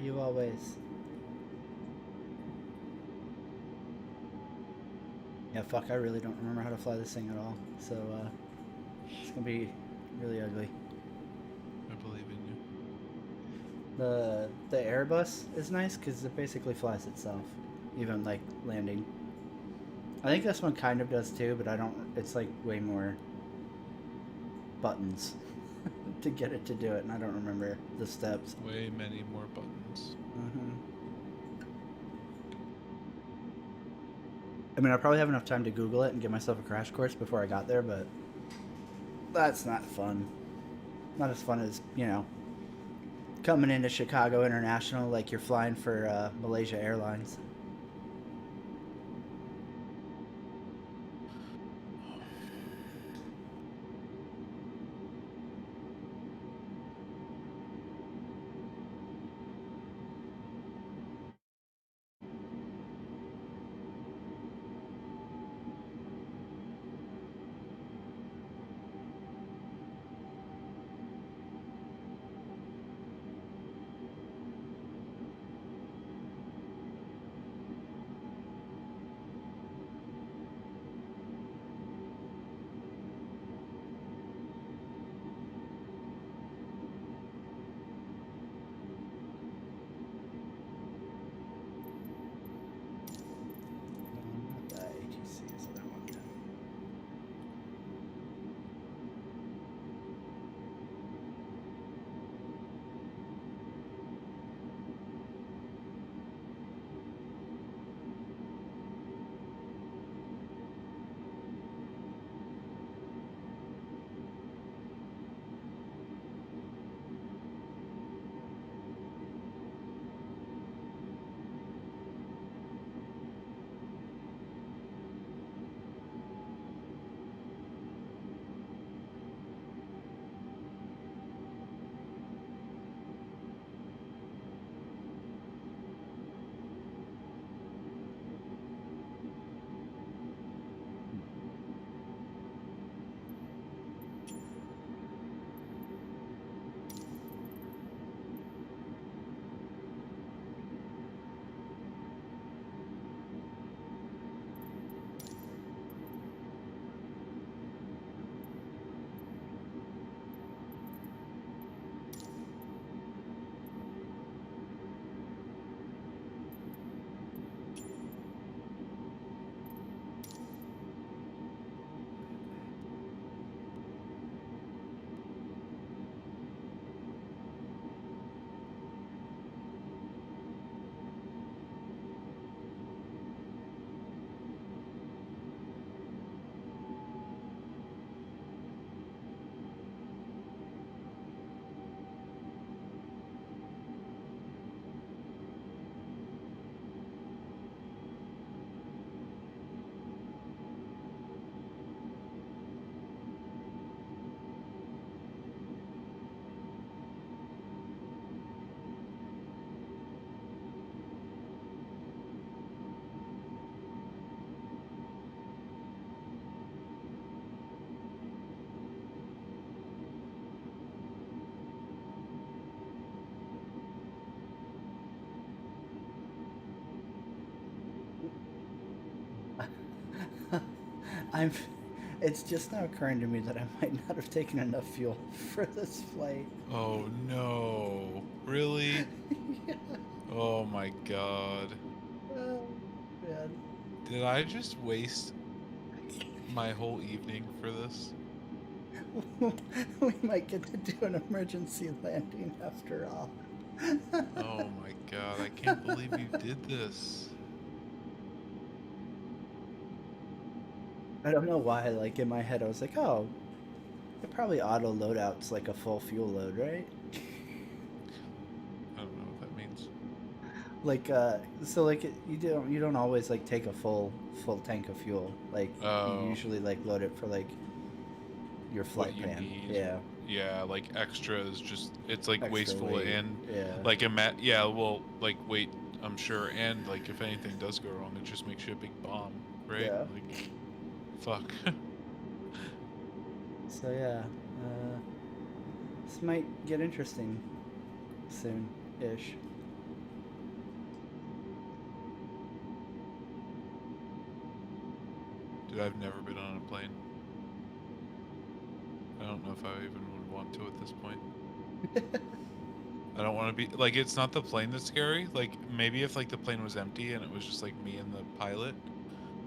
you always. Yeah, fuck, I really don't remember how to fly this thing at all. So, it's gonna be really ugly. I believe in you. The Airbus is nice because it basically flies itself, even like landing. I think this one kind of does too, but I don't. It's like way more buttons to get it to do it, and I don't remember the steps. Way many more buttons. I mean, I probably have enough time to Google it and give myself a crash course before I got there, but that's not fun. Not as fun as, you know, coming into Chicago International like you're flying for Malaysia Airlines. Not the ATC is what I wanted. I'm. It's just now occurring to me that I might not have taken enough fuel for this flight. Oh no. Really? Yeah. Oh my god. Oh, man. Did I just waste my whole evening for this? We might get to do an emergency landing after all. Oh my god, I can't believe you did this. I don't know why, like, in my head I was like, oh, it probably auto loadout's like a full fuel load, right? I don't know what that means. Like, so like you don't always like take a full tank of fuel. Like, you Oh. usually like load it for like your flight What you plan. need. Yeah. Yeah, like extra is just, it's like Extra wasteful weight, and yeah. like yeah, well, like weight, I'm sure, and like if anything does go wrong, it just makes you a big bomb, right? Yeah. Like, fuck. So yeah, this might get interesting soon-ish. Dude, I've never been on a plane. I don't know if I even would want to at this point. I don't want to be like, it's not the plane that's scary. Like, maybe if like the plane was empty and it was just like me and the pilot.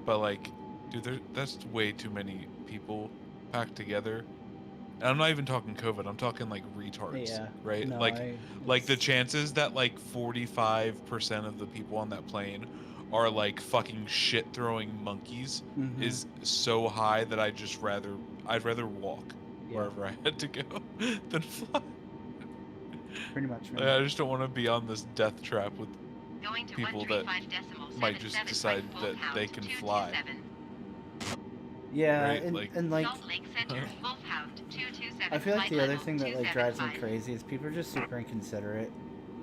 But like, dude, that's way too many people packed together. And I'm not even talking COVID. I'm talking like retards, Yeah. right? No, like the chances that like 45% of the people on that plane are like fucking shit throwing monkeys is so high that I'd rather walk wherever I had to go than fly. Pretty much, Like, man. I just don't want to be on this death trap with Going to people that 135.77 might just decide that they can fly. Yeah, Right, and like Salt Lake Center, Wolfhound 227. I feel like the flight other level thing that like drives me 275. crazy is people are just super inconsiderate.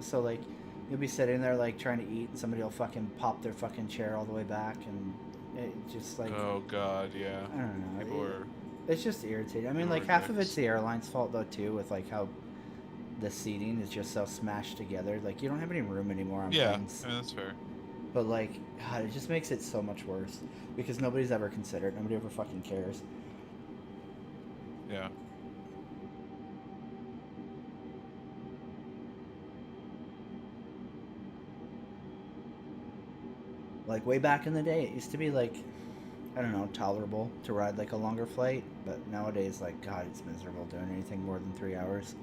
So like you'll be sitting there like trying to eat and somebody will fucking pop their fucking chair all the way back and it just like Oh god, yeah. I don't know. People are It's just irritating. I mean, people like are half of dicks. it's the airline's fault though too, with like how the seating is just so smashed together. Like you don't have any room anymore on Yeah, planes. I mean, that's fair. But like, God, it just makes it so much worse because nobody's ever considered. Nobody ever fucking cares. Yeah. Like way back in the day, it used to be like, I don't know, tolerable to ride like a longer flight. But nowadays, like, God, it's miserable doing anything more than 3 hours.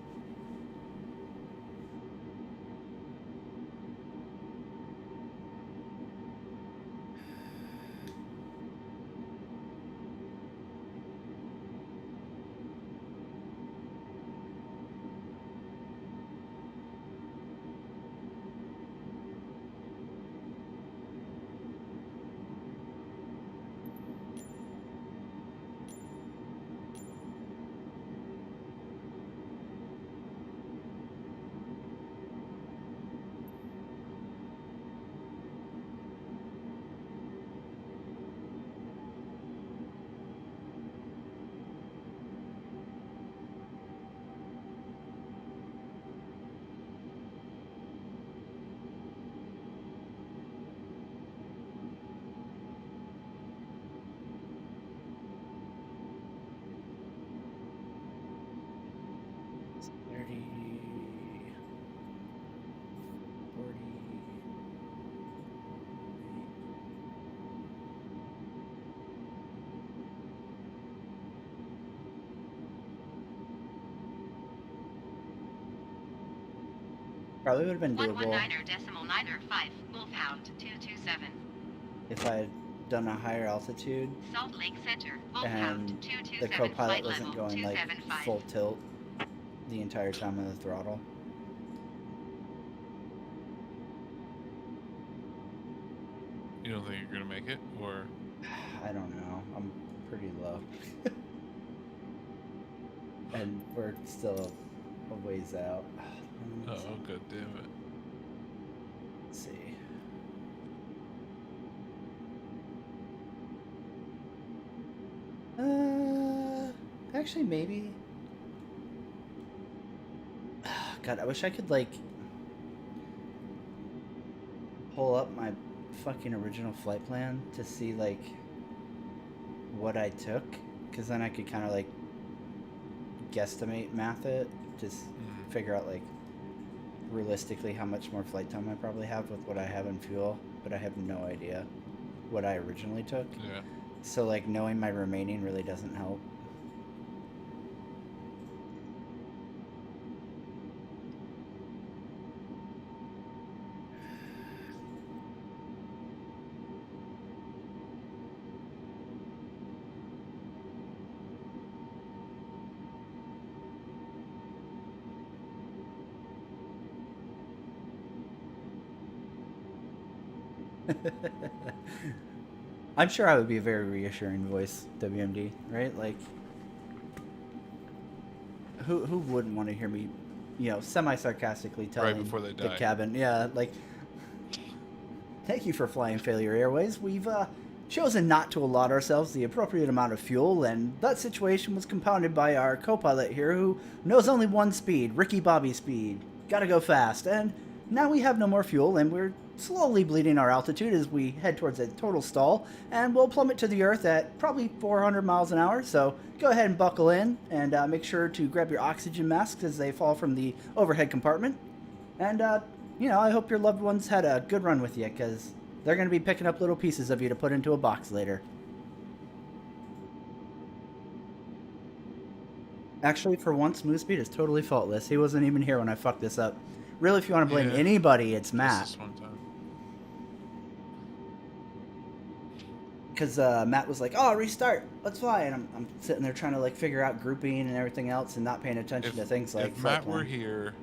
Probably would have been doable 119.905, Wolfhound 227. if I had done a higher altitude Salt Lake Center, Wolfhound and 227. the co-pilot flight wasn't level going like 275. full tilt the entire time on the throttle. You don't think you're gonna make it, or I don't know. I'm pretty low. And we're still a ways out. oh god damn it. Let's see. Actually, maybe. God, I wish I could like pull up my fucking original flight plan to see like what I took, because then I could kind of like guesstimate math it, just figure out like realistically how much more flight time I probably have with what I have in fuel, but I have no idea what I originally took. Yeah. So like knowing my remaining really doesn't help. I'm sure I would be a very reassuring voice, WMD, right? Like, who wouldn't want to hear me, you know, semi-sarcastically telling before they the die. cabin, yeah, like, thank you for flying Failure Airways. We've chosen not to allot ourselves the appropriate amount of fuel, and that situation was compounded by our co-pilot here, who knows only one speed, Ricky Bobby speed. Gotta go fast, and now we have no more fuel, and we're slowly bleeding our altitude as we head towards a total stall, and we'll plummet to the Earth at probably 400 miles an hour. So go ahead and buckle in, and make sure to grab your oxygen masks as they fall from the overhead compartment. And, I hope your loved ones had a good run with you, because they're going to be picking up little pieces of you to put into a box later. Actually, for once, Moosebee is totally faultless. He wasn't even here when I fucked this up. Really, if you want to blame anybody, it's Matt. Just this one time. Because Matt was like, "Oh, restart, let's fly," and I'm sitting there trying to like figure out grouping and everything else, and not paying attention to things like. If Matt were here,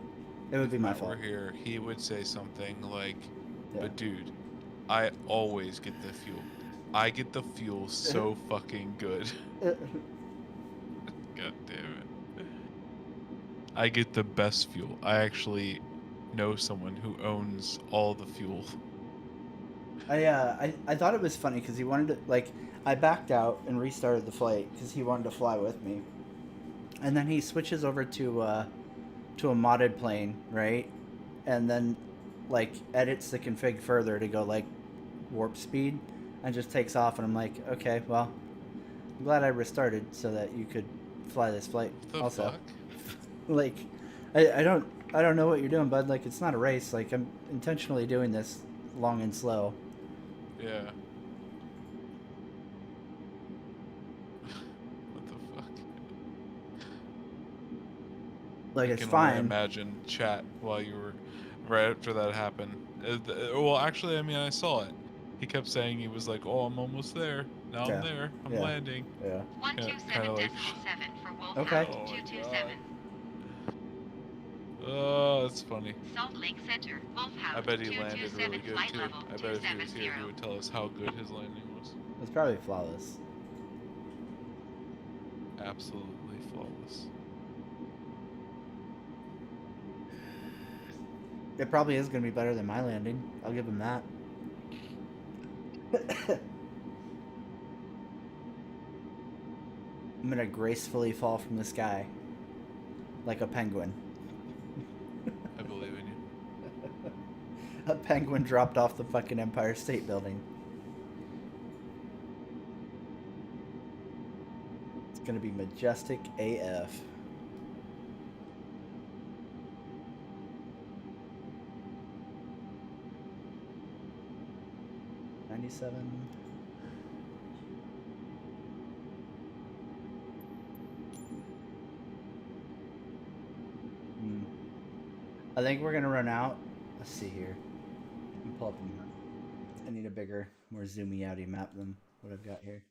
it would be my fault. If Matt were here, he would say something like, "But dude, I always get the fuel. I get the fuel so fucking good. God damn it. I get the best fuel. I actually know someone who owns all the fuel." I thought it was funny because he wanted to, like, I backed out and restarted the flight because he wanted to fly with me, and then he switches over to a modded plane, right, and then like edits the config further to go like warp speed and just takes off, and I'm like, okay, well, I'm glad I restarted so that you could fly this flight. The also fuck? like I don't know what you're doing, bud. Like, it's not a race. Like, I'm intentionally doing this long and slow. Yeah. What the fuck? Like, I it's can fine. only imagine chat while you were right after that happened. Well, actually, I mean, I saw it. He kept saying, he was like, "Oh, I'm almost there. Now I'm there. I'm landing." Yeah. 127.7 for Wolfhound. Okay. 227. Oh, that's funny. Salt Lake Center. Wolfhound. I bet he landed really good flight too. level I bet if he was here, 270. he would tell us how good his landing was. It's probably flawless. Absolutely flawless. It probably is going to be better than my landing. I'll give him that. I'm going to gracefully fall from the sky. Like a penguin. I believe in you. A penguin dropped off the fucking Empire State Building. It's going to be majestic AF. I think we're gonna run out. Let's see here. Let me pull up a map. I need a bigger, more zoomy outy map than what I've got here.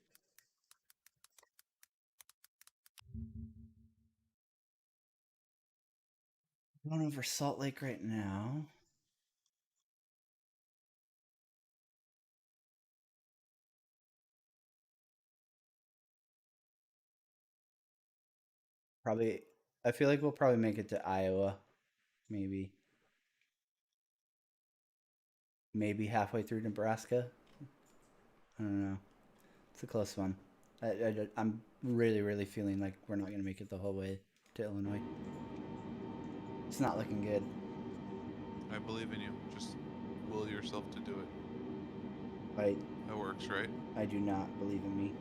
I'm going over Salt Lake right now. Probably, I feel like we'll probably make it to Iowa. Maybe. Maybe halfway through Nebraska. I don't know. It's a close one. I'm really, really feeling like we're not going to make it the whole way to Illinois. It's not looking good. I believe in you. Just will yourself to do it. That works, right? I do not believe in me.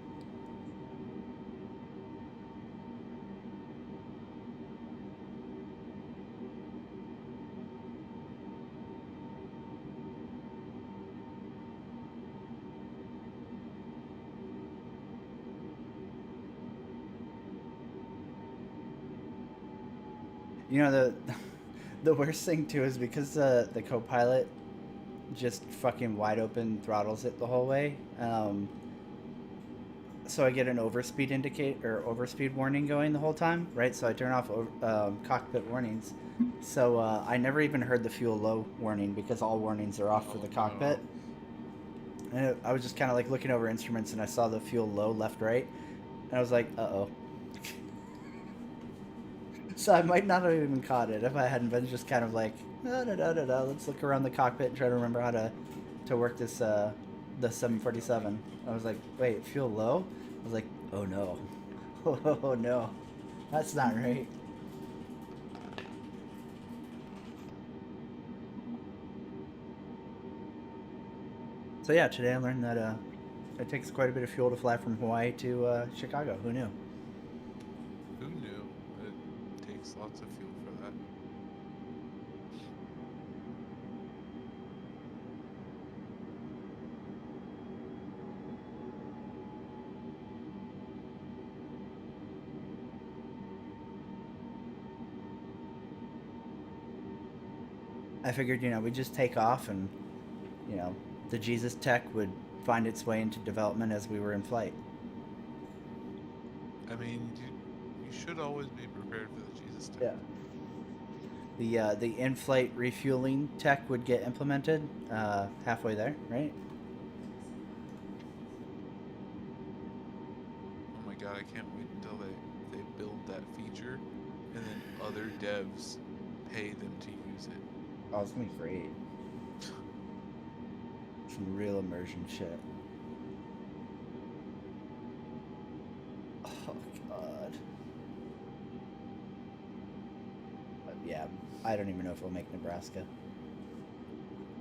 You know, the worst thing too is because the co-pilot just fucking wide open throttles it the whole way. So I get an overspeed overspeed warning going the whole time, right? So I turn off cockpit warnings. So I never even heard the fuel low warning because all warnings are off for the cockpit. And I was just kind of like looking over instruments and I saw the fuel low left, right. And I was like, uh-oh. So I might not have even caught it if I hadn't been just kind of like, let's look around the cockpit and try to remember how to work this the 747. I was like, wait, fuel low? I was like, oh no. Oh no. That's not right. So yeah, today I learned that it takes quite a bit of fuel to fly from Hawaii to Chicago. Who knew? Who knew? It takes lots of fuel for that. I figured, we'd just take off and, the Jesus tech would find its way into development as we were in flight. I mean, you should always be prepared for the Jesus tech. Yeah. The in-flight refueling tech would get implemented halfway there, right? Oh my god, I can't wait until they build that feature and then other devs pay them to use it. Oh, it's gonna be great. Some real immersion shit. Oh god. But yeah, I don't even know if we'll make Nebraska.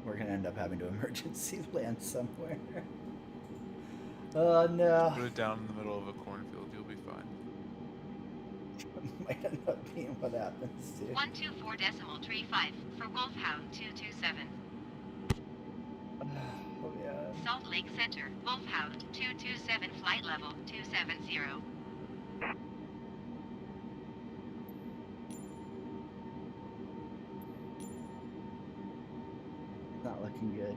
We're gonna end up having to emergency land somewhere. Oh no. Put it down in the middle of a cornfield, you'll be fine. Might end up being what happens, dude. 124.35 for Wolfhound 227. Oh yeah. Salt Lake Center, Wolfhound 227 flight level 270. Not looking good.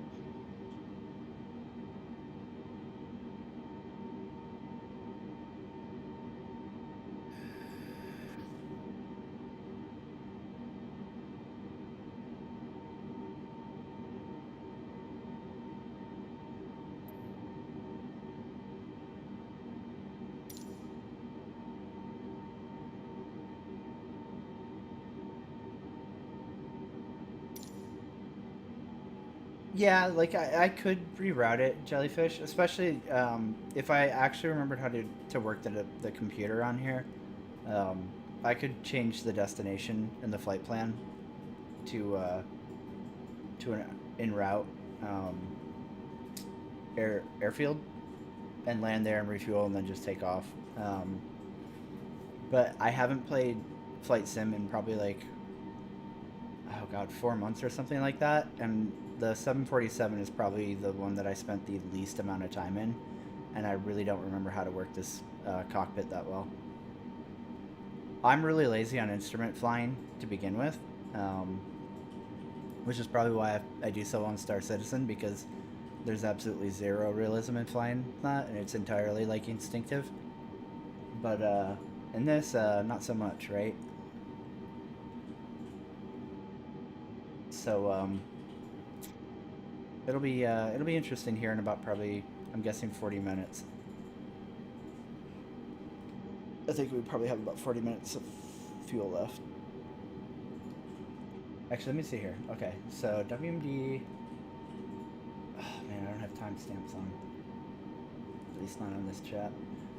Yeah, like I could reroute it, Jellyfish, especially if I actually remembered how to work the computer on here. I could change the destination in the flight plan to an en route airfield and land there and refuel and then just take off. But I haven't played Flight Sim in probably like, oh god, 4 months or something like that, and the 747 is probably the one that I spent the least amount of time in, and I really don't remember how to work this cockpit that well. I'm really lazy on instrument flying to begin with, which is probably why I do so on Star Citizen, because there's absolutely zero realism in flying that, and it's entirely like instinctive. But in this, not so much, right? So it'll be interesting here in about probably, I'm guessing, 40 minutes. I think we probably have about 40 minutes of fuel left. Actually, let me see here. Okay, so WMD. Oh man, I don't have timestamps on. At least not on this chat.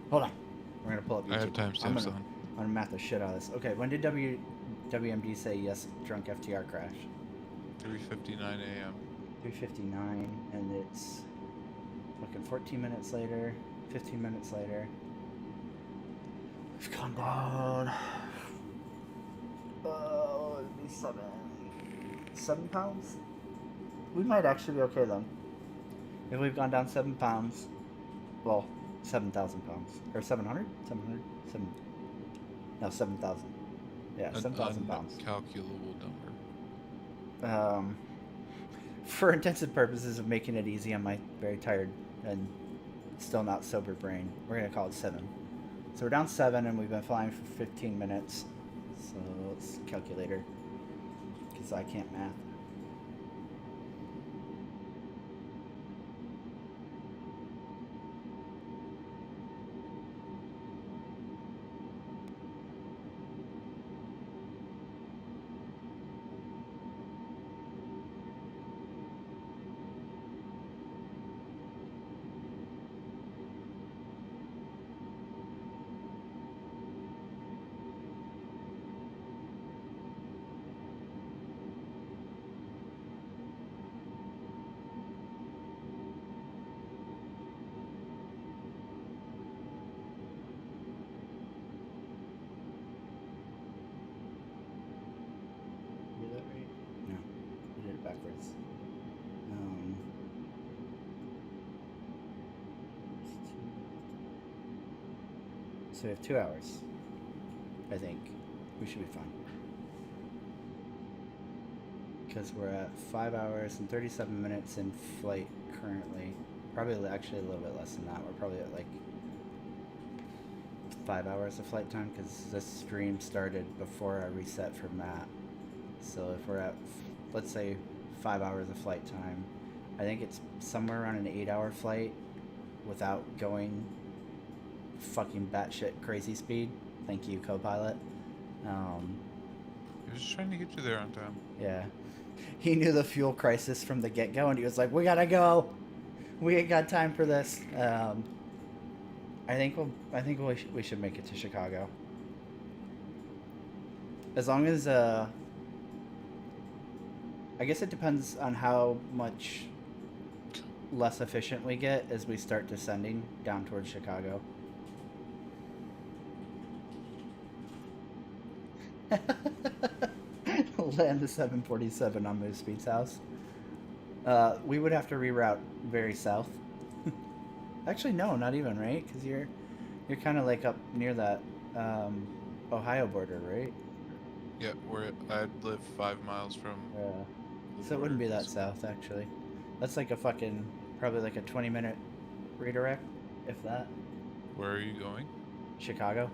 Hold on. We're gonna pull up YouTube. I have timestamps on. I'm gonna math the shit out of this. Okay, when did WMD say yes? Drunk FTR crash. 3:59 a.m. 3:59, and it's fucking 14 minutes later, 15 minutes later. We've gone down. Oh, it'd be 7 pounds. We might actually be okay then. If we've gone down 7 pounds, well, 7,000 pounds or 700, 7,000. Yeah, 7,000 pounds. Calculable number. For intensive purposes of making it easy on my very tired and still not sober brain, we're gonna call it 7. So we're down 7, and we've been flying for 15 minutes. So let's calculator, because I can't math. So we have 2 hours. I think we should be fine. Because we're at 5 hours and 37 minutes in flight currently. Probably actually a little bit less than that. We're probably at like 5 hours of flight time because this stream started before I reset for Matt. So if we're at, let's say, 5 hours of flight time, I think it's somewhere around an 8-hour flight without going fucking batshit crazy speed. Thank you, co-pilot. He was just trying to get you there on time. Yeah. He knew the fuel crisis from the get-go, and he was like, "We gotta go. We ain't got time for this." I think we should make it to Chicago. As long as I guess it depends on how much less efficient we get as we start descending down towards Chicago. Land the 747 on Moose Speed's house. We would have to reroute very south. Actually, no, not even, right? Because you're kind of like up near that Ohio border, right? Yeah, I live 5 miles from. So it wouldn't be that south, actually. That's like a fucking probably like a 20-minute redirect, if that. Where are you going? Chicago.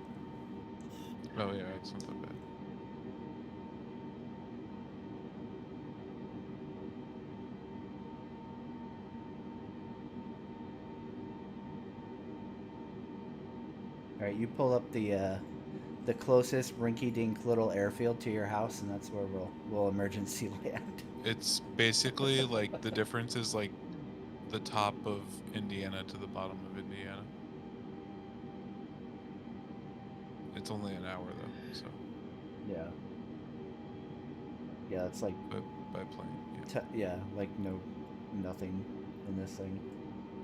Oh yeah, it's not that bad. All right, you pull up the closest rinky-dink little airfield to your house, and that's where we'll emergency land. It's basically like the difference is like the top of Indiana to the bottom of Indiana. It's only an hour though, so. Yeah. Yeah, it's like. But by plane. Yeah, like nothing in this thing,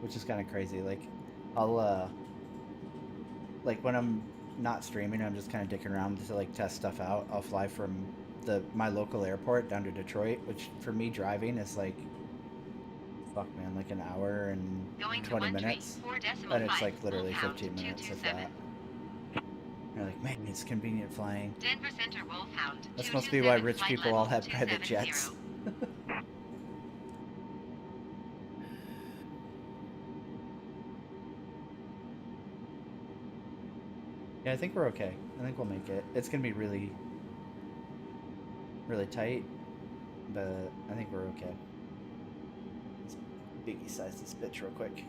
which is kind of crazy. Like, I'll like when I'm not streaming, I'm just kind of dicking around to like test stuff out. I'll fly from my local airport down to Detroit, which for me driving is like, fuck man, like an hour and 20 minutes, and it's like literally 15 minutes of that. You're like, man, it's convenient flying. Denver Center Wolfhound. This must be why rich people all have private jets. Yeah, I think we're okay. I think we'll make it. It's gonna be really, really tight, but I think we're okay. Let's biggie size this bitch real quick.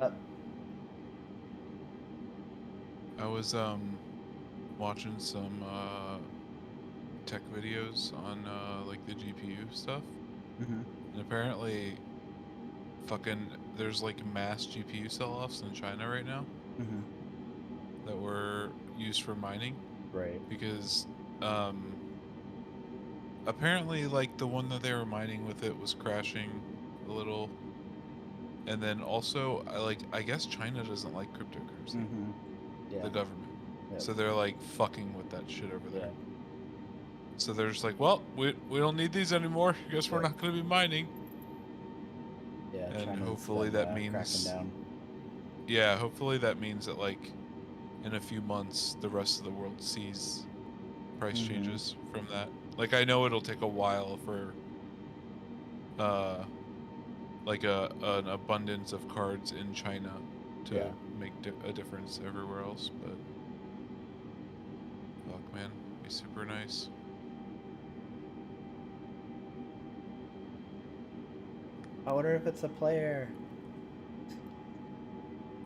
Up. I was watching some tech videos on like the GPU stuff, and apparently there's like mass GPU sell-offs in China right now that were used for mining. Right. Because apparently like the one that they were mining with it was crashing a little. And then also I guess China doesn't like cryptocurrency. Yeah. The government. Yep. So they're like fucking with that shit over there. Yeah. So they're just like, well, we don't need these anymore. I guess we're not going to be mining. Yeah, and China's hopefully been, that means cracking down. Yeah, hopefully that means that like in a few months the rest of the world sees price changes from that. Like I know it'll take a while for like an abundance of cards in China to make a difference everywhere else, but fuck man, be super nice. I wonder if it's a player.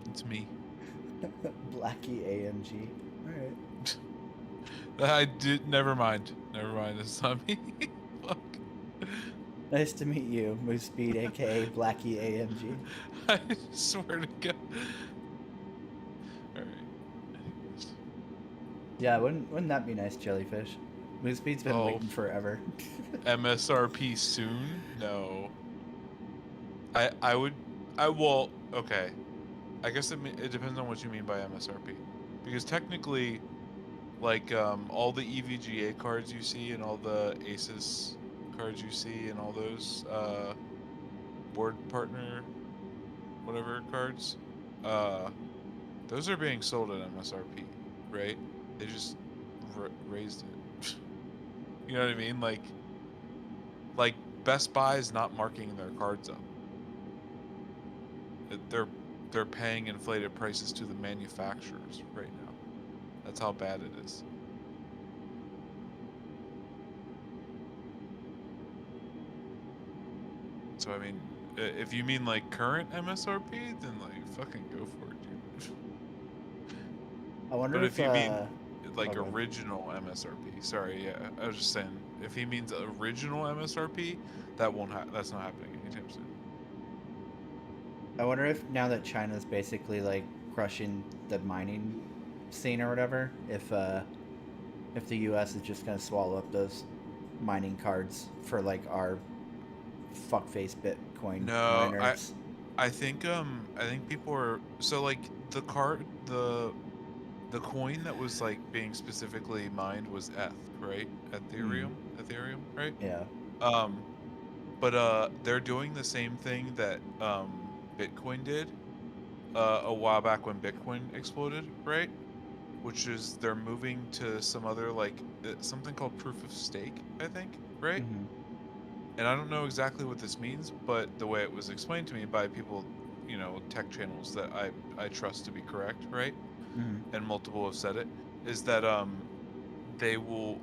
It's me. Blackie AMG. Alright. I did. Never mind. It's not me. Fuck. Nice to meet you, Moose Speed, aka Blackie AMG. I swear to God. Alright. Yeah, wouldn't that be nice, Jellyfish? Moose Speed's been waiting forever. MSRP soon? No. Well, okay. I guess it depends on what you mean by MSRP. Because technically, like, all the EVGA cards you see and all the Asus cards you see and all those, board partner whatever cards, those are being sold at MSRP, right? They just raised it. You know what I mean? Like Best Buy is not marking their cards up. They're paying inflated prices to the manufacturers right now. That's how bad it is. So I mean, if you mean like current MSRP, then like fucking go for it, dude. I wonder But if if you mean like okay. original MSRP, sorry, yeah, I was just saying, if he means original MSRP, that's not happening anytime soon. I wonder if now that China's basically like crushing the mining scene or whatever, if the U.S. is just gonna swallow up those mining cards for like our fuckface Bitcoin No, miners. I think people are so like the card the coin that was like being specifically mined was ETH, right? Ethereum, right? Yeah. Um, but they're doing the same thing that Bitcoin did a while back when Bitcoin exploded, right? Which is they're moving to some other like something called proof of stake, I think, right? Mm-hmm. And I don't know exactly what this means, but the way it was explained to me by people, tech channels that I trust to be correct, right? Mm-hmm. And multiple have said it, is that they will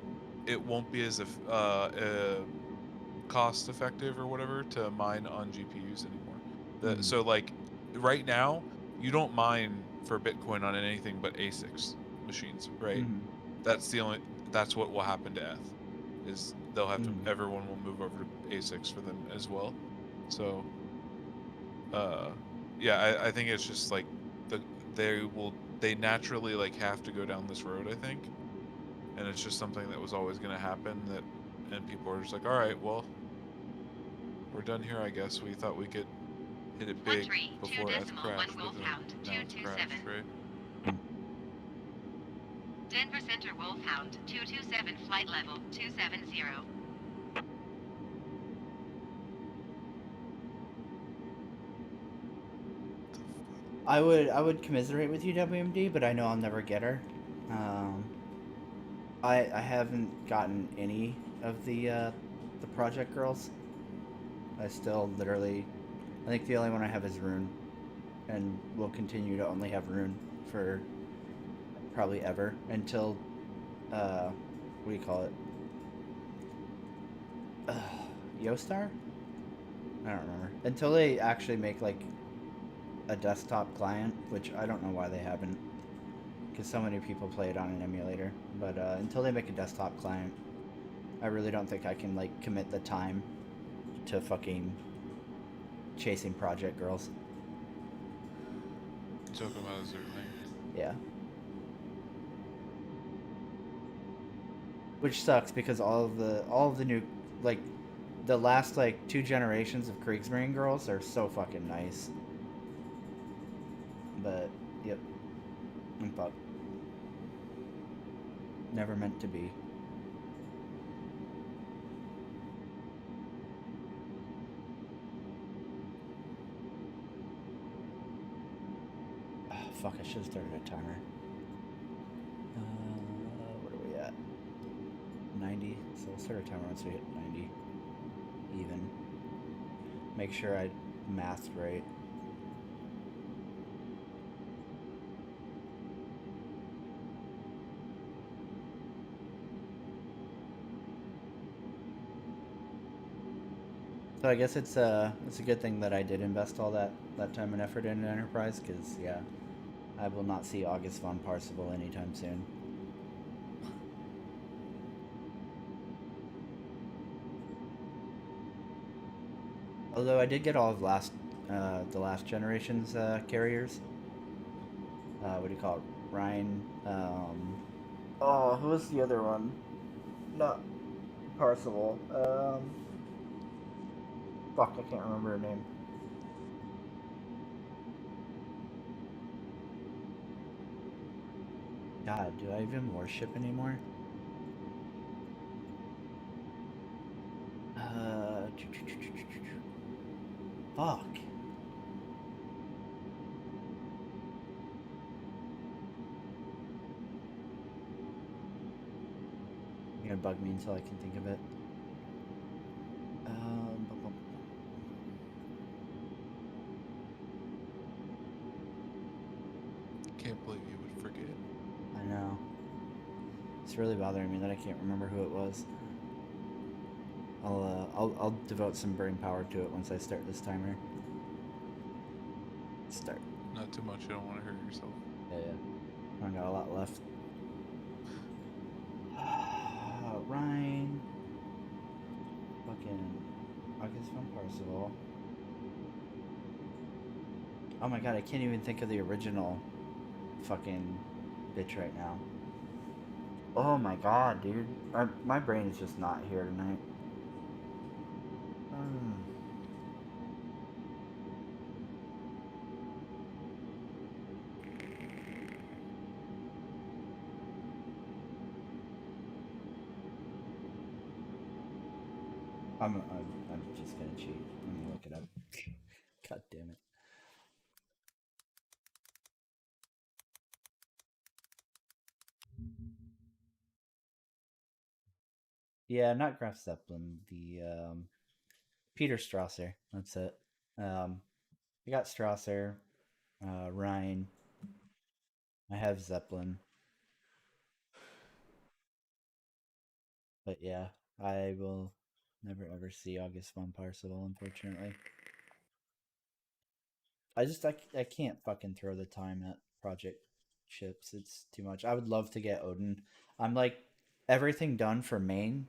it won't be as if cost effective or whatever to mine on GPUs anymore. Mm-hmm. So like right now, you don't mine for Bitcoin on anything but ASICs machines, right? Mm-hmm. That's the only that's what will happen to ETH is they'll have to Mm-hmm. everyone will move over to ASICs for them as well. So uh yeah, I think it's just like the they naturally like have to go down this road, I think. And it's just something that was always going to happen and people are just like, all right, well, we're done here, I guess. We thought we could hit it big 132 before ETH decimal 1 crashed, but Wolfhound now it's 227. crashed, right? Denver Center Wolfhound 227 flight level 270. I would commiserate with you, WMD, but I know I'll never get her. Um, I haven't gotten any of the project girls. I still literally, I think the only one I have is Rune, and will continue to only have Rune for probably ever until what do you call it? Yostar? I don't remember. Until they actually make like a desktop client, which I don't know why they haven't, because so many people play it on an emulator. But until they make a desktop client, I really don't think I can like commit the time to fucking chasing project girls. Talking about is everything. Yeah. Which sucks because all of the new like the last like 2 generations of Kriegsmarine girls are so fucking nice. But yep. I'm fucked. Never meant to be. Oh, fuck, I should have started a timer. What are we at? 90. So we'll start a timer once we hit 90. Even. Make sure I mathed right. So I guess it's a good thing that I did invest all that time and effort in Enterprise, because yeah, I will not see August von Parsifal anytime soon. Although I did get all of the last generation's carriers. What do you call it? Ryan. Oh, who was the other one? Not Parsifal. Fuck, I can't remember her name. God, do I even worship anymore? Fuck. to bug me until I can think of it. Bum, bum. Can't believe you would forget. I know. It's really bothering me that I can't remember who it was. I'll devote some brain power to it once I start this timer. Start. Not too much. You don't want to hurt yourself. Yeah. I got a lot left. Ryan. Fucking August from Parsival. Oh my god, I can't even think of the original fucking bitch right now. Oh my god, dude. My brain is just not here tonight. I'm just gonna cheat. I'm gonna look it up. God damn it. Yeah, not Graf Zeppelin. The Peter Strasser. That's it. I got Strasser, Rhine. I have Zeppelin. But yeah, I will never ever see August von Parsival, unfortunately. I can't fucking throw the time at project ships. It's too much. I would love to get Odin. I'm like everything done for main.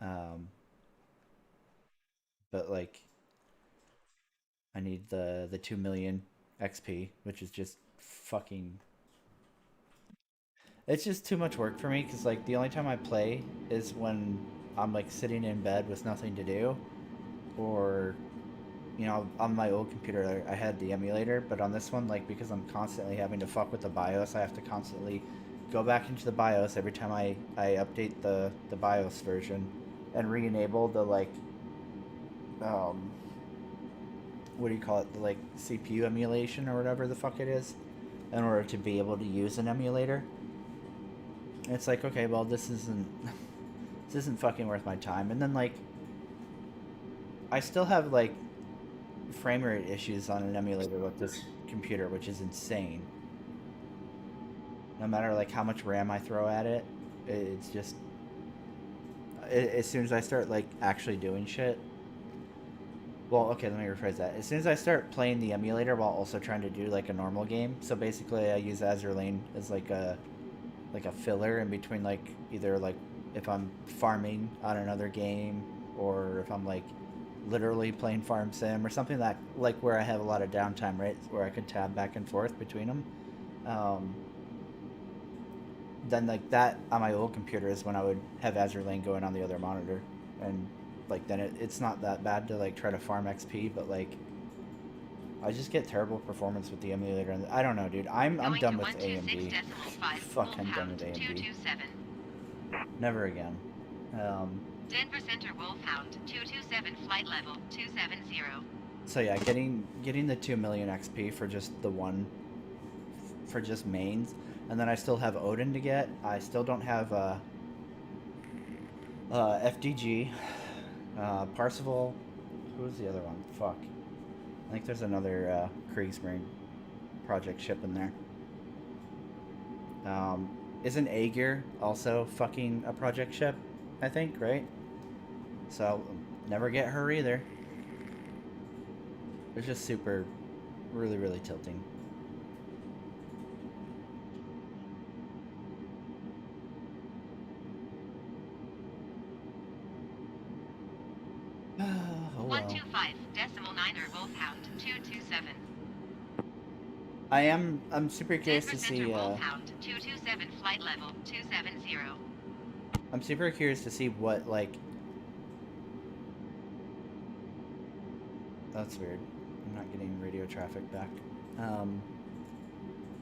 Um, but like I need the 2 million XP, which is just fucking. It's just too much work for me because like the only time I play is when I'm like sitting in bed with nothing to do, or you know, on my old computer I had the emulator, but on this one, like because I'm constantly having to fuck with the BIOS, I have to constantly go back into the BIOS every time I update the BIOS version and re-enable the like um what do you call it, the like CPU emulation or whatever the fuck it is, in order to be able to use an emulator. And it's like, okay, well this isn't this isn't fucking worth my time. And then like I still have like frame rate issues on an emulator with this computer, which is insane. No matter like how much RAM I throw at it, it's just as soon as I start like actually doing shit. Well, okay, let me rephrase that. As soon as I start playing the emulator while also trying to do like a normal game, so basically I use Azure Lane as like a filler in between, like either like if I'm farming on another game or if I'm like literally playing farm sim or something that like where I have a lot of downtime, right, where I could tab back and forth between them. Then like that on my old computer is when I would have Azure Lane going on the other monitor, and like then it's not that bad to like try to farm XP, but like I just get terrible performance with the emulator, and I don't know, dude. I'm done with AMD. Fuck, I'm done with AMD. Never again. Denver Center Wolfhound 227 flight level 270. So yeah, getting the 2 million XP for just the one, for just mains, and then I still have Odin to get. I still don't have FDG, Parsival. Who was the other one? Fuck. I think there's another Kriegsmarine project ship in there. Isn't Aegir also fucking a project ship? I think, right? So, never get her either. It's just super, really, really tilting. Oh, well. 125.9er Wolfhound 227. I'm super curious to see Wolfhound 227 flight level 270. I'm super curious to see what like that's weird. I'm not getting radio traffic back.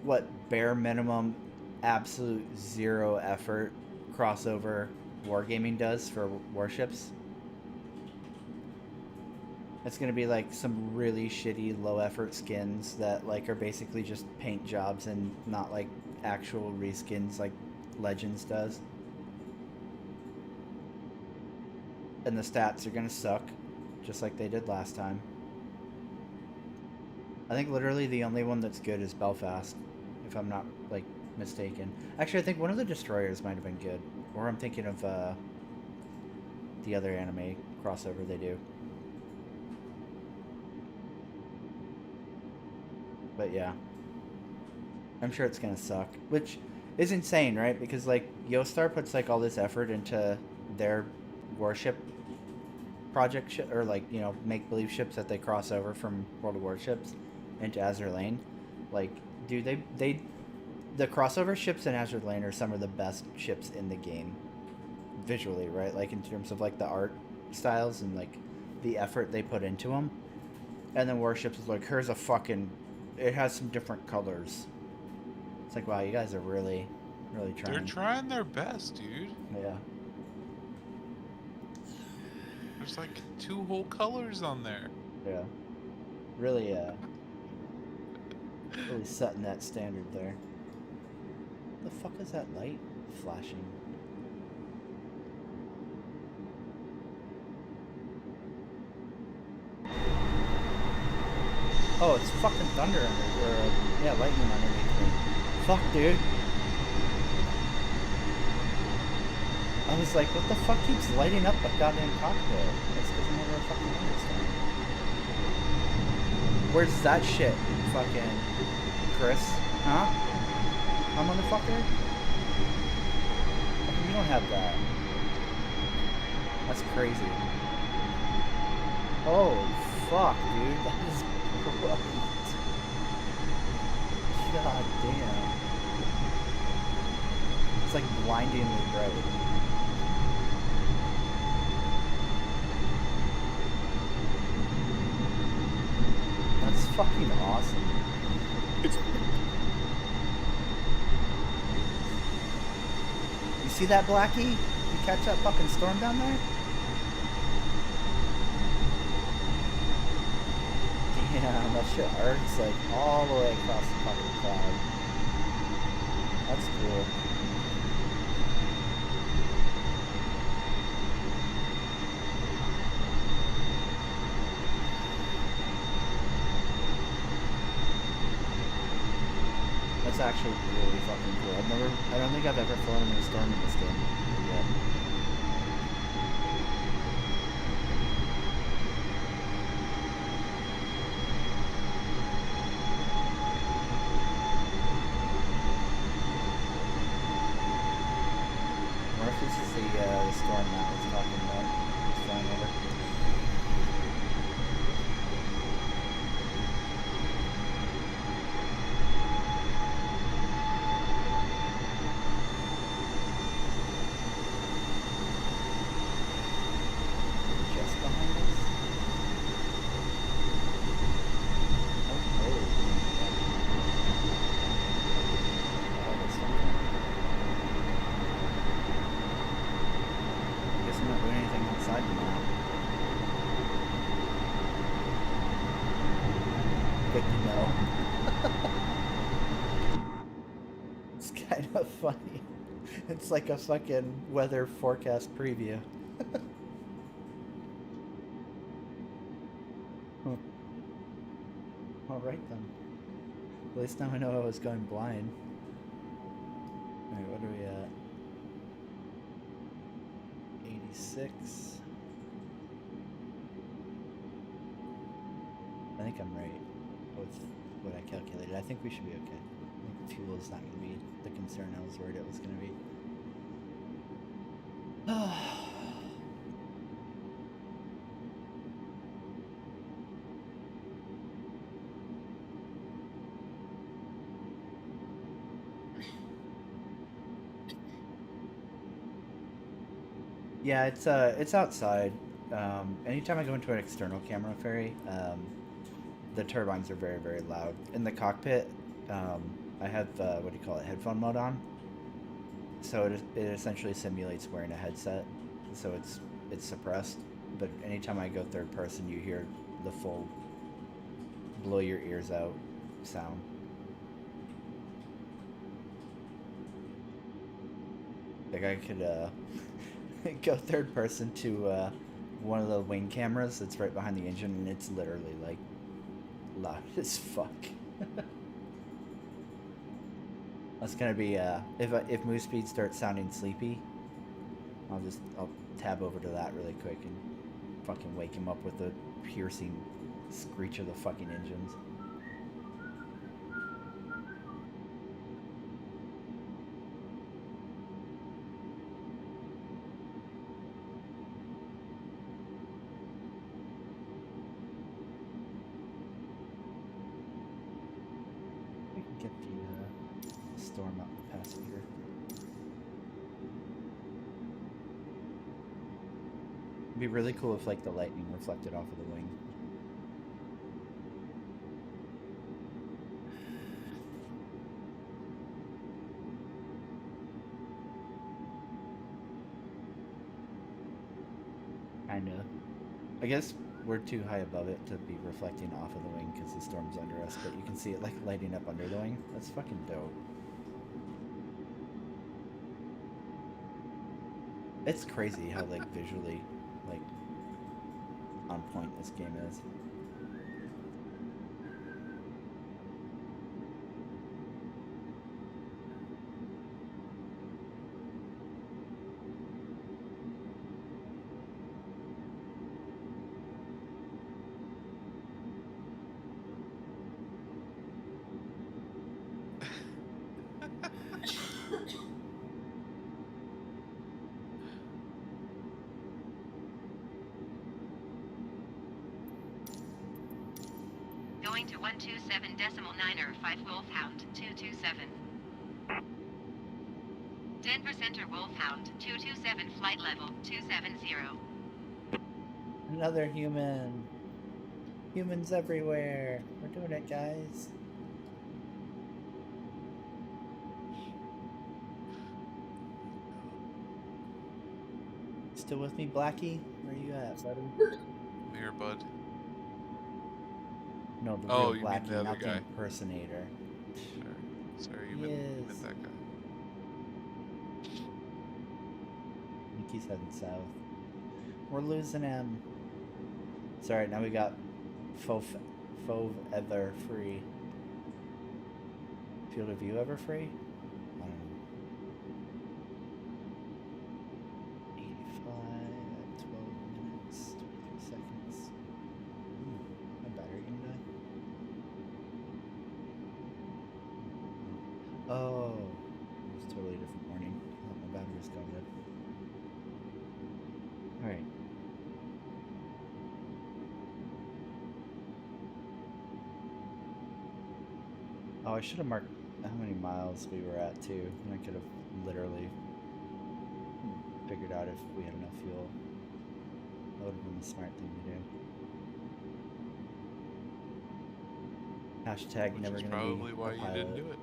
What bare minimum absolute zero effort crossover wargaming does for warships. It's gonna be like some really shitty low effort skins that like are basically just paint jobs and not like actual reskins like Legends does. And the stats are gonna suck, just like they did last time. I think literally the only one that's good is Belfast, if I'm not, like, mistaken. Actually, I think one of the destroyers might have been good. Or I'm thinking of, the other anime crossover they do. But yeah. I'm sure it's gonna suck. Which is insane, right? Because, like, Yostar puts, like, all this effort into their warship project, or, like, you know, make-believe ships that they cross over from World of Warships into Azure Lane. Like, dude, the crossover ships in Azure Lane are some of the best ships in the game. Visually, right? Like, in terms of, like, the art styles and, like, the effort they put into them. And then Warships is like, here's a fucking... It has some different colors. It's like, wow, you guys are really, really trying. They're trying their best, dude. Yeah. There's like 2 whole colors on there. Yeah. Really, really setting that standard there. The fuck is that light flashing? Oh, it's fucking thunder yeah, lightning underneath me. Fuck, dude. I was like, what the fuck keeps lighting up a goddamn cockpit? It's because I'm over a fucking thunderstorm. Where's that shit, fucking Chris? Huh? Huh, motherfucker? You don't have that. That's crazy. Oh, fuck, dude. That is right. God damn. It's like blindingly bright. That's fucking awesome. You see that, Blackie? You catch that fucking storm down there? Damn, that shit arcs like all the way across the fucking cloud. That's cool. That's actually really fucking cool. I don't think I've ever flown in a storm in this game yet. Or if this is the storm Matt was talking about. It's flying over. Just behind us. Oh, there's something. Guess I'm not doing anything outside now. Good to know. It's kind of funny. It's like a fucking weather forecast preview. Alright then. At least now I know I was going blind. Alright, what are we at? 86. I think I'm right with what I calculated. I think we should be okay. I think fuel is not going to be the concern I was worried it was going to be. Yeah, it's outside. Anytime I go into an external camera ferry, the turbines are very, very loud. In the cockpit, I have what do you call it, headphone mode on. So it essentially simulates wearing a headset, so it's suppressed. But anytime I go third person, you hear the full blow your ears out sound. Like I could go third person to one of the wing cameras that's right behind the engine, and it's literally like loud as fuck. That's gonna be if Moose Speed starts sounding sleepy, I'll tab over to that really quick and fucking wake him up with the piercing screech of the fucking engines. We can get the storm out the passenger. It'd be really cool if like the lightning reflected off of the wing. Kinda. I guess we're too high above it to be reflecting off of the wing because the storm's under us, but you can see it like lighting up under the wing. That's fucking dope. It's crazy how like visually like on point this game is. Going to 127.9 Wolfhound 227. Denver Center Wolfhound 227 flight level 270. Another human. Humans everywhere. We're doing it, guys. Still with me, Blackie? Where you at, buddy? I'm here, bud. No, the Oh, real you mean Blackie, the other not the guy. impersonator. Sorry, you meant Yes. that guy. I think he's heading south. We're losing him. Sorry, now we got Fove Ever free. Field of view ever free? I don't know. 85 at 12 minutes, 23 seconds. My battery gonna die? Oh, it was a totally different morning. Oh, my battery's gone dead. Alright. Oh, I should have marked how many miles we were at too, and I could have literally figured out if we had enough fuel. That would have been the smart thing to do. Hashtag Which never is gonna probably be why a you pilot. didn't do it.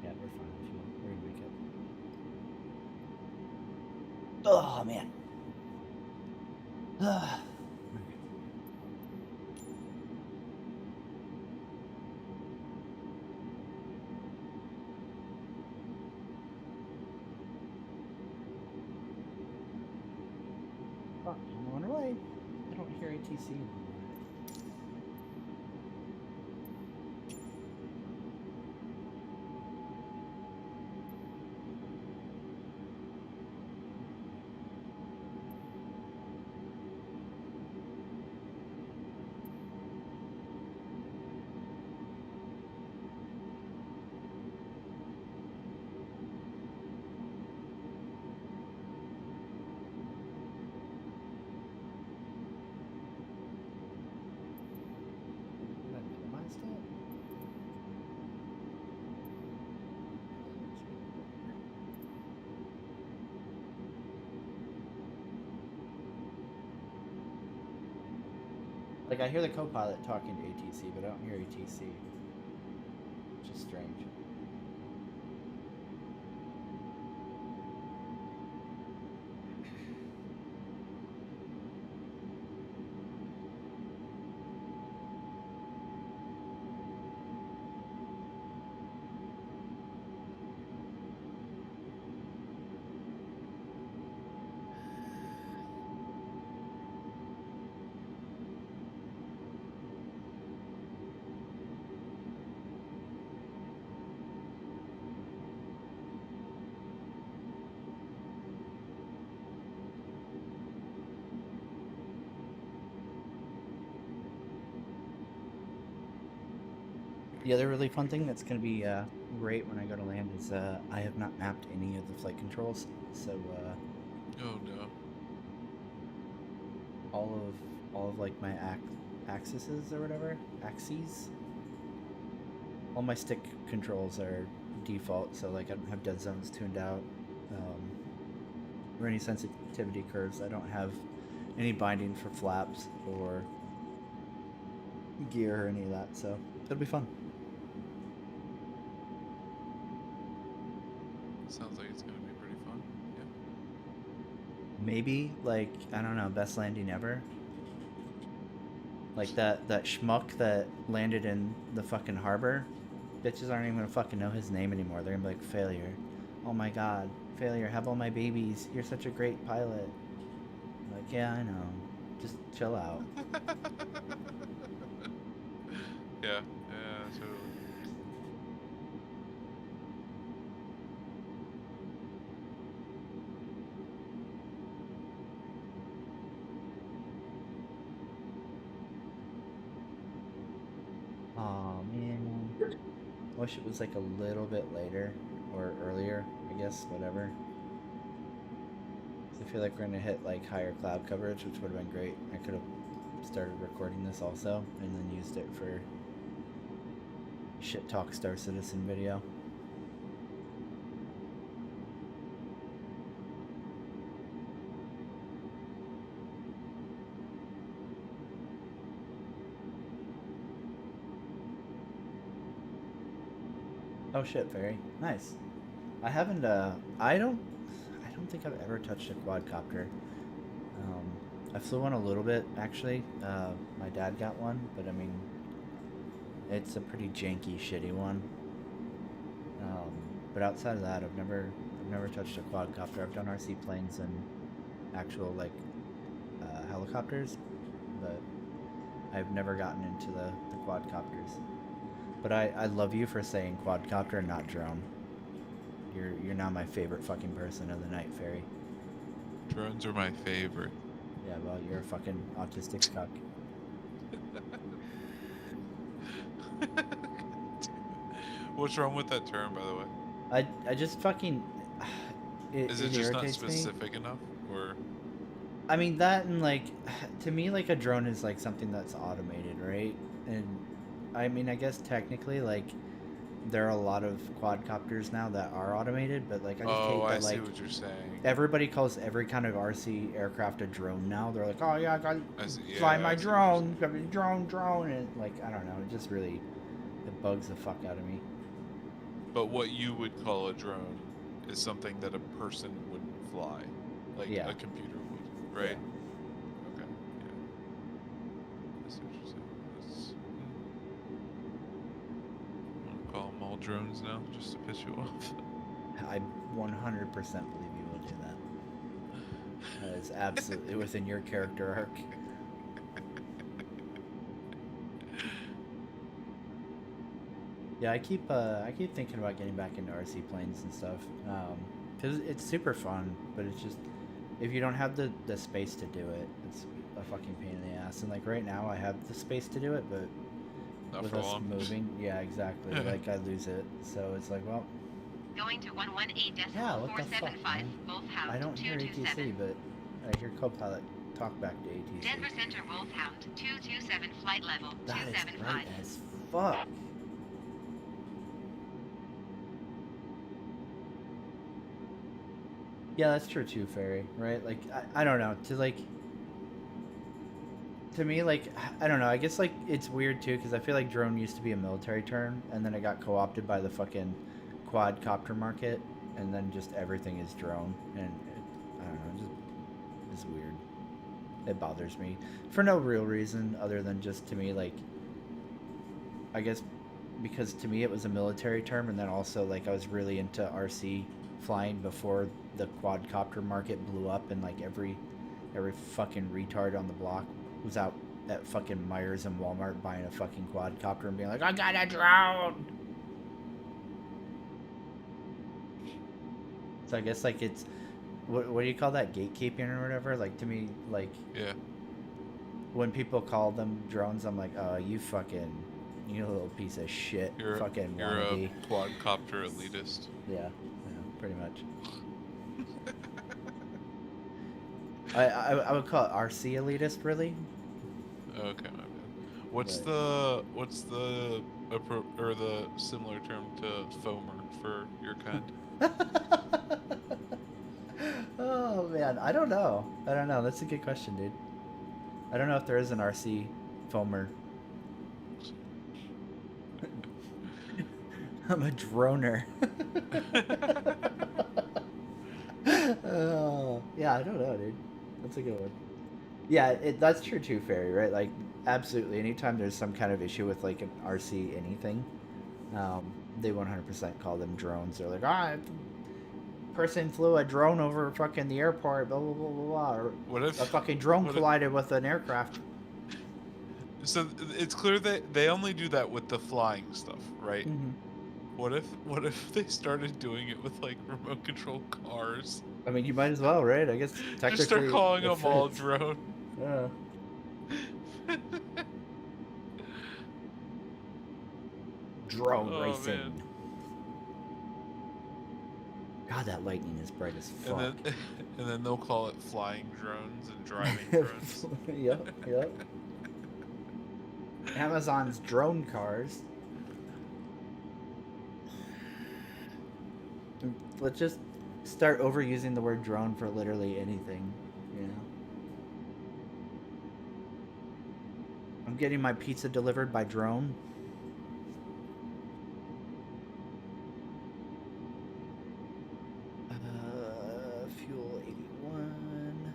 Yeah, we're fine with fuel. We're gonna make it. Oh man. Oh, I'm on the way. I don't hear ATC anymore. Like, I hear the co-pilot talking to ATC, but I don't hear ATC. Which is strange. The other really fun thing that's going to be great when I go to land is I have not mapped any of the flight controls, so Oh no. all of like my axes or whatever, axes, all my stick controls are default, so like I don't have dead zones tuned out, or any sensitivity curves. I don't have any binding for flaps or gear or any of that, so it'll be fun. Sounds like it's gonna be pretty fun. Yeah. Maybe, like, I don't know, best landing ever. Like that schmuck that landed in the fucking harbor. Bitches aren't even gonna fucking know his name anymore. They're gonna be like, failure. Oh my god, failure, have all my babies. You're such a great pilot. I'm like, yeah, I know. Just chill out. Yeah, totally. Aw, man. Wish it was like a little bit later. Or earlier, I guess, whatever. 'Cause I feel like we're gonna hit like higher cloud coverage, which would have been great. I could have started recording this also, and then used it for Shit Talk Star Citizen video. Oh shit, Fairy. Nice. I haven't I don't think I've ever touched a quadcopter. I flew one a little bit actually. My dad got one, but I mean it's a pretty janky, shitty one. But outside of that, I've never touched a quadcopter. I've done RC planes and actual like helicopters, but I've never gotten into the quadcopters. But I love you for saying quadcopter and not drone. You're now my favorite fucking person of the night, Fairy. Drones are my favorite. Yeah, well, you're a fucking autistic cuck. What's wrong with that term, by the way? I just fucking Is it it just not irritates me. specific enough, or? I mean that, and like to me, like a drone is like something that's automated, right? And I mean, I guess technically, like there are a lot of quadcopters now that are automated, but like I just hate Oh, that I see like what you're saying. everybody calls every kind of RC aircraft a drone now. They're like, oh yeah, I got I see, fly yeah, my I see what you're drone, saying. drone, and like I don't know, it just really it bugs the fuck out of me. But what you would call a drone is something that a person wouldn't fly, like Yeah. a computer would, right? Okay. Yeah. I see what you're saying. That's, want to call them all drones now, just to piss you off? I 100% believe you will do that. That is absolutely within your character arc. Yeah, I keep thinking about getting back into RC planes and stuff, because it's super fun. But it's just if you don't have the space to do it, it's a fucking pain in the ass. And like right now, I have the space to do it, but Not with for us long. moving, yeah, exactly. Like I lose it, so it's like, well, Going to 118 yeah, what the fuck, 475, man? Wolfhound I don't hear ATC, 227. but I hear co-pilot talk back to ATC. Denver Center Wolfhound 227, flight level That is 275. bright as fuck. Yeah, that's true too, Fairy. Right? Like, I don't know. To like, To me, like, I don't know. I guess like it's weird too because I feel like drone used to be a military term, and then it got co-opted by the fucking quadcopter market, and then just everything is drone, and I don't know, just it's weird. It bothers me for no real reason other than just to me like I guess because to me it was a military term, and then also like I was really into RC flying before the quadcopter market blew up, and like every fucking retard on the block was out at fucking Myers and Walmart buying a fucking quadcopter and being like, I got a drone. So I guess like it's what do you call that, gatekeeping or whatever? Like to me, like Yeah. when people call them drones, I'm like, oh, you little piece of shit, fucking You're wannabe. a quadcopter elitist. Yeah, pretty much. I would call it RC elitist, really. Okay, my bad. What's But- the or the similar term to foamer for your kind? Oh man, I don't know. That's a good question, dude. I don't know if there is an RC foamer. I'm a droner. Oh, yeah, I don't know, dude. That's a good one. Yeah, that's true too, Fairy, right? Like, absolutely. Anytime there's some kind of issue with like an RC anything, they 100% call them drones. They're like, person flew a drone over fucking the airport, blah blah blah blah blah. Or What if a fucking drone collided with an aircraft. So it's clear that they only do that with the flying stuff, right? Mm-hmm. What if they started doing it with like remote control cars? I mean, you might as well, right? I guess technically. Just start calling it them all fits. drone. Yeah. Drone Oh, racing. man. God, that lightning is bright as fuck. And then they'll call it flying drones and driving drones. Yep. Amazon's drone cars. Let's just start overusing the word drone for literally anything, you know? I'm getting my pizza delivered by drone. Fuel 81.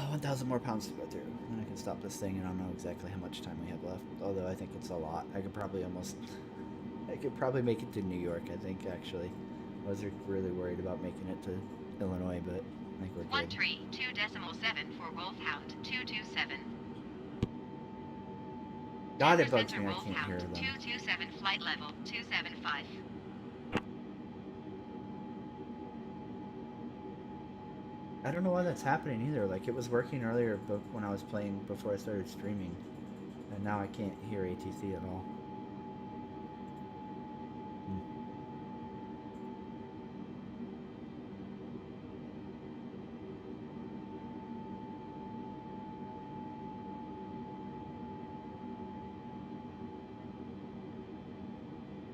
1,000 more pounds to go through. Then I can stop this thing, and I don't know exactly how much time we have left. Although I think it's a lot. I could probably make it to New York, I think, actually. I was really worried about making it to Illinois, but I think we're good. 132.7 for Wolfhound 227. God, it Center bugs me I can't hear Wolfhound them. 227 flight level 275. I don't know why that's happening either. Like, it was working earlier when I was playing before I started streaming. And now I can't hear ATC at all.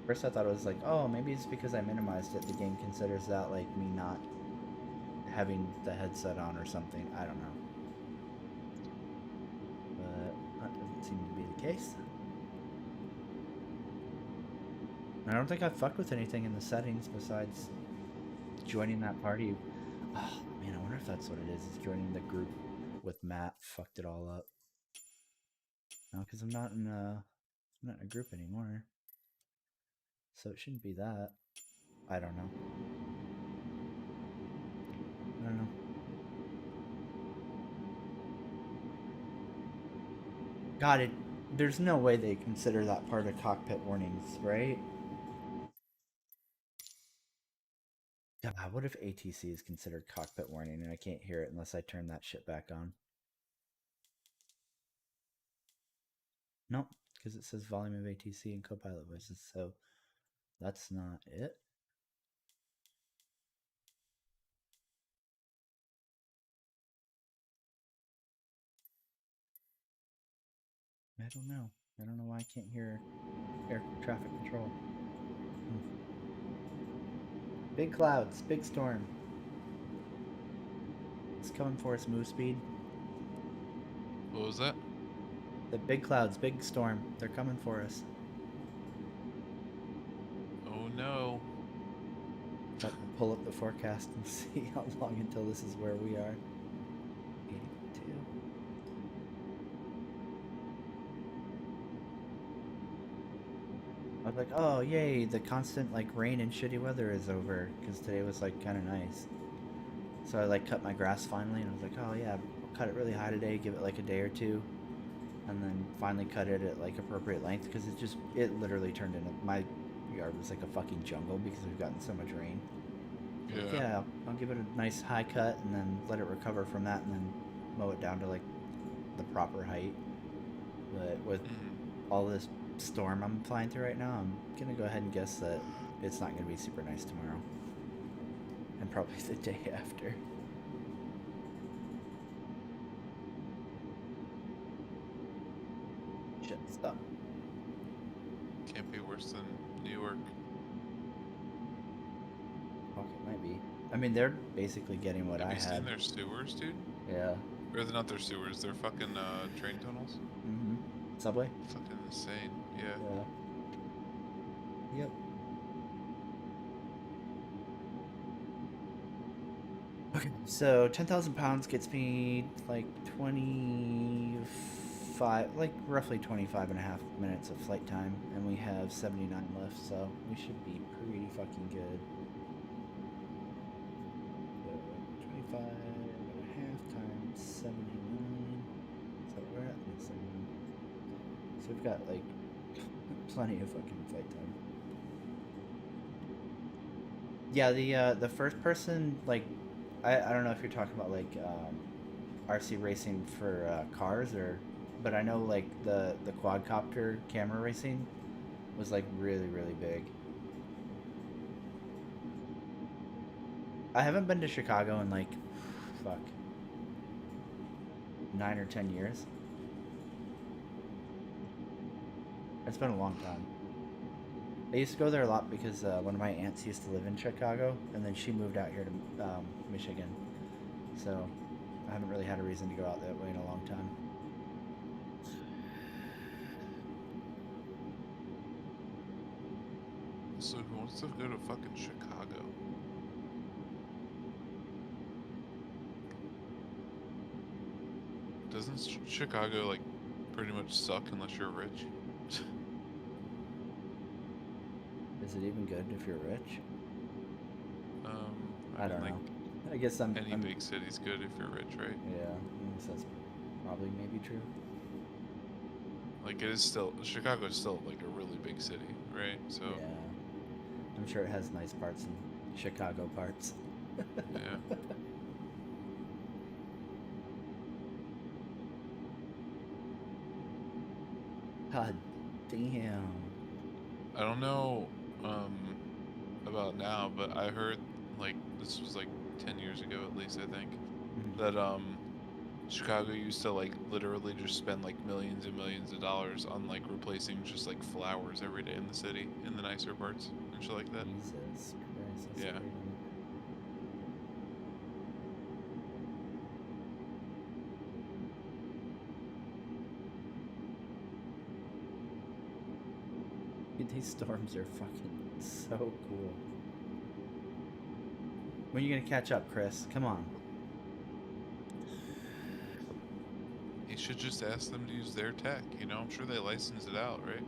First I thought it was like, oh, maybe it's because I minimized it. The game considers that like me not having the headset on or something. I don't know. But that doesn't seem to be the case. I don't think I've fucked with anything in the settings besides joining that party. Oh, man, I wonder if that's what it is. It's joining the group with Matt. Fucked it all up. No, because I'm not in a group anymore. So it shouldn't be that. I don't know. God, there's no way they consider that part of cockpit warnings, right? God, what if ATC is considered cockpit warning and I can't hear it unless I turn that shit back on? Nope, because it says volume of ATC and Copilot voices, so that's not it. I don't know. I don't know why I can't hear air traffic control. Big clouds, big storm. It's coming for us, move speed. What was that? The big clouds, big storm. They're coming for us. Oh no. But we'll pull up the forecast and see how long until this is where we are. 82. I was like, oh yay, the constant like rain and shitty weather is over, because today was like kind of nice. So I like cut my grass finally, and I was like, oh yeah, I'll cut it really high today, give it like a day or two, and then finally cut it at like appropriate length, because it literally turned into, my yard was like a fucking jungle because we've gotten so much rain. Yeah. Yeah, I'll give it a nice high cut and then let it recover from that, and then mow it down to like the proper height. But with all this storm I'm flying through right now, I'm gonna go ahead and guess that it's not gonna be super nice tomorrow, and probably the day after. Shit, stop. Can't be worse than New York. Fuck, it might be. I mean, they're basically getting what Have I you seen had. their sewers, dude? Yeah. Or they're not their sewers, they're fucking train tunnels. Mm-hmm. Subway? Fucking insane. Yeah. Yeah. Yep. Okay, so 10,000 pounds gets me like 25, like roughly 25 and a half minutes of flight time, and we have 79 left, so we should be pretty fucking good. So 25 and a half times 79, so we're at the 79. So we've got like plenty of fucking flight time. Yeah, the first person, like, I don't know if you're talking about like RC racing for cars, but I know like the quadcopter camera racing was like really big. I haven't been to Chicago in like, fuck, 9 or 10 years. It's been a long time. I used to go there a lot because one of my aunts used to live in Chicago, and then she moved out here to Michigan. So I haven't really had a reason to go out that way in a long time. So who wants to go to fucking Chicago? Doesn't Chicago like pretty much suck unless you're rich? Is it even good if you're rich? I mean, don't like, know. I guess I'm any big city's good if you're rich, right? Yeah, I guess that's probably maybe true. Like it is still, Chicago is still like a really big city, right? So Yeah, I'm sure it has nice parts and Chicago parts. yeah. God damn. I don't know about now, but I heard like this was like 10 years ago at least, I think, Mhm. that Chicago used to like literally just spend like millions and millions of dollars on like replacing just like flowers every day in the city in the nicer parts and shit like that. Jesus Christ, that's Yeah. crazy. Dude, these storms are fucking so cool. When are you gonna catch up, Chris? Come on. You should just ask them to use their tech, you know? I'm sure they license it out, right?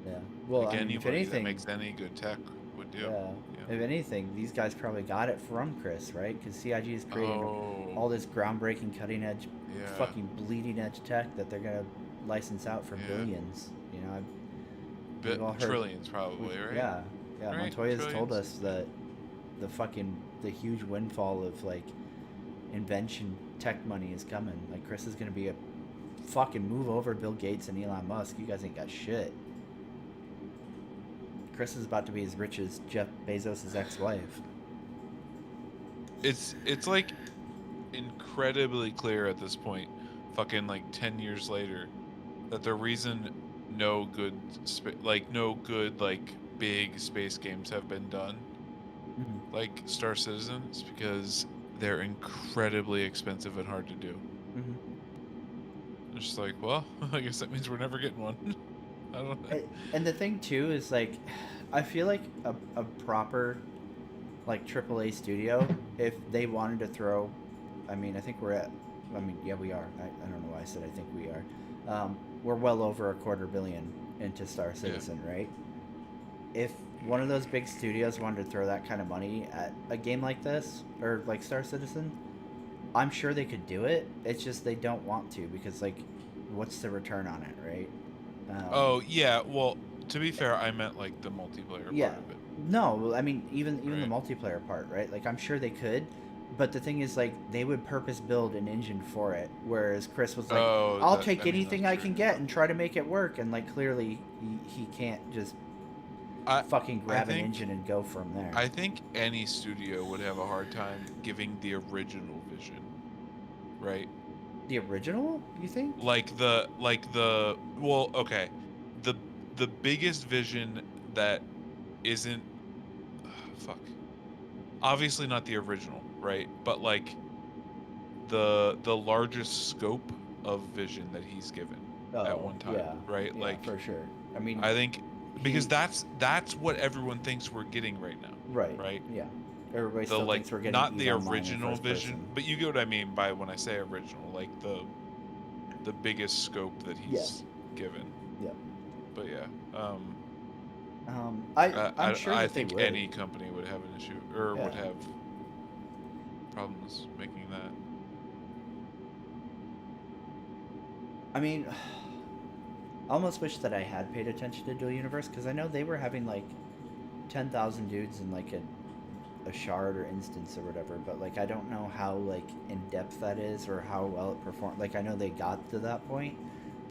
Yeah. Well, Like I mean, if anybody anything, that makes any good tech would do. yeah. Yeah. If anything, these guys probably got it from Chris, right? Because CIG is creating Oh, all this groundbreaking, cutting edge, yeah. fucking bleeding edge tech that they're gonna license out for Yeah. billions. You know, we've all heard, Trillions probably, right? Yeah, yeah. Right, Montoya's told trillions. us that the huge windfall of like invention tech money is coming. Like Chris is gonna be a fucking move over Bill Gates and Elon Musk. You guys ain't got shit. Chris is about to be as rich as Jeff Bezos' ex-wife. It's like incredibly clear at this point, fucking like 10 years later, that the reason no good big space games have been done, Mm-hmm. like Star Citizen, is because they're incredibly expensive and hard to do. Mm-hmm. It's just like, well, I guess that means we're never getting one. I don't know. And the thing too is like, I feel like a proper like AAA studio, if they wanted to throw, I mean, I think we're at, I mean, yeah, we are. I don't know why I said I think we are. We're well over $250 million into Star Citizen, right? If one of those big studios wanted to throw that kind of money at a game like this, or like Star Citizen, I'm sure they could do it. It's just they don't want to because, like, what's the return on it, right? Oh yeah, well, to be fair, I meant like the multiplayer Yeah. part of it. No, I mean even the Right. multiplayer part, right? Like I'm sure they could, but the thing is like they would purpose build an engine for it, whereas Chris was like, Oh, "I'll that, take I mean, anything that's I true. can get and try to make it work," and like clearly he can't just fucking grab an think- engine and go from there. I think any studio would have a hard time giving the original vision, right? The original, you think? Like the well, okay, the biggest vision that isn't fuck. Obviously not the original, right? But like the largest scope of vision that he's given at one time, yeah, right? yeah, Like for sure. I mean, I think because he- that's what everyone thinks we're getting right now. right, Right? yeah. Everybody The still like thinks we're getting not Eve the Online in original first vision, person. but you get what I mean by when I say original, like the biggest scope that he's given. Yeah. But yeah, I'm sure I that think they would. any company would have an issue or would Yeah. have problems making that. I mean, I almost wish that I had paid attention to Dual Universe because I know they were having like 10,000 dudes in like a shard or instance or whatever, but like I don't know how like in depth that is or how well it performed. Like I know they got to that point,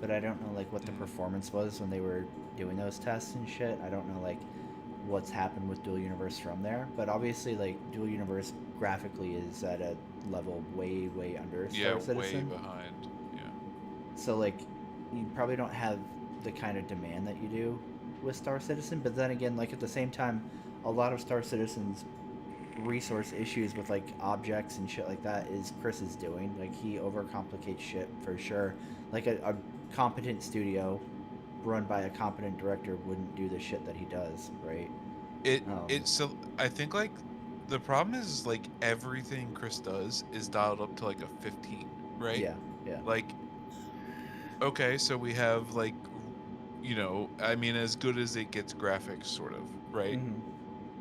but I don't know like what the performance was when they were doing those tests and shit. I don't know like what's happened with Dual Universe from there, but obviously like Dual Universe graphically is at a level way under Star Citizen. Way behind. Yeah. So like you probably don't have the kind of demand that you do with Star Citizen, but then again, like at the same time, a lot of Star Citizen's resource issues with like objects and shit like that is Chris is doing. Like he overcomplicates shit for sure. Like a competent studio run by a competent director wouldn't do the shit that he does, right? It's so I think like the problem is like everything Chris does is dialed up to like a 15, right? Yeah. Like okay, so we have like I mean as good as it gets graphics sort of, right? Mhm.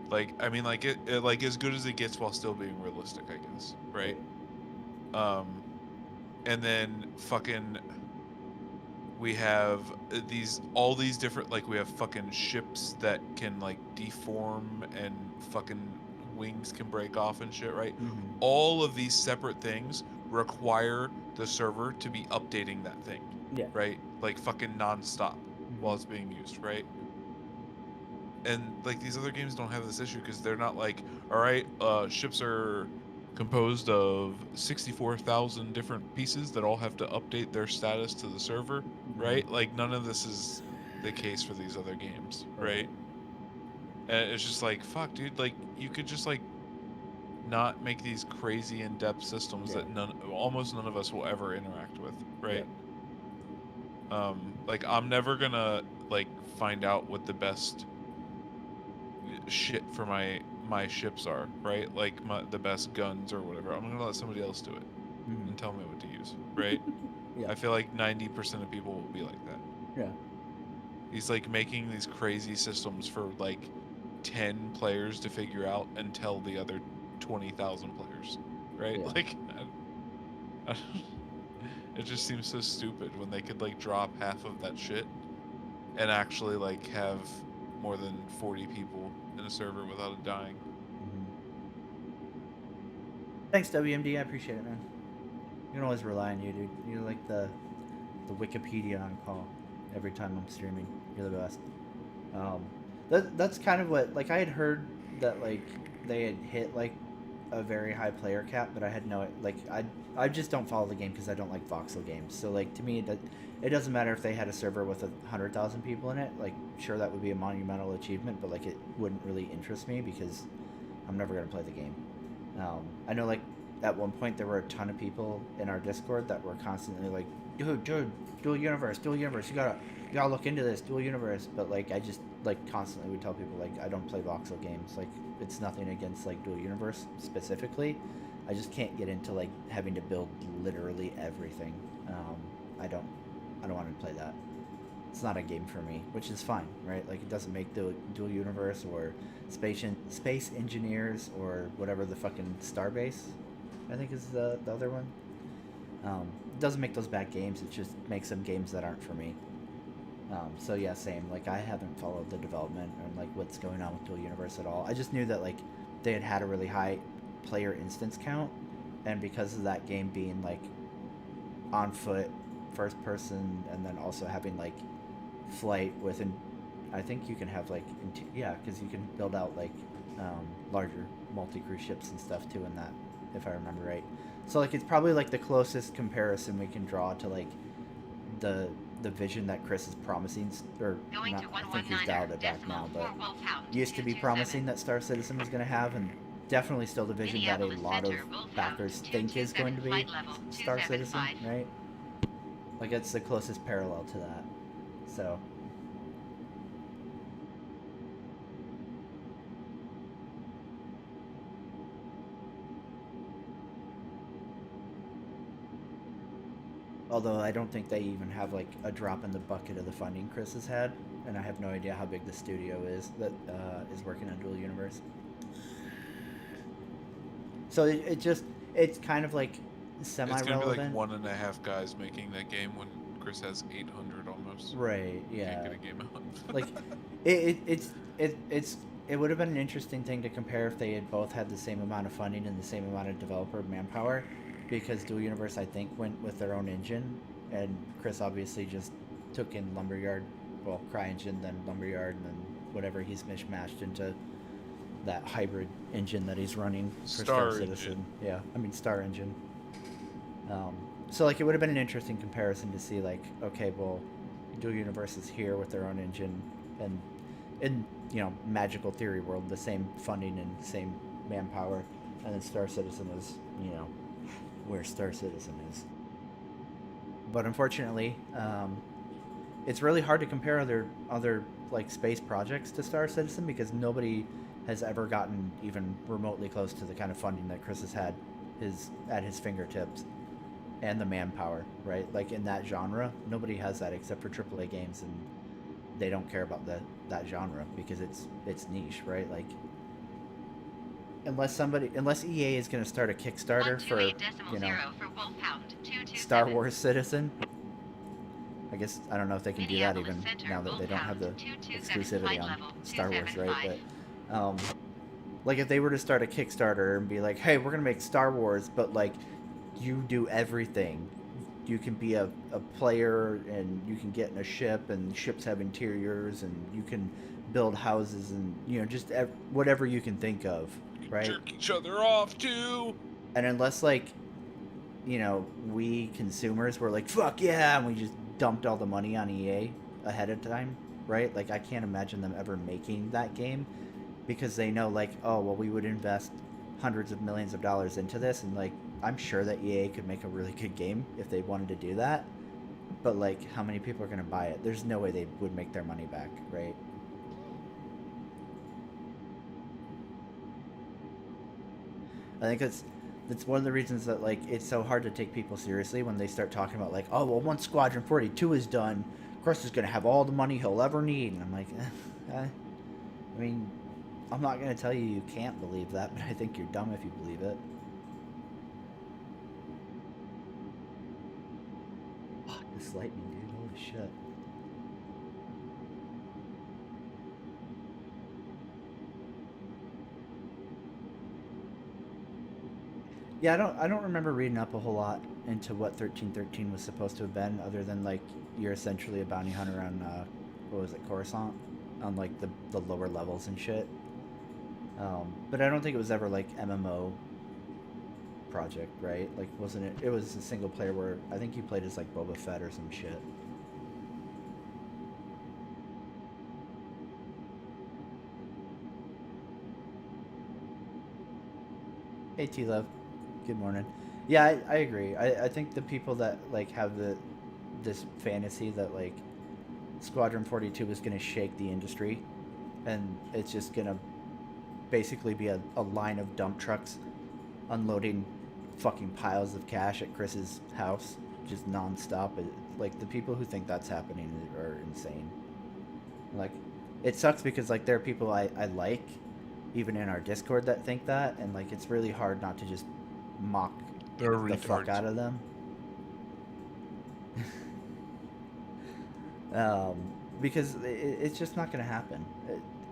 Like I mean like it like as good as it gets while still being realistic, I guess, right? And then fucking we have all these different like we have fucking ships that can like deform and fucking wings can break off and shit, right? Mhm. All of these separate things require the server to be updating that thing. Yeah. Right? Like fucking nonstop while it's being used, right? And like these other games don't have this issue because they're not like, all right, ships are composed of 64,000 different pieces that all have to update their status to the server, right? Like none of this is the case for these other games, right? And it's just like, fuck, dude, like you could just like not make these crazy in-depth systems that almost none of us will ever interact with, right? Like I'm never gonna like find out what the best shit for my ships are, right? Like the best guns or whatever. I'm gonna let somebody else do it and tell me what to use, right? Yeah. I feel like 90% of people will be like that. Yeah. He's like making these crazy systems for like 10 players to figure out and tell the other 20,000 players, right? Yeah. Like it just seems so stupid when they could like drop half of that shit and actually like have more than 40 people in a server without it dying. Thanks, WMD. I appreciate it, man. You can always rely on you, dude. You're like the Wikipedia on call every time I'm streaming. You're the best. That's kind of what like I had heard that like they had hit like a very high player cap, but I had no like I just don't follow the game because I don't like voxel games. So like to me it doesn't matter if they had a server with 100,000 people in it. Like sure that would be a monumental achievement, but like it wouldn't really interest me because I'm never gonna play the game. I know like at one point there were a ton of people in our Discord that were constantly like dude, dual universe, you gotta look into this, dual universe. But like, I just like constantly would tell people like I don't play voxel games. Like, it's nothing against like dual universe specifically. I just can't get into like having to build literally everything. I don't want to play that. It's not a game for me, which is fine, right? Like, it doesn't make the dual universe or space engineers or whatever the fucking Starbase, I think is the other one. It doesn't make those bad games. It just makes them games that aren't for me. So yeah, same. Like, I haven't followed the development and like what's going on with dual universe at all. I just knew that like they had a really high player instance count, and because of that game being like on foot, first person, and then also having like flight within, I think you can have like because you can build out like larger multi-crew ships and stuff too in that, if I remember right. So like, it's probably like the closest comparison we can draw to like the vision that Chris is promising, or Going not, to I think he's dialed it back now, but used to be 227. promising that Star Citizen was going to have, and definitely still the vision that a Minneapolis lot of Center, Wolfhound, backers think is 227, going to be flight level Star Citizen, 275. right? Like, it's the closest parallel to that. So although I don't think they even have like a drop in the bucket of the funding Chris has had, and I have no idea how big the studio is that is working on Dual Universe. So it's kind of like It's gonna be semi-relevant. like 1.5 guys making that game when Chris has 800 almost. Right, yeah. Can't get a game out. Like, it would have been an interesting thing to compare if they had both had the same amount of funding and the same amount of developer manpower, because Dual Universe, I think, went with their own engine, and Chris obviously just took in Lumberyard, well, CryEngine, then Lumberyard, and then whatever he's mishmashed into that hybrid engine that he's running for Star Citizen. Engine. Yeah, I mean Star Engine. So like, it would have been an interesting comparison to see like, okay, well, Dual Universe is here with their own engine, and in magical theory world, the same funding and same manpower, and then Star Citizen is where Star Citizen is. But unfortunately, it's really hard to compare other like space projects to Star Citizen, because nobody has ever gotten even remotely close to the kind of funding that Chris has had at his fingertips, and the manpower, right? Like, in that genre, nobody has that except for AAA games, and they don't care about that genre because it's niche, right? Like, unless EA is going to start a Kickstarter for Star Wars Citizen, I guess, I don't know if they can do that even now that they don't have the exclusivity on Star Wars, right? But like, if they were to start a Kickstarter and be like, hey, we're gonna make Star Wars, but like, you do everything. You can be a player, and you can get in a ship, and ships have interiors, and you can build houses, and just whatever you can think of, right? Jerk each other off too. And unless like, we consumers were like, fuck yeah, and we just dumped all the money on EA ahead of time, right? Like, I can't imagine them ever making that game, because they know like, oh well, we would invest hundreds of millions of dollars into this, and like, I'm sure that EA could make a really good game if they wanted to do that, but like, how many people are going to buy it? There's no way they would make their money back, right? I think that's one of the reasons that like, it's so hard to take people seriously when they start talking about like, oh well, once Squadron 42 is done, Chris is going to have all the money he'll ever need, and I'm like, I mean, I'm not going to tell you can't believe that, but I think you're dumb if you believe it. Fuck, this lightning, dude. Holy shit. Yeah, I don't remember reading up a whole lot into what 1313 was supposed to have been, other than like, you're essentially a bounty hunter on what was it, Coruscant, on like the lower levels and shit. But I don't think it was ever like MMO project, right? Like, wasn't it? It was a single player where I think you played as like Boba Fett or some shit. Hey T-Love, good morning. Yeah, I agree. I think the people that like have the this fantasy that like Squadron 42 is going to shake the industry, and it's just going to basically be a line of dump trucks unloading fucking piles of cash at Chris's house, just nonstop. Like, the people who think that's happening are insane. Like, it sucks because like there are people I like, even in our Discord, that think that, and like it's really hard not to just mock They're the fuck retards. out of them. Because it's just not gonna happen.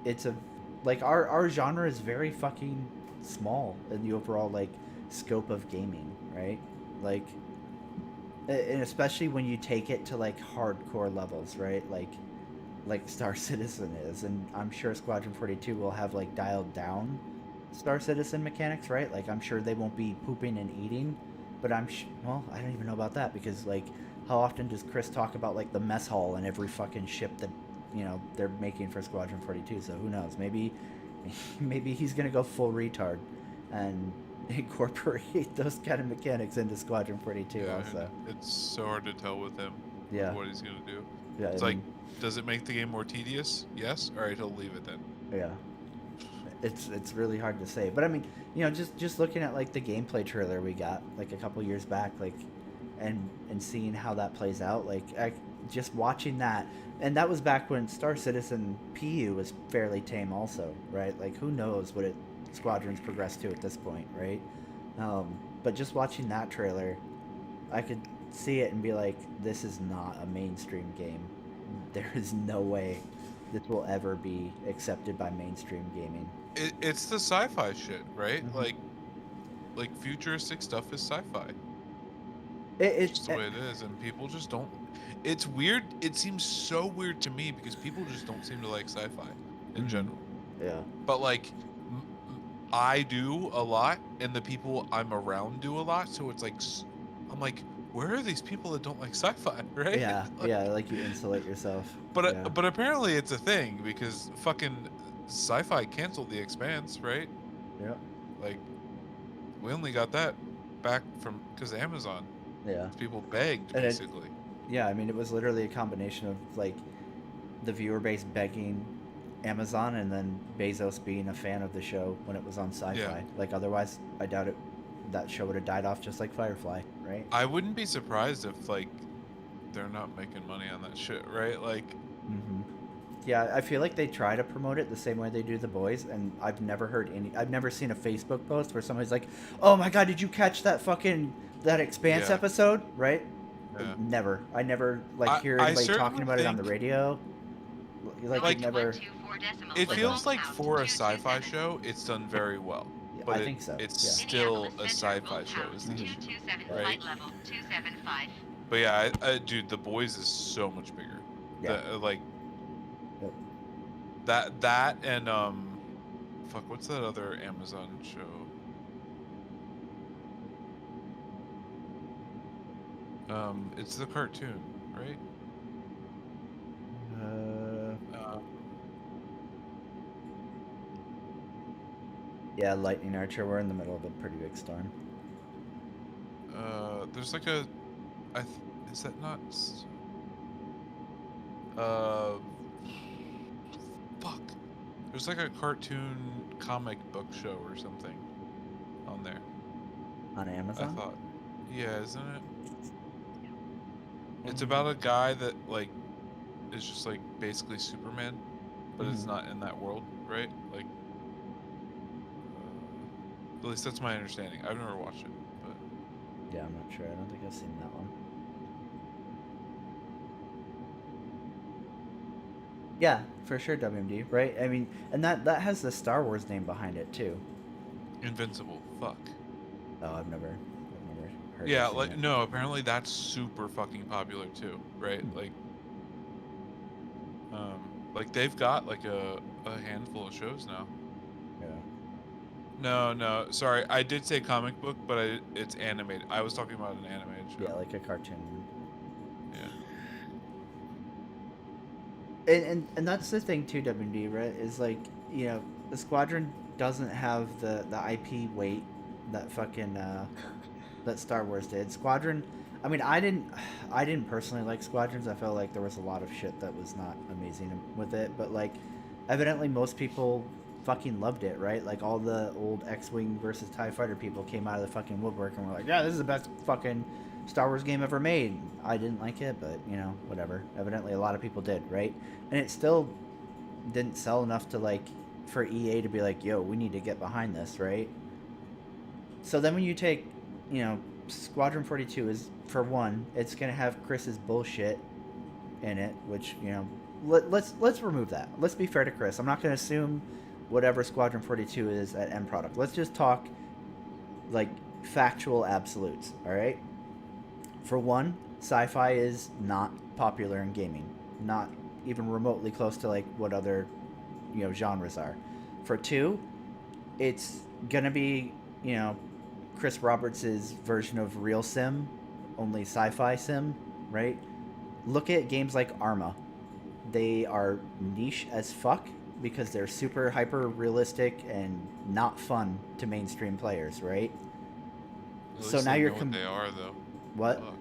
It's a like our genre is very fucking small in the overall like scope of gaming, right? Like, and especially when you take it to like hardcore levels, right? Like Star Citizen is, and I'm sure Squadron 42 will have like dialed down Star Citizen mechanics, right? Like, I'm sure they won't be pooping and eating, but well, I don't even know about that, because like, how often does Chris talk about like the mess hall and every fucking ship that, you know, they're making for Squadron 42? So who knows? Maybe he's gonna go full retard and incorporate those kind of mechanics into Squadron 42 Yeah, also. it's so hard to tell with him Yeah. what he's gonna do. Yeah, It's I like, mean, does it make the game more tedious? Yes. All right, he'll leave it then. yeah. It's really hard to say, but I mean, you know, just looking at like the gameplay trailer we got like a couple years back, like, and seeing how that plays out, like, just watching that, and that was back when Star Citizen PU was fairly tame also, right? Like, who knows what Squadron's progressed to at this point, right? But just watching that trailer, I could see it and be like, this is not a mainstream game. There is no way this will ever be accepted by mainstream gaming. It's the sci-fi shit, right? Mhm. Like futuristic stuff is sci-fi. It's It's just the way it is, and people just don't. It's weird. It seems so weird to me because people just don't seem to like sci-fi in Mhm. general. Yeah. But like, I do a lot, and the people I'm around do a lot. So it's like, I'm like, where are these people that don't like sci-fi, right? Yeah, Like, yeah, like you insulate yourself. but Yeah. but apparently it's a thing because fucking sci-fi canceled The Expanse, right? Yeah. Like, we only got that back from because Amazon. Yeah. People begged And basically. yeah, I mean, it was literally a combination of like the viewer base begging Amazon, and then Bezos being a fan of the show when it was on Sci-Fi. Yeah. Like, otherwise, I doubt that show would have died off just like Firefly, right? I wouldn't be surprised if like they're not making money on that shit, right? Like, Mm-hmm. Yeah, I feel like they try to promote it the same way they do The Boys, and I've never seen a Facebook post where somebody's like, "Oh my god, did you catch that Expanse Yeah. episode?" Right? yeah. Never. I never like hear I anybody talking certainly about it on the think- radio. Like, Like, it never. It Like feels that. like for a sci-fi show, it's done very well. But I think so. it's Yeah. still a sci-fi show, is the issue. 227 right? flight level 275. But yeah, dude, The Boys is so much bigger. Yeah. Like Yep. that and fuck, what's that other Amazon show? It's the cartoon, right? Yeah, Lightning Archer. We're in the middle of a pretty big storm. There's like a, is that not? Fuck. There's like a cartoon comic book show or something on there. On Amazon? I thought. Yeah, isn't it? It's about a guy that like is just like basically Superman, but it's Mhm. not in that world, right? Like, at least that's my understanding. I've never watched it, but Yeah, I'm not sure. I don't think I've seen that one. Yeah, for sure, WMD, right? I mean, and that has the Star Wars name behind it too. Invincible. Fuck. Oh, I've never heard. Yeah, or seen like it. no, apparently that's super fucking popular too, right? Like they've got like a handful of shows now. Yeah. No, sorry, I did say comic book, but it's animated. I was talking about an animated show. Yeah, like a cartoon. Yeah. And that's the thing too, WMD, right? Is like, you know, the Squadron doesn't have the IP weight that fucking that Star Wars did. Squadron, I mean, I didn't personally like Squadrons. I felt like there was a lot of shit that was not amazing with it, but like, evidently most people fucking loved it, right? Like all the old X-wing versus Tie Fighter people came out of the fucking woodwork and were like, "Yeah, this is the best fucking Star Wars game ever made." I didn't like it, but you know, whatever. Evidently, a lot of people did, right? And it still didn't sell enough to like for EA to be like, "Yo, we need to get behind this," right? So then when you take, you know, Squadron 42 is, for one, it's gonna have Chris's bullshit in it, which, you know, let's remove that. Let's be fair to Chris. I'm not gonna assume whatever Squadron 42 is at end product. Let's just talk like factual absolutes. All right. For one, sci-fi is not popular in gaming, not even remotely close to like what other, you know, genres are. For two, it's gonna be, you know, Chris Roberts' version of real sim, only sci-fi sim, right? Look at games like Arma. They are niche as fuck because they're super hyper realistic and not fun to mainstream players, right? At So least now they you're know what they are, though. what? Fuck.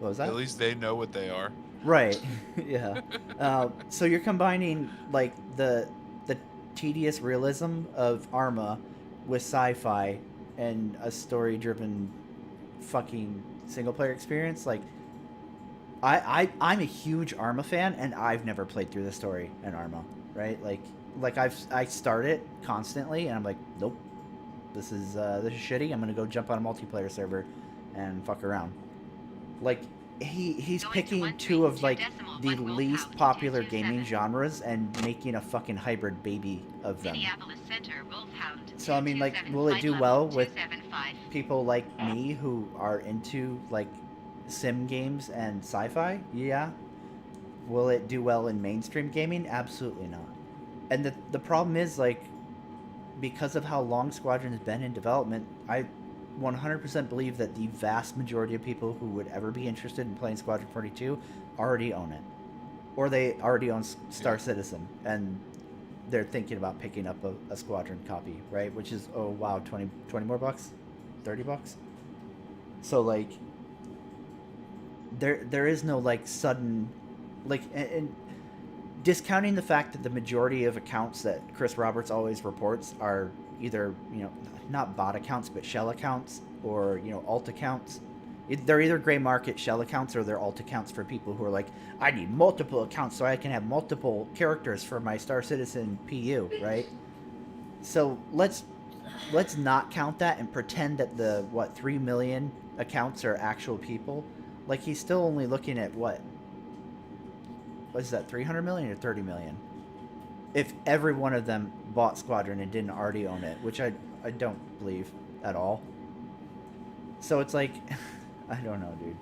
What was that? At least they know what they are. Right. Yeah. So you're combining like the tedious realism of Arma with sci-fi and a story-driven fucking single-player experience. Like, I'm a huge Arma fan, and I've never played through the story in Arma. Right? Like I start it constantly, and I'm like, nope, this is shitty. I'm gonna go jump on a multiplayer server and fuck around. Like he's picking two of like the least popular gaming genres and making a fucking hybrid baby of them. Minneapolis Center, Wolfhound. So I mean, like, will it do well with people like me who are into like sim games and sci-fi? Yeah. Will it do well in mainstream gaming? Absolutely not. And the problem is, like, because of how long Squadron has been in development, I 100% believe that the vast majority of people who would ever be interested in playing Squadron 42 already own it. Or they already own Star Citizen, and they're thinking about picking up a Squadron copy, right? Which is, oh wow, 20 more bucks? 30 bucks? So, like, there is no, like, sudden, like, and discounting the fact that the majority of accounts that Chris Roberts always reports are either, you know, not bot accounts, but shell accounts, or, you know, alt accounts. They're either gray market shell accounts or they're alt accounts for people who are like, I need multiple accounts so I can have multiple characters for my Star Citizen PU, right? So let's not count that and pretend that the 3 million accounts are actual people. Like, he's still only looking at what is that, 300 million or 30 million? If every one of them bought Squadron and didn't already own it, which I don't believe at all. So it's like, I don't know, dude.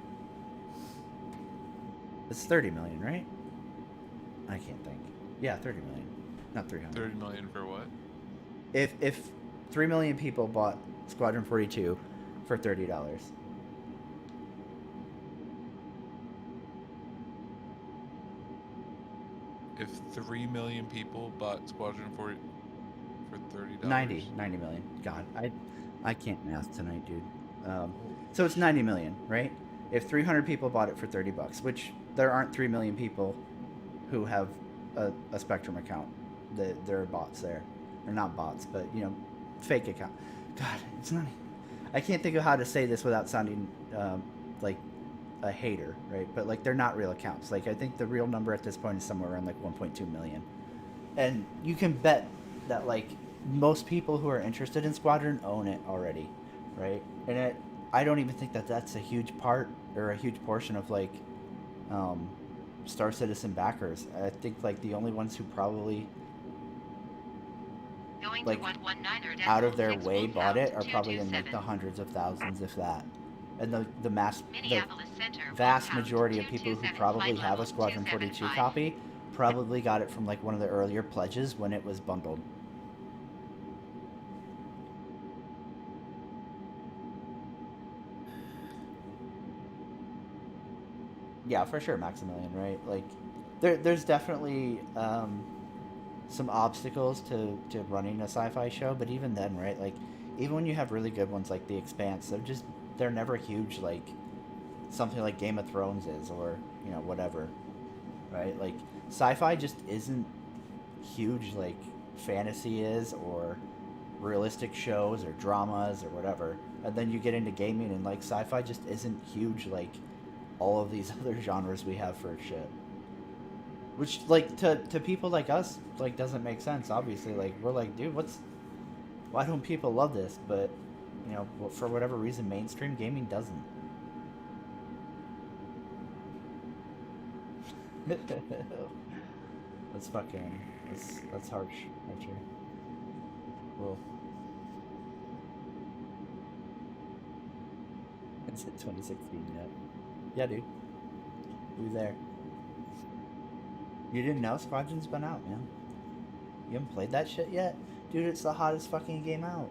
It's 30 million, right? I can't think. Yeah, 30 million. Not 300. 30 million for what? If 3 million people bought Squadron 42 for $30. If 3 million people bought Squadron 40 for $30. 90 million. God, I can't math tonight, dude. So it's 90 million, right? If 300 people bought it for $30, which there aren't 3 million people who have a Spectrum account. There are bots there. Or not bots, but, you know, fake account. God, it's not... I can't think of how to say this without sounding like a hater, right? But, like, they're not real accounts. Like, I think the real number at this point is somewhere around, like, 1.2 million. And you can bet that, like, most people who are interested in Squadron own it already, right? And I don't even think that that's a huge part or a huge portion of, like, Star Citizen backers. I think, like, the only ones who probably, like, out of their way bought it are probably in, like, the hundreds of thousands, if that. And the vast majority of people who probably have a Squadron 42 copy probably got it from, like, one of the earlier pledges when it was bundled. Yeah, for sure, Maximilian, right? Like, there's definitely some obstacles to running a sci-fi show, but even then, right? Like, even when you have really good ones like The Expanse, they're never huge, like, something like Game of Thrones is, or whatever, right? Like sci-fi just isn't huge like fantasy is, or realistic shows or dramas or whatever. And then you get into gaming and like sci-fi just isn't huge like all of these other genres we have for shit. Which like to people like us like doesn't make sense, obviously. Like we're like, dude, why don't people love this? But for whatever reason mainstream gaming doesn't. That's fucking that's harsh, actually. Well, is it 2016 yet? Yeah, dude. We there. You didn't know Squadron's been out, man. You haven't played that shit yet? Dude, it's the hottest fucking game out.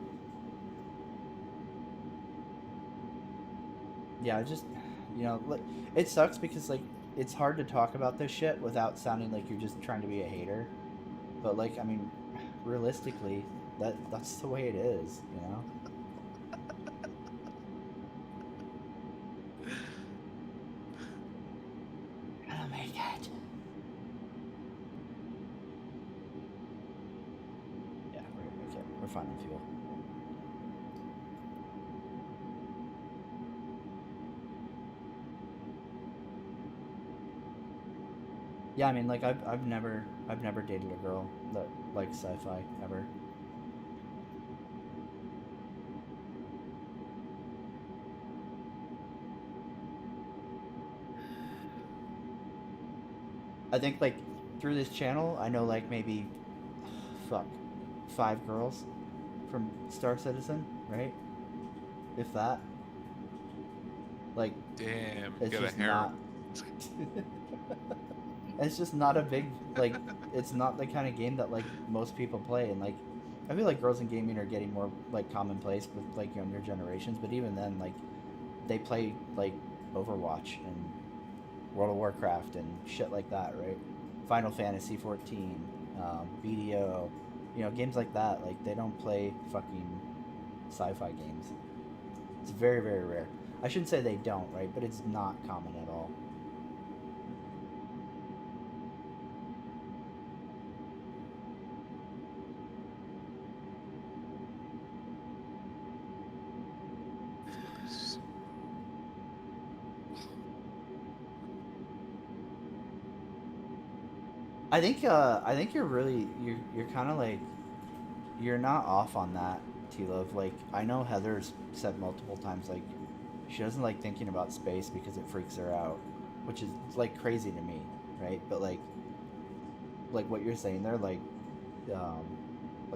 Yeah, it sucks because, like, it's hard to talk about this shit without sounding like you're just trying to be a hater. But, like, I mean, realistically, that's the way it is, you know? Gotta make it. Yeah, we're gonna make it. We're fine on fuel. Yeah, I mean, like, I've never dated a girl that likes sci-fi ever. I think, like, through this channel, I know, like, maybe, fuck, 5 girls from Star Citizen, right? If that. Like, Damn, it's got a just harem. not. It's just not a big, like, it's not the kind of game that, like, most people play. And, like, I feel like girls in gaming are getting more, like, commonplace with, like, younger generations. But even then, like, they play, like, Overwatch and World of Warcraft and shit like that, right? Final Fantasy 14, BDO, games like that. Like, they don't play fucking sci-fi games. It's very, very rare. I shouldn't say they don't, right? But it's not common at all. I think you're kind of like, you're not off on that, T-Love. Like, I know Heather's said multiple times, like, she doesn't like thinking about space because it freaks her out, which is, like, crazy to me, right? But like what you're saying there, like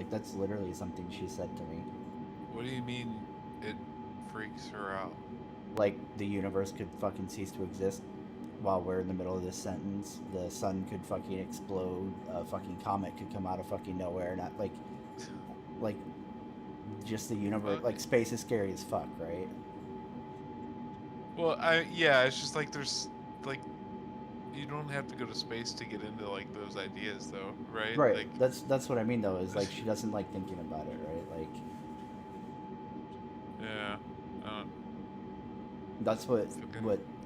that's literally something she said to me. What do you mean it freaks her out? Like, the universe could fucking cease to exist while we're in the middle of this sentence. The sun could fucking explode. A fucking comet could come out of fucking nowhere. Not like just the universe. Like, space is scary as fuck, right? Well, it's just like there's like, you don't have to go to space to get into like those ideas, though, right? Right. Like, That's what I mean, though. Is like she doesn't like thinking about it, right? Like, yeah. that's what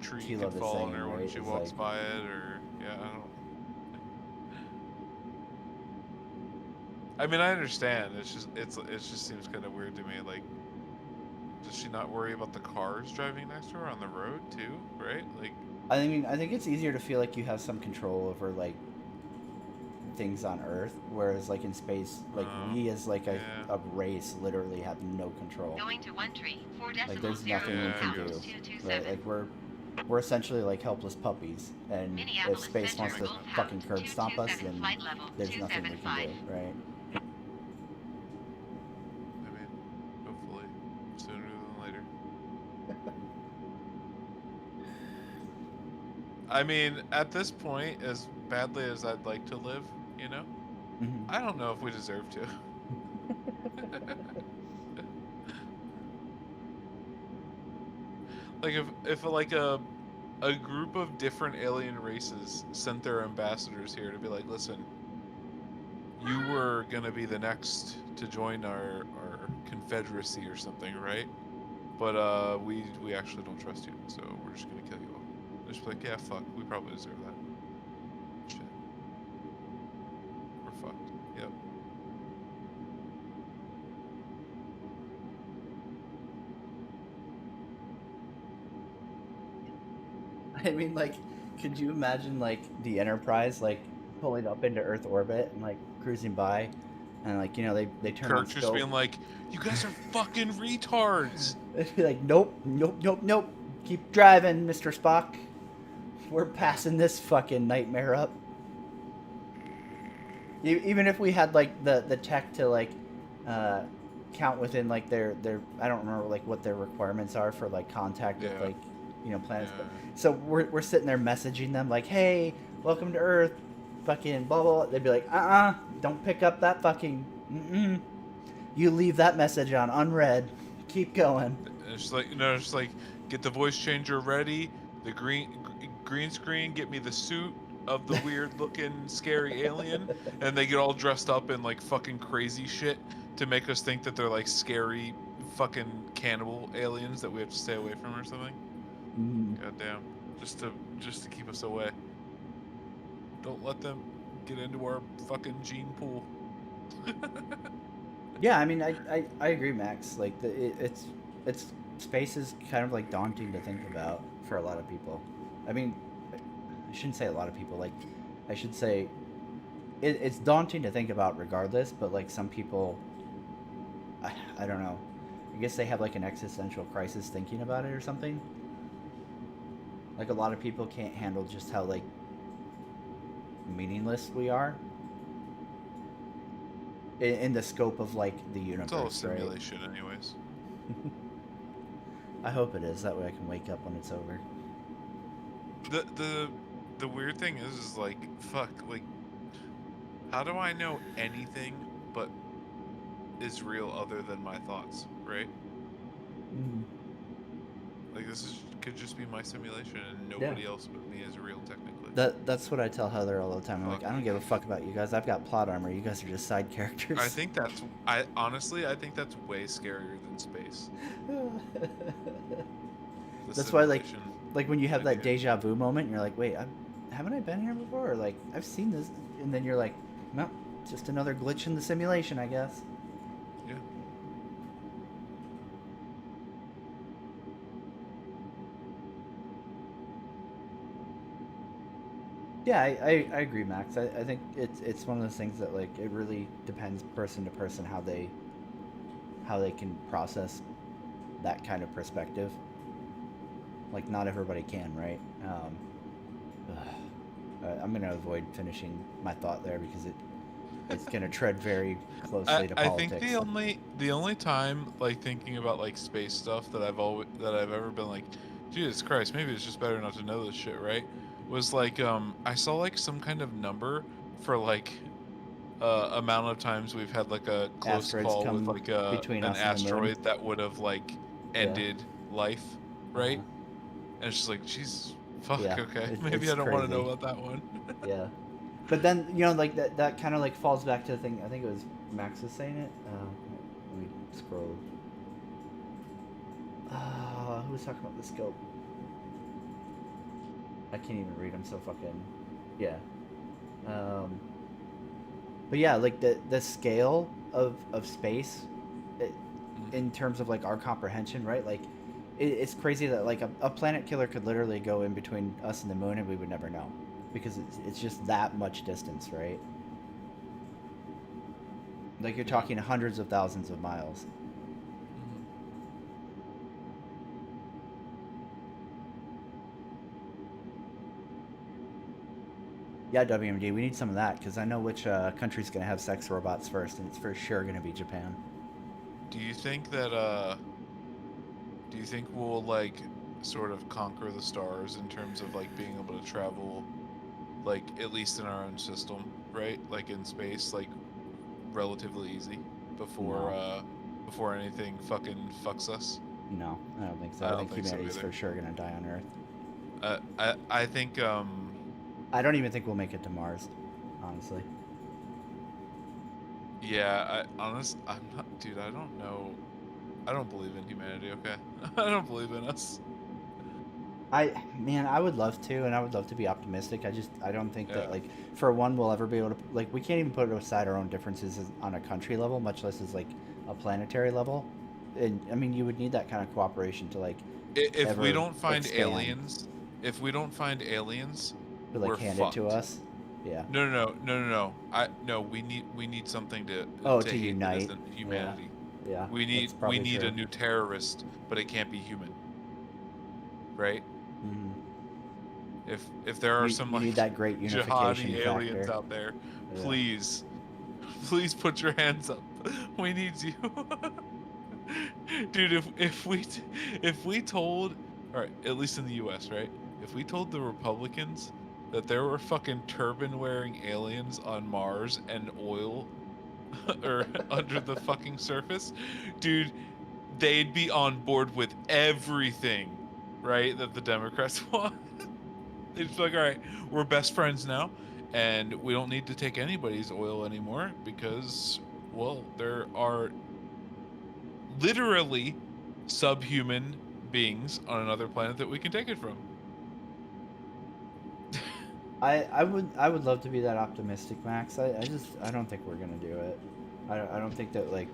Tree T-Love could is fall saying, on her when right? she Is walks like, by it, or yeah, I don't. I mean, I understand. It's just seems kind of weird to me. Like, does she not worry about the cars driving next to her on the road too? Right? Like, I mean, I think it's easier to feel like you have some control over, like, things on Earth, whereas, like, in space, like, we as, like, a race literally have no control. Going to 1 tree, 4 Like, there's decimals, 0 nothing we can do, pounds, right? 227. Like, we're essentially like helpless puppies, and if Minneapolis space Center, wants to Wolfhound, fucking curb stomp us, 227, then flight level, there's nothing we can 275. do, right? I mean, hopefully sooner than later. I mean, at this point, as badly as I'd like to live, Mm-hmm. I don't know if we deserve to. Like, if like a group of different alien races sent their ambassadors here to be like, listen, you were gonna be the next to join our confederacy or something, right? But we actually don't trust you, so we're just gonna kill you all. They're just like, yeah, fuck, we probably deserve that. Shit. We're fucked. Yep. I mean, like, could you imagine like the Enterprise like pulling up into Earth orbit and like cruising by, and like they turn on Kirk just scope. being like, you guys are fucking retards. They'd be like, nope, nope, nope, nope. Keep driving, Mr. Spock. We're passing this fucking nightmare up. Even if we had like the tech to like count within like their I don't remember like what their requirements are for like contact with Yeah. like planets. Yeah. But so we're sitting there messaging them like, hey, welcome to Earth, fucking blah blah. They'd be like, don't pick up that fucking. You leave that message on unread. Keep going. It's like, it's like, get the voice changer ready, the green screen, get me the suit of the weird looking scary alien, and they get all dressed up in like fucking crazy shit to make us think that they're like scary fucking cannibal aliens that we have to stay away from or something. God damn. Just to keep us away. Don't let them get into our fucking gene pool. Yeah, I mean, I agree, Max. Like, it's space is kind of like daunting to think about for a lot of people. I mean, I shouldn't say a lot of people. Like, I should say it's daunting to think about regardless. But like some people, I don't know. I guess they have like an existential crisis thinking about it or something. Like a lot of people can't handle just how like meaningless we are in the scope of like the universe. It's all a right? simulation, anyways. I hope it is. That way I can wake up when it's over. The weird thing is like, fuck, like, how do I know anything but is real other than my thoughts, right? Like could just be my simulation and nobody else but me is real technically. That's what I tell Heather all the time. I'm like, I don't give a fuck about you guys. I've got plot armor. You guys are just side characters. I honestly think that's way scarier than space. That's why like when you have that deja vu moment, and you're like, wait, haven't I been here before? Or like I've seen this, and then you're like, no, just another glitch in the simulation, I guess. Yeah. Yeah, I agree, Max. I think it's one of those things that like it really depends person to person how they can process that kind of perspective. Like not everybody can, right? I'm gonna avoid finishing my thought there because it's gonna tread very closely to politics. I think the only time like thinking about like space stuff that I've ever been like, Jesus Christ, maybe it's just better not to know this shit, right? Was like I saw like some kind of number for like amount of times we've had like a close Asteroids call come with like between an us and the moon. asteroid that would have like ended life, right? And it's just like, jeez, fuck, Yeah, okay, it's maybe I don't want to know crazy. about that one. Yeah, but then like that kind of like falls back to the thing. I think it was Max was saying it. Let me scroll. Who was talking about the scope? I can't even read. I'm so fucking yeah. But yeah, like the scale of space, in terms of like our comprehension, right? Like it's crazy that like a planet killer could literally go in between us and the moon and we would never know, because it's just that much distance, right? Like you're talking hundreds of thousands of miles. Yeah, WMD, we need some of that, because I know which country's going to have sex robots first, and it's for sure going to be Japan. Do you think that, do you think we'll, like, sort of conquer the stars in terms of, like, being able to travel, like, at least in our own system, right? Like, in space, like, relatively easy before anything fucking fucks us? No, I don't think so. I think humanity's for sure going to die on Earth. I think, I don't even think we'll make it to Mars, honestly. Yeah, I'm not, dude, I don't know. I don't believe in humanity. Okay, I don't believe in us. I would love to, and I would love to be optimistic. I don't think that Yeah. like for one we'll ever be able to like we can't even put aside our own differences on a country level, much less as like a planetary level. And I mean, you would need that kind of cooperation to like If we ever don't find expand, aliens, if we don't find aliens, to like we're hand it to fucked. us. Yeah. No. No. We need something Oh, to to hate that unite. isn't Yeah. humanity. Yeah. We That's probably need a true. new terrorist, but it can't be human, right? Hmm. If there are some You need like that great unification jihadi aliens factor. out there, Yeah. please, please put your hands up. We need you. Dude, if we told, all right, at least in the US, right? If we told the Republicans that there were fucking turban wearing aliens on Mars and oil or under the fucking surface, dude, they'd be on board with everything, right? That the Democrats want. They'd just be like, all right, we're best friends now, and we don't need to take anybody's oil anymore because, well, there are literally subhuman beings on another planet that we can take it from. I would love to be that optimistic, Max. I don't think we're gonna do it. I don't think that like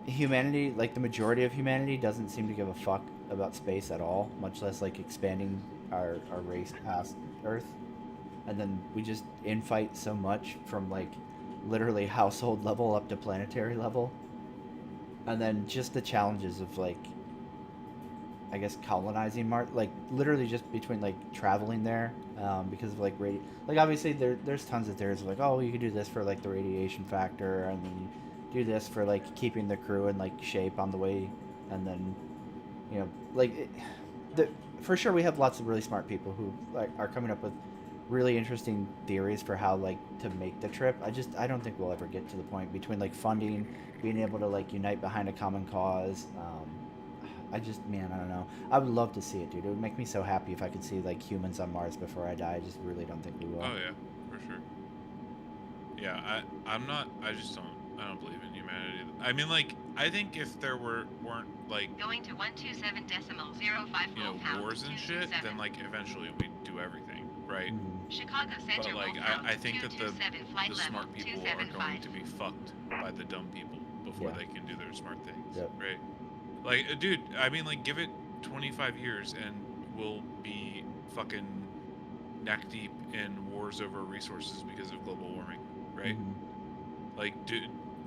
humanity, like the majority of humanity, doesn't seem to give a fuck about space at all, much less like expanding our race past Earth. And then we just infight so much from like literally household level up to planetary level, and then just the challenges of like I guess colonizing Mars, like literally just between like traveling there, because of like like obviously there's tons of theories of like, oh, you could do this for like the radiation factor, and then you do this for like keeping the crew in like shape on the way, and then you know like the, for sure we have lots of really smart people who like are coming up with really interesting theories for how like to make the trip. I don't think we'll ever get to the point between like funding, being able to like unite behind a common cause. Man, I don't know. I would love to see it, dude. It would make me so happy if I could see like humans on Mars before I die. I just really don't think we will. Oh yeah, for sure. Yeah, I'm not. I just don't. I don't believe in humanity. I mean, like, I think if there weren't like Going to 127.05 you know full pound, wars and shit, 227. then like eventually we'd do everything, right? Mhm. Chicago Center But like full pound, I think that 227 flight the level, smart people are going 275. to be fucked by the dumb people before Yeah. they can do their smart things, Yep. right? Like, dude, I mean, like, give it 25 years and we'll be fucking neck deep in wars over resources because of global warming, right? Mhm. Like,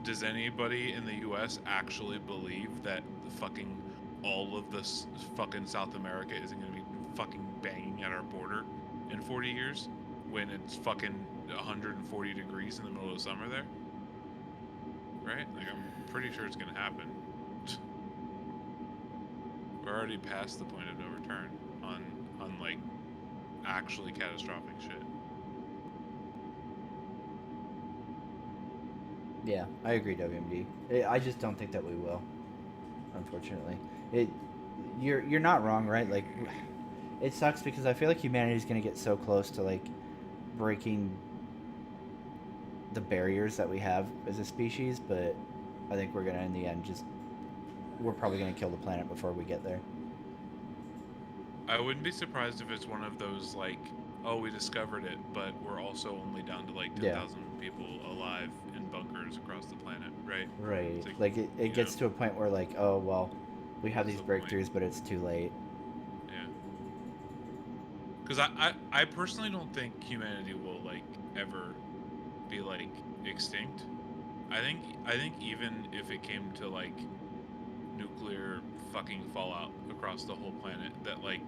does anybody in the U.S. actually believe that fucking all of this fucking South America isn't going to be fucking banging at our border in 40 years when it's fucking 140 degrees in the middle of summer there? Right? Like, I'm pretty sure it's going to happen. We're already past the point of no return on like actually catastrophic shit. Yeah, I agree, WMD. I just don't think that we will. Unfortunately, it you're not wrong, right? Like, it sucks because I feel like humanity is gonna get so close to like breaking the barriers that we have as a species, but I think we're gonna in the end just we're probably gonna kill the planet before we get there. I wouldn't be surprised if it's one of those like, oh, we discovered it, but we're also only down to like Yeah. 10,000 people alive in bunkers across the planet, right? Right. It's Like you it gets know, to a point where like, oh well, we have what's these the point? breakthroughs, but it's too late. Yeah. Because I personally don't think humanity will like ever be like extinct. I think even if it came to like nuclear fucking fallout across the whole planet, that like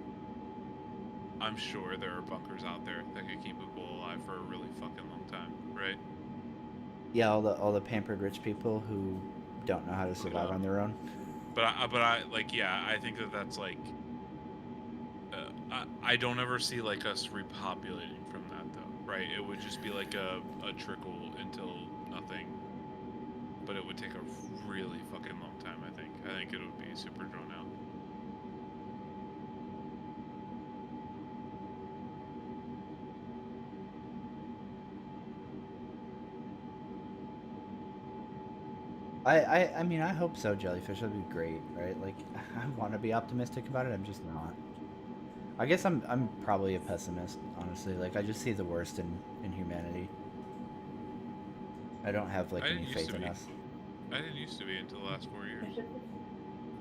I'm sure there are bunkers out there that could keep people alive for a really fucking long time, right? Yeah, all the pampered rich people who don't know how to survive on their own. But I like yeah, I think that that's like I don't ever see like us repopulating from that though, right? It would just be like a trickle until nothing, but it would take a really fucking long time. I think it would be super drawn out. I mean, I hope so. Jellyfish would be great, right? Like, I want to be optimistic about it. I'm just not. I guess I'm probably a pessimist, honestly. Like, I just see the worst in humanity. I don't have like I any didn't used faith to in be. us. I didn't used to be until the last 4 years.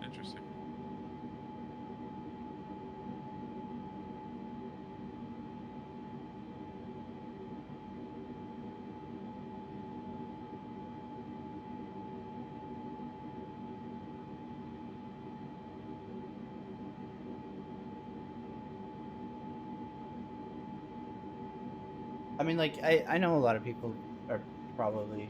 Interesting. I mean, like, I know a lot of people are probably,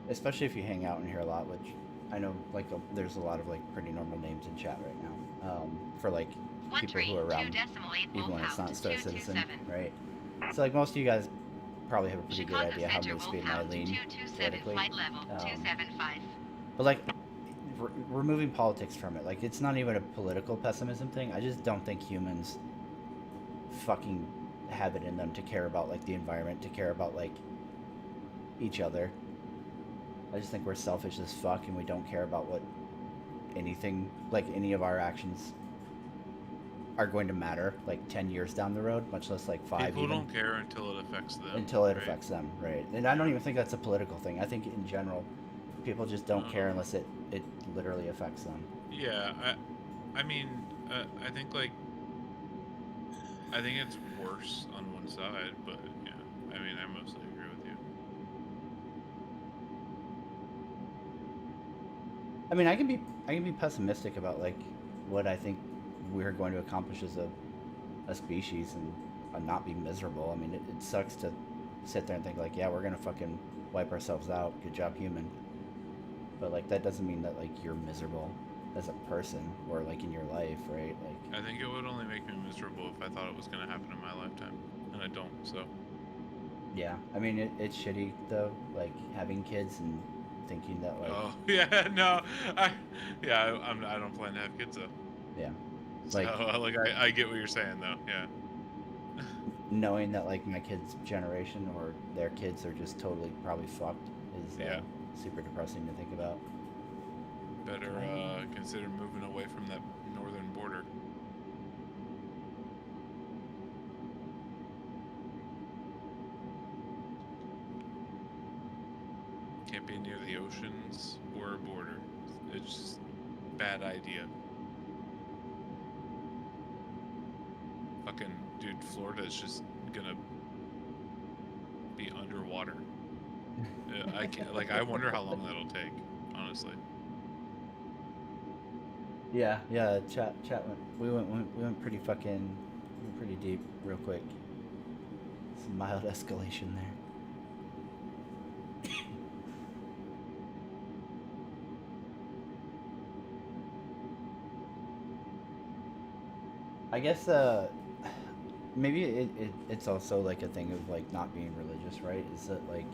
especially if you hang out in here a lot, which I know, like, there's a lot of, like, pretty normal names in chat right now, for, like, people who are 132 around decimal 8 even when it's not Wolfhound Star Citizen, 227. right? So, like, most of you guys probably have a pretty good Chicago idea how Center moose speed and I Wolfhound lean 227 politically. flight level 275. But, like, removing politics from it, like, it's not even a political pessimism thing. I just don't think humans fucking have it in them to care about, like, the environment, to care about, like, each other. I just think we're selfish as fuck and we don't care about what anything, like, any of our actions are going to matter, like, 10 years down the road, much less, like, 5 People even. don't care until it affects them. Until it right? affects them, right? And I don't even think that's a political thing. I think in general, people just don't care unless it literally affects them. Yeah, I mean, I think like, I think it's worse on one side, but yeah, I mean, I mostly agree with you. I mean, I can be pessimistic about, like, what I think we're going to accomplish as a species and not be miserable. I mean, it sucks to sit there and think, like, yeah, we're gonna fucking wipe ourselves out. Good job, human. But, like, that doesn't mean that, like, you're miserable as a person or, like, in your life, right? Like, I think it would only make me miserable if I thought it was gonna happen in my lifetime, and I don't. So yeah. I mean, it's shitty though, like, having kids and thinking that, like, oh yeah, no, I don't plan to have kids though. yeah, So like, like I get what you're saying though. Yeah. knowing that, like, my kids' generation or their kids are just totally probably fucked is Yeah. super depressing to think about. Better consider moving away from that northern border. Can't be near the oceans or a border. It's just bad idea. Fucking dude, Florida's just gonna be underwater. I can't. Like, I wonder how long that'll take. Honestly. Yeah, chat went, we went pretty pretty deep real quick. Some mild escalation there. I guess maybe it's also, like, a thing of, like, not being religious, right? Is that, like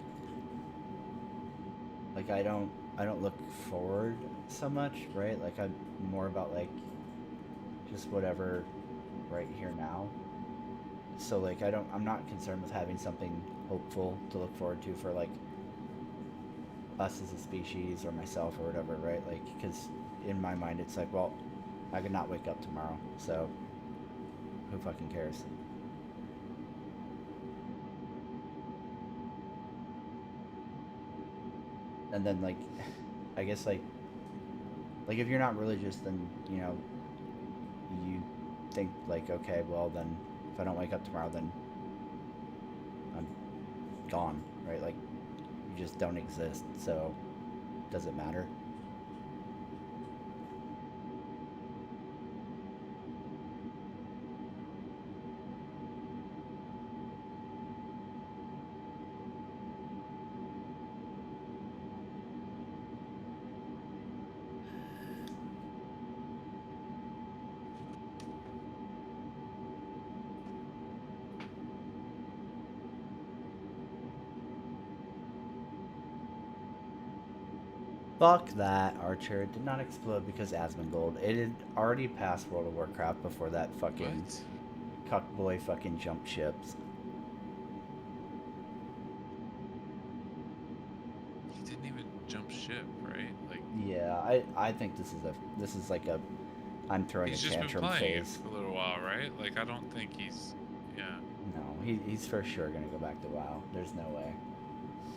I don't look forward so much, right? Like, I'm more about, like, just whatever right here now. So, like, I'm not concerned with having something hopeful to look forward to for, like, us as a species or myself or whatever, right? Like, because in my mind it's like, well, I could not wake up tomorrow, so who fucking cares? And then, like, I guess, like if you're not religious, then, you know, you think, like, okay, well, then if I don't wake up tomorrow, then I'm gone, right? Like, you just don't exist, so does it matter? Fuck that, Archer. It did not explode because Asmongold. It had already passed World of Warcraft before that fucking cuckboy fucking jumped ships. He didn't even jump ship, right? Like, Yeah, I think this is like a I'm throwing He's a just been tantrum playing it phase. for a little while, right? Like I don't think he's. Yeah. No, he's for sure gonna go back to WoW. There's no way.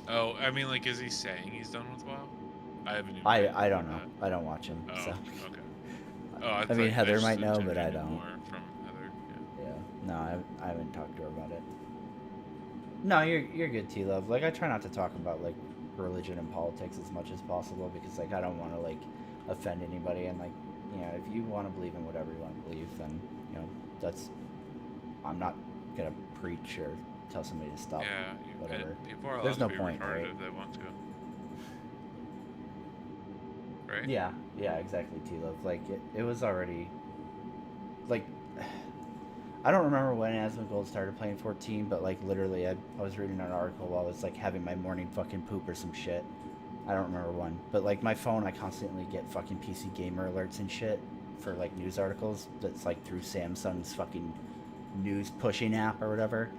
Oh, I mean, like, is he saying he's done with WoW? I haven't even. I don't know. I don't watch him. Oh, So okay. Oh, I I mean thought Heather just might know, but attended I it don't. more from Heather. Yeah. Yeah. No, I haven't talked to her about it. No, you're good, T Love. Like I try not to talk about like religion and politics as much as possible because like I don't want to like offend anybody and like you know if you want to believe in whatever you want to believe then you know that's I'm not gonna preach or tell somebody to stop Yeah. whatever. And people are allowed There's to no be point, retarded right? if they want to. Right. Yeah, exactly, T Love. Like it was already like I don't remember when Asmongold started playing 14, but like literally I was reading an article while I was like having my morning fucking poop or some shit. I don't remember when, but like my phone, I constantly get fucking PC gamer alerts and shit for like news articles. That's like through Samsung's fucking news pushing app or whatever.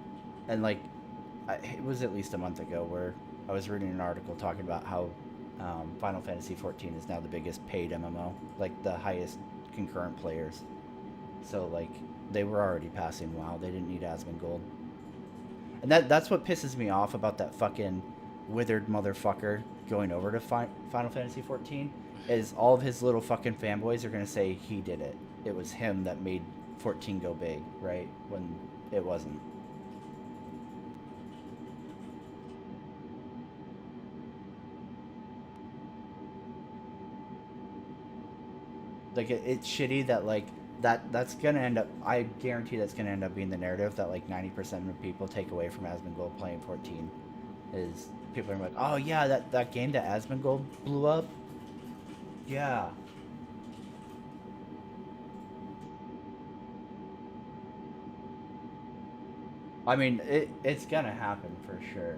And like, it was at least a month ago where I was reading an article talking about how Final Fantasy 14 is now the biggest paid MMO, like the highest concurrent players. So like, they were already passing WoW. They didn't need Asmongold. And that's what pisses me off about that fucking withered motherfucker going over to Final Fantasy 14 is all of his little fucking fanboys are going to say he did it. It was him that made 14 go big, right? When it wasn't. Like it's shitty that like that's gonna end up. I guarantee that's gonna end up being the narrative that like 90% of people take away from Asmongold playing 14 is people are like, oh yeah, that game that Asmongold blew up. Yeah. I mean, it's gonna happen for sure.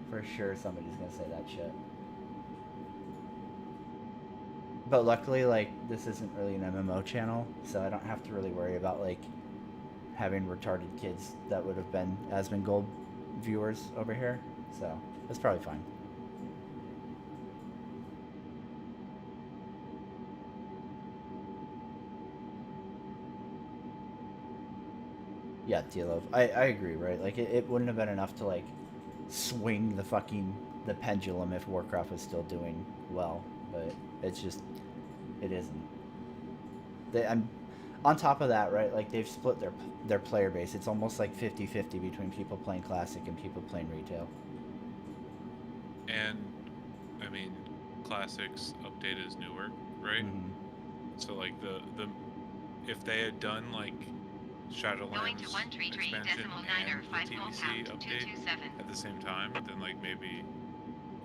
For sure, somebody's gonna say that shit. But luckily, like, this isn't really an MMO channel, so I don't have to really worry about, like, having retarded kids that would have been Asmongold viewers over here. So, that's probably fine. Yeah, T-Love. I agree, right? Like, it wouldn't have been enough to, like, swing the pendulum if Warcraft was still doing well. But it's just, it isn't. I'm on top of that, right? Like they've split their player base. It's almost like 50-50 between people playing classic and people playing retail. And I mean, classics update is newer, right? Mm-hmm. So like the if they had done like Shadowlands Going to 1 tree expansion decimal and 9 or the 5 TBC wolfhound update 227. at the same time, then like maybe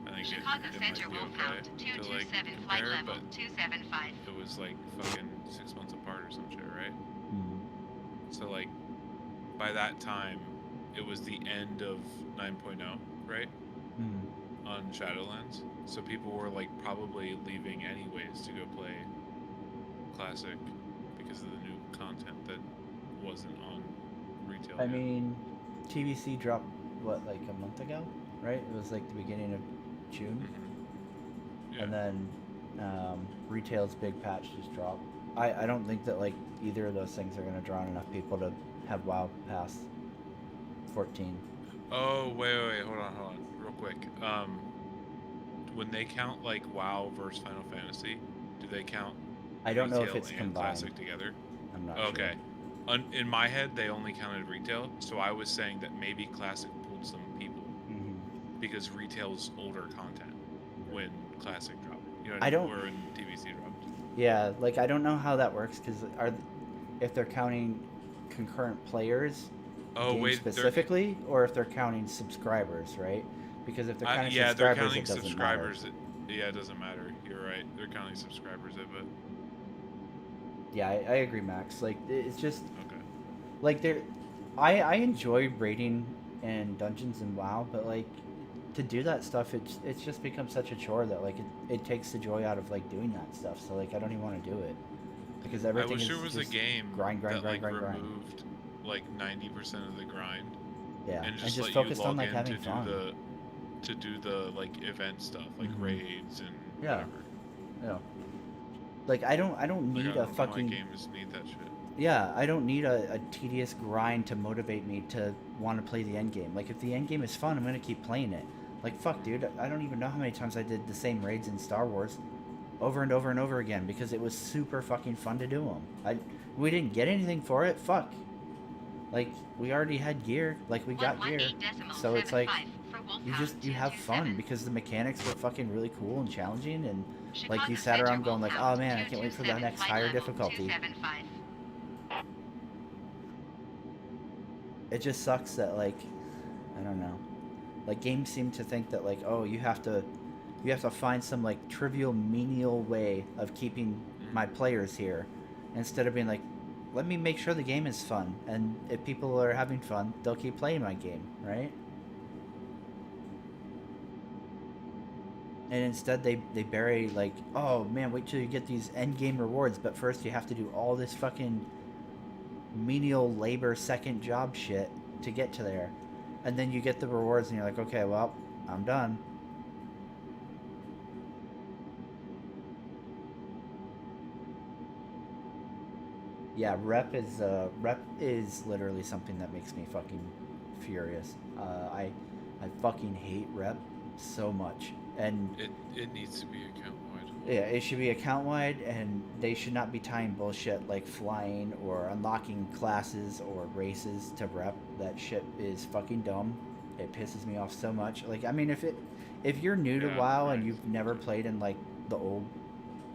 I think Chicago it might Center be wolfhound okay to like 227 flight compare, level but 275. it was like fucking 6 months apart or some shit, right? Mm-hmm. So like by that time, it was the end of 9.0, right? Mm-hmm. On Shadowlands, so people were like probably leaving anyways to go play Classic because of the new content that wasn't on retail. I yet. mean, TBC dropped what, like a month ago, right? It was like the beginning of June, Yeah. and then retail's big patch just dropped. I don't think that like either of those things are gonna draw in enough people to have WoW past 14. Oh wait, hold on, real quick. When they count like WoW versus Final Fantasy, do they count? I don't know if retail it's and combined. Classic together. I'm not Okay. sure. In my head, they only counted retail, so I was saying that maybe Classic pulled some people Mm-hmm. because retail's older content when Classic dropped. You know, I don't- or when TBC dropped. Yeah, like I don't know how that works because if they're counting concurrent players Oh games wait, they're specifically, or if they're counting subscribers, right? Because if they're counting yeah, they're subscribers, counting it doesn't subscribers. matter. Yeah, it doesn't matter. You're right. They're counting subscribers, but Yeah, I agree, Max. Like it's just okay. like I enjoy raiding and dungeons and WoW, but like to do that stuff, it's just become such a chore that like it takes the joy out of like doing that stuff. So like I don't even want to do it because everything I wish is there was a just game grind, that like grind. removed like 90% of the grind Yeah, and just let focused you log on like in having to fun. do the like event stuff like Mhm. raids and Yeah. whatever. Yeah. Like I don't Like, need I a don't know why fucking games need that shit. yeah, I don't need a tedious grind to motivate me to want to play the end game. Like if the end game is fun, I'm gonna keep playing it. Like fuck, dude, I don't even know how many times I did the same raids in Star Wars, over and over and over again because it was super fucking fun to do them. We didn't get anything for it. Fuck. Like we already had gear. Like we got gear. So it's like 118.75 for you have fun 227. because the mechanics were fucking really cool and challenging and like Chicago you sat Center around going like, oh Wolfhound man, I can't wait for the 227 next flight higher level difficulty. 275. It just sucks that like I don't know. Like games seem to think that like, oh, you have to find some like trivial menial way of keeping my players here instead of being like, let me make sure the game is fun, and if people are having fun, they'll keep playing my game, right? And instead they bury like, oh man, wait till you get these end game rewards, but first you have to do all this fucking menial labor second job shit to get to there. And then you get the rewards and you're like, okay, well, I'm done. Yeah, rep is literally something that makes me fucking furious. I fucking hate rep so much, and It needs to be account wide. yeah, it should be account wide, and they should not be tying bullshit like flying or unlocking classes or races to rep. That shit is fucking dumb. It pisses me off so much. Like, I mean, if you're new to Yeah, WoW right. and you've never played in like the old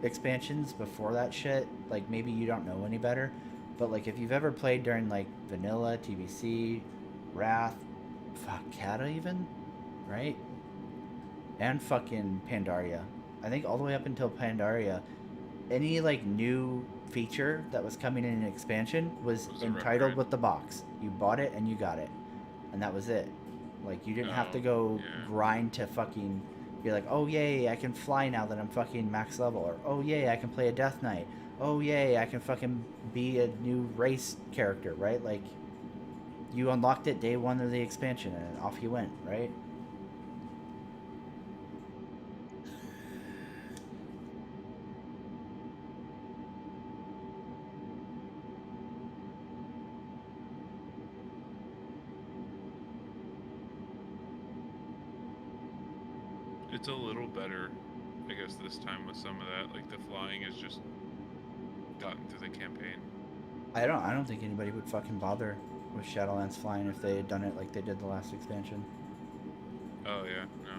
expansions before that shit, like maybe you don't know any better. But like if you've ever played during like vanilla, TBC, Wrath, fuck Kata even, right? And fucking Pandaria. I think all the way up until Pandaria, any like new feature that was coming in an expansion was Was a entitled upgrade. with the box. You bought it and you got it. And that was it. Like you didn't have to Oh, go yeah. grind to fucking be like, oh yay, I can fly now that I'm fucking max level, or oh yay, I can play a Death Knight. Oh yay, I can fucking be a new race character, right? Like you unlocked it day one of the expansion and off you went, right? It's a little better, I guess, this time with some of that. Like the flying has just gotten through the campaign. I don't think anybody would fucking bother with Shadowlands flying if they had done it like they did the last expansion. Oh yeah, no,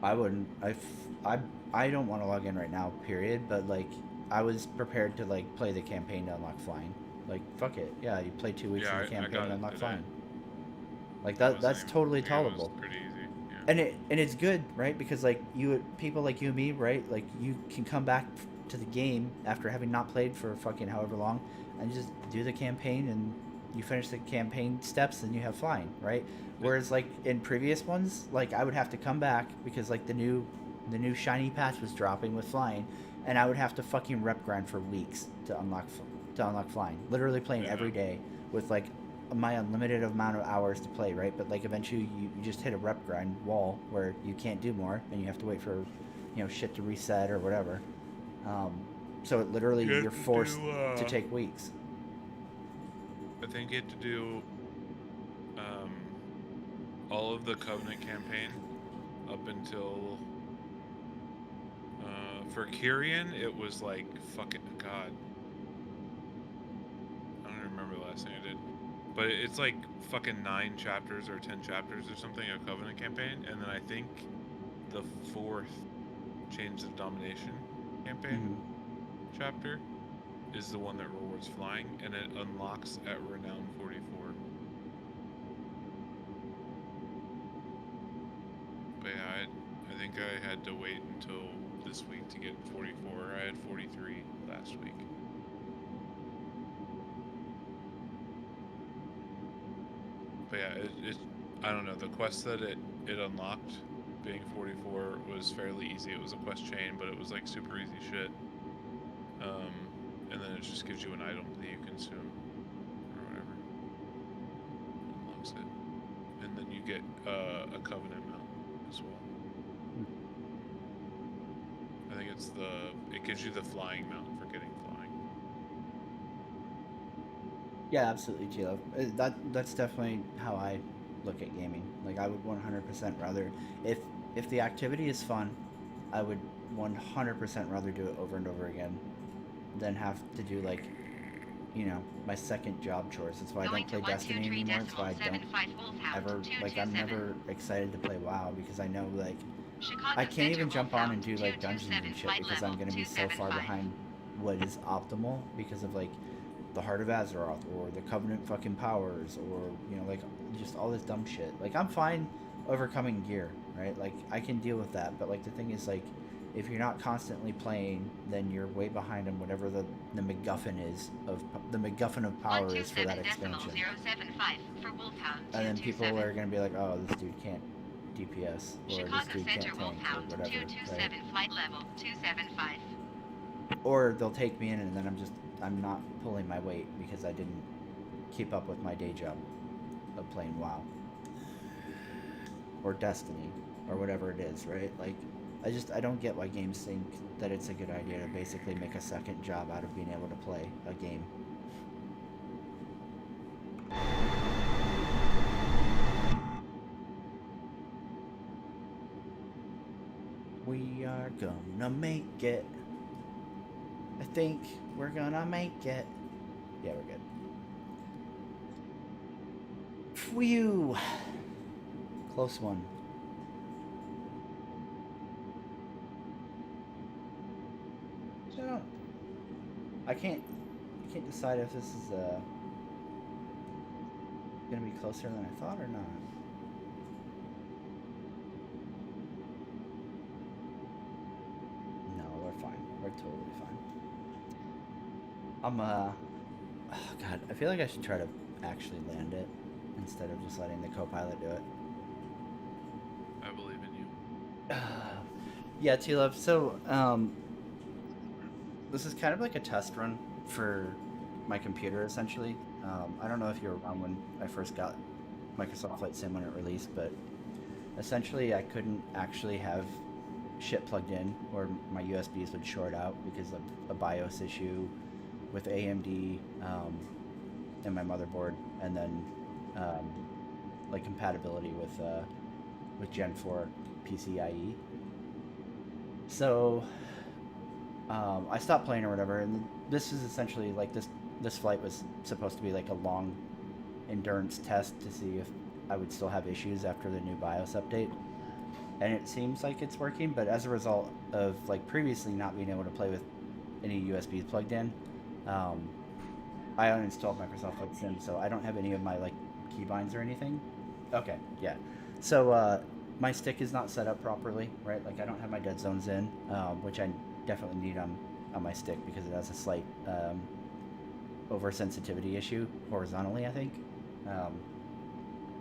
I don't. I wouldn't. I don't want to log in right now, period. But like, I was prepared to like play the campaign to unlock flying. Like, fuck it. Yeah, you play 2 weeks Yeah, of the I campaign got to it unlock today. flying. Like It that. wasn't That's even- totally yeah, it was tolerable. pretty easy. Yeah. And it's good, right? Because like people like you and me, right? Like you can come back to the game after having not played for fucking however long, and just do the campaign, and you finish the campaign steps, and you have flying, right? Whereas like in previous ones, like I would have to come back because like the new shiny patch was dropping with flying, and I would have to fucking rep grind for weeks to unlock flying. Literally playing Yeah. every day with like my unlimited amount of hours to play, right? But like eventually you just hit a rep grind wall where you can't do more, and you have to wait for shit to reset or whatever. So it literally You have you're to forced do, to take weeks. I think you had to do all of the Covenant campaign up until for Kyrian it was like fucking god. I don't even remember the last thing I did. But it's like fucking 9 chapters or 10 chapters or something of Covenant campaign, and then I think the 4th Chains of Domination campaign chapter is the one that rewards flying, and it unlocks at Renown 44. But yeah, I think I had to wait until this week to get 44. I had 43 last week. But yeah, I don't know, the quest that it unlocked being 44 was fairly easy. It was a quest chain, but it was like super easy shit. And then it just gives you an item that you consume or whatever. Unlocks it. And then you get a Covenant mount as well. I think it's it gives you the flying mount for getting flying. Yeah, absolutely, Tilo. That's definitely how I look at gaming. Like I would 100% rather if the activity is fun, I would 100% rather do it over and over again than have to do like, my second job chores. That's why I Going don't to play Destiny anymore. It's why I don't 123.75 Wolfhound ever like I'm 227. never excited to play WoW because I know like Chicago I can't Center even jump on and Wolfhound do like dungeons 227 and shit flight because level I'm gonna be so far 275. behind what is optimal because of like the Heart of Azeroth or the Covenant fucking powers or like just all this dumb shit. Like I'm fine overcoming gear, right? Like I can deal with that, but like the thing is like if you're not constantly playing, then you're way behind on whatever the MacGuffin is of the MacGuffin of power is for that expansion. 127.075 for Wolfhound And then people 227. are gonna be like, oh, this dude can't DPS or this Chicago dude Center can't tank or Wolfhound whatever, 227 right? flight level 275. Or they'll take me in and then I'm not pulling my weight because I didn't keep up with my day job of playing WoW or Destiny or whatever it is, right? Like I don't get why games think that it's a good idea to basically make a second job out of being able to play a game. We are gonna make it. I think we're gonna make it. Yeah, we're good. Phew. Close one. So, I can't decide if this is gonna be closer than I thought or not. No, we're fine. We're totally fine. Oh god, I feel like I should try to actually land it instead of just letting the co-pilot do it. I believe in you. Yeah, T-Love. So, this is kind of like a test run for my computer, essentially. I don't know if you were around when I first got Microsoft Flight Sim when it released, but essentially I couldn't actually have shit plugged in, or my USBs would short out because of a BIOS issue with AMD and my motherboard, and then like compatibility with Gen 4 PCIe. So I stopped playing or whatever, and this is essentially like this flight was supposed to be like a long endurance test to see if I would still have issues after the new BIOS update. And it seems like it's working, but as a result of like previously not being able to play with any USBs plugged in, I uninstalled Microsoft Flight Sim, so I don't have any of my like keybinds or anything. Okay, yeah. So my stick is not set up properly, right? Like I don't have my dead zones in, which I definitely need on my stick because it has a slight oversensitivity issue horizontally, I think.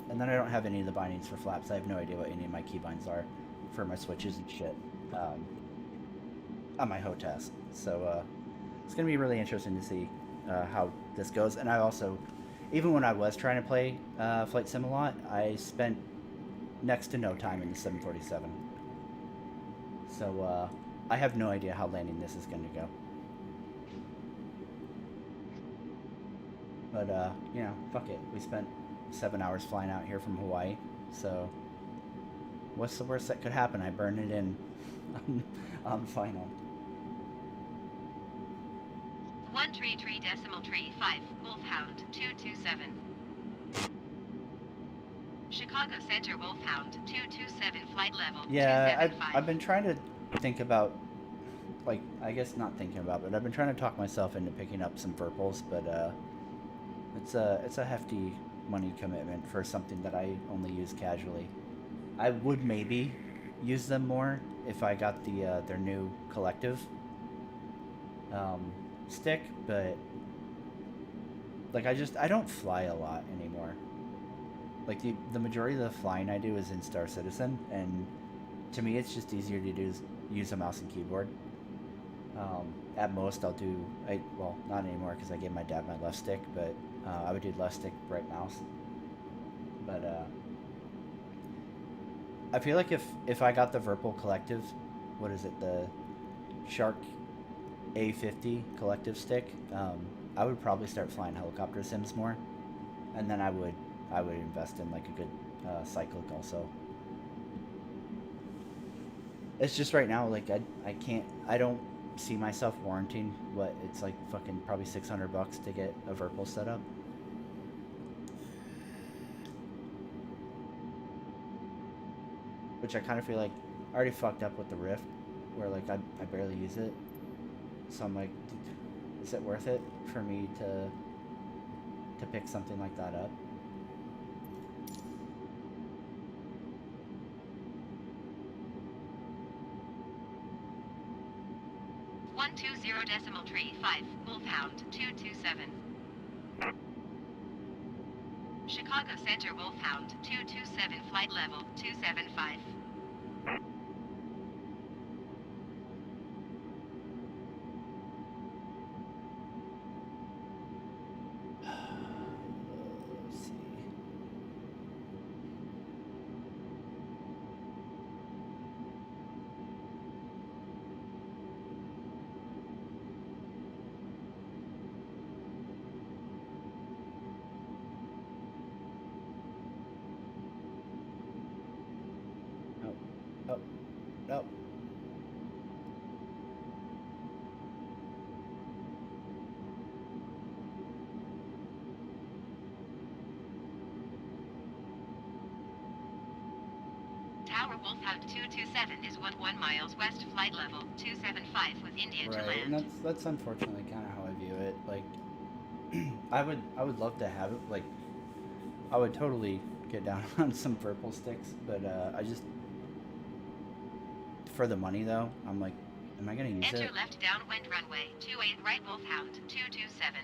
And then I don't have any of the bindings for flaps. I have no idea what any of my keybinds are for my switches and shit on my HOTAS. So it's going to be really interesting to see how this goes. And I also, even when I was trying to play Flight Sim a lot, I spent next to no time in the 747. So I have no idea how landing this is going to go. But, fuck it. We spent 7 hours flying out here from Hawaii, so what's the worst that could happen? I burn it in on final. 133.35 Wolfhound 227. Chicago Center Wolfhound 227 flight level Yeah, 275. I've been trying to think about, like, I guess not thinking about, but I've been trying to talk myself into picking up some Verpals, but it's a hefty money commitment for something that I only use casually. I would maybe use them more if I got their new collective stick, but like I don't fly a lot anymore. Like the majority of the flying I do is in Star Citizen, and to me it's just easier to use a mouse and keyboard. At most I'll do well, not anymore because I gave my dad my left stick, but I would do left stick, right mouse. But I feel like if I got the Verpal collective, what is it, Shark A50 collective stick, I would probably start flying helicopter sims more, and then I would invest in like a good cyclic also. It's just right now, like I don't see myself warranting what it's like fucking probably $600 to get a Virpil set up. Which I kind of feel like I already fucked up with the Rift, where like I barely use it. So I'm like, is it worth it for me to pick something like that up? 120.35, Wolfhound 227. Chicago Center Wolfhound 227, flight level 275. Let's see. Nope. Nope. Nope. Tower Wolfhound 227 is 1 miles west, flight level 275 with India to Right, and land. that's unfortunately kind of how I view it. Like, I would love to have it. Like, I would totally get down on some purple sticks, but I just for the money though, I'm like, am I gonna use Enter it? left downwind runway 28 right Wolfhound 227.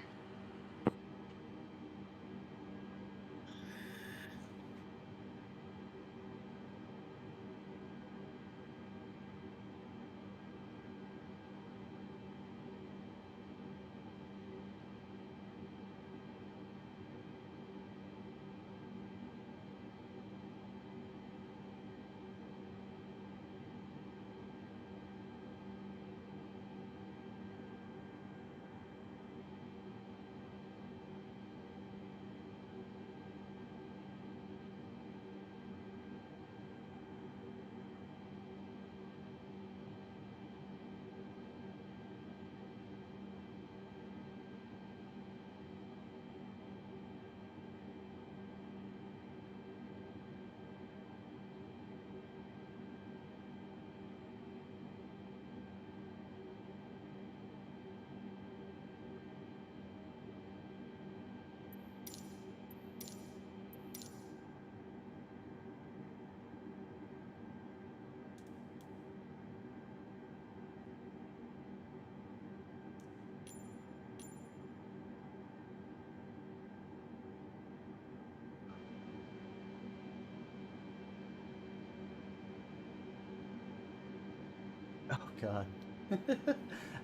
Oh God.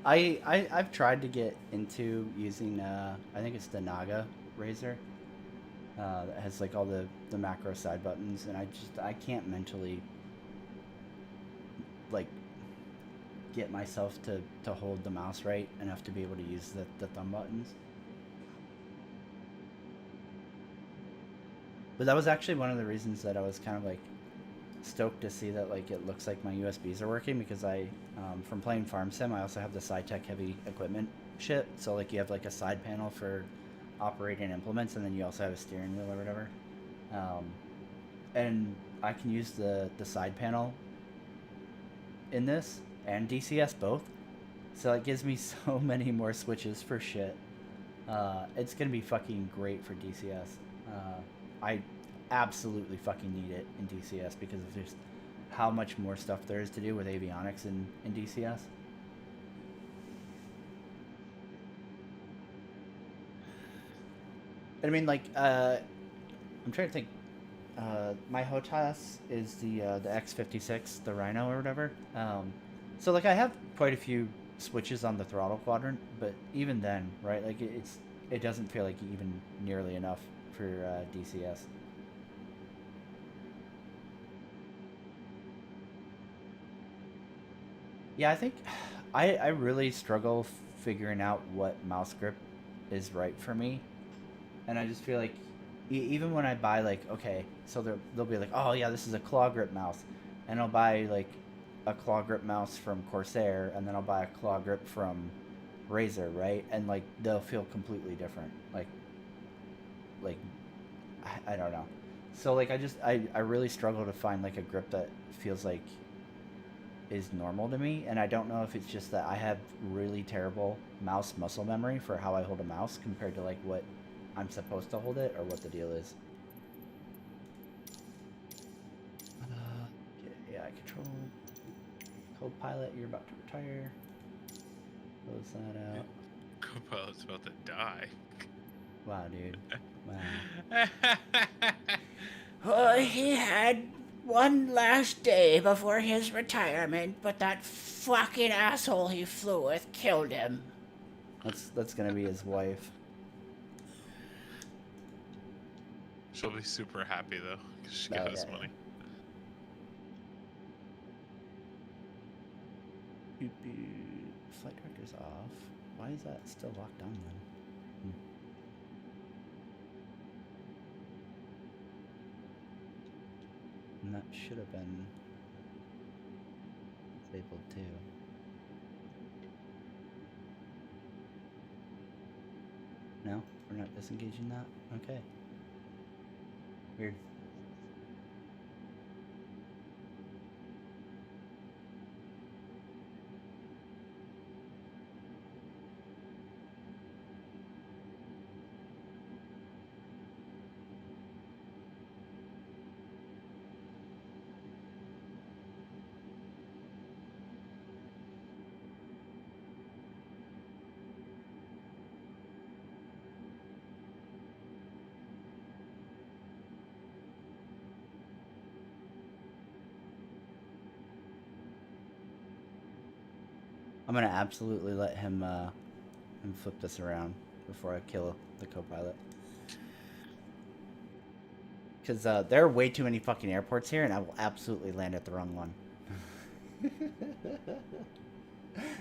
I've tried to get into using I think it's the Naga razor that has like all the macro side buttons, and I can't mentally like get myself to hold the mouse right enough to be able to use the thumb buttons. But that was actually one of the reasons that I was kind of like stoked to see that like it looks like my USBs are working, because I from playing Farm Sim I also have the SciTech heavy equipment shit. So like you have like a side panel for operating implements, and then you also have a steering wheel or whatever. And I can use the side panel in this and DCS both. So it gives me so many more switches for shit. It's gonna be fucking great for DCS. I absolutely fucking need it in DCS because of just how much more stuff there is to do with avionics in DCS. I mean, like, I'm trying to think. My HOTAS is the X56, the Rhino or whatever. So like I have quite a few switches on the throttle quadrant, but even then, right? Like it doesn't feel like even nearly enough for DCS. Yeah, I think I really struggle figuring out what mouse grip is right for me, and I just feel like even when I buy like okay, so they'll be like, oh yeah, this is a claw grip mouse, and I'll buy like a claw grip mouse from Corsair, and then I'll buy a claw grip from Razer, right? And like they'll feel completely different. Like I don't know. So like I really struggle to find like a grip that feels like is normal to me, and I don't know if it's just that I have really terrible mouse muscle memory for how I hold a mouse compared to like what I'm supposed to hold it or what the deal is. AI control. Copilot, you're about to retire. Close that out. Copilot's about to die. Wow, dude. Wow. Oh, he had one last day before his retirement, but that fucking asshole he flew with killed him. That's gonna be his wife. She'll be super happy though, because she got his money. Flight director's off. Why is that still locked on then? And that should have been disabled too. No? We're not disengaging that? Okay. Weird. I'm gonna absolutely let him flip this around before I kill the co-pilot. Because there are way too many fucking airports here, and I will absolutely land at the wrong one.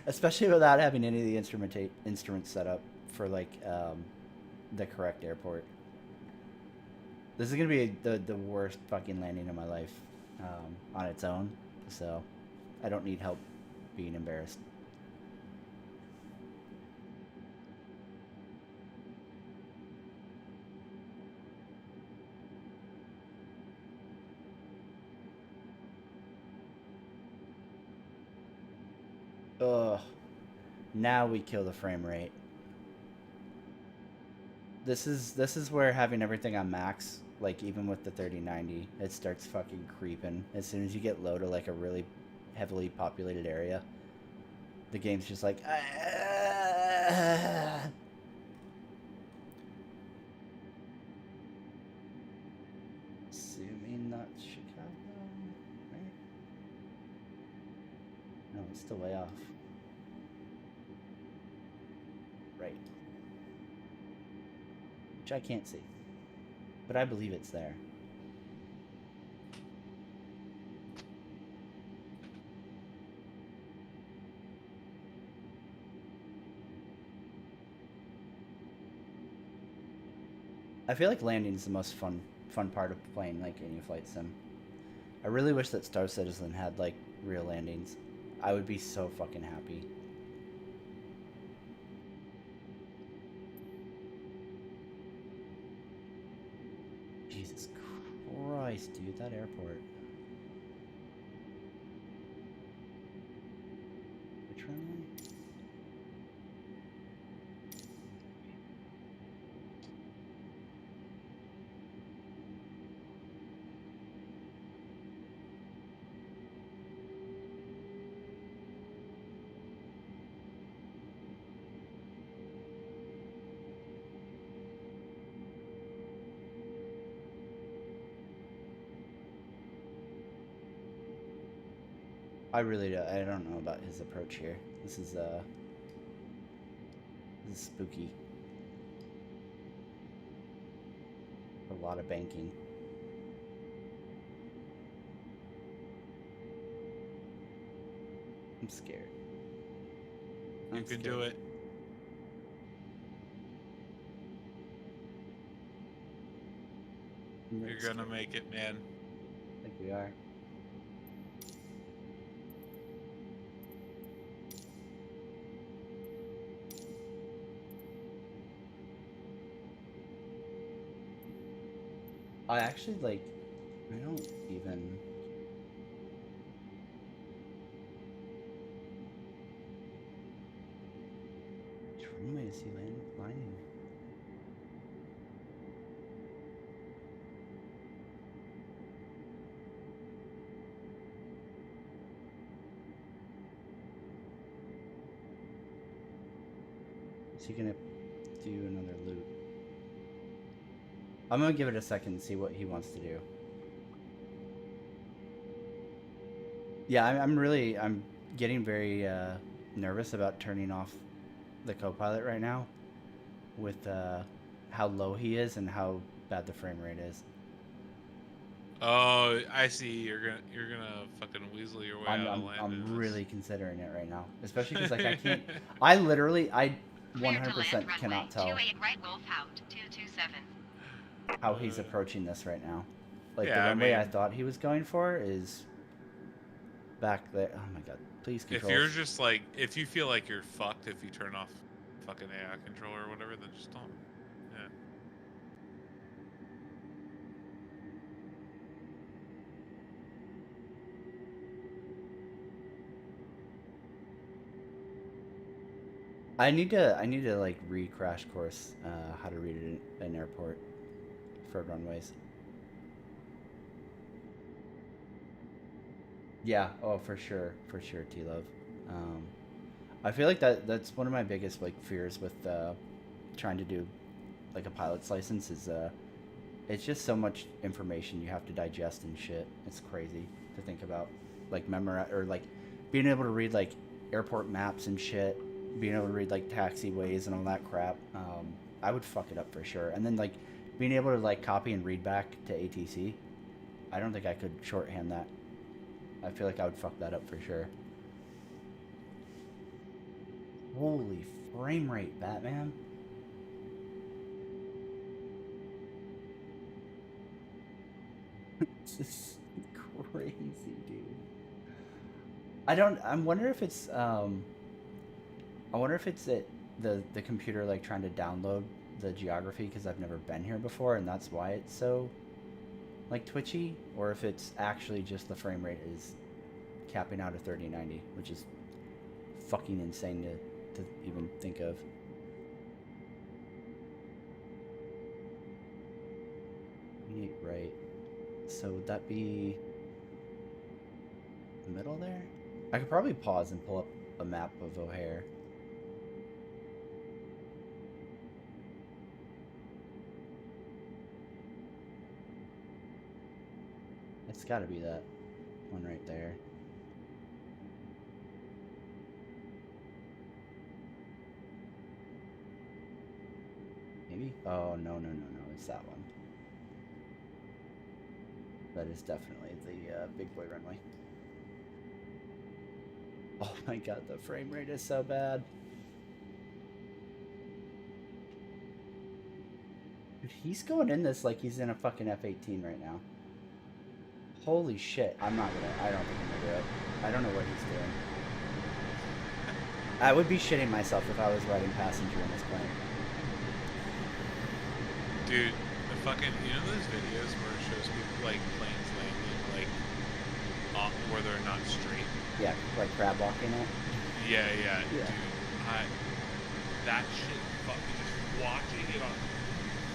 Especially without having any of the instruments set up for like the correct airport. This is gonna be the worst fucking landing of my life on its own, so I don't need help being embarrassed. Ugh. Now we kill the frame rate. This is where having everything on max, like even with the 3090, it starts fucking creeping. As soon as you get low to like a really heavily populated area, the game's just like assuming that's Chicago, right? No, it's still way off. Right. Which I can't see. But I believe it's there. I feel like landing is the most fun part of playing like any flight sim. I really wish that Star Citizen had like real landings. I would be so fucking happy. Jesus Christ, dude, that airport. Which runway? I don't know about his approach here. This is spooky. A lot of banking. I'm scared. You I'm can scared. do it. I'm really You're gonna scared. make it, man. I think we are. I actually like. I don't even. Which runway is he lining? Is he gonna do another loop? I'm gonna give it a second and see what he wants to do. Yeah, I'm getting very nervous about turning off the co-pilot right now with how low he is and how bad the frame rate is. Oh, I see. You're gonna fucking weasel your way out of land. I'm really considering it right now, especially because like I can't. I 100% cannot tell 28 right Wolfhound 227. how he's approaching this right now. Like Yeah, the I runway I mean- thought he was going for is back there. Oh my god! Please control. If you're just like, if you feel like you're fucked if you turn off fucking AI controller or whatever, then just don't. Yeah. I need to like re-crash course how to read it in an airport for runways. Yeah, oh for sure, T-Love. I feel like that's one of my biggest like fears with trying to do like a pilot's license is it's just so much information you have to digest and shit. It's crazy to think about, like memorize or like being able to read like airport maps and shit, being able to read like taxiways and all that crap. I would fuck it up for sure. And then like being able to like copy and read back to ATC, I don't think I could shorthand that. I feel like I would fuck that up for sure. Holy frame rate, Batman. This is crazy, dude. I'm wondering if it's I wonder if it's the computer like trying to download the geography because I've never been here before and that's why it's so like twitchy, or if it's actually just the frame rate is capping out at 3090, which is fucking insane to even think of. Right. So would that be the middle there? I could probably pause and pull up a map of O'Hare. It's gotta be that one right there. Maybe? Oh, no, it's that one. That is definitely the big boy runway. Oh my god, the frame rate is so bad. Dude, he's going in this like he's in a fucking F-18 right now. Holy shit, I don't think I'm gonna do it. I don't know what he's doing. I would be shitting myself if I was riding passenger in this plane. Dude, the fucking, you know those videos where it shows people like planes landing like where they're not straight? Yeah, like crab walking it. Yeah. Yeah. Dude, that shit, fucking just watching it on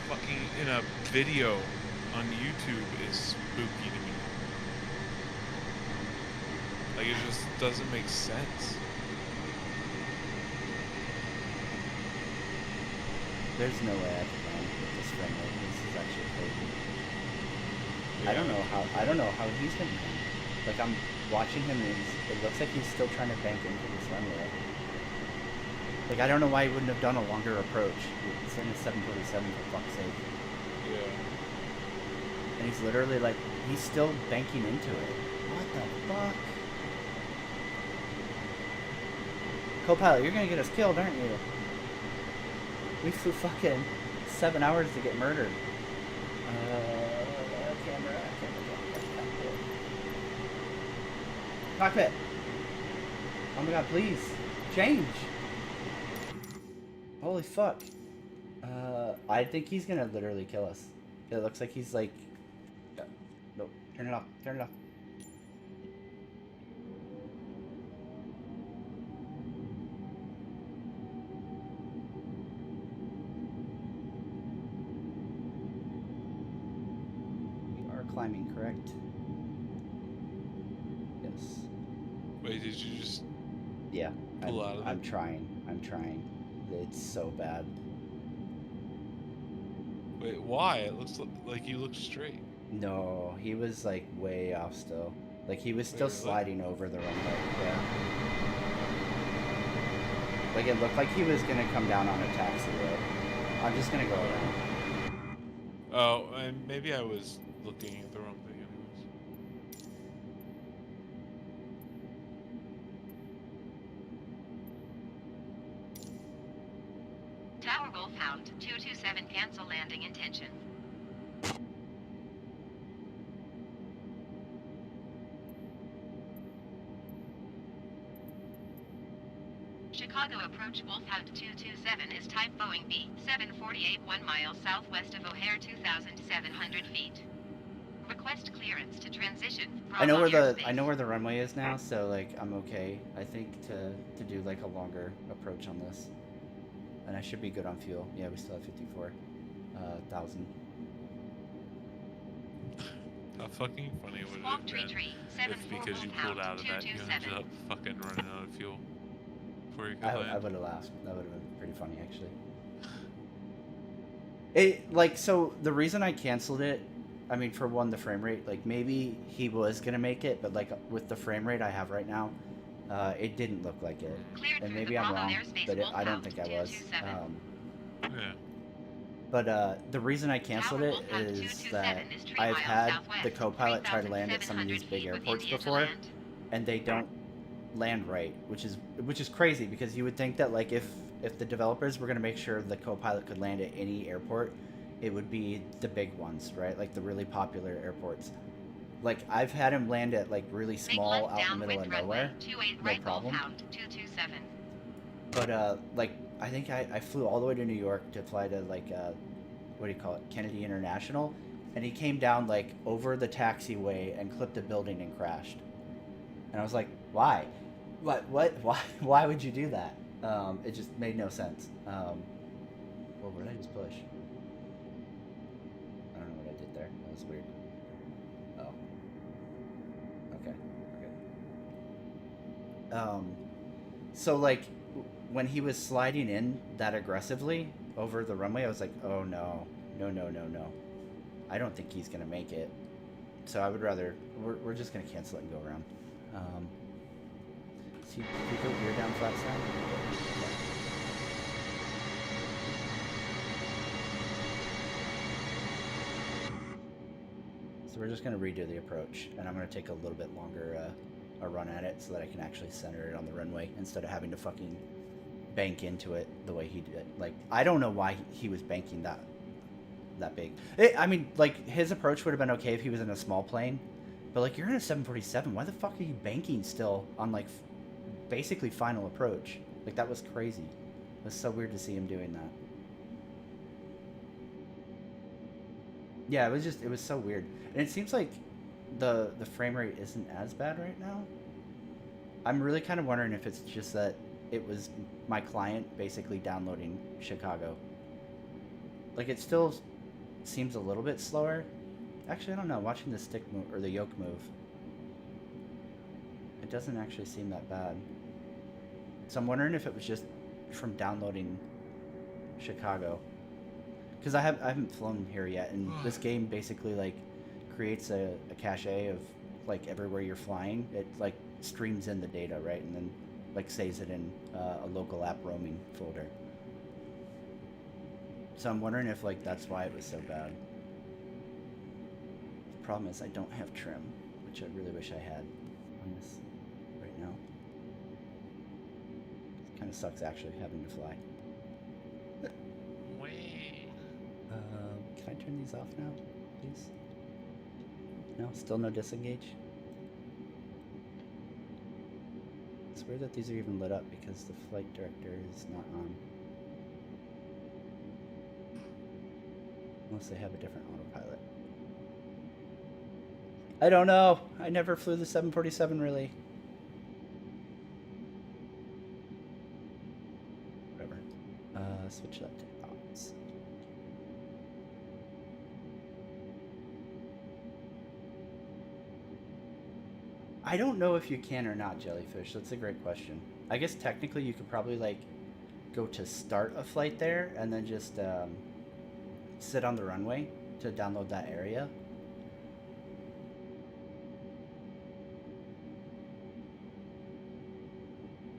fucking in a video on YouTube is spooky to me. Like it just doesn't make sense. There's no way I can land with this frame rate. This is actually crazy. Yeah. I don't know how he's gonna land. Like I'm watching him and it looks like he's still trying to bank into this runway. Like I don't know why he wouldn't have done a longer approach. It's in a 747 for fuck's sake. Yeah. And he's literally like he's still banking into it. What the fuck? Co-pilot, you're gonna get us killed, aren't you? We flew fucking 7 hours to get murdered. Camera. Cockpit. Oh my god, please. Change. Holy fuck. I think he's gonna literally kill us. It looks like he's like... Nope. Turn it off. Turn it off. We are climbing, correct? Yes. Wait, did you just Yeah. pull out of I'm it? trying. I'm trying. It's so bad. Wait, why? It looks like you look straight. No, he was like way off still. Like he was still Wait, really? sliding over the runway. Yeah. Like it looked like he was gonna come down on a taxiway. I'm just gonna go around. Oh, and maybe I was looking at the wrong thing anyways. Tower Wolfhound 227 cancel landing intention. Chicago approach Wolfhound 227 is type Boeing B 748 1 mile southwest of O'Hare 2,700 feet. Request clearance to transition. I know where Bravo the airspace. where the runway is now, so like I'm okay. I think to do like a longer approach on this, and I should be good on fuel. Yeah, we still have 54,000. How fucking funny would it Squawk have tree been tree if because you pulled out of that, you ended up fucking running out of fuel before you could I land? would have laughed. That would have been pretty funny, actually. It like so the reason I canceled it, I mean, for one, the frame rate. Like maybe he was gonna make it, but like with the frame rate I have right now, it didn't look like it. Cleared And through maybe the I'm Bravo wrong, airspace but I don't Wolfhound think I was. 227. Yeah. But the reason I canceled Tower it Wolfhound is 227 that is 3 I've miles had southwest, the co-pilot try to land at some of these 3,700 big feet with airports India to before, land. and they don't land right, which is crazy because you would think that like if the developers were going to make sure the co-pilot could land at any airport, it would be the big ones, right? Like the really popular airports. Like I've had him land at like really Big small left out in the down middle of width runway, nowhere, 28 no right problem. Wolfhound 227. But like I think I flew all the way to New York to fly to like what do you call it, Kennedy International, and he came down like over the taxiway and clipped a building and crashed. And I was like, why? What? Why would you do that? It just made no sense. Well, what did I just push? I don't know what I did there. That was weird. Oh. Okay. Okay. So like, when he was sliding in that aggressively over the runway, I was like, oh no. No. I don't think he's gonna make it. So I would rather, we're just gonna cancel it and go around. See, you go ear down flat sound? So we're just gonna redo the approach, and I'm gonna take a little bit longer a run at it so that I can actually center it on the runway instead of having to fucking bank into it the way he did. Like, I don't know why he was banking that big. I mean, like, his approach would have been okay if he was in a small plane, but like, you're in a 747. Why the fuck are you banking still on like basically final approach? Like, that was crazy. It was so weird to see him doing that. Yeah, it was so weird. And it seems like the frame rate isn't as bad right now. I'm really kind of wondering if it's just that it was my client basically downloading Chicago. Like, it still seems a little bit slower. Actually, I don't know. Watching the stick move or the yoke move, it doesn't actually seem that bad. So I'm wondering if it was just from downloading Chicago, because I haven't flown here yet, and this game basically like creates a cache of like everywhere you're flying. It like streams in the data, right, and then like saves it in a local app roaming folder. So I'm wondering if like that's why it was so bad. The problem is I don't have trim, which I really wish I had on this right now. It's kind kind of sucks actually having to fly. Wait. Can I turn these off now, please? No, still no disengage. It's weird that these are even lit up because the flight director is not on. Unless they have a different autopilot. I don't know. I never flew the 747 really. Whatever. Switch that to thoughts. I don't know if you can or not, Jellyfish. That's a great question. I guess technically you could probably like go to start a flight there and then just sit on the runway to download that area.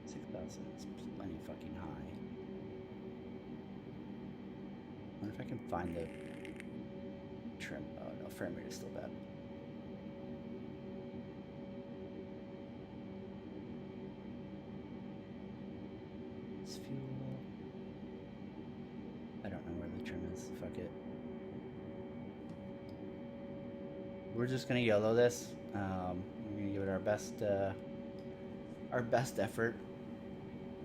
It's plenty fucking high. I wonder if I can find the trim. Oh no, frame rate is still bad. It's fuel. I don't know where the trim is. Fuck it. We're just gonna YOLO this. We're gonna give it our best effort.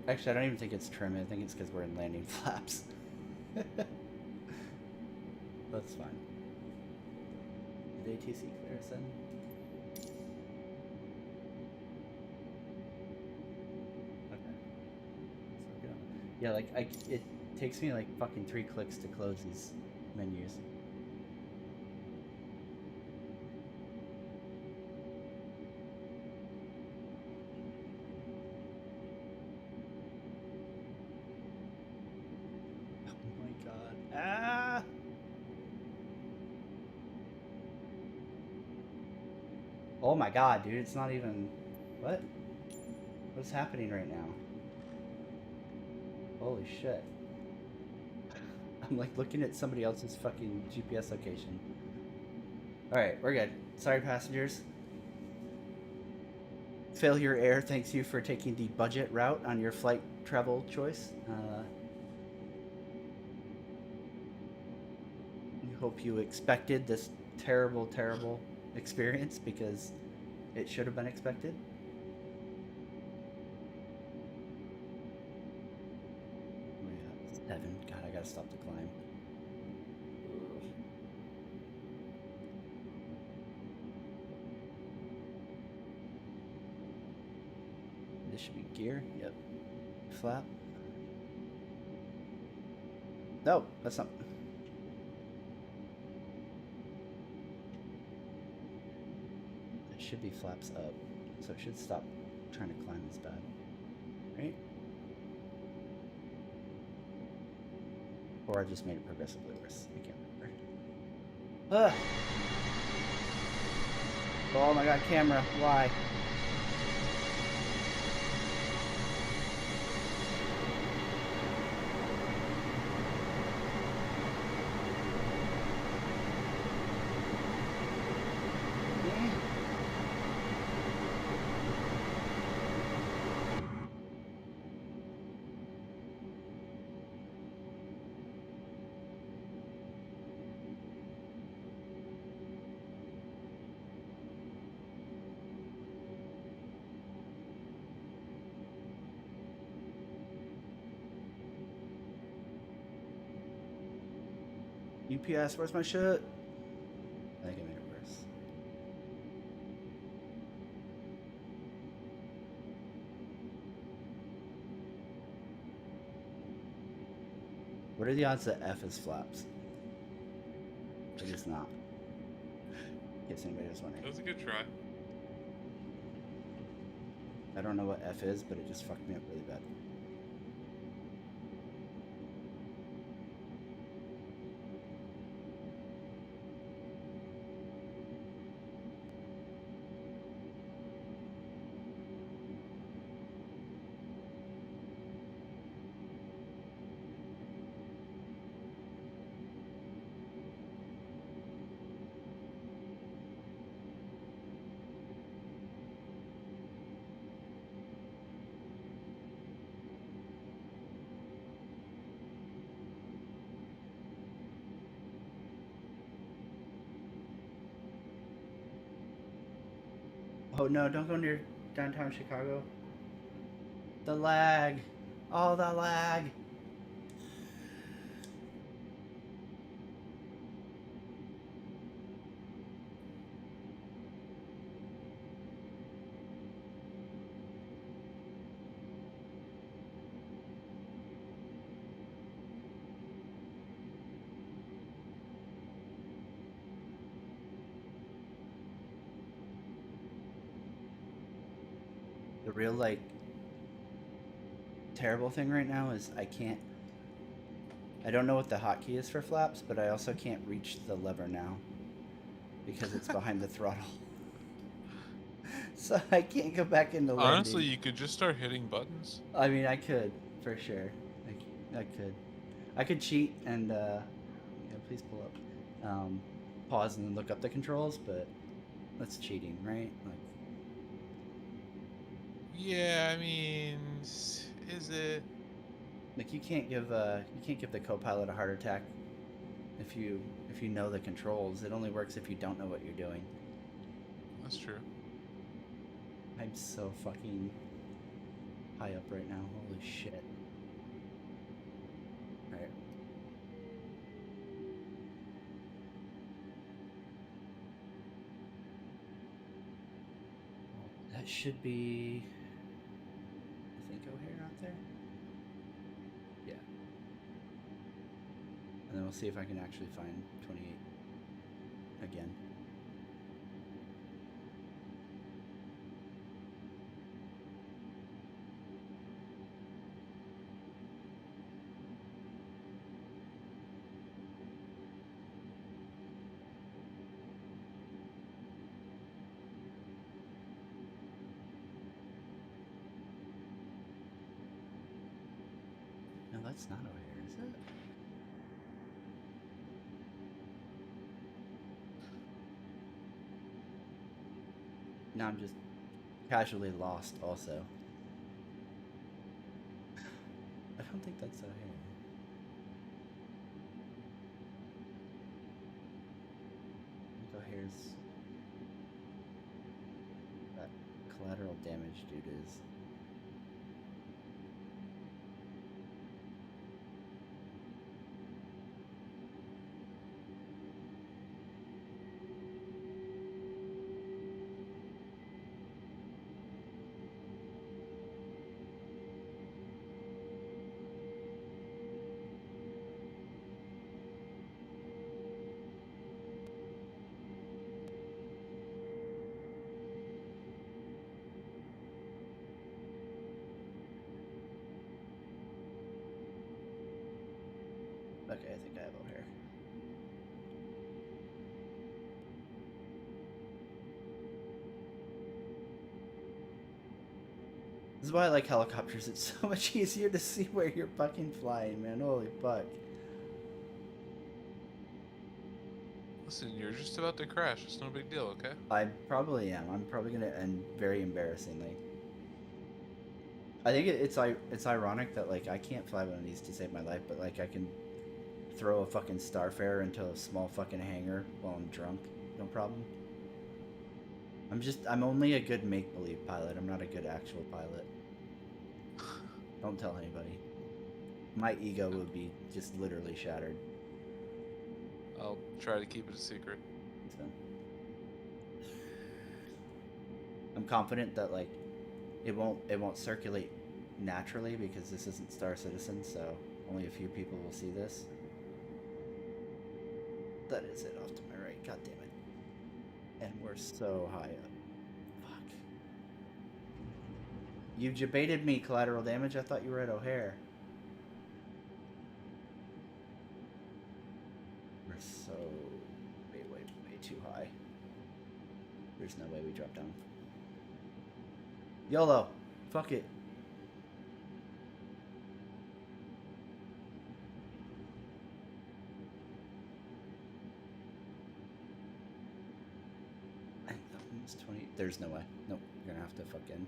Actually, I don't even think it's trim. I think it's because we're in landing flaps. That's fine. Did ATC clear us in? Okay. So we're good. Yeah, like it takes me like fucking 3 clicks to close these menus. Oh my god, dude, it's not even... What? What's happening right now? Holy shit. I'm like looking at somebody else's fucking GPS location. Alright, we're good. Sorry, passengers. Failure Air thanks you for taking the budget route on your flight travel choice. We hope you expected this terrible, terrible experience because it should have been expected. Oh yeah, 7. God, I gotta stop the climb. This should be gear. Yep. Flap. No, that's not. It should be flaps up, so it should stop trying to climb as bad, right? Or I just made it progressively worse. I can't remember. Ugh. Oh my god, camera! Why? UPS, where's my shit? I think I made it worse. What are the odds that F is flaps? It is not. In case anybody was wondering. That was a good try. I don't know what F is, but it just fucked me up really bad. Oh no, don't go near downtown Chicago. The lag. Oh, the lag. The real, like, terrible thing right now is I don't know what the hotkey is for flaps, but I also can't reach the lever now because it's behind the throttle. So I can't go back into landing. Honestly, you could just start hitting buttons. I mean, I could, for sure. I could. I could cheat and, yeah, please pull up. Pause and then look up the controls, but that's cheating, right? Like, Yeah, I mean, is it? like you can't give the co-pilot a heart attack if you know the controls. It only works if you don't know what you're doing. That's true. I'm so fucking high up right now. Holy shit. Alright. That should be, I think, O'Hare out there. Yeah. And then we'll see if I can actually find 28 again. No, that's not O'Hare, is it? No, I'm just casually lost also. I don't think that's O'Hare. I think O'Hare's that collateral damage dude is. Okay, I think I have O'Hare. This is why I like helicopters. It's so much easier to see where you're fucking flying, man. Holy fuck. Listen, you're just about to crash. It's no big deal, okay? I probably am. I'm probably gonna end very embarrassingly. I think it's ironic that, like, I can't fly one of these to save my life, but, like, I can throw a fucking Starfarer into a small fucking hangar while I'm drunk. No problem. I'm only a good make-believe pilot. I'm not a good actual pilot. Don't tell anybody. My ego would be just literally shattered. I'll try to keep it a secret. So, I'm confident that, like, it won't circulate naturally because this isn't Star Citizen, so only a few people will see this. That is it off to my right. God damn it. And we're so high up. Fuck. You debated me, collateral damage. I thought you were at O'Hare. We're so way too high. There's no way we drop down. YOLO. Fuck it. I think that one's 20. There's no way. Nope. You're gonna have to fucking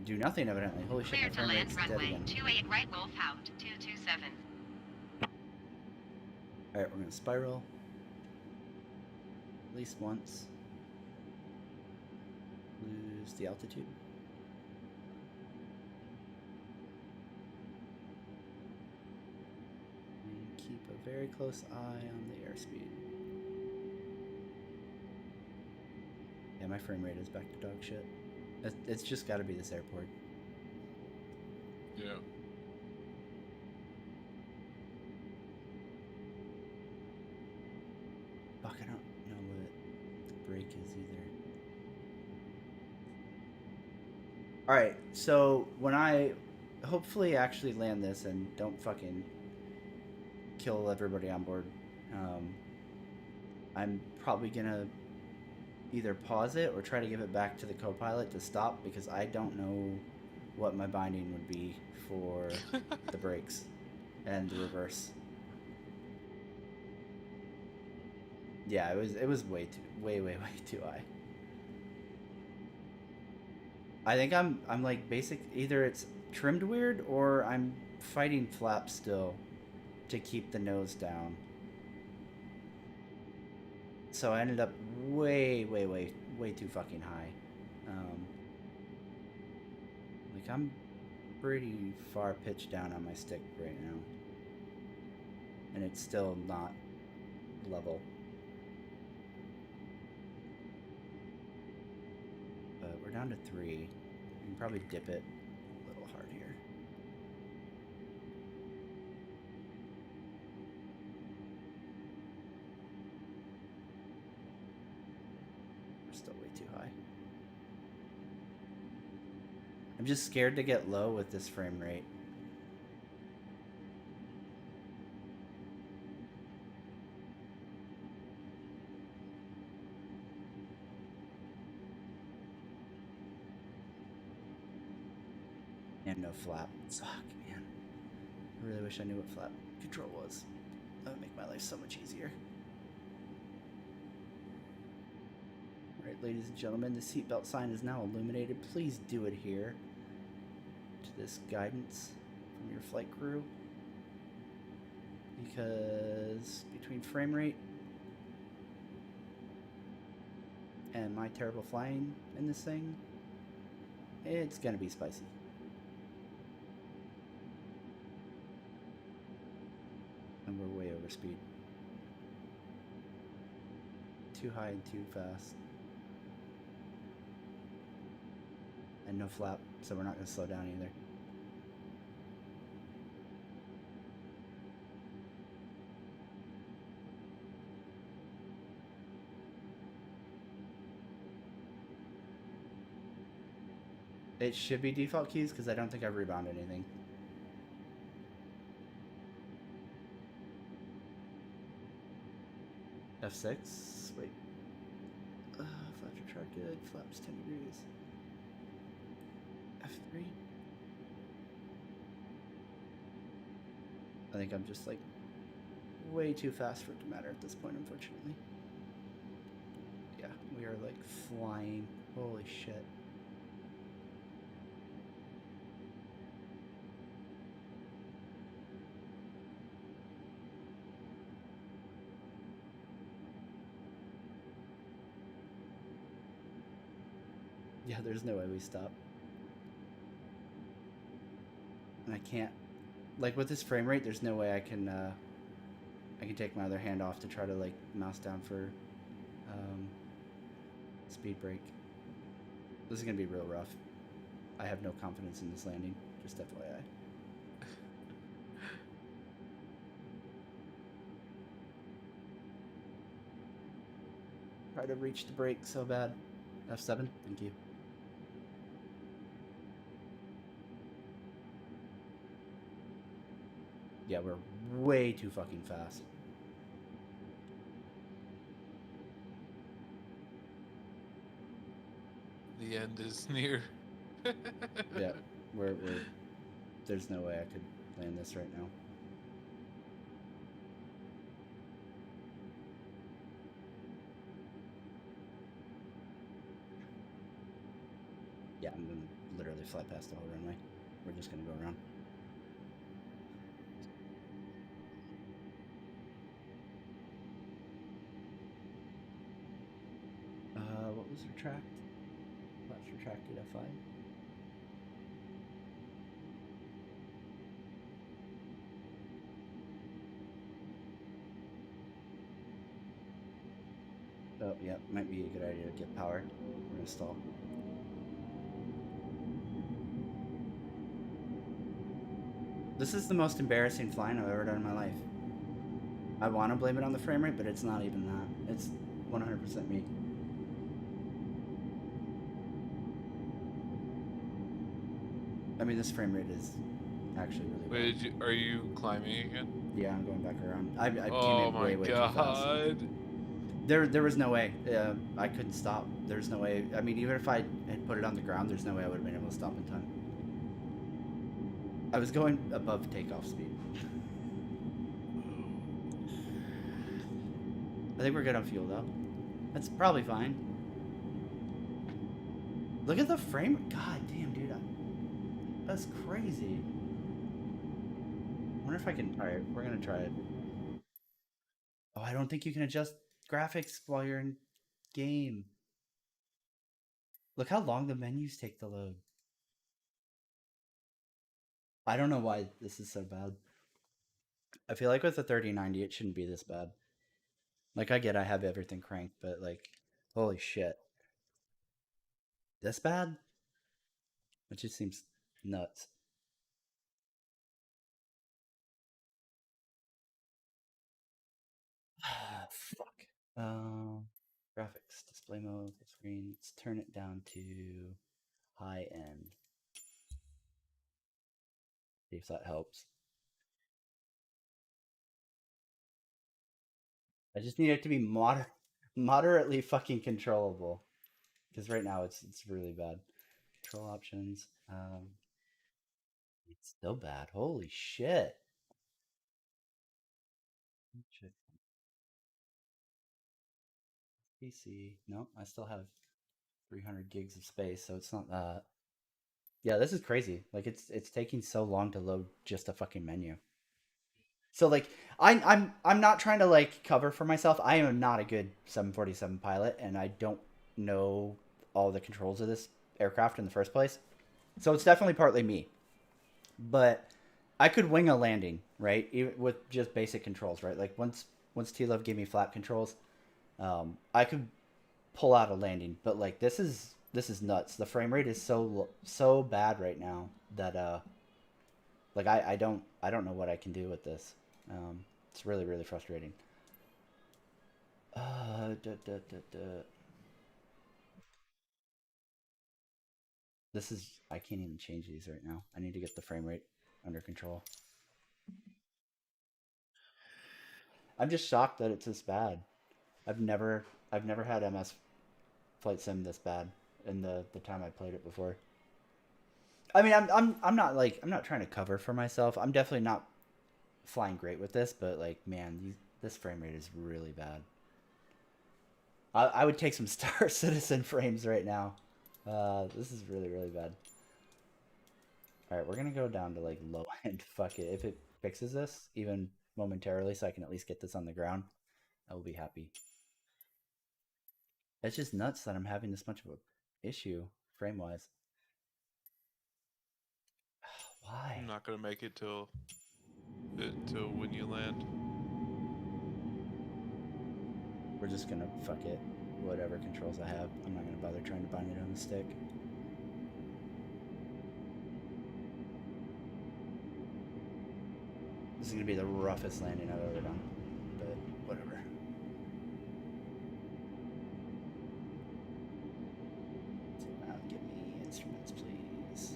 do nothing, evidently. Holy shit, Clear my to frame land rate's dead runway again. 28 right Wolfhound 227. Alright, we're gonna spiral. At least once. lose the altitude. And keep a very close eye on the airspeed. Yeah, my frame rate is back to dog shit. It's just got to be this airport. Yeah. Fuck, I don't know what the brake is either. Alright, so when I hopefully actually land this and don't fucking kill everybody on board, I'm probably gonna either pause it or try to give it back to the co-pilot to stop, because I don't know what my binding would be for the brakes and the reverse. Yeah, it was way too high. I think I'm like basic, either it's trimmed weird or I'm fighting flaps still to keep the nose down. So I ended up way too fucking high. Like I'm pretty far pitched down on my stick right now, and it's still not level. But we're down to 3. We can probably dip it a little hard here. We're still way too high. I'm just scared to get low with this frame rate. And no flap. Fuck, man. I really wish I knew what flap control was. That would make my life so much easier. Alright, ladies and gentlemen, the seatbelt sign is now illuminated. Please do adhere to this guidance from your flight crew, because between frame rate and my terrible flying in this thing, it's gonna be spicy. And we're way over speed. Too high and too fast. And no flap, so we're not going to slow down either. It should be default keys because I don't think I've rebounded anything. F6? Wait. Flaps are track good. Flaps 10 degrees. F3? I think I'm just like way too fast for it to matter at this point, unfortunately. Yeah, we are like flying. Holy shit. Yeah, there's no way we stop. And I can't, like with this frame rate, there's no way I can take my other hand off to try to like mouse down for speed brake. This is gonna be real rough. I have no confidence in this landing, just FYI. Try to reach the brake so bad. F7, thank you. Yeah, we're way too fucking fast. The end is near. Yeah, we're there's no way I could land this right now. Yeah, I'm gonna literally fly past the whole runway. We're just gonna go around. What was our track? Retracted F5. Oh, yeah, might be a good idea to get power. We're gonna stall. This is the most embarrassing flying I've ever done in my life. I want to blame it on the frame rate, but it's not even that. It's 100% me. I mean, this frame rate is actually really bad. Wait, are you climbing again? Yeah, I'm going back around. I came Oh in my way too fast. god. There was no way. I couldn't stop. There's no way. I mean, even if I had put it on the ground, there's no way I would have been able to stop in time. I was going above takeoff speed. I think we're good on fuel though. That's probably fine. Look at the frame. God damn, dude. That's crazy. I wonder if I can. Alright, we're gonna try it. Oh, I don't think you can adjust graphics while you're in game. Look how long the menus take to load. I don't know why this is so bad. I feel like with the 3090 it shouldn't be this bad. Like I get I have everything cranked, but like holy shit. This bad? It just seems nuts. Fuck. Graphics, display mode, full screen. Let's turn it down to high end. See if that helps. I just need it to be moderately fucking controllable. Because right now it's really bad. Control options. It's still bad. Holy shit. PC. No, I still have 300 gigs of space, so it's not that. Yeah, this is crazy. Like it's taking so long to load just a fucking menu. So like I'm not trying to like cover for myself. I am not a good 747 pilot, and I don't know all the controls of this aircraft in the first place. So it's definitely partly me. But I could wing a landing, right? Even with just basic controls, right? Like once T-Love gave me flap controls, I could pull out a landing. But like this is nuts. The frame rate is so bad right now that like I don't know what I can do with this. It's really frustrating. Da, da, da, da. This is I can't even change these right now. I need to get the frame rate under control. I'm just shocked that it's this bad. I've never had MS Flight Sim this bad in the time I played it before. I mean, I'm not like I'm not trying to cover for myself. I'm definitely not flying great with this, but like man, this frame rate is really bad. I would take some Star Citizen frames right now. This is really bad. All right, we're gonna go down to like low end. Fuck it. If it fixes this even momentarily, so I can at least get this on the ground, I will be happy. It's just nuts that I'm having this much of a issue frame wise. Why? I'm not gonna make it till when you land. We're just gonna fuck it. Whatever controls I have, I'm not gonna bother trying to bind it on the stick. This is gonna be the roughest landing I've ever done, but whatever. So now give me instruments, please.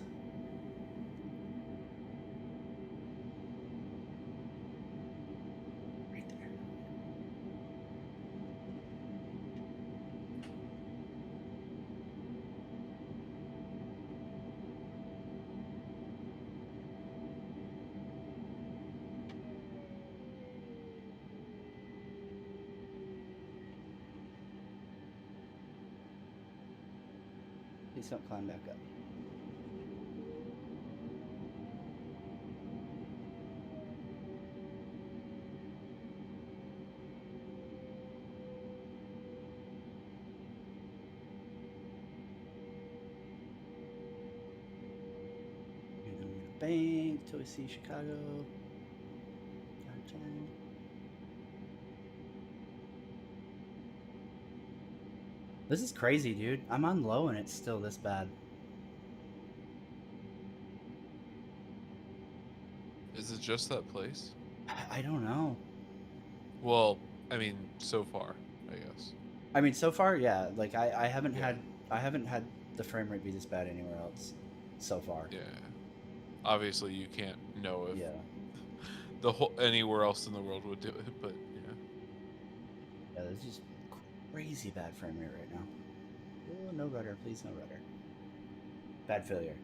Right there. Please don't climb back up. Bank till we see Chicago. Downtown. This is crazy, dude. I'm on low and it's still this bad. Is it just that place? I don't know. Well, I mean, so far, I guess. I mean, so far, yeah. Like I haven't Yeah. had the frame rate be this bad anywhere else so far. Yeah. Obviously, you can't know if Yeah. the whole anywhere else in the world would do it, but yeah. Yeah, there's just crazy bad frame rate right now. Oh, no rudder, please, no rudder. Bad failure.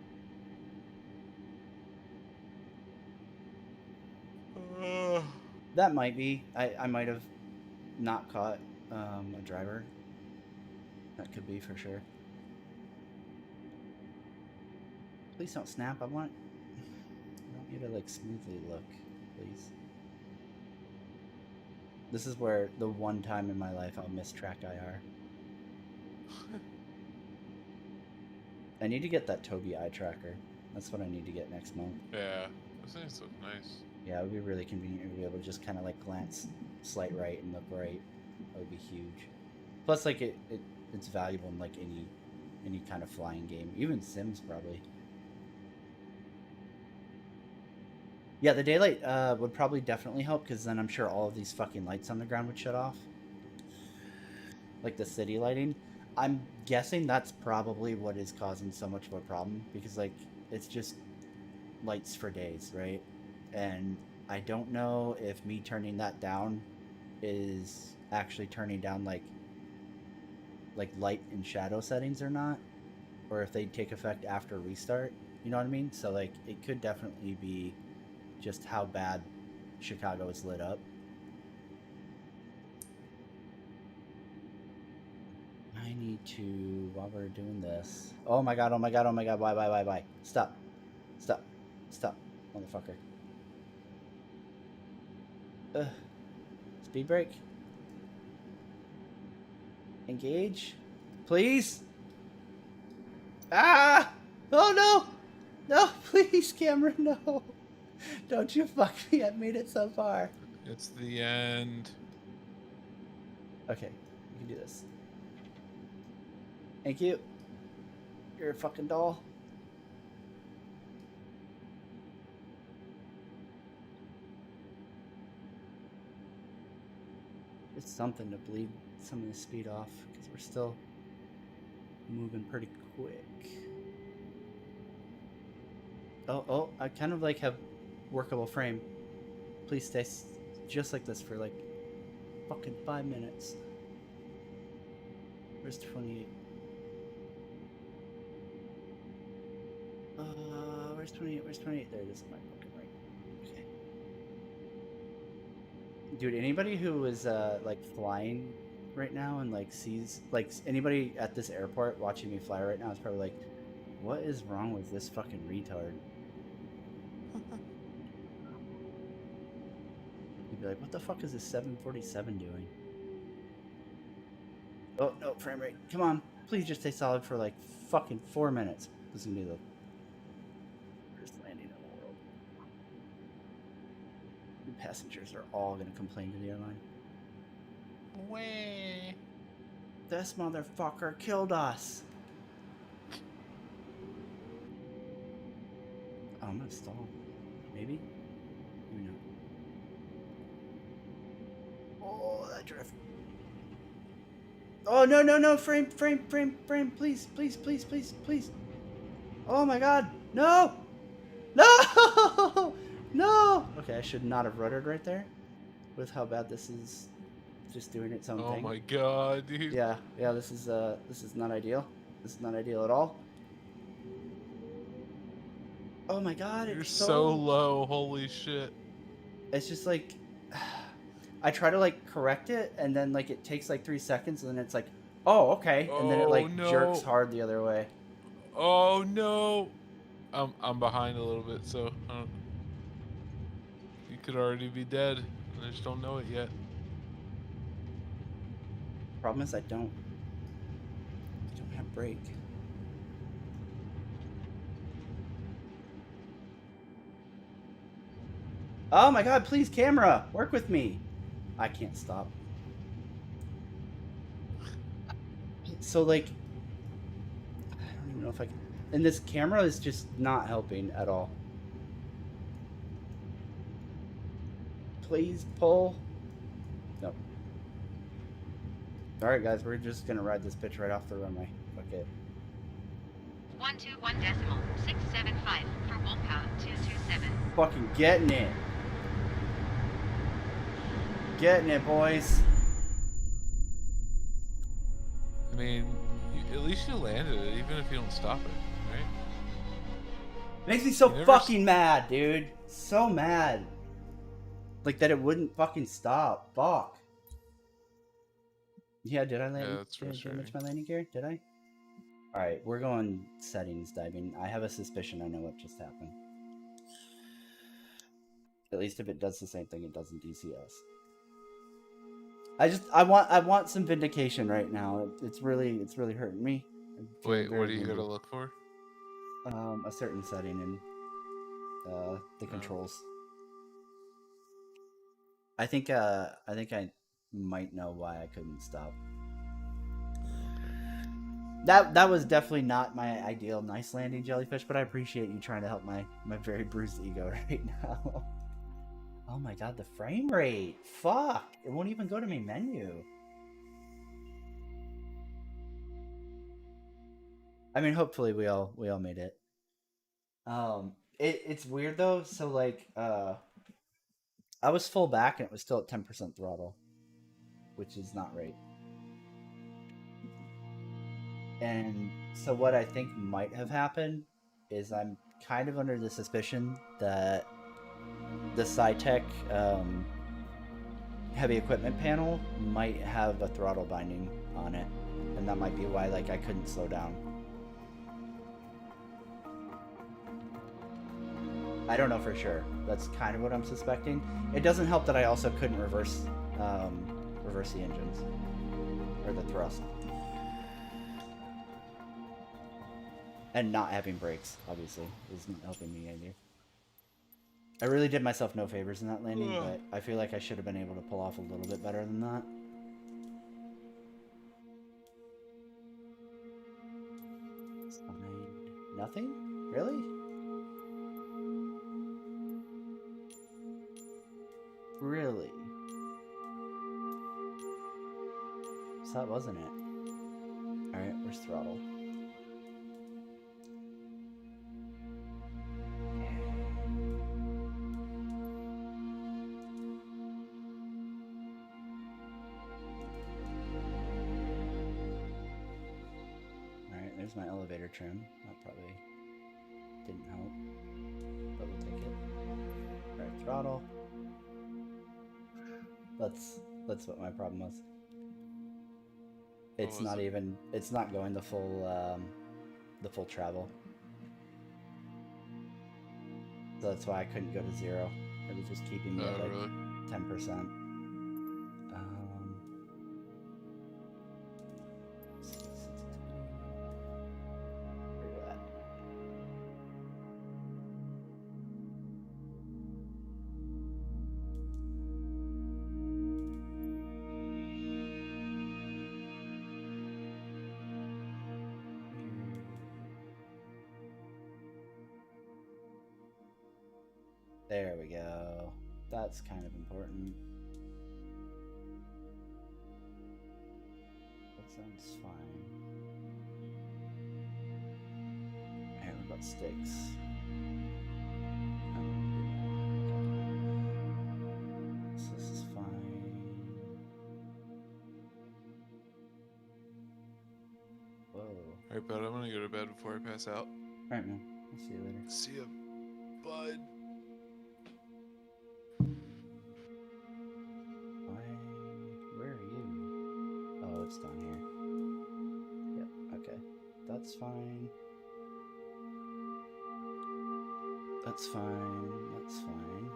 That might be. I might have not caught a driver. That could be for sure. Please don't snap. I want you to like smoothly look, please. This is where the one time in my life I'll miss track IR. I need to get that Tobii eye tracker. That's what I need to get next month. Yeah. Those things look nice. Yeah, it would be really convenient to be able to just kind of like glance slight right and look right. That would be huge. Plus, like it's valuable in like any kind of flying game, even Sims probably. Yeah, the daylight would probably definitely help because then I'm sure all of these fucking lights on the ground would shut off. Like the city lighting. I'm guessing that's probably what is causing so much of a problem because like it's just lights for days, right? And I don't know if me turning that down is actually turning down like light and shadow settings or not, or if they take effect after restart. You know what I mean? So like it could definitely be just how bad Chicago is lit up. I need to, while we're doing this. Oh my god, oh my god, oh my god, why? Stop. Stop. Stop, motherfucker. Speed brake. Engage. Please. Ah! Oh no! No, please, Cameron, no. Don't you fuck me. I've made it so far. It's the end. Okay, you can do this. Thank you. You're a fucking doll. It's something to bleed some of the speed off because we're still moving pretty quick. Oh, I kind of like have workable frame. Please stay just like this for like fucking 5 minutes. Where's 28? Where's 28? Where's 28? There it is. My fucking right. Okay. Dude, anybody who is like flying right now and like sees like anybody at this airport watching me fly right now is probably like, what is wrong with this fucking retard? You'd be like, what the fuck is this 747 doing? Oh no, frame rate. Come on, please just stay solid for like fucking 4 minutes. This is gonna be the worst landing in the world. The passengers are all gonna complain to the airline. Way. This motherfucker killed us. Oh, I'm gonna stall. Maybe? Maybe not. Oh, that drift. Oh, no. Frame. Please. Oh my god. No! No! Okay, I should not have ruddered right there with how bad this is just doing its own thing. Oh my god, dude. Yeah, this is not ideal. This is not ideal at all. Oh my god, You're it's so low, holy shit. It's just like I try to like correct it and then like it takes like 3 seconds and then it's like, oh, okay, and then it Oh, like no. jerks hard the other way. Oh no. I'm behind a little bit, so you could already be dead. I just don't know it yet. Problem is I don't have brake. Oh my god, please, camera, work with me. I can't stop. So, like, I don't even know if I can. And this camera is just not helping at all. Please pull. Nope. Alright, guys, we're just gonna ride this bitch right off the runway. Fuck it. 121.675 for Wolfhound 227. Fucking getting it. Getting it, boys. I mean, at least you landed it, even if you don't stop it, right? Makes me so You never fucking mad, dude. So mad. Like that it wouldn't fucking stop. Fuck. Yeah, did I land? Yeah, that's did I damage frustrating. my landing gear? Did I? Alright, we're going settings diving. I have a suspicion I know what just happened. At least if it does the same thing it does in DCS. I want some vindication right now. It's really hurting me. Wait, what are you gonna look for? A certain setting in the controls. I think I might know why I couldn't stop. That was definitely not my ideal nice landing, Jellyfish, but I appreciate you trying to help my very bruised ego right now. Oh my god, the frame rate. Fuck. It won't even go to my menu. I mean, hopefully we all made it. It's weird though, so like I was full back and it was still at 10% throttle, which is not right. And so what I think might have happened is I'm kind of under the suspicion that the SciTech heavy equipment panel might have a throttle binding on it, and that might be why like I couldn't slow down. I don't know for sure. That's kind of what I'm suspecting. It doesn't help that I also couldn't reverse the engines or the thrust. And not having brakes, obviously, isn't helping me either. I really did myself no favors in that landing, but I feel like I should have been able to pull off a little bit better than that. Nothing? Really? Really? So that wasn't it. Alright, where's throttle? Alright, there's my elevator trim. That probably didn't help, but we'll take it. Alright, throttle. That's what my problem was. It's not even, it's not going the full travel. So that's why I couldn't go to 0. It was just keeping me at like really? 10%. Where you at? There we go. That's kind of important. That sounds fine. Alright, what about sticks? So this is fine. Whoa. Alright, bud, I'm gonna go to bed before I pass out. Alright, man. I'll see you later. See ya, bud. Where are you? Oh, it's down here. Yep, okay. That's fine. That's fine. That's fine.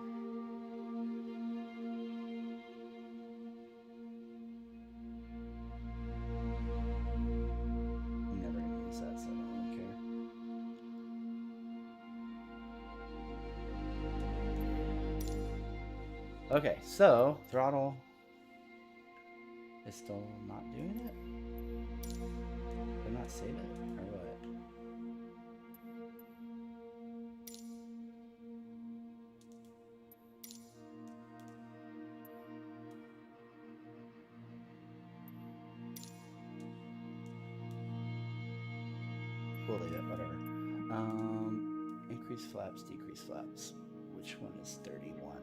I'm never gonna use that, so I don't really care. Okay, so throttle is still not doing it. Did I not save it or what? We'll leave it, whatever. Increase flaps, decrease flaps. Which one is 31?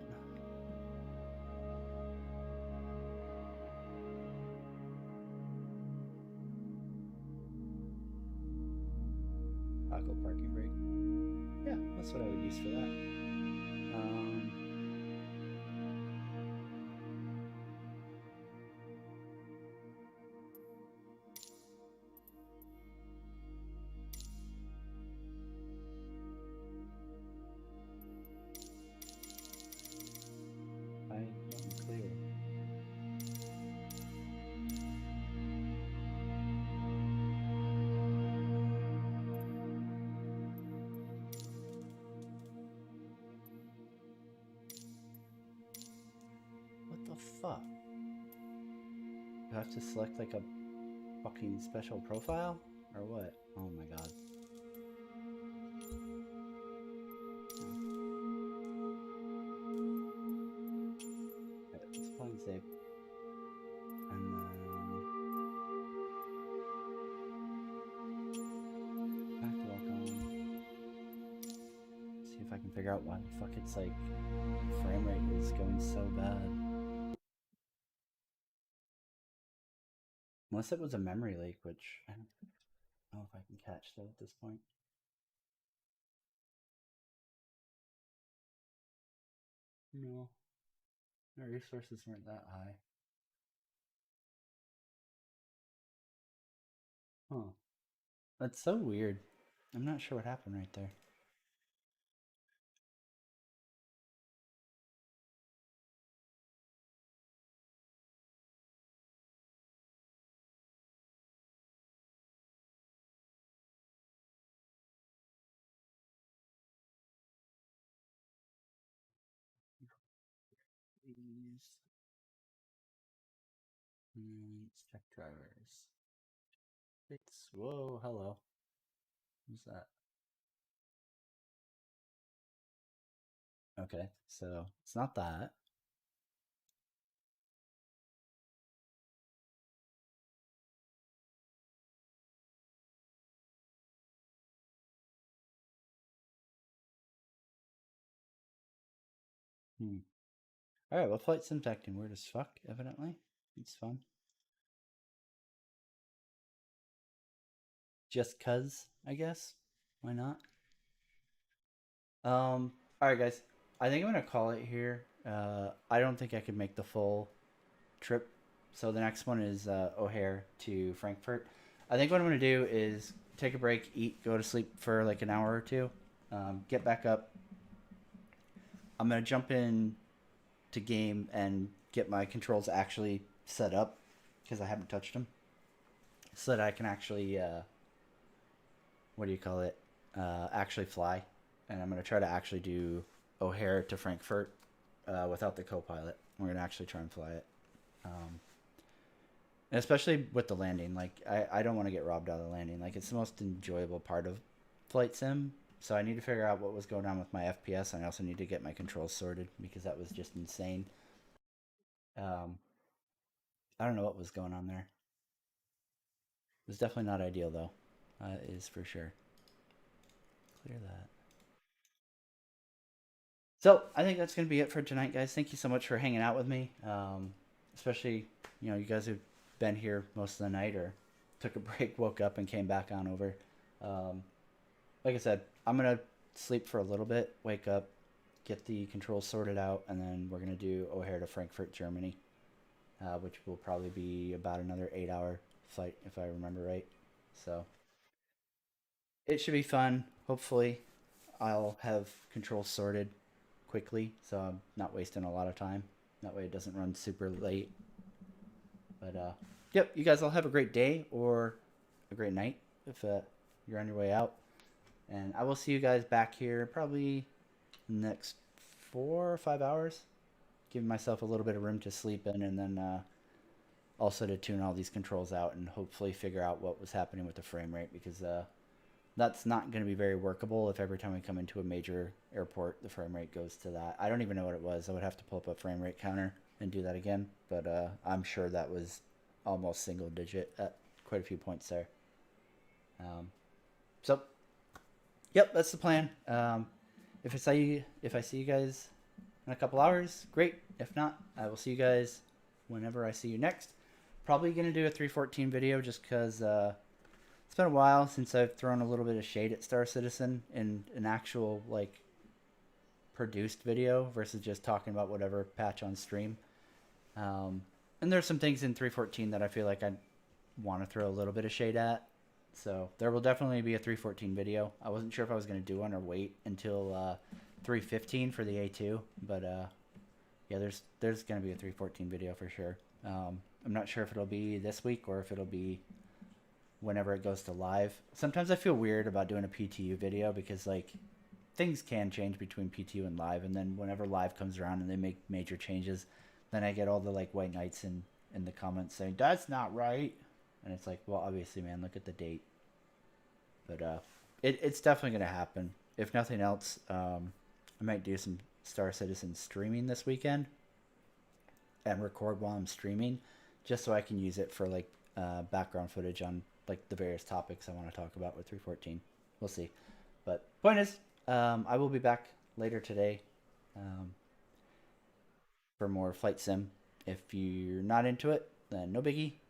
Toggle parking brake. Yeah, that's what I would use for that. I'm clear. What the fuck? You have to select like a fucking special profile? Or what? Oh my god. Okay, let's play and save. And then back to walk on. See if I can figure out why the fuck it's like frame rate is going so bad. Unless it was a memory leak, which I don't know if I can catch though at this point. No. Our resources weren't that high. Huh. That's so weird. I'm not sure what happened right there. Please. Let's check drivers. It's whoa, hello. Who's that? Okay, so it's not that. Alright, well, flight sim acting weird as fuck, evidently. It's fun. Just cuz, I guess. Why not? Alright guys. I think I'm gonna call it here. I don't think I could make the full trip. So the next one is O'Hare to Frankfurt. I think what I'm gonna do is take a break, eat, go to sleep for like an hour or two, get back up. I'm gonna jump in to game and get my controls actually set up because I haven't touched them, so that I can actually what do you call it? Actually fly, and I'm gonna try to actually do O'Hare to Frankfurt without the co-pilot. We're gonna actually try and fly it. And especially with the landing, like I don't want to get robbed out of the landing. Like it's the most enjoyable part of flight sim. So I need to figure out what was going on with my FPS, and I also need to get my controls sorted because that was just insane. Um, I don't know what was going on there. It was definitely not ideal though. Is for sure. Clear that. So I think that's gonna be it for tonight, guys. Thank you so much for hanging out with me. Especially you guys who've been here most of the night or took a break, woke up, and came back on over. Um, like I said, I'm gonna sleep for a little bit, wake up, get the controls sorted out, and then we're gonna do O'Hare to Frankfurt, Germany, which will probably be about another 8-hour flight if I remember right. So it should be fun. Hopefully, I'll have controls sorted quickly, so I'm not wasting a lot of time. That way, it doesn't run super late. But yep, you guys all have a great day or a great night if you're on your way out. And I will see you guys back here probably next 4 or 5 hours. giving myself a little bit of room to sleep in, and then also to tune all these controls out and hopefully figure out what was happening with the frame rate, because that's not going to be very workable if every time we come into a major airport the frame rate goes to that. I don't even know what it was. I would have to pull up a frame rate counter and do that again, but I'm sure that was almost single digit at quite a few points there. So yep, that's the plan. If I see you guys in a couple hours, great. If not, I will see you guys whenever I see you next. Probably gonna do a 314 video just because it's been a while since I've thrown a little bit of shade at Star Citizen in an actual like produced video versus just talking about whatever patch on stream. And there's some things in 314 that I feel like I want to throw a little bit of shade at. So there will definitely be a 314 video. I wasn't sure if I was going to do one or wait until 315 for the A2, but yeah, there's going to be a 314 video for sure. I'm not sure if it'll be this week or if it'll be whenever it goes to live. Sometimes I feel weird about doing a PTU video because like things can change between PTU and live, and then whenever live comes around and they make major changes, then I get all the like white knights in the comments saying that's not right, and it's like, well, obviously, man, look at the date. But it's definitely gonna happen. If nothing else, I might do some Star Citizen streaming this weekend and record while I'm streaming, just so I can use it for like background footage on like the various topics I want to talk about with 314. We'll see. But point is, I will be back later today for more flight sim. If you're not into it, then no biggie.